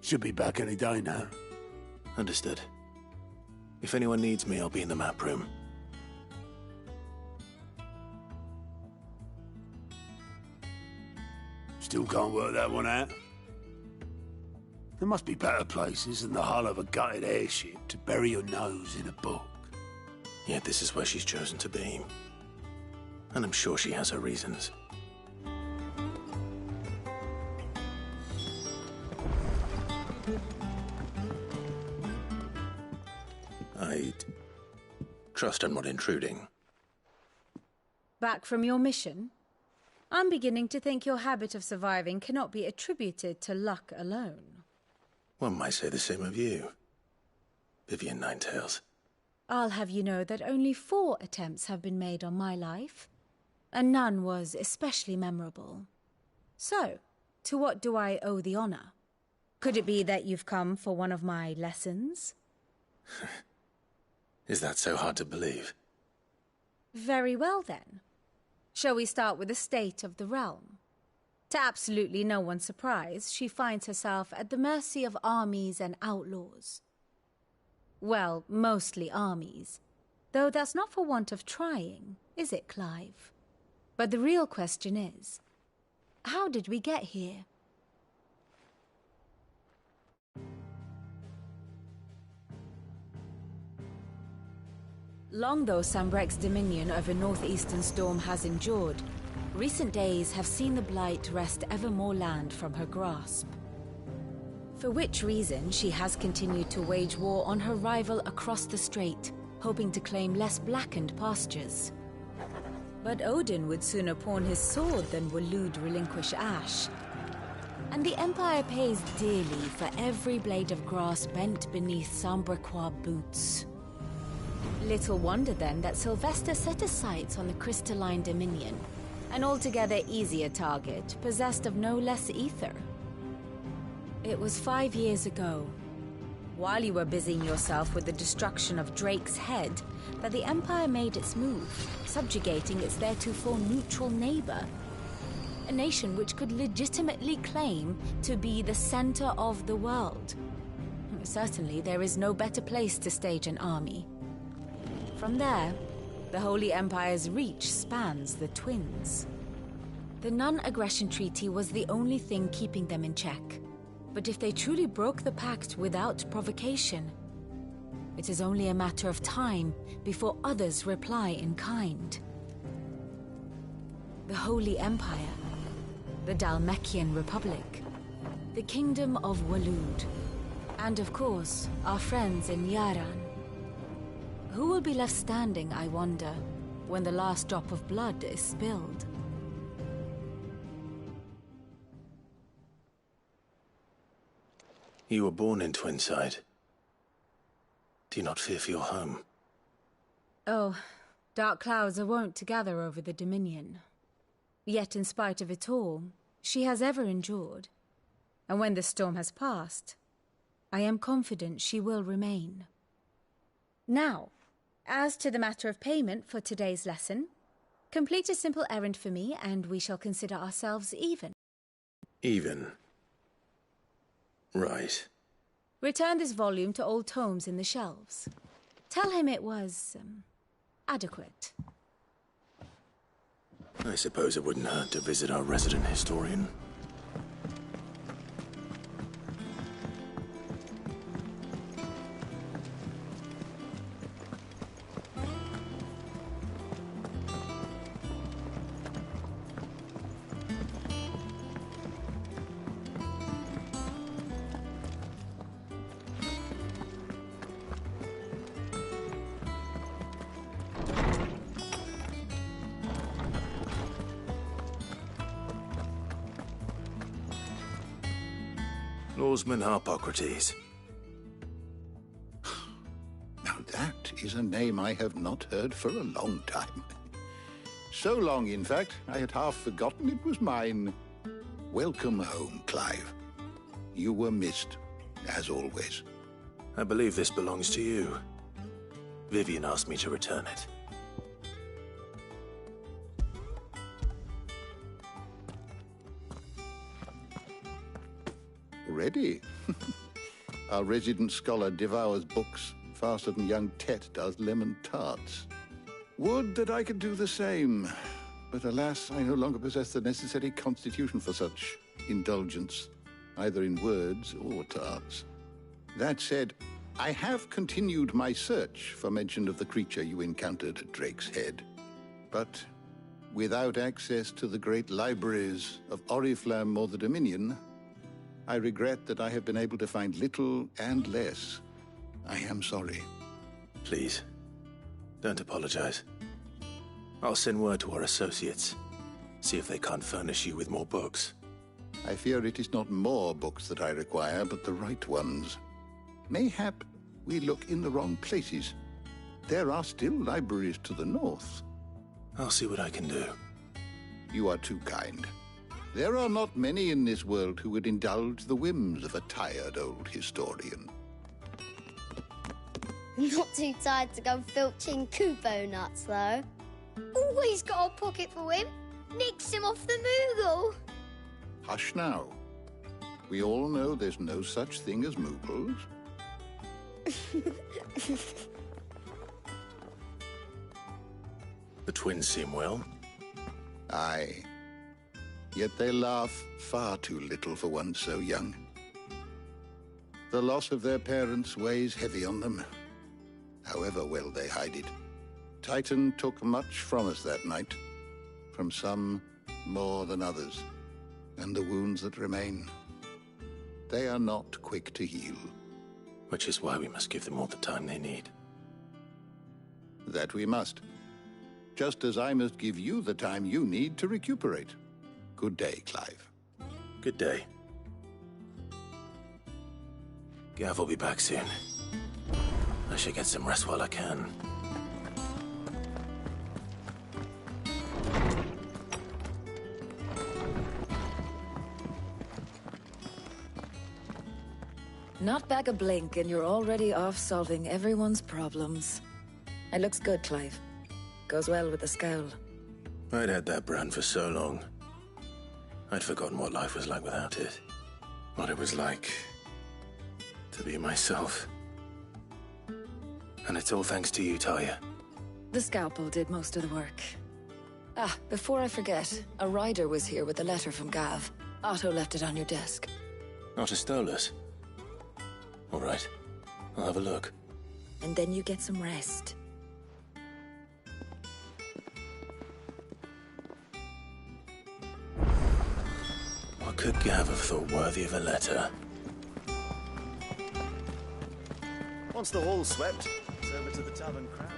Should be back any day now. Understood. If anyone needs me, I'll be in the map room. Still can't work that one out. There must be better places than the hull of a gutted airship to bury your nose in a book. Yet this is where she's chosen to be. And I'm sure she has her reasons. I'd trust I'm not intruding. Back from your mission? I'm beginning to think your habit of surviving cannot be attributed to luck alone. One might say the same of you, Vivian Ninetails. I'll have you know that only 4 attempts have been made on my life, and none was especially memorable. So, to what do I owe the honor? Could it be that you've come for one of my lessons? Is that so hard to believe? Very well, then. Shall we start with the state of the realm? To absolutely no one's surprise, she finds herself at the mercy of armies and outlaws. Well, mostly armies. Though that's not for want of trying, is it, Clive? But the real question is, how did we get here? Long though Sanbreque's dominion over northeastern Storm has endured, recent days have seen the Blight wrest ever more land from her grasp. For which reason she has continued to wage war on her rival across the strait, hoping to claim less blackened pastures. But Odin would sooner pawn his sword than Waloed relinquish Ash. And the Empire pays dearly for every blade of grass bent beneath Sanbrequois boots. Little wonder then that Sylvester set his sights on the Crystalline Dominion, an altogether easier target, possessed of no less ether. It was 5 years ago, while you were busying yourself with the destruction of Drake's head, that the Empire made its move, subjugating its theretofore neutral neighbor. A nation which could legitimately claim to be the center of the world. Certainly, there is no better place to stage an army. From there, the Holy Empire's reach spans the Twins. The non-aggression treaty was the only thing keeping them in check. But if they truly broke the pact without provocation, it is only a matter of time before others reply in kind. The Holy Empire, the Dhalmekian Republic, the Kingdom of Waloed, and of course, our friends in Yaran. Who will be left standing, I wonder, when the last drop of blood is spilled? You were born in Twinside. Do you not fear for your home? Oh, dark clouds are wont to gather over the Dominion. Yet in spite of it all, she has ever endured. And when the storm has passed, I am confident she will remain. Now, as to the matter of payment for today's lesson, complete a simple errand for me and we shall consider ourselves even. Even? Right. Return this volume to old tomes in the shelves. Tell him it was, adequate. I suppose it wouldn't hurt to visit our resident historian. Lawsman Harpocrates. Now that is a name I have not heard for a long time. So long, in fact, I had half forgotten it was mine. Welcome home, Clive. You were missed, as always. I believe this belongs to you. Vivian asked me to return it. Ready? Our resident scholar devours books faster than young Tet does lemon tarts. Would that I could do the same, but alas, I no longer possess the necessary constitution for such indulgence, either in words or tarts. That said, I have continued my search for mention of the creature you encountered at Drake's Head, but without access to the great libraries of Oriflamme or the Dominion, I regret that I have been able to find little and less. I am sorry. Please, don't apologize. I'll send word to our associates. See if they can't furnish you with more books. I fear it is not more books that I require, but the right ones. Mayhap we look in the wrong places. There are still libraries to the north. I'll see what I can do. You are too kind. There are not many in this world who would indulge the whims of a tired old historian. Not too tired to go filching Kupo nuts, though. Always got a pocket for him. Nicks him off the Moogle. Hush now. We all know there's no such thing as Moogles. The twins seem well. Aye. Yet they laugh far too little for one so young. The loss of their parents weighs heavy on them, however well they hide it. Titan took much from us that night, from some more than others, and the wounds that remain, they are not quick to heal. Which is why we must give them all the time they need. That we must. Just as I must give you the time you need to recuperate. Good day, Clive. Good day. Gav will be back soon. I should get some rest while I can. Not back a blink and you're already off solving everyone's problems. It looks good, Clive. Goes well with the scowl. I'd had that brand for so long. I'd forgotten what life was like without it. What it was like to be myself. And it's all thanks to you, Talia. The scalpel did most of the work. Ah, before I forget, a rider was here with a letter from Gav. Otto left it on your desk. Otto stole us. All right. I'll have a look. And then you get some rest. What could Gav have thought worthy of a letter? Once the hall's swept, it's over to the Tavern Crown.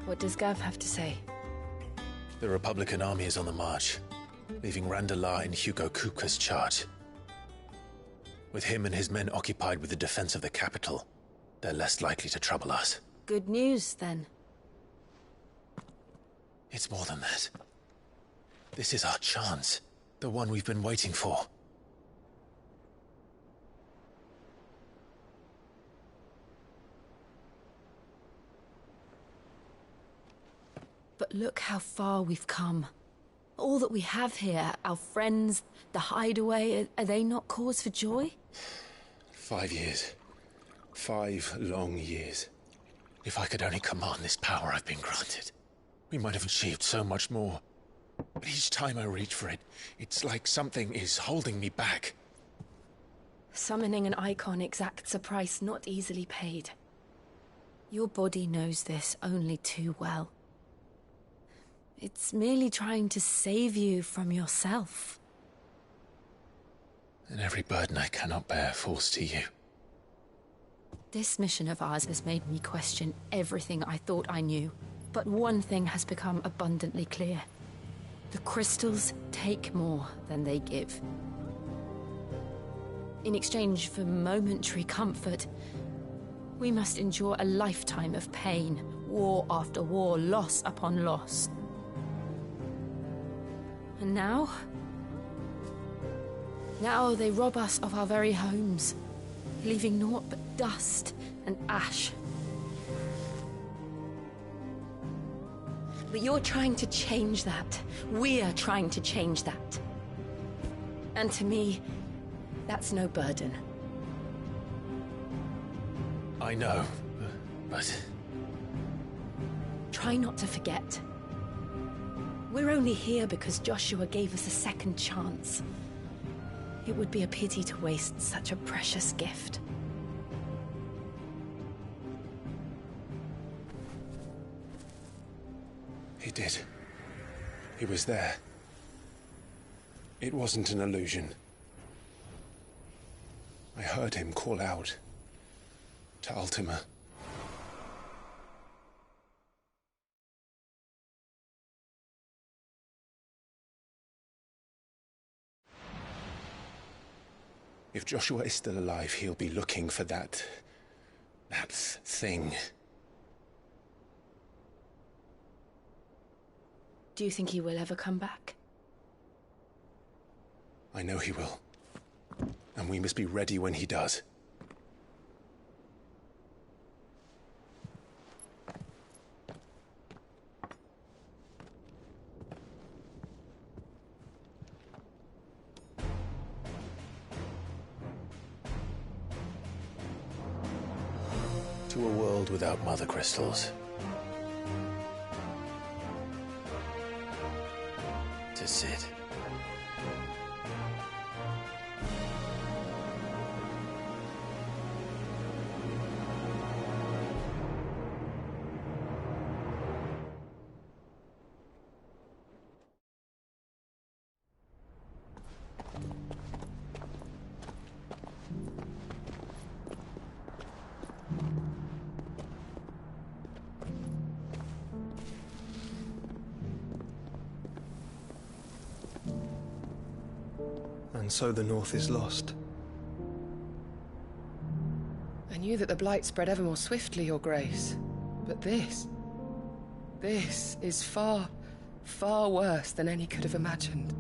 What does Gav have to say? The Republican army is on the march, leaving Randalar in Hugo Kupka's charge. With him and his men occupied with the defense of the capital, they're less likely to trouble us. Good news, then. It's more than that. This is our chance. The one we've been waiting for. But look how far we've come. All that we have here, our friends, the hideaway, are they not cause for joy? 5 years. 5 long years. If I could only command this power I've been granted, we might have achieved so much more. But each time I reach for it, it's like something is holding me back. Summoning an icon exacts a price not easily paid. Your body knows this only too well. It's merely trying to save you from yourself. And every burden I cannot bear falls to you. This mission of ours has made me question everything I thought I knew. But one thing has become abundantly clear. The crystals take more than they give. In exchange for momentary comfort, we must endure a lifetime of pain, war after war, loss upon loss. And now? Now they rob us of our very homes, leaving naught but dust and ash. But you're trying to change that. We're trying to change that. And to me, that's no burden. I know, but... Try not to forget. We're only here because Joshua gave us a second chance. It would be a pity to waste such a precious gift. He did. He was there. It wasn't an illusion. I heard him call out to Ultima. If Joshua is still alive, he'll be looking for that thing. Do you think he will ever come back? I know he will. And we must be ready when he does. To a world without mother crystals. To Cid. And so the North is lost. I knew that the Blight spread ever more swiftly, Your Grace. But this is far, far worse than any could have imagined.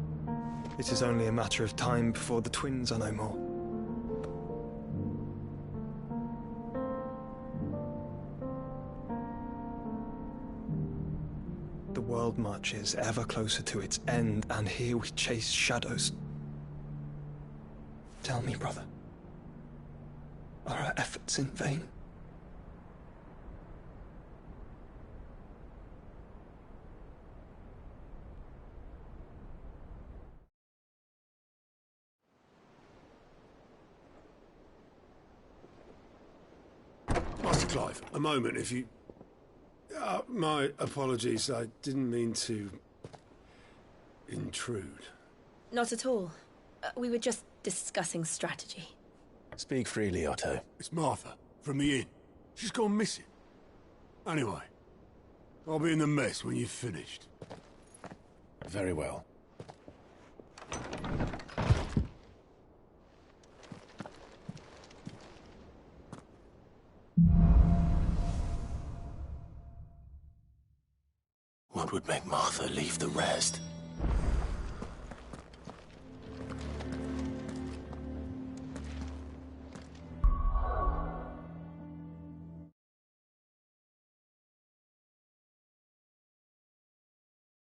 It is only a matter of time before the twins are no more. The world marches ever closer to its end, and here we chase shadows. Tell me, brother, are our efforts in vain? Master Clive, a moment, if you... my apologies, I didn't mean to... intrude. Not at all. We were just discussing strategy. Speak freely, Otto. It's Martha, from the inn. She's gone missing. Anyway, I'll be in the mess when you've finished. Very well. What would make Martha leave the rest?